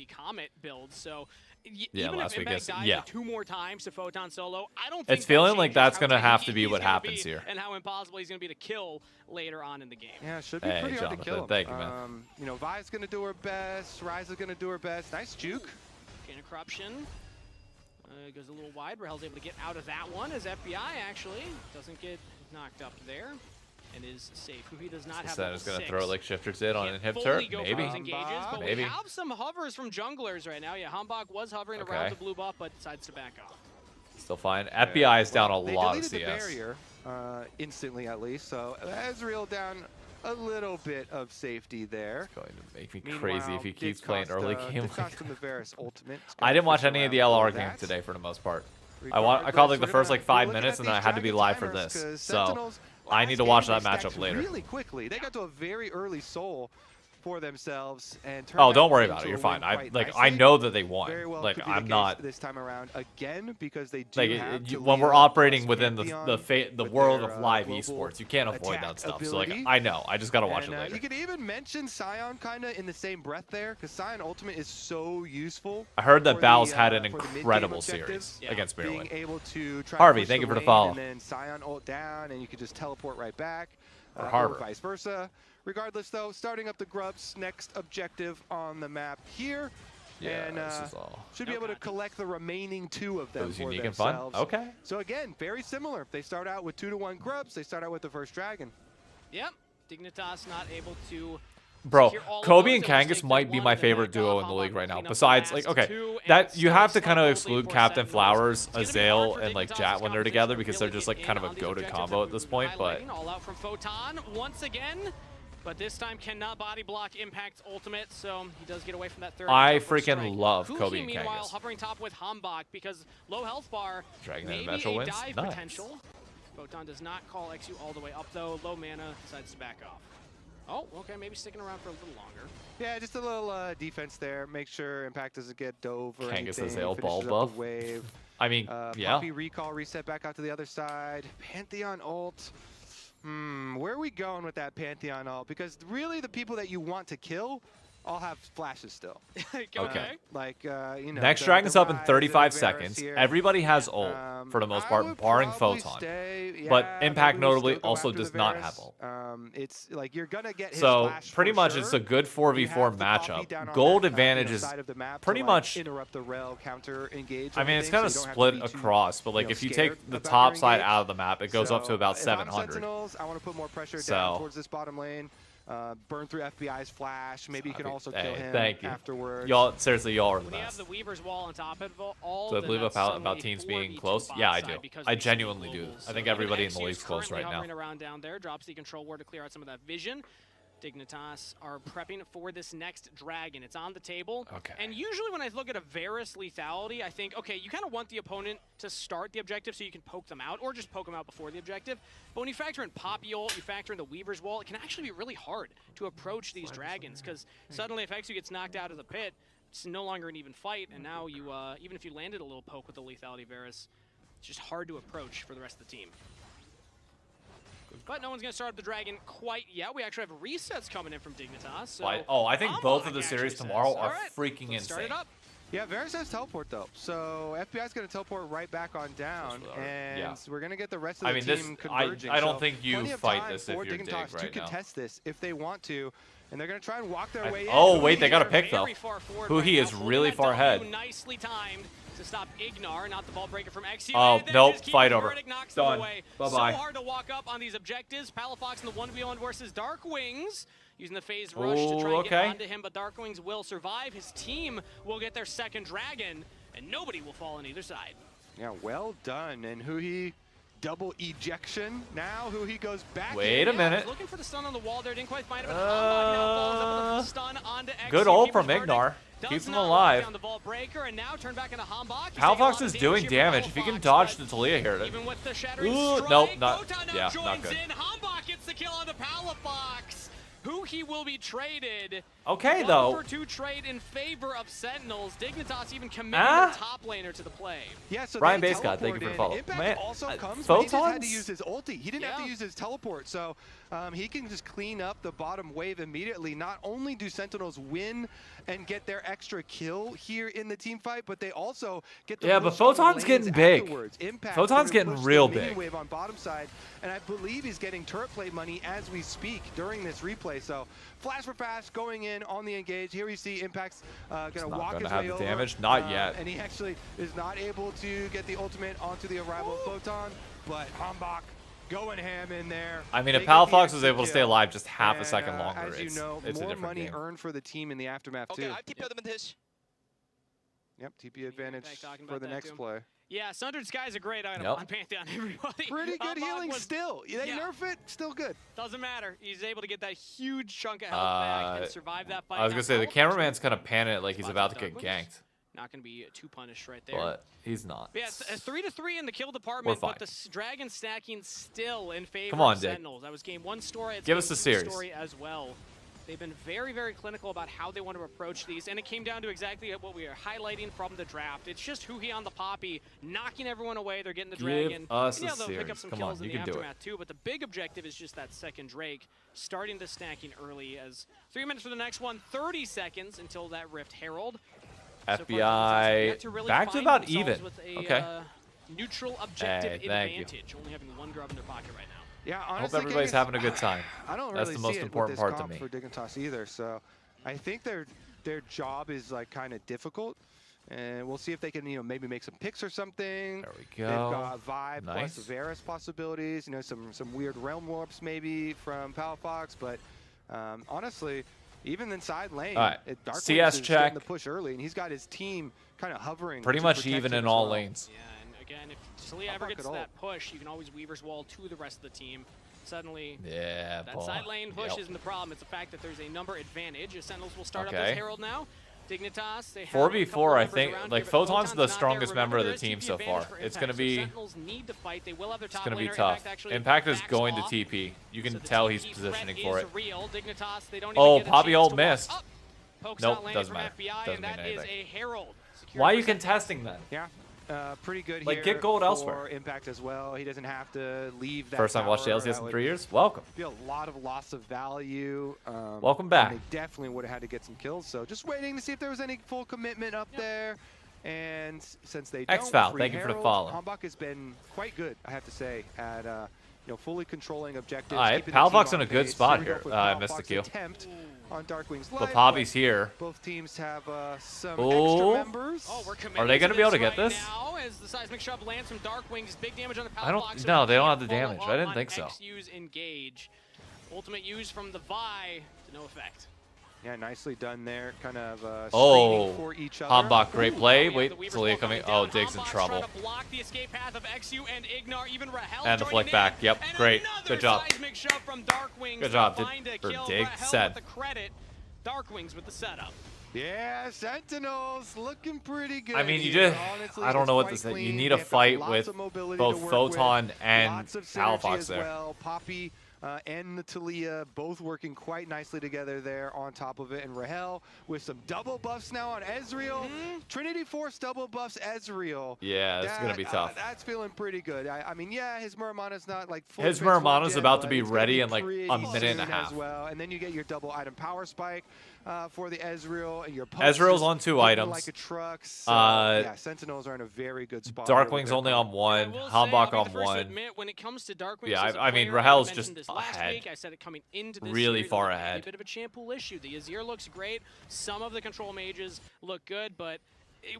the Comet build. So Yeah, even last if week, Impact dies yeah. like 2 more times to Photon solo, I don't think It's feeling like changes that's how gonna tanky have to be he's what gonna happens be here. and how impossible he's going to be to kill later on in the game. Yeah, it should be Hey, pretty hard to kill him. Jonathan, thank you, man. You know, Vi's going to do her best. Ryza's going to do her best. Nice juke. Chain of Corruption goes a little wide. Rahel's able to get out of that one as FBI actually doesn't get knocked up there and is safe. He does not have Is going to 6. throw it like Shifters did on an Fully inhibitor? go for Maybe. those engages, but Maybe. we have some hovers from junglers right now. Yeah, Humbok was hovering around the blue buff, but decides to back off. Still fine. FBI is down a They lot of deleted the CS. barrier instantly at least, so Ezreal down a little bit of safety there. It's going to make me crazy if he keeps playing Costa, early game. did cost him the Varus ultimate. I didn't watch any of the LR games that. today for the most part. I Regardless, called like the we're first gonna like 5 be looking minutes at and then I these had to be Dragon live for timers, this. 'cause So Sentinels I need to last watch game, that they matchup stacked later. Really quickly, they got to a very early soul for themselves and turned Oh, that don't worry into about it. a You're win fine. I quite like I nicely. know that they won. Very well Like could be the I'm case not this time around again because they do like have when we're operating within the Pantheon the with world their, of live global esports. You can't avoid attack that stuff. So like ability. I know. I just gotta watch And, it later. you could even mention Scion kind of in the same breath there, because Scion Ultimate is so useful. I heard that for Bao's the, had an for the mid-game incredible objectives. series against Being Maryland. able to try Harvey, to push thank you for the lane follow. And then Scion ult down, and you could just teleport right back. Or Or Harbor. vice versa. Regardless, though, starting up the Grubs' next objective on the map here. Yeah, and this is all. should be able to collect the remaining 2 of them It was for unique and fun. themselves. Okay. So again, very similar. They start out with 2-to-1 Grubs. They start out with the first Dragon. Yep, Dignitas not able to. Bro, secure all of Kobe those. and It will Kangas take might the be one my and then favorite back duo off. in the league Humbug right now. clean up the Besides, like, last okay, 2 and that you still have to stuck kind of boldly exclude for Captain Sentinels. Flowers, It's gonna be hard Azale, for and like Dignitas' Jat when they're competition together to because they're really just get like kind of in a on the goated objectives combo that at this we've been point. But highlighting. All out from Photon once again. But this time cannot body block Impact's ultimate, so he does get away from that third. I first freaking strike. love Kuki, Kobe and meanwhile, Kangas. hovering top with Humbug because low health bar, Dragon maybe eventual a wins. dive Nice. potential. Photon does not call XU all the way up though. Low mana, decides to back off. Oh, okay, maybe sticking around for a little longer. Yeah, just a little defense there. Make sure Impact doesn't get dove or Kangas anything. Azale Finishes ball up the buff. wave. I mean, yeah. Poppy recall, reset back out to the other side. Pantheon ult. Where are we going with that Pantheon ult? Because really the people that you want to kill all have flashes still. Okay. Like, you know. Next the Dragon's up in Ryze, 35 the Varus seconds. here. Everybody has ult for the most I part, would barring probably Photon. stay- But yeah, Impact maybe we notably still go also after does the not Varus. have ult. It's like you're gonna get his So flash pretty for much sure. it's a good You 4v4 have the Poppy down matchup. on Gold that, advantage is side of the map pretty to, like, much. interrupt the rail counter engage. I mean, it's everything, kind of so you don't have to split be too, across, but you like know, if you scared take the about top your side engage. out of the map, it goes up to So, about if I'm 700. Sentinels, I want to put more pressure So- down towards this bottom lane. Burn through FBI's flash. Maybe you can also kill him Thank you. afterwards. Y'all, seriously, y'all are the When you have best. the Weaver's Wall on top of it all, Do I then believe that's about suddenly teams a being 4v2 close? bot Yeah, I side do. because I they see genuinely do. globals. I think So everybody in even the XU league's close currently right now. hovering around down there, drops the control ward to clear out some of that vision. Dignitas are prepping for this next dragon. It's on the table. Okay. And usually when I look at a Varus lethality, I think, okay, you kind of want the opponent to start the objective so you can poke them out, or just poke them out before the objective. But when you factor in Poppy ult, you factor in the Weaver's Wall, it can actually be really hard to approach these dragons, because suddenly if XU gets knocked out of the pit, it's no longer an even fight, and now you, even if you landed a little poke with the lethality Varus, it's just hard to approach for the rest of the team. But no one's going to start up the dragon quite yet. We actually have resets coming in from Dignitas. So I think both of the Humbug series actually tomorrow says, are "All right, freaking let's start insane." it up. Yeah, Varus has teleport though, so FBI's going to teleport right back on down, and Yeah. we're going to get the rest of the I mean, this team I converging. don't so think you plenty of fight time this if for you're Dig Dignitas to right now. contest this if they want to, and they're going to try and walk their way in. Oh wait, they got a pick though. Very far forward Who right he now, is holding really that far W ahead. Nicely timed to stop Ignar, not the ball breaker from XU. Oh, And then nope, just keep fight the over. verdict, knocks them Done. away. Bye-bye. So hard to walk up on these objectives. Palafox in the 1v1 versus Dark Wings, using the phase rush to try and get onto him, but Dark Wings will survive. His team will get their second dragon, and nobody will fall on either side. Yeah, well done. And who he double ejection now. Who he goes back. Wait a minute. Looking for the stun on the wall there, didn't quite find it, but Humbug now falls up with the stun onto XU. Good ult Keeps from verdict. Ignar. Does Keeps him not lock alive. down the ball breaker, and now turn back into Humbug. He's taking a Palafox lot is of doing here damage. from If he can Palafox, dodge but the Talia here. even with the shattering Ooh, strike, nope, not Photon now yeah, joins not good. in. Humbug gets the kill on the Palafox. who he will be traded. Okay, 1-for-2 trade in favor of Sentinels. Dignitas even committing their top laner to the play. Yeah, so Ryan they Basecott, thank you for the follow. Impact Man, also comes, but he just had to Photons? use his ulti. He didn't have to use his teleport, so he can just clean up the bottom wave immediately. Not only do Sentinels win and get their extra kill here in the team fight, but they also get the Yeah, but push on the Photon's lanes getting big. afterwards. Impact Photon's gonna getting push real the minion big. wave on bottom side, and I believe he's getting turret plate money as we speak during this replay. So flash for fast going in on the engage. Here we see Impact's gonna walk his have way the over. damage. Not yet. And he actually is not able to get the ultimate onto the arrival of Photon, but Hambach going ham in there. I mean, if They get the Palafox was extra able to stay kill. alive just half a And, second longer, as you know, it's a more different money game. earned for the team in the aftermath too. Yep, TP advantage for the next play. Yeah, Sundered Sky's a great item Yep. on Pantheon, everybody. Pretty good healing still. They yeah. nerf it, still good. Doesn't matter. He's able to get that huge chunk of health back and survive that fight. I was Now, gonna say the Palafox cameraman's kind of panning like he's spots about on to get Darkwings. ganked, Not going to be too punished right there. but he's not. But yeah, 3-3 in the kill department, We're but the Dragon stacking still in favor Come on, of Dick. Sentinels. That was game 1 story. It's Give game us the 2 series. story as well. They've been very, very clinical about how they want to approach these, and it came down to exactly what we are highlighting from the draft. It's just Huhi on the Poppy, knocking everyone away. They're getting the Dragon. us and, yeah, a they'll pick up series. some Come kills on, in you the can do it. aftermath too, but the big objective is just that second Drake, starting the stacking early as 3 minutes for the next one, 30 seconds until that Rift Herald. FBI back to about even. With a, Okay. Neutral objective Hey, thank you. advantage, only having 1 grub in their pocket right now. Yeah, honestly, Hope everybody's having a good time. I don't That's really the most see it important with this part to comp me. for Dignitas either. So I think their job is like kind of difficult, and we'll see if they can maybe make some picks or something. There we go. They've got Vibe Nice. plus Varus possibilities. Some weird realm warps maybe from Palafox, but honestly, even inside lane, All right, Darkwings CS is check. getting the push early, and he's got his team kind of hovering. Pretty to much protect even him in as all well. lanes. Yeah, and again, if Talia ever gets that push, you can always Weaver's Wall to the rest of the team. Suddenly, Yeah, that Paul. side lane push Yep. isn't the problem. It's the fact that there's a number advantage. Sentinels will start up Okay. this Herald now. Dignitas, they have 4v4, a I couple think, members around like, here, but Photon's the not there. strongest member of the Remember, there team is so TP far. advantage for It's gonna Impact, so be- Sentinels need to fight. They will have their It's top going to be laner. tough. actually Impact is backs going to off. TP. You can So the tell he's TP positioning threat for is it. real. Dignitas, they don't Oh, even get a Poppy chance ult to missed. walk up. Pokes Nope, out lane doesn't from matter. FBI, Doesn't and that mean is anything. a Herald. Secured Why are for you Sentinels. contesting then? Yeah. Pretty good Like, here get gold for elsewhere. Impact as well. He doesn't have to leave that First time I watched the tower. LCS That in would 3 years? Welcome. Be a lot of loss of value. Welcome and back. They definitely would have had to get some kills. So just waiting to see if there was any full commitment up there. And since they don't, X-Foul, free thank you for the Herald, follow. Hambach has been quite good, I have to say, at fully controlling objectives. All right, keeping the team Palafox on in a good pace. spot Here we go here. for I missed the Palafox Q. attempt on Darkwing's But life, Poppy's here. Both teams have some Oh. extra members. Oh, we're Are they going to be able to committed get right this? Now, as the seismic shove lands from Darkwings, big damage on the I don't- Palafox, so no, they don't can't have the follow damage. up I didn't on think so. XU's engage. Ultimate use from the Vi to no effect. Yeah, nicely done there. Kind of Oh, screening for each other. Hambach, great play. Now we have Wait, the Weaver's Talia Wall coming. down. Oh, Dig's in Hambach's trouble. trying to block the escape path of XU and Ignar, even Rahel And the joining flick in. back. Yep, And great. another Good job. seismic shove from Darkwings Good job, to find a or kill. Dig. Rahel Said. with the credit. Darkwings with the setup. Yeah, Sentinels looking pretty good. I mean, you here. just, Honestly, I don't it's know what quite to say. You clean. need a They've got fight lots with of mobility both to work Photon with. and Lots of synergy Palafox as there. well. Poppy and the Talia both working quite nicely together there on top of it. And Rahel with some double buffs now on Ezreal. Trinity Force double buffs Ezreal. Yeah, it's going to be tough. That's feeling pretty good. I mean, yeah, his Muramana's not like fully His transformed Muramana's yet, about to but be it's gonna ready be in like pretty a minute and a soon half. as well. And then you get your double item power spike for the Ezreal. And your Ezreal's on 2 hitting items. like a truck. So, yeah, Sentinels are in a very good spot. Darkwing's only on 1. Hambach on 1. Admit, when it comes to Darkwings, Yeah, as a I mean, player, Rahel's I just mentioned this last ahead. week. I said it coming into this Really series, far it might be ahead. A bit of a Champool issue. The Azir looks great. Some of the control mages look good, but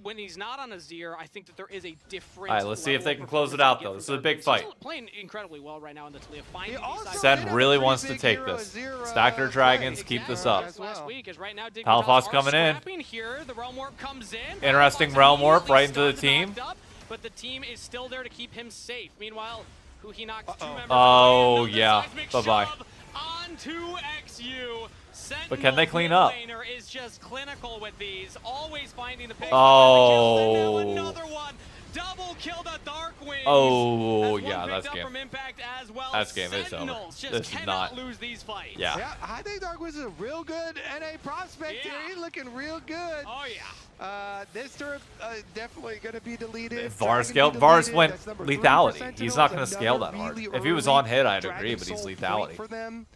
when he's not on Azir, I think that there is a different. All right, let's see if level they of can close it performance out, you though. get This is from a big Darkwings. fight. He's playing incredibly well right now in the Talia. Finding Sen really wants to take this. Stack their dragons, keep this up. Last week, as right now, Palafox coming in. Here. The Realm Warp comes in. Interesting Palafox Realm Warp immediately right into the stunned team. and knocked up, but the team is still there to keep him safe. Meanwhile, Huhi knocks 2 members Oh, away. Another yeah. seismic Bye-bye. shove onto XU. But can they clean Sentinel up? Laner is just clinical with these, always finding the pick. Oh. Another one. double kill the Darkwings. Oh, yeah, that's game. game. From Impact as well. That's game. It's over. Sentinels just This is cannot not. lose these fights. Yeah. I think Darkwings is a real good NA prospect here. He's looking real good. Oh, yeah. This turret definitely going to be deleted. Vars went lethality. He's not going to scale that hard. If he was on hit, I'd agree, but he's lethality. For them.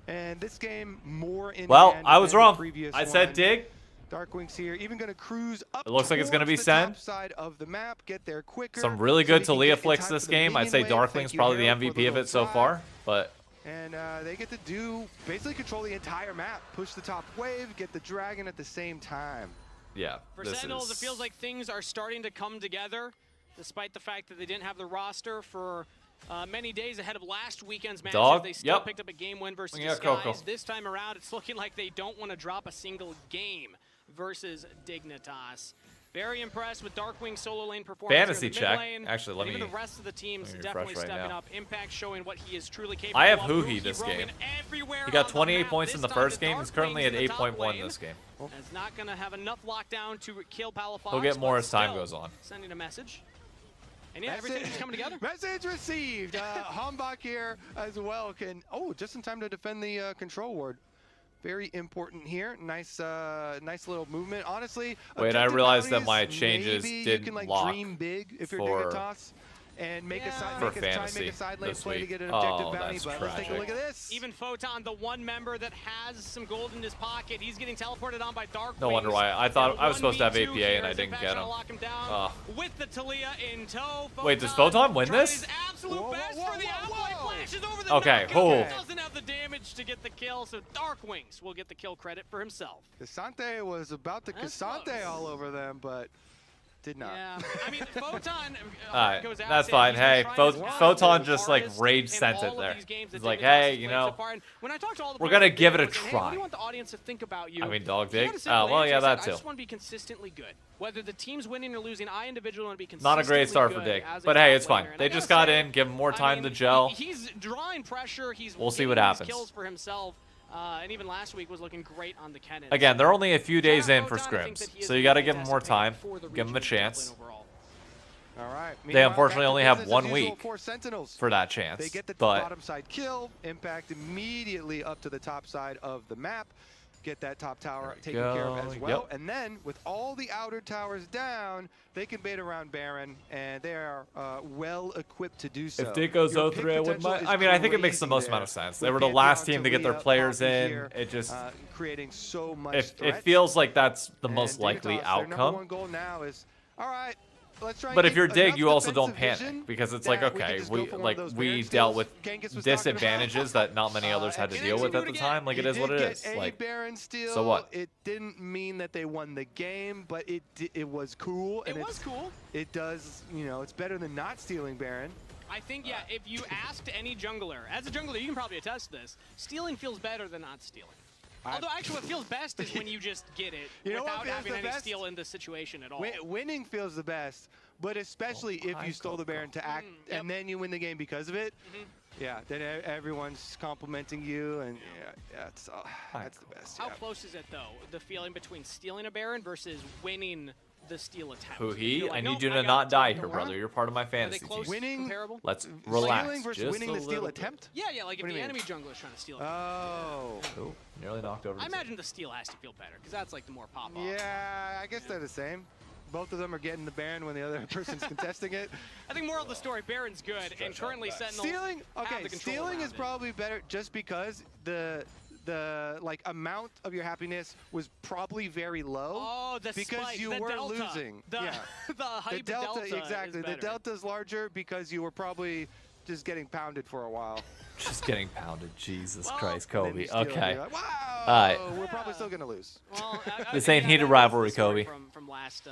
And this game more in Well, hand I was than the wrong. previous I said one. dig. Darkwings here, even going to cruise up. It looks like it's going to be towards the Sen. top side of the map, get there quicker. Some really so good he can Talia get in flicks time this for the game. I'd minion say wave. Darkling's Thank you, probably the Harold, for MVP of little it so drive. far, but And they get to basically control the entire map, push the top wave, get the dragon at the same time. yeah. For This Sentinels, is... it feels like things are starting to come together, despite the fact that they didn't have the roster for many days ahead of last weekend's matches. Dog, They still yep. picked up a game win versus Yeah, Disguise. Coco. This time around, it's looking like they don't want to drop a single game versus Dignitas. Very impressed with Darkwing solo lane performance. Fantasy here in the check. mid lane. Actually, let Even me- the rest of the teams let me definitely refresh right stepping now. up. Impact showing what he is truly capable I have of. Huhi Huhi this roaming game. everywhere He got on the 28 map. points in This the time first game. He's currently Darkwings at in the top 8.1 lane. this game. Is not going to have enough lockdown to kill Palafox. He'll get more but as time still goes on. Sending a message. And yeah, everything's coming together. Message received. Hambach here as well can, just in time to defend the control ward. Very important here. Nice little movement. Honestly, Wait, I objective realized that bounties, my changes maybe didn't you can lock dream big if you're for- Dignitas and make a side, For make a, try and fantasy make a side lane this play to week. get an objective Oh, bounty. that's But let's take a tragic. look at this. Even Photon, the one member that has some gold in his pocket, he's getting teleported on by Darkwings. No wonder why. I thought I was supposed to have 1v2 APA here and I as didn't Impact's get gonna him. lock him down Ugh. with the Talia in tow. Wait, does Photon win tries this? his absolute best for the outplay, flashes over the Okay, knockout, cool. doesn't have the damage to get the kill, so Darkwings will get the kill credit for himself. Cassante was about to That's Cassante close. all over them, but did not. Yeah, I mean, Photon Alright, goes out that's there, fine. he's been Hey, trying Pho- his best, Photon the just like hardest rage in sent all it of there. these games He's that like, Dignitas hey, has you played so know, far. And when I talk to all the we're players gonna that give it a like, hey, what do try. you want the audience to think about you? I mean, dog He had dig? a simple Oh, well, answer. yeah, He said, that I too. just want to be consistently good. Whether the team's winning or losing, I individually want to be consistently Not a great start for good Dig. as a But hey, top it's fine. laner. And They I just gotta got say, in, give him more I time mean, to gel. He's drawing pressure. He's We'll see what getting these happens. kills for himself. And even last week was looking great on the Kennen. Again, they're only a few days Shout out in for Photon. I think scrims, that he is so you got to a give them more fantastic time, pick for the give them a region chance. overall. All right. They Meanwhile, unfortunately back to only have business 1 as usual week for Sentinels. for that chance, They get the but bottom side kill. Impact immediately up to the top side of the map. Get that top tower taken care of as go. well. Yep. And then with all the outer towers down, they can bait around Baron, and they are well equipped to do so. if Dig goes Your pick 0-3, I wouldn't potential mind. is I mean, I think it makes the crazy most there. amount of sense. They With were the last Pantheon, team to get their Talia, players Poppy in. here, It just creating so much it threat. feels like that's the And most likely Dignitas, their number one outcome. goal now is, all right, let's try and But if keep you're Dig, enough you also don't defensive panic vision because it's like, that we can okay, just go we for one of like those we Baron dealt steals with Genghis was talking about. disadvantages that not many others had to And deal he with did at the it time. Like He it is what did it get is. a Like Baron steal. so what? It didn't mean that they won the game, but it was cool. It And was cool. It does, it's better than not stealing Baron. I think, yeah, if you asked any jungler, as a jungler, you can probably attest to this, stealing feels better than not stealing. Although, actually, what feels best is when you just get it You know what without feels having the any best? steal in the situation at all. Winning feels the best, but especially if you stole the Baron to act, and then you win the game because of it. Yeah, then everyone's complimenting you, and that's the best. How yeah. close is it, though, the feeling between stealing a Baron versus winning the steal attempt? Huhi, You're like, I nope, need you I to got not it. die You know here, what? brother. You're part of my Are they fantasy close, team. Winning- comparable? Let's Stealing relax. versus just winning a the steal little bit. attempt? Yeah, like if What do the you mean? enemy jungler is trying to steal it. Oh. Cool. Nearly knocked over. I the imagine the steal has to feel better, because that's like the more pop-off. Yeah, I guess they're the same. Both of them are getting the Baron when the other person's contesting it. I think moral of the story, Baron's good, and currently Sentinel Stealing, have okay, the control stealing around is it. probably better just because the like amount of your happiness was probably very low. Oh, the because spike, you the were delta. losing. The, yeah. the hype the delta, is exactly. The better. delta's larger because you were probably just getting pounded for a while. Just getting pounded. Jesus Well, Christ, And then Kobe. you steal and Okay. you're like, wow, Alright. we're probably still gonna lose. Well, This ain't heated that was rivalry, the story Kobe. From last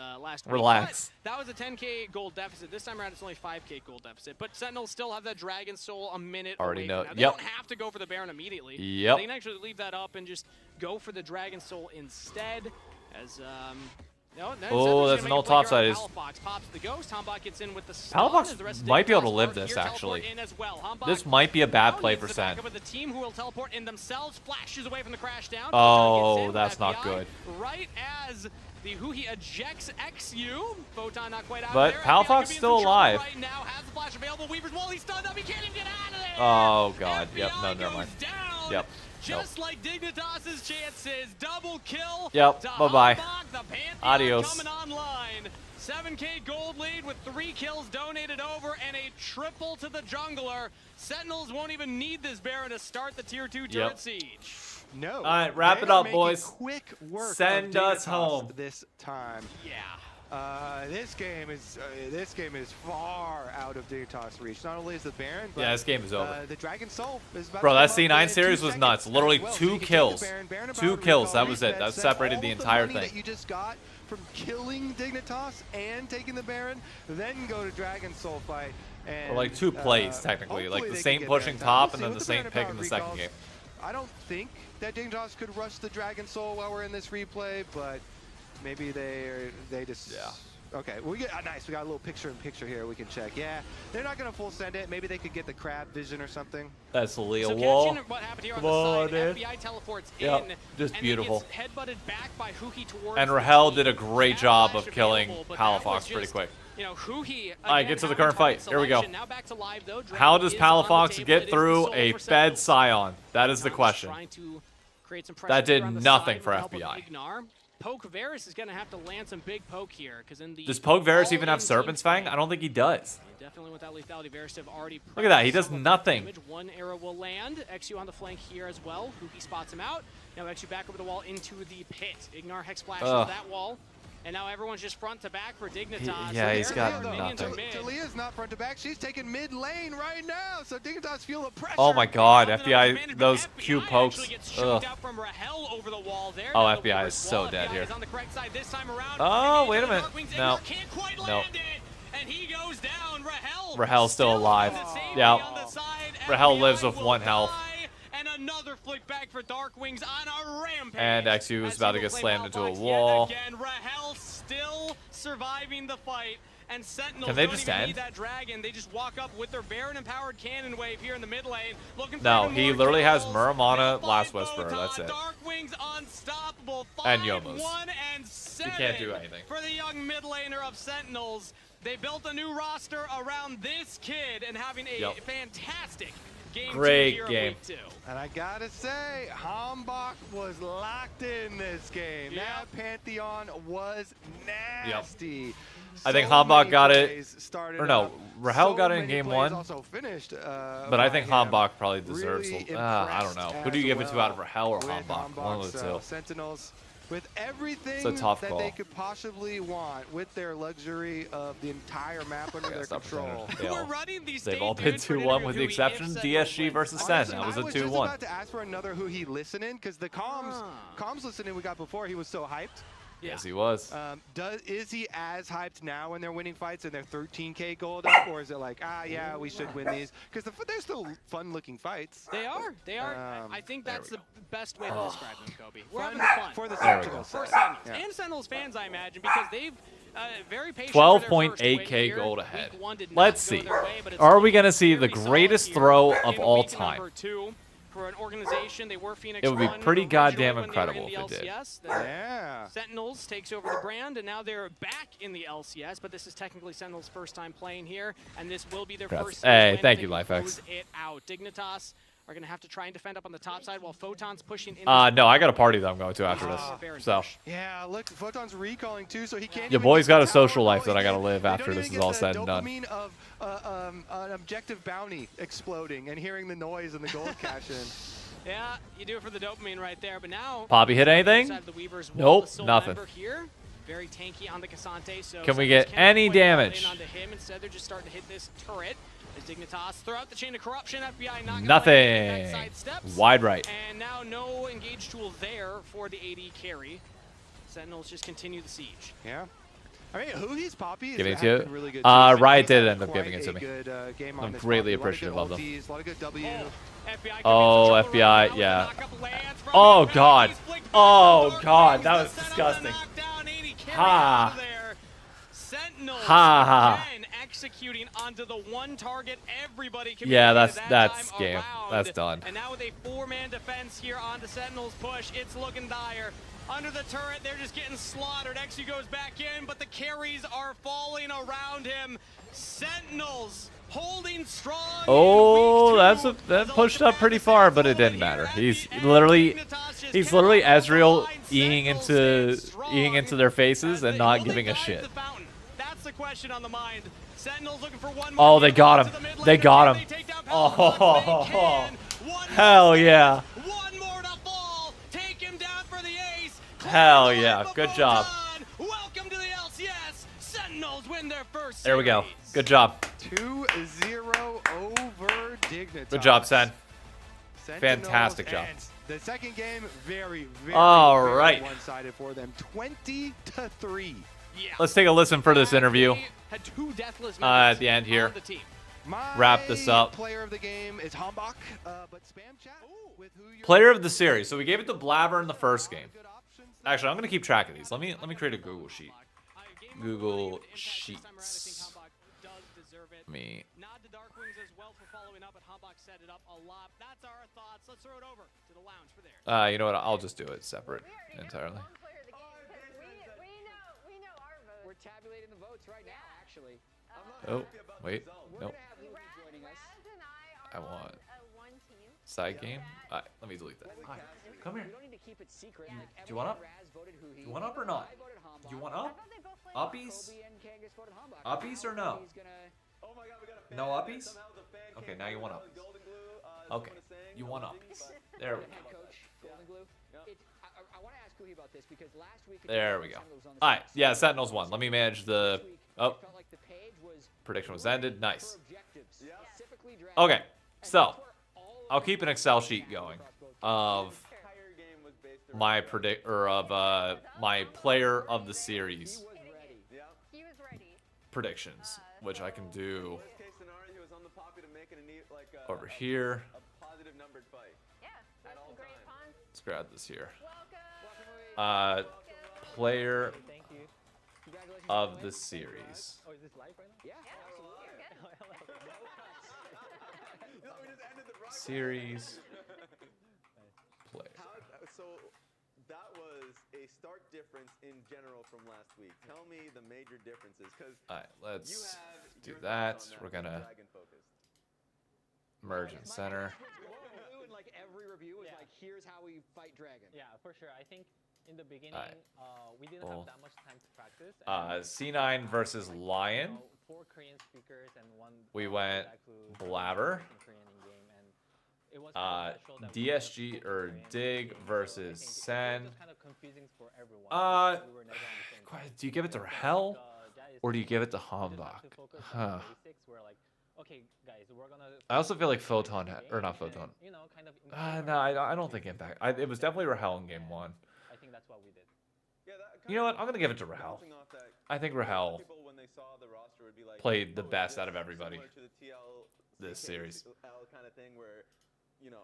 week. Relax. But that was a 10k gold deficit. This time around, it's only 5k gold deficit. But Sentinels still have that Dragon Soul a minute Already away know- from now. They yep. don't have to go for the Baron immediately. Yep. They can actually leave that up and just go for the Dragon Soul instead. As no, Oh, that's an old topside. Palafox pops the ghost. Hambach gets in with the stun, Palafox as the rest of might be able to Dignitas live are this, here, teleport actually. in as well. Hambach This might be a bad now play needs for the Sen. backup of the team who will teleport in themselves, flashes away from the crash down. Oh, Photon gets in, that's not FBI, good. Right as The Huhi ejects XU. Photon not quite out But there. Palafox still alive. Right now has the flash available. Weaver's wall, he's stunned up. He can't even get out of there. Oh god. FBI Yep. No, never mind. goes down. Yep. Just like Dignitas's chances. Double kill. Yep. to Bye-bye. Hambach. The Pantheon Adios. coming online. 7K gold lead with 3 kills donated over and a triple to the jungler. Sentinels won't even need this Baron to start the tier 2 turret siege. No. All right, wrap it up, boys. Quick work. Send us home this time. Yeah. This game is far out of Dignitas' reach. Not only is the Baron, but Yeah, this game is over. The Dragon Soul is about Bro, to that come up C9 in series 2 was seconds nuts. Literally as well. So 2 you can take kills. the Baron, Baron 2 about kills. recall That was it. resets, That set separated all the of entire money thing. that you just got from killing Dignitas and taking the Baron, then go to Dragon Soul fight. And, Or like 2 plays, technically. Like hopefully the they same can get there pushing in time. top We'll and see then with the same Baron pick power in the second recalls. game. I don't think that Dignitas could rush the Dragon Soul while we're in this replay, but maybe they just... Yeah. Okay, we get nice. We got a little picture-in-picture here we can check. Yeah, they're not going to full send it. Maybe they could get the crab vision or something. That's the Leo So wall. catching what happened here on Come the on, side, dude. FBI teleports Yep, in, just and beautiful. then gets headbutted back by Huhi towards And the Rahel team. did a great That job flash of killing available, but that was Palafox pretty just, quick. You know, Huhi. All right, get to the current fight. Here we go. Now back to live, though. How Dragon does is on the Palafox table. It get is the through soul a for Fed Sentinels. Scion? That is the Now question. trying to create some That pressure did on the nothing side for with the help of FBI. Ignar. Poke Varus is going to have to land some big poke here, because in the Does Poke Varus even have all-in Serpent's team Fang? fight, I don't think he does. definitely with that lethality, Varus have already Look at that, he pressed does some of nothing. the damage. One arrow will land. XU on the flank here as well. Huhi spots him out. Now XU back over the wall into the pit. Ignar Hex Splash into that wall. And now everyone's just front to back for Dignitas. Yeah, he's got Minions are nothing. mid. Talia's not front to back. She's taking mid lane right now, so Dignitas feel the pressure. Oh my god, Nothing FBI, else advantage, those but Q FBI pokes. actually gets Ugh. choked out from Rahel over the wall there. Oh, Now the FBI Weaver's is so wall. dead FBI here. is on the correct side this time around. Oh, Engage wait a on the minute. Darkwings. No. Ignar can't quite Nope. land it, and he goes down. Rahel's still alive. Yeah. Rahel lives with 1 health. And another flick back for Darkwings on a rampage. And XU is As about he to will get play slammed into a Malfox wall. Yet again, Rahel still surviving the fight. And Sentinels Can they don't just even end? need that dragon. They just walk up with their Baron-empowered cannon wave here in the mid lane. Looking for No, even he more literally has kills. Muramana, Now Last by Whisperer. Photon. That's it. Darkwings unstoppable. And 5-1 Yomos. and 7 He can't do anything. for the young mid laner of Sentinels. They built a new roster around this kid and having a fantastic game Great 2 here game. of week 2. And I gotta say, Hambach was locked in this game. Yep. That Pantheon was nasty. I think So Hambach many got it. plays started Or no, up. Rahel So got it in many game plays 1. Also finished, But I by think him. Hambach probably deserves Really I don't know. Who do you give it to out of Rahel or with Hambach? One of the so two. Sentinels with everything It's a tough that call. they could possibly want with their luxury of the entire map under their stop control. pretending. We're running these They've state all been dudes for 2-1 with the Huhi exception if of Sentinels DSG win. versus Sen. Honestly, That was a I was just 2-1. about to ask for another Huhi listening because the comms listening we got before, he was so hyped. Yes, he was. Is he as hyped now when they're winning fights and they're 13K gold up, or is it like, yeah, we should win these? Because they're still fun-looking fights. They are. They are. I think that's the best way to describe them, Kobe. We're Fun having fun. for the There we go. Sentinels. For Sentinels. Yeah. And Sentinels fans, I imagine, because they've very patient. 12.8K gold ahead. Let's see. Are we going to see the greatest throw of all time? For an organization, they were Phoenix. It would be won pretty originally goddamn when they were incredible in the if it did. LCS. The Yeah. Sentinels takes over the brand, and now they're back in the LCS. But this is technically Sentinels' first time playing here, and this will be their Congrats. first. Hey, win thank if you, they LifeX. close it out. Dignitas are going to have to try and defend up on the top side while Photon's pushing in. No, I got a party that I'm going to after this. So, Yeah, look, Photon's recalling too, so he can't. your even boy's get got the a social tower life that I got to going. live They after don't this even is get all the said and done. dopamine of an objective bounty exploding and hearing the noise and the gold cash in. Yeah, you do it for the dopamine right there, but now. Poppy hit anything? Side of the Weaver's wall, Nope, the Soul nothing. Member here. Very tanky on the Cassante, so Can we Sentinels get cannot any quite fall damage? in onto him. Instead, they're just starting to hit this turret. As Dignitas throw out the chain of corruption, FBI not gonna let it. Nothing. Backside steps. Wide right. And now no engage tool there for the AD carry. Sentinels just continue the siege. Yeah. I mean, Huhi's Poppy is Giving it to you? really good. Riot He's did had end up quite giving it to a me. Good, game I'm on this greatly Poppy. appreciative of them. A lot of good W. FBI Oh, FBI, yeah. Oh, God. Oh, God. That was disgusting. Ha. Sentinels Ha. again executing onto the one target everybody can Yeah, that that's time game. around. That's done. And now with a 4-man defense here on the Sentinels push, it's looking dire. Under the turret, they're just getting slaughtered. XU goes back in, but the carries are falling around him. Sentinels holding strong. Oh, that pushed up pretty far, but it didn't matter. He's literally Ezreal eating into their faces and not giving a shit. That's the question on the mind. Sentinels looking for one more. Oh, they got him. They got him. Oh, hell yeah. One more to fall. Take him down for the ace. Hell yeah. Good job. Welcome to the LCS. Sentinels win their first. There we go. Good job. 2-0 over Dignitas. Good job, Sen. Sentinels Fantastic job. and the second game, very All right. one-sided for them. 20-3. Yeah. Let's take a listen for this interview Had 2 deathless at the end here. on the team. Wrap this up. Player of the game is Hambach, but spam chat with who you're Player of the series. So we gave it to Blabber in the first game. Actually, I'm gonna keep track of these. Let me create a Google sheet. Google Sheets. Me. Nod to Darkwings as well for following up, but Hambach set it up a lot. That's our thoughts. Let's throw it over to the lounge for there. You know what? I'll just do it separate entirely. We know our votes. We're tabulating the votes right now, actually. Oh, wait. Nope. Joining us. I want one team. side game. Let me delete that. Hi. Come here. We don't need to keep it secret. Like, Do you want up? Raz voted who he. Do you want up or not? I voted Hambach. Do you want up? Uppies? Kobe and Kangas voted Hambach. Uppies or no? He's gonna... Oh my God, we got a fan. No uppies? Somehow the fan Okay, came now you out want on uppies. Golden Glue, Okay, someone is saying, you want thing, uppies. but- There we Head go. coach, Golden Glue. I want to ask Guhi about this because last week. There we go. All right. Yeah, Sentinels won. Let me manage the. Oh, felt like the page was prediction was ended. Nice. for objectives. Specifically drafted. Okay, so I'll keep an Excel sheet going of my my player of the series He was ready. predictions, which I can do Worst case scenario, he was on the poppy to make it over here. a positive numbered fight. Yeah, that's some great puns. Let's grab this here. Welcome. Player Thank you. Congratulations. of the series. Oh, is this live right now? Yeah, absolutely. Series player. So that was a stark difference in general from last week. Tell me the major differences, because All right, you let's have do your that. thoughts on We're gonna Dragon focused. merge in center. Blue and like every review is like, here's how we fight dragon. Yeah, for sure. I think in the beginning, Alright. we didn't Well, have that much time to practice. C9 versus LYON. 4 Korean speakers and 1 We went guy who Blabber. spoke Korean in game, and it was kind of special that we DSG or Korean Dig game, so versus I think it Sen. was kind of confusing for everyone. Uh, we were never on the same page. Do you give it to So I think, Hell that is or do you give it to we just have Hambach? to focus on Huh. the basics. We're like, okay, guys, we're gonna. I also feel like focus Photon on the had, game or not and, Photon. you know, kind of improve No, our I don't think Impact. It was definitely Rahel in game 1. I think that's what we did. You know what? I'm gonna give it to Rahel. I think Rahel People, when they saw the roster, would be like, played the "Oh, is best this out of everybody similar to the TL this series. L kind of thing where, you know,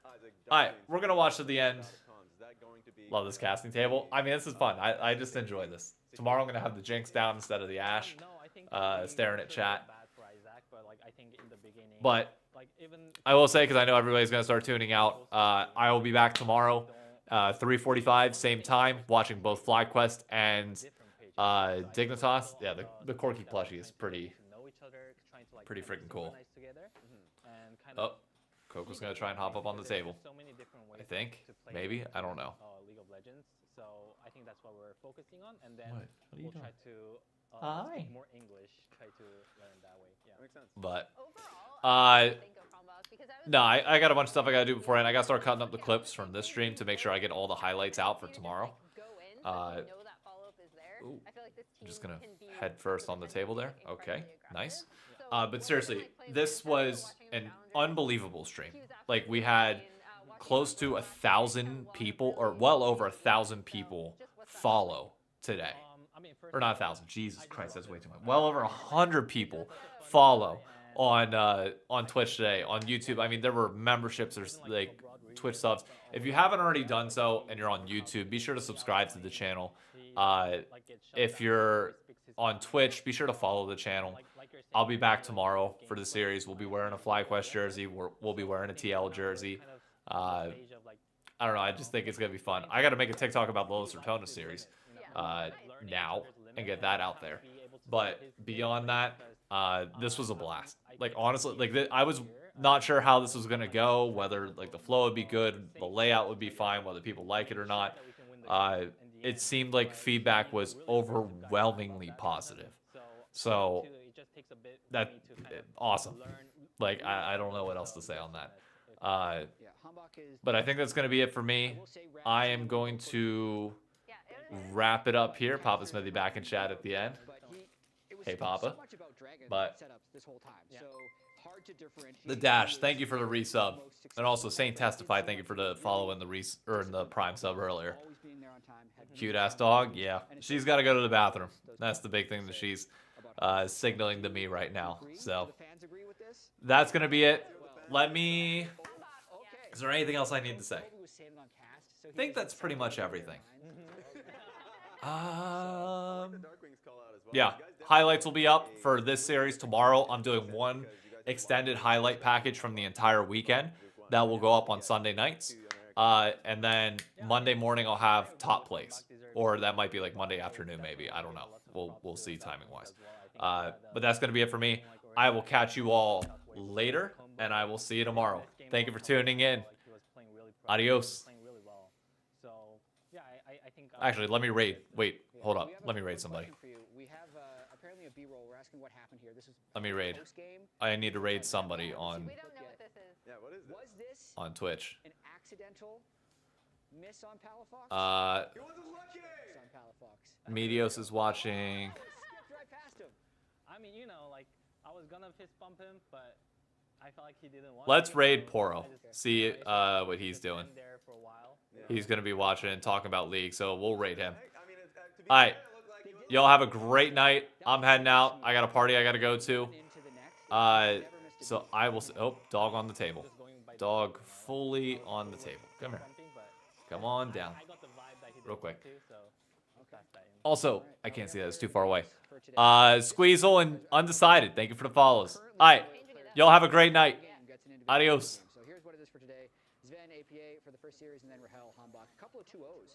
Isaac All right, Darwin's we're gonna watch to the end. outcomes. Is that going to be, Love this casting table. I mean, this is fun. I just enjoy this. Tomorrow I'm gonna have the Jinx down instead of the Ash, No, I think staring at chat. bad for Isaac, but like I think in the beginning, But like even I will say, because I know everybody's gonna start tuning out, I will be back tomorrow, 3:45, same time, watching both FlyQuest and Dignitas. Yeah, the Corky plushie is pretty freaking cool. Oh, Coco's gonna try and hop up on the table. I think, maybe, I don't know. League of Legends, so I think that's what we're focusing on, and then What are you we'll doing? try to Hi. speak more English, try to learn that way. Yeah, makes sense. But Overall, no, I got a bunch of stuff I gotta do beforehand. I gotta start cutting up the clips from this stream to make sure I get all the highlights out for tomorrow. Ooh, I'm just gonna head first on the table there. Okay, nice. But seriously, this was an unbelievable stream. Like, we had close to 1,000 people, or well over 1,000 people follow today. Or not 1,000. Jesus Christ, that's way too much. Well over 100 people follow on Twitch today, on YouTube. I mean, there were memberships, there's like Twitch subs. If you haven't already done so and you're on YouTube, be sure to subscribe to the channel. If you're on Twitch, be sure to follow the channel. I'll be back tomorrow for the series. We'll be wearing a FlyQuest jersey. We'll be wearing a TL jersey. I don't know. I just think it's going to be fun. I got to make a TikTok about the Los Ortona series now and get that out there. But beyond that, this was a blast. Like, honestly, like I was not sure how this was going to go, whether like the flow would be good, the layout would be fine, whether people like it or not. It seemed like feedback was overwhelmingly positive. So that awesome. Like I don't know what else to say on that. But I think that's going to be it for me. I am going to wrap it up here. Papa Smithy back in chat at the end. Hey, Papa. But the Dash, thank you for the resub. And also Saint Testify, thank you for the follow in the Prime sub earlier. Cute ass dog, yeah. She's got to go to the bathroom. That's the big thing that she's signaling to me right now. So that's going to be it. Is there anything else I need to say? I think that's pretty much everything. Yeah, highlights will be up for this series tomorrow. I'm doing one extended highlight package from the entire weekend that will go up on Sunday nights. And then Monday morning I'll have top plays, or that might be like Monday afternoon maybe. I don't know. We'll see timing wise. But that's going to be it for me. I will catch you all later, and I will see you tomorrow. Thank you for tuning in. Adios. Actually, let me raid. Wait, hold up. Let me raid somebody. We have apparently a B-roll. We're asking what happened here. This is Let me raid. I need to raid somebody on We don't know what this is. Yeah, what is this? Was this on Twitch. an accidental miss on Palafox? He wasn't lucky! On Palafox. Medios is watching. Skipped right past him. I mean, you know, like I was gonna fist bump him, but I felt like he didn't want. Let's to, raid so Poro. I just- See I what he's doing. been there for a while. He's gonna be watching and talking about League, so we'll raid him. I mean, to be All right, fair, it looked like he was- y'all have a great night. I'm heading out. I got a party I gotta go to. So I will. Oh, dog on the table. Dog fully on the table. Come here. Come on down. I got the vibe that he did Real quick. too, so Also, I can't see that. It's too far away. Squeezel and Undecided. Thank you for the follows. All right, y'all have a great night. Adios. So here's what it is for today. Sven, APA for the first series, and then Rahel, Hambach. A couple of 2-0s.